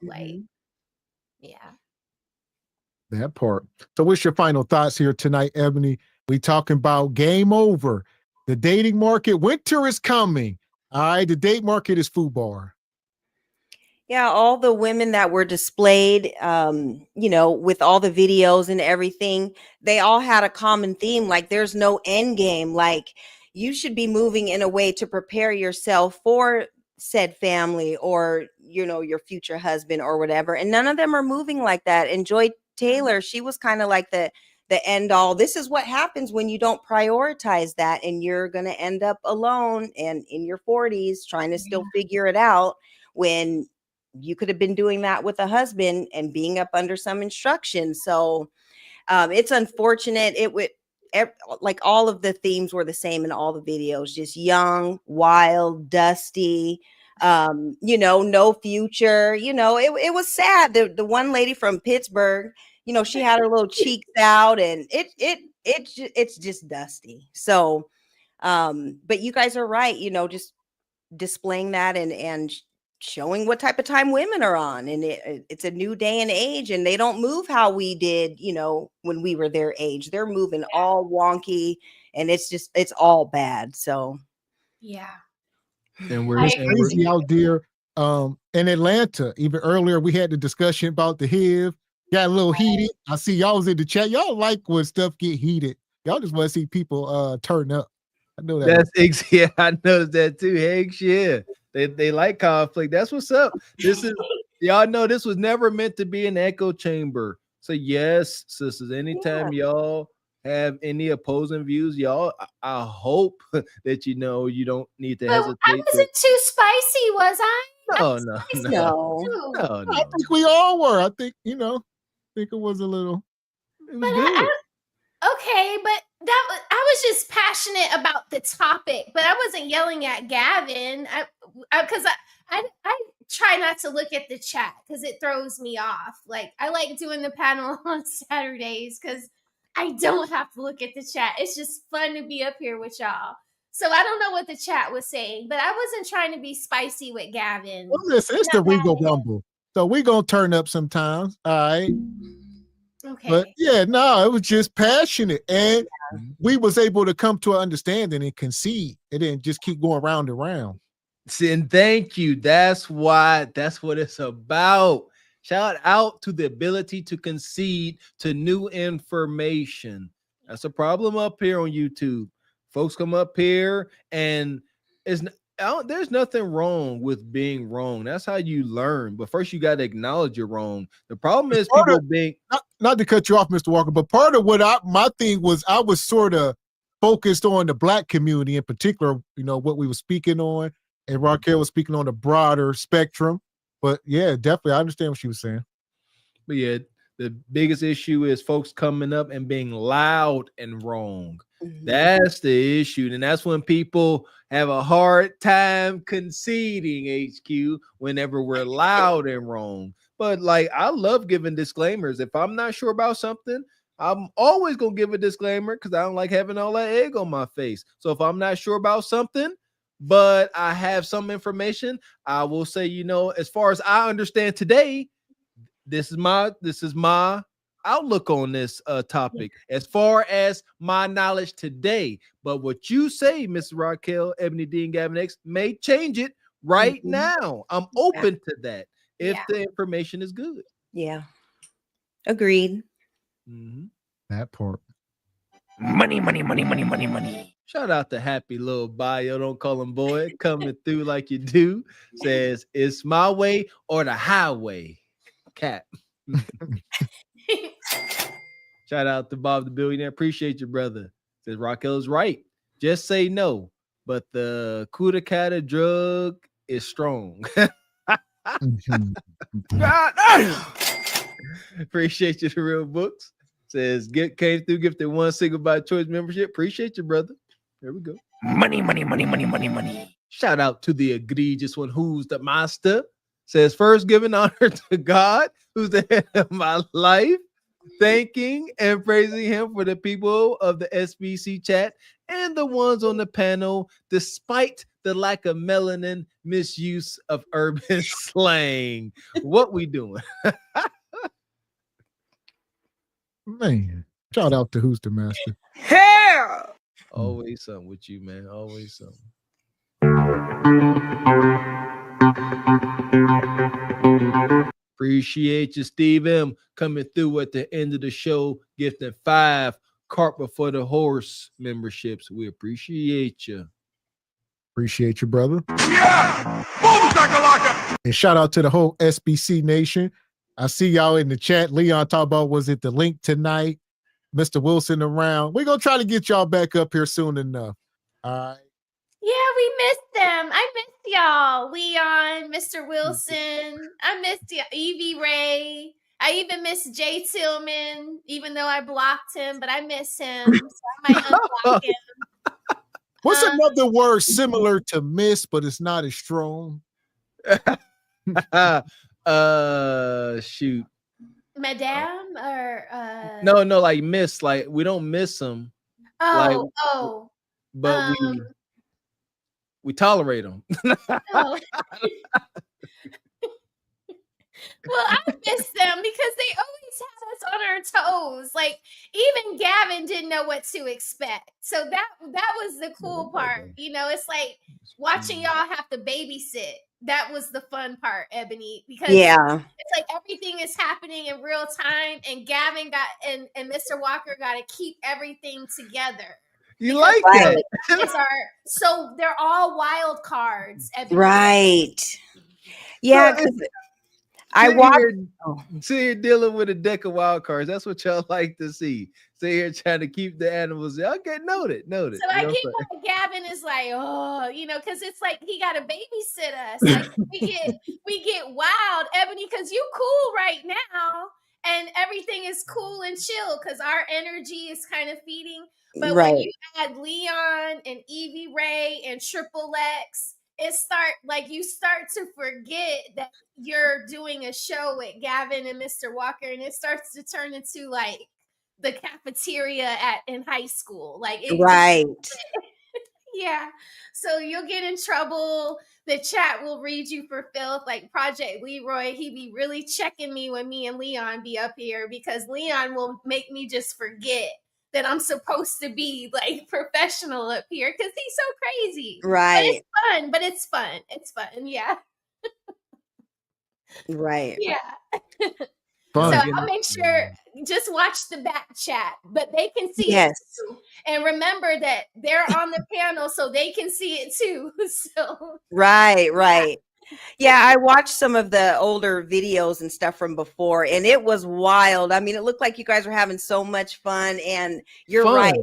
That part. So what's your final thoughts here tonight, Ebony? We talking about game over. The dating market, winter is coming. All right, the date market is FUBAR. Yeah, all the women that were displayed, with all the videos and everything, they all had a common theme. Like, there's no end game. Like, you should be moving in a way to prepare yourself for said family or, your future husband or whatever. And none of them are moving like that. And Joy Taylor, she was kind of like the the end all. This is what happens when you don't prioritize that, and you're going to end up alone and in your 40s trying to still figure it out when you could have been doing that with a husband and being up under some instructions. So it's unfortunate. It would, like, all of the themes were the same in all the videos, just young, wild, dusty, no future. It was sad. The one lady from Pittsburgh, she had her little cheeks out, and it's just dusty. So, but you guys are right, just displaying that and showing what type of time women are on. And it's a new day and age, and they don't move how we did, when we were their age. They're moving all wonky, and it's all bad. So, yeah. And it's crazy out there. In Atlanta, even earlier, we had the discussion about the HIV. Got a little heated. I see y'all was in the chat. Y'all like when stuff get heated. Y'all just want to see people turn up. I know that. Yeah, I noticed that too. Hanks, yeah. They like conflict. That's what's up. Y'all know this was never meant to be an echo chamber. So yes, sisters, anytime y'all have any opposing views, y'all, I hope that you don't need to hesitate. I wasn't too spicy, was I? No. I think we all were. I think, it was a little. It was good. Okay, but I was just passionate about the topic, but I wasn't yelling at Gavin. Because I try not to look at the chat because it throws me off. Like, I like doing the panel on Saturdays because I don't have to look at the chat. It's just fun to be up here with y'all. So I don't know what the chat was saying, but I wasn't trying to be spicy with Gavin. Well, listen, it's the Regal Rumble, so we're gonna turn up sometimes. All right. Okay. But yeah, no, it was just passionate, and we was able to come to an understanding and concede. It didn't just keep going round and round. And thank you. That's what it's about. Shout out to the ability to concede to new information. That's a problem up here on YouTube. Folks come up here and there's nothing wrong with being wrong. That's how you learn. But first, you got to acknowledge you're wrong. The problem is people being not to cut you off, Mr. Walker, but part of what my thing was, I was sort of focused on the Black community in particular. What we were speaking on, and Raquel was speaking on the broader spectrum. But yeah, definitely, I understand what she was saying. But yeah, the biggest issue is folks coming up and being loud and wrong. That's the issue. And that's when people have a hard time conceding, HQ, whenever we're loud and wrong. But like, I love giving disclaimers. If I'm not sure about something, I'm always going to give a disclaimer because I don't like having all that egg on my face. So if I'm not sure about something, but I have some information, I will say, as far as I understand today, this is my outlook on this topic as far as my knowledge today. But what you say, Miss Raquel, Ebony D, and Gavin X, may change it right now. I'm open to that if the information is good. Yeah. Agreed. That part. Money. Shout out to Happy Little Bio. Don't call him boy. Coming through like you do. Says, it's my way or the highway. Cat. Shout out to Bob the Billionaire. Appreciate you, brother. Says Raquel is right. Just say no. But the Kuta Kata drug is strong. Appreciate you, the real books. Says came through, gifted one single by choice membership. Appreciate you, brother. There we go. Money. Shout out to the egregious one, who's the master. Says first giving honor to God, who's the head of my life, thanking and praising him for the people of the SBC chat and the ones on the panel, despite the lack of melanin, misuse of urban slang. What we doing? Man, shout out to who's the master. Hell! Always something with you, man. Always something. Appreciate you, Steve M, coming through at the end of the show, gifting 5 Cart Before the Horse memberships. We appreciate you. Appreciate you, brother. Yeah! Boom, shakalaka! And shout out to the whole SBC Nation. I see y'all in the chat. Leon talked about, was it the link tonight? Mr. Wilson around. We're gonna try to get y'all back up here soon enough. All right. Yeah, we missed them. I missed y'all. Leon, Mr. Wilson. I missed Evie Ray. I even miss Jay Tillman, even though I blocked him, but I miss him. So I might unblock him. What's another word similar to miss, but it's not as strong? Shoot. Madame or No, like miss. Like we don't miss them. But we tolerate them. Oh. Well, I miss them because they always have us on our toes. Like even Gavin didn't know what to expect. So that was the cool part. You know, it's like watching y'all have to babysit. That was the fun part, Ebony, because it's like everything is happening in real time, and Gavin and Mr. Walker got to keep everything together. You like that? So they're all wild cards, Ebony. Right. Yeah, because I sit here dealing with a deck of wild cards. That's what y'all like to see. Sit here trying to keep the animals. Okay, noted. So I keep like Gavin is like, oh, you know, because it's like he got to babysit us. Like we get wild, Ebony, because you cool right now, and everything is cool and chill because our energy is kind of feeding. But when you add Leon and Evie Ray and Triple X, you start to forget that you're doing a show with Gavin and Mr. Walker, and it starts to turn into like the cafeteria in high school. Like yeah. So you'll get in trouble. The chat will read you for filth. Like Project Leroy, he be really checking me when me and Leon be up here because Leon will make me just forget that I'm supposed to be like professional up here because he's so crazy. Right. But it's fun. It's fun. Yeah. Right. Yeah. Fun. So I'll make sure, just watch the back chat, but they can see it too. And remember that they're on the panel so they can see it too. So Right. Yeah, I watched some of the older videos and stuff from before, and it was wild. I mean, it looked like you guys were having so much fun, and you're right.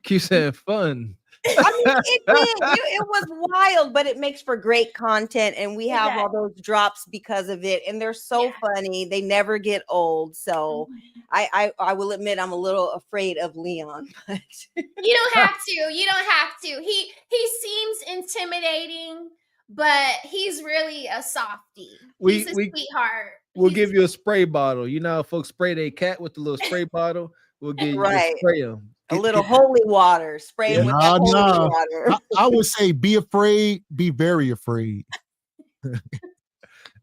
Keep saying fun. I mean, it did. It was wild, but it makes for great content, and we have all those drops because of it, and they're so funny. They never get old. So I will admit I'm a little afraid of Leon, but you don't have to. You don't have to. He seems intimidating, but he's really a softie. He's a sweetheart. We'll give you a spray bottle. You know how folks spray their cat with the little spray bottle? We'll give you spray them. A little holy water. Spray him with that holy water. I would say be afraid, be very afraid.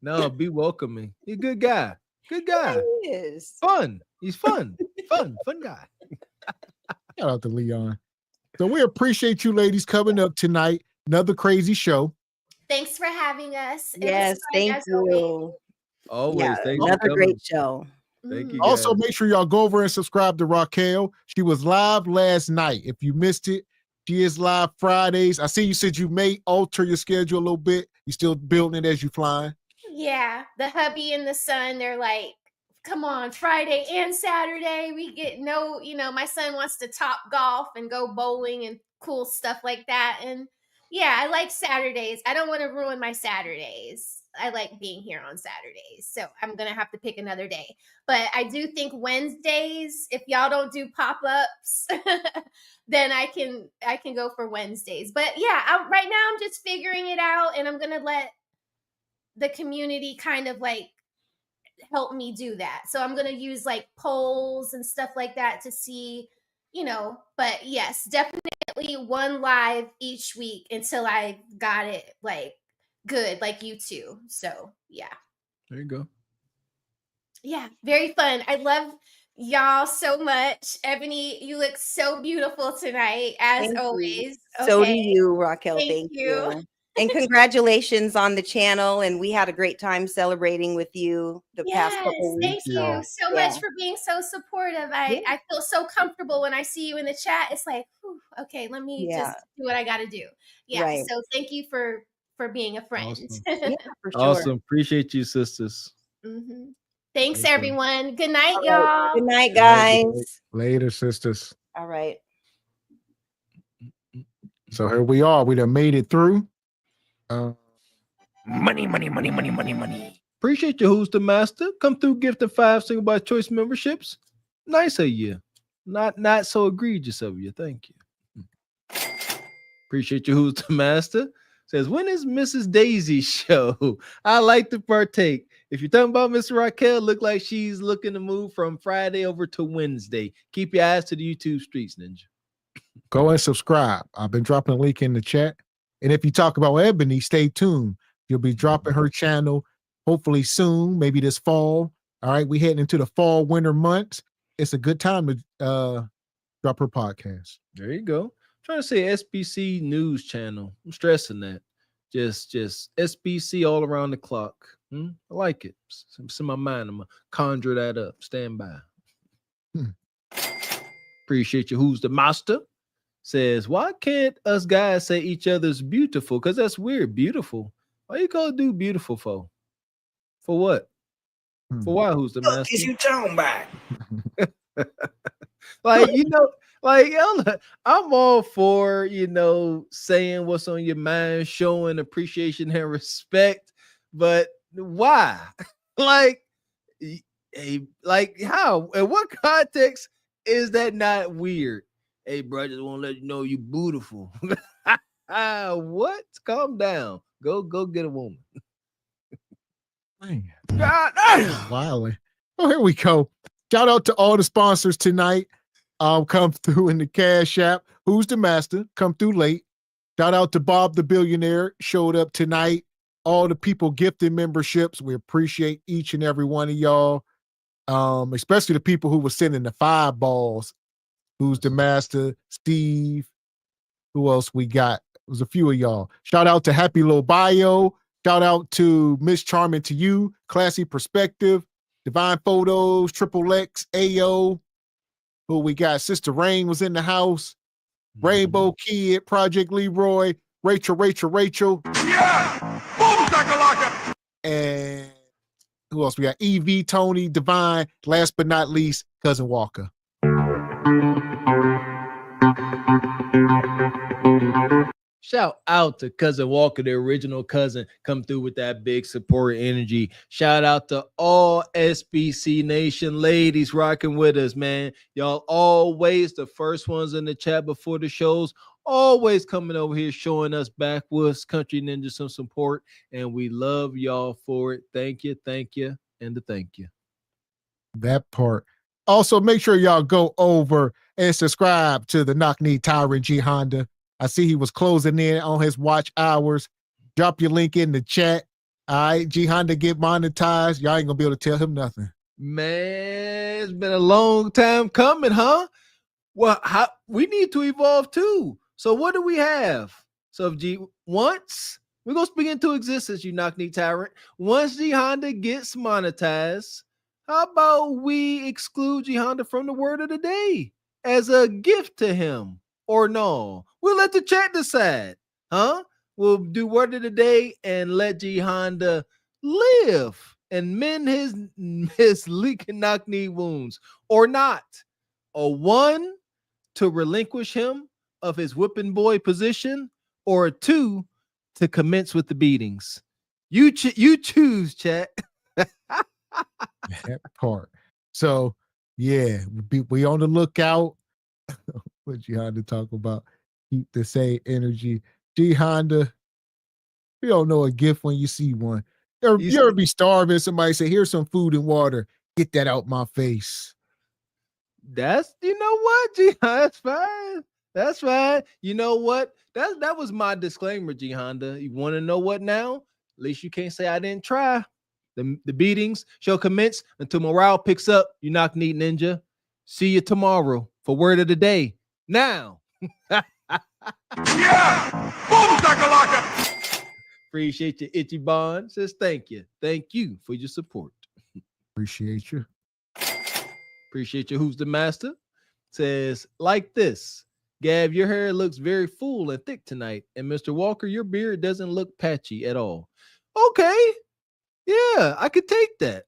No, be welcoming. He's a good guy. Good guy. He is. Fun. He's fun. Fun guy. Shout out to Leon. So we appreciate you ladies coming up tonight. Another crazy show. Thanks for having us. Yes, thank you. Always. Another great show. Thank you. Also, make sure y'all go over and subscribe to Raquel. She was live last night. If you missed it, she is live Fridays. I see you said you may alter your schedule a little bit. You still building it as you flying? Yeah, the hubby and the son, they're like, come on, Friday and Saturday. We get my son wants to top golf and go bowling and cool stuff like that. And yeah, I like Saturdays. I don't want to ruin my Saturdays. I like being here on Saturdays. So I'm going to have to pick another day. But I do think Wednesdays, if y'all don't do pop-ups, then I can go for Wednesdays. But yeah, right now I'm just figuring it out, and I'm going to let the community kind of like help me do that. So I'm going to use like polls and stuff like that to see, but yes, definitely one live each week until I got it like good, like you two. So yeah. There you go. Yeah, very fun. I love y'all so much. Ebony, you look so beautiful tonight, as always. So do you, Raquel. Thank you. And congratulations on the channel. And we had a great time celebrating with you the past couple weeks. Thank you so much for being so supportive. I feel so comfortable when I see you in the chat. It's like, whew, okay, let me just do what I got to do. Yeah. So thank you for being a friend. Awesome. Awesome. Appreciate you, sisters. Mm-hmm. Thanks, everyone. Good night, y'all. Good night, guys. Later, sisters. All right. So here we are. We done made it through. Money. Appreciate you, Who's the Master. Come through, gifting 5 single by choice memberships. Nice of you. Not so egregious of you. Thank you. Appreciate you, Who's the Master. Says, when is Mrs. Daisy's show? I like to partake. If you're talking about Miss Raquel, look like she's looking to move from Friday over to Wednesday. Keep your eyes to the YouTube streets, Ninja. Go and subscribe. I've been dropping a link in the chat. And if you talk about Ebony, stay tuned. You'll be dropping her channel hopefully soon, maybe this fall. All right, we heading into the fall, winter months. It's a good time to drop her podcast. There you go. I'm trying to say SBC News Channel. I'm stressing that. Just SBC all around the clock. I like it. It's in my mind. I'm going to conjure that up. Stand by. Appreciate you. Who's the Master? Says, why can't us guys say each other's beautiful? Because that's weird. Beautiful. Why you call dude beautiful for? For what? For why? Who's the Master? What is you talking about? I'm all for, saying what's on your mind, showing appreciation and respect, but why? How? In what context is that not weird? Hey, bro, I just want to let you know you beautiful. What? Calm down. Go get a woman. Man. God damn. Wildly. Oh, here we go. Shout out to all the sponsors tonight. Come through in the Cash App. Who's the Master? Come through late. Shout out to Bob the Billionaire. Showed up tonight. All the people gifting memberships. We appreciate each and every one of y'all. Especially the people who were sending the 5 balls. Who's the Master? Steve. Who else we got? There's a few of y'all. Shout out to Happy Little Bio. Shout out to Miss Charming to You. Classy Perspective. Divine Photos. Triple X. AO. Who we got? Sister Rain was in the house. Rainbow Kid. Project Leroy. Rachel. Yeah! Boom, shakalaka! And who else we got? EV, Tony, Divine. Last but not least, Cousin Walker. Shout out to Cousin Walker, the original cousin, come through with that big support energy. Shout out to all SBC Nation ladies rocking with us, man. Y'all always the first ones in the chat before the shows, always coming over here showing us Backwoods Country Ninja some support, and we love y'all for it. Thank you, and thank you. That part. Also, make sure y'all go over and subscribe to the Knock Knee Tyrant G Honda. I see he was closing in on his watch hours. Drop your link in the chat. All right, G Honda get monetized. Y'all ain't gonna be able to tell him nothing. Man, it's been a long time coming, huh? Well, we need to evolve too. So what do we have? So if once we're gonna speak into existence, you Knock Knee Tyrant. Once G Honda gets monetized, how about we exclude G Honda from the word of the day as a gift to him? Or no? We'll let the chat decide, huh? We'll do word of the day and let G Honda live and mend his leaking knock knee wounds, or not. Or 1, to relinquish him of his whipping boy position, or 2, to commence with the beatings. You choose, chat. That part. So yeah, we on the lookout. What G Honda talk about? Keep the same energy. G Honda, you don't know a gift when you see one. You ever be starving? Somebody say, "Here's some food and water. Get that out my face." You know what, G Honda? That's fine. That's fine. You know what? That was my disclaimer, G Honda. You want to know what now? At least you can't say I didn't try. The beatings shall commence until morale picks up. You Knock Knee Ninja. See you tomorrow for word of the day. Now. Yeah! Boom, shakalaka! Appreciate you, Itchy Bond. Says thank you. Thank you for your support. Appreciate you. Appreciate you. Who's the Master? Says like this. Gav, your hair looks very full and thick tonight. And Mr. Walker, your beard doesn't look patchy at all. Okay. Yeah, I could take that.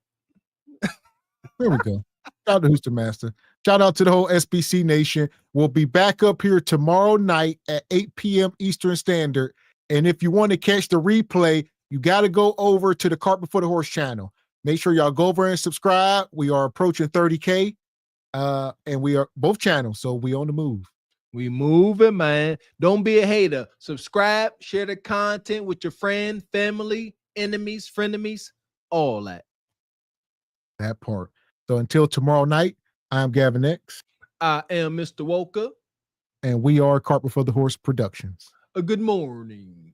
There we go. Shout out to Houston Master. Shout out to the whole SBC Nation. We'll be back up here tomorrow night at 8 p.m. Eastern Standard. And if you want to catch the replay, you got to go over to the Cart Before the Horse channel. Make sure y'all go over and subscribe. We are approaching 30K. And we are both channels, so we on the move. We moving, man. Don't be a hater. Subscribe, share the content with your friend, family, enemies, frenemies, all that. That part. So until tomorrow night, I'm Gavin X. I am Mr. Walker. And we are Cart Before the Horse Productions. A good morning.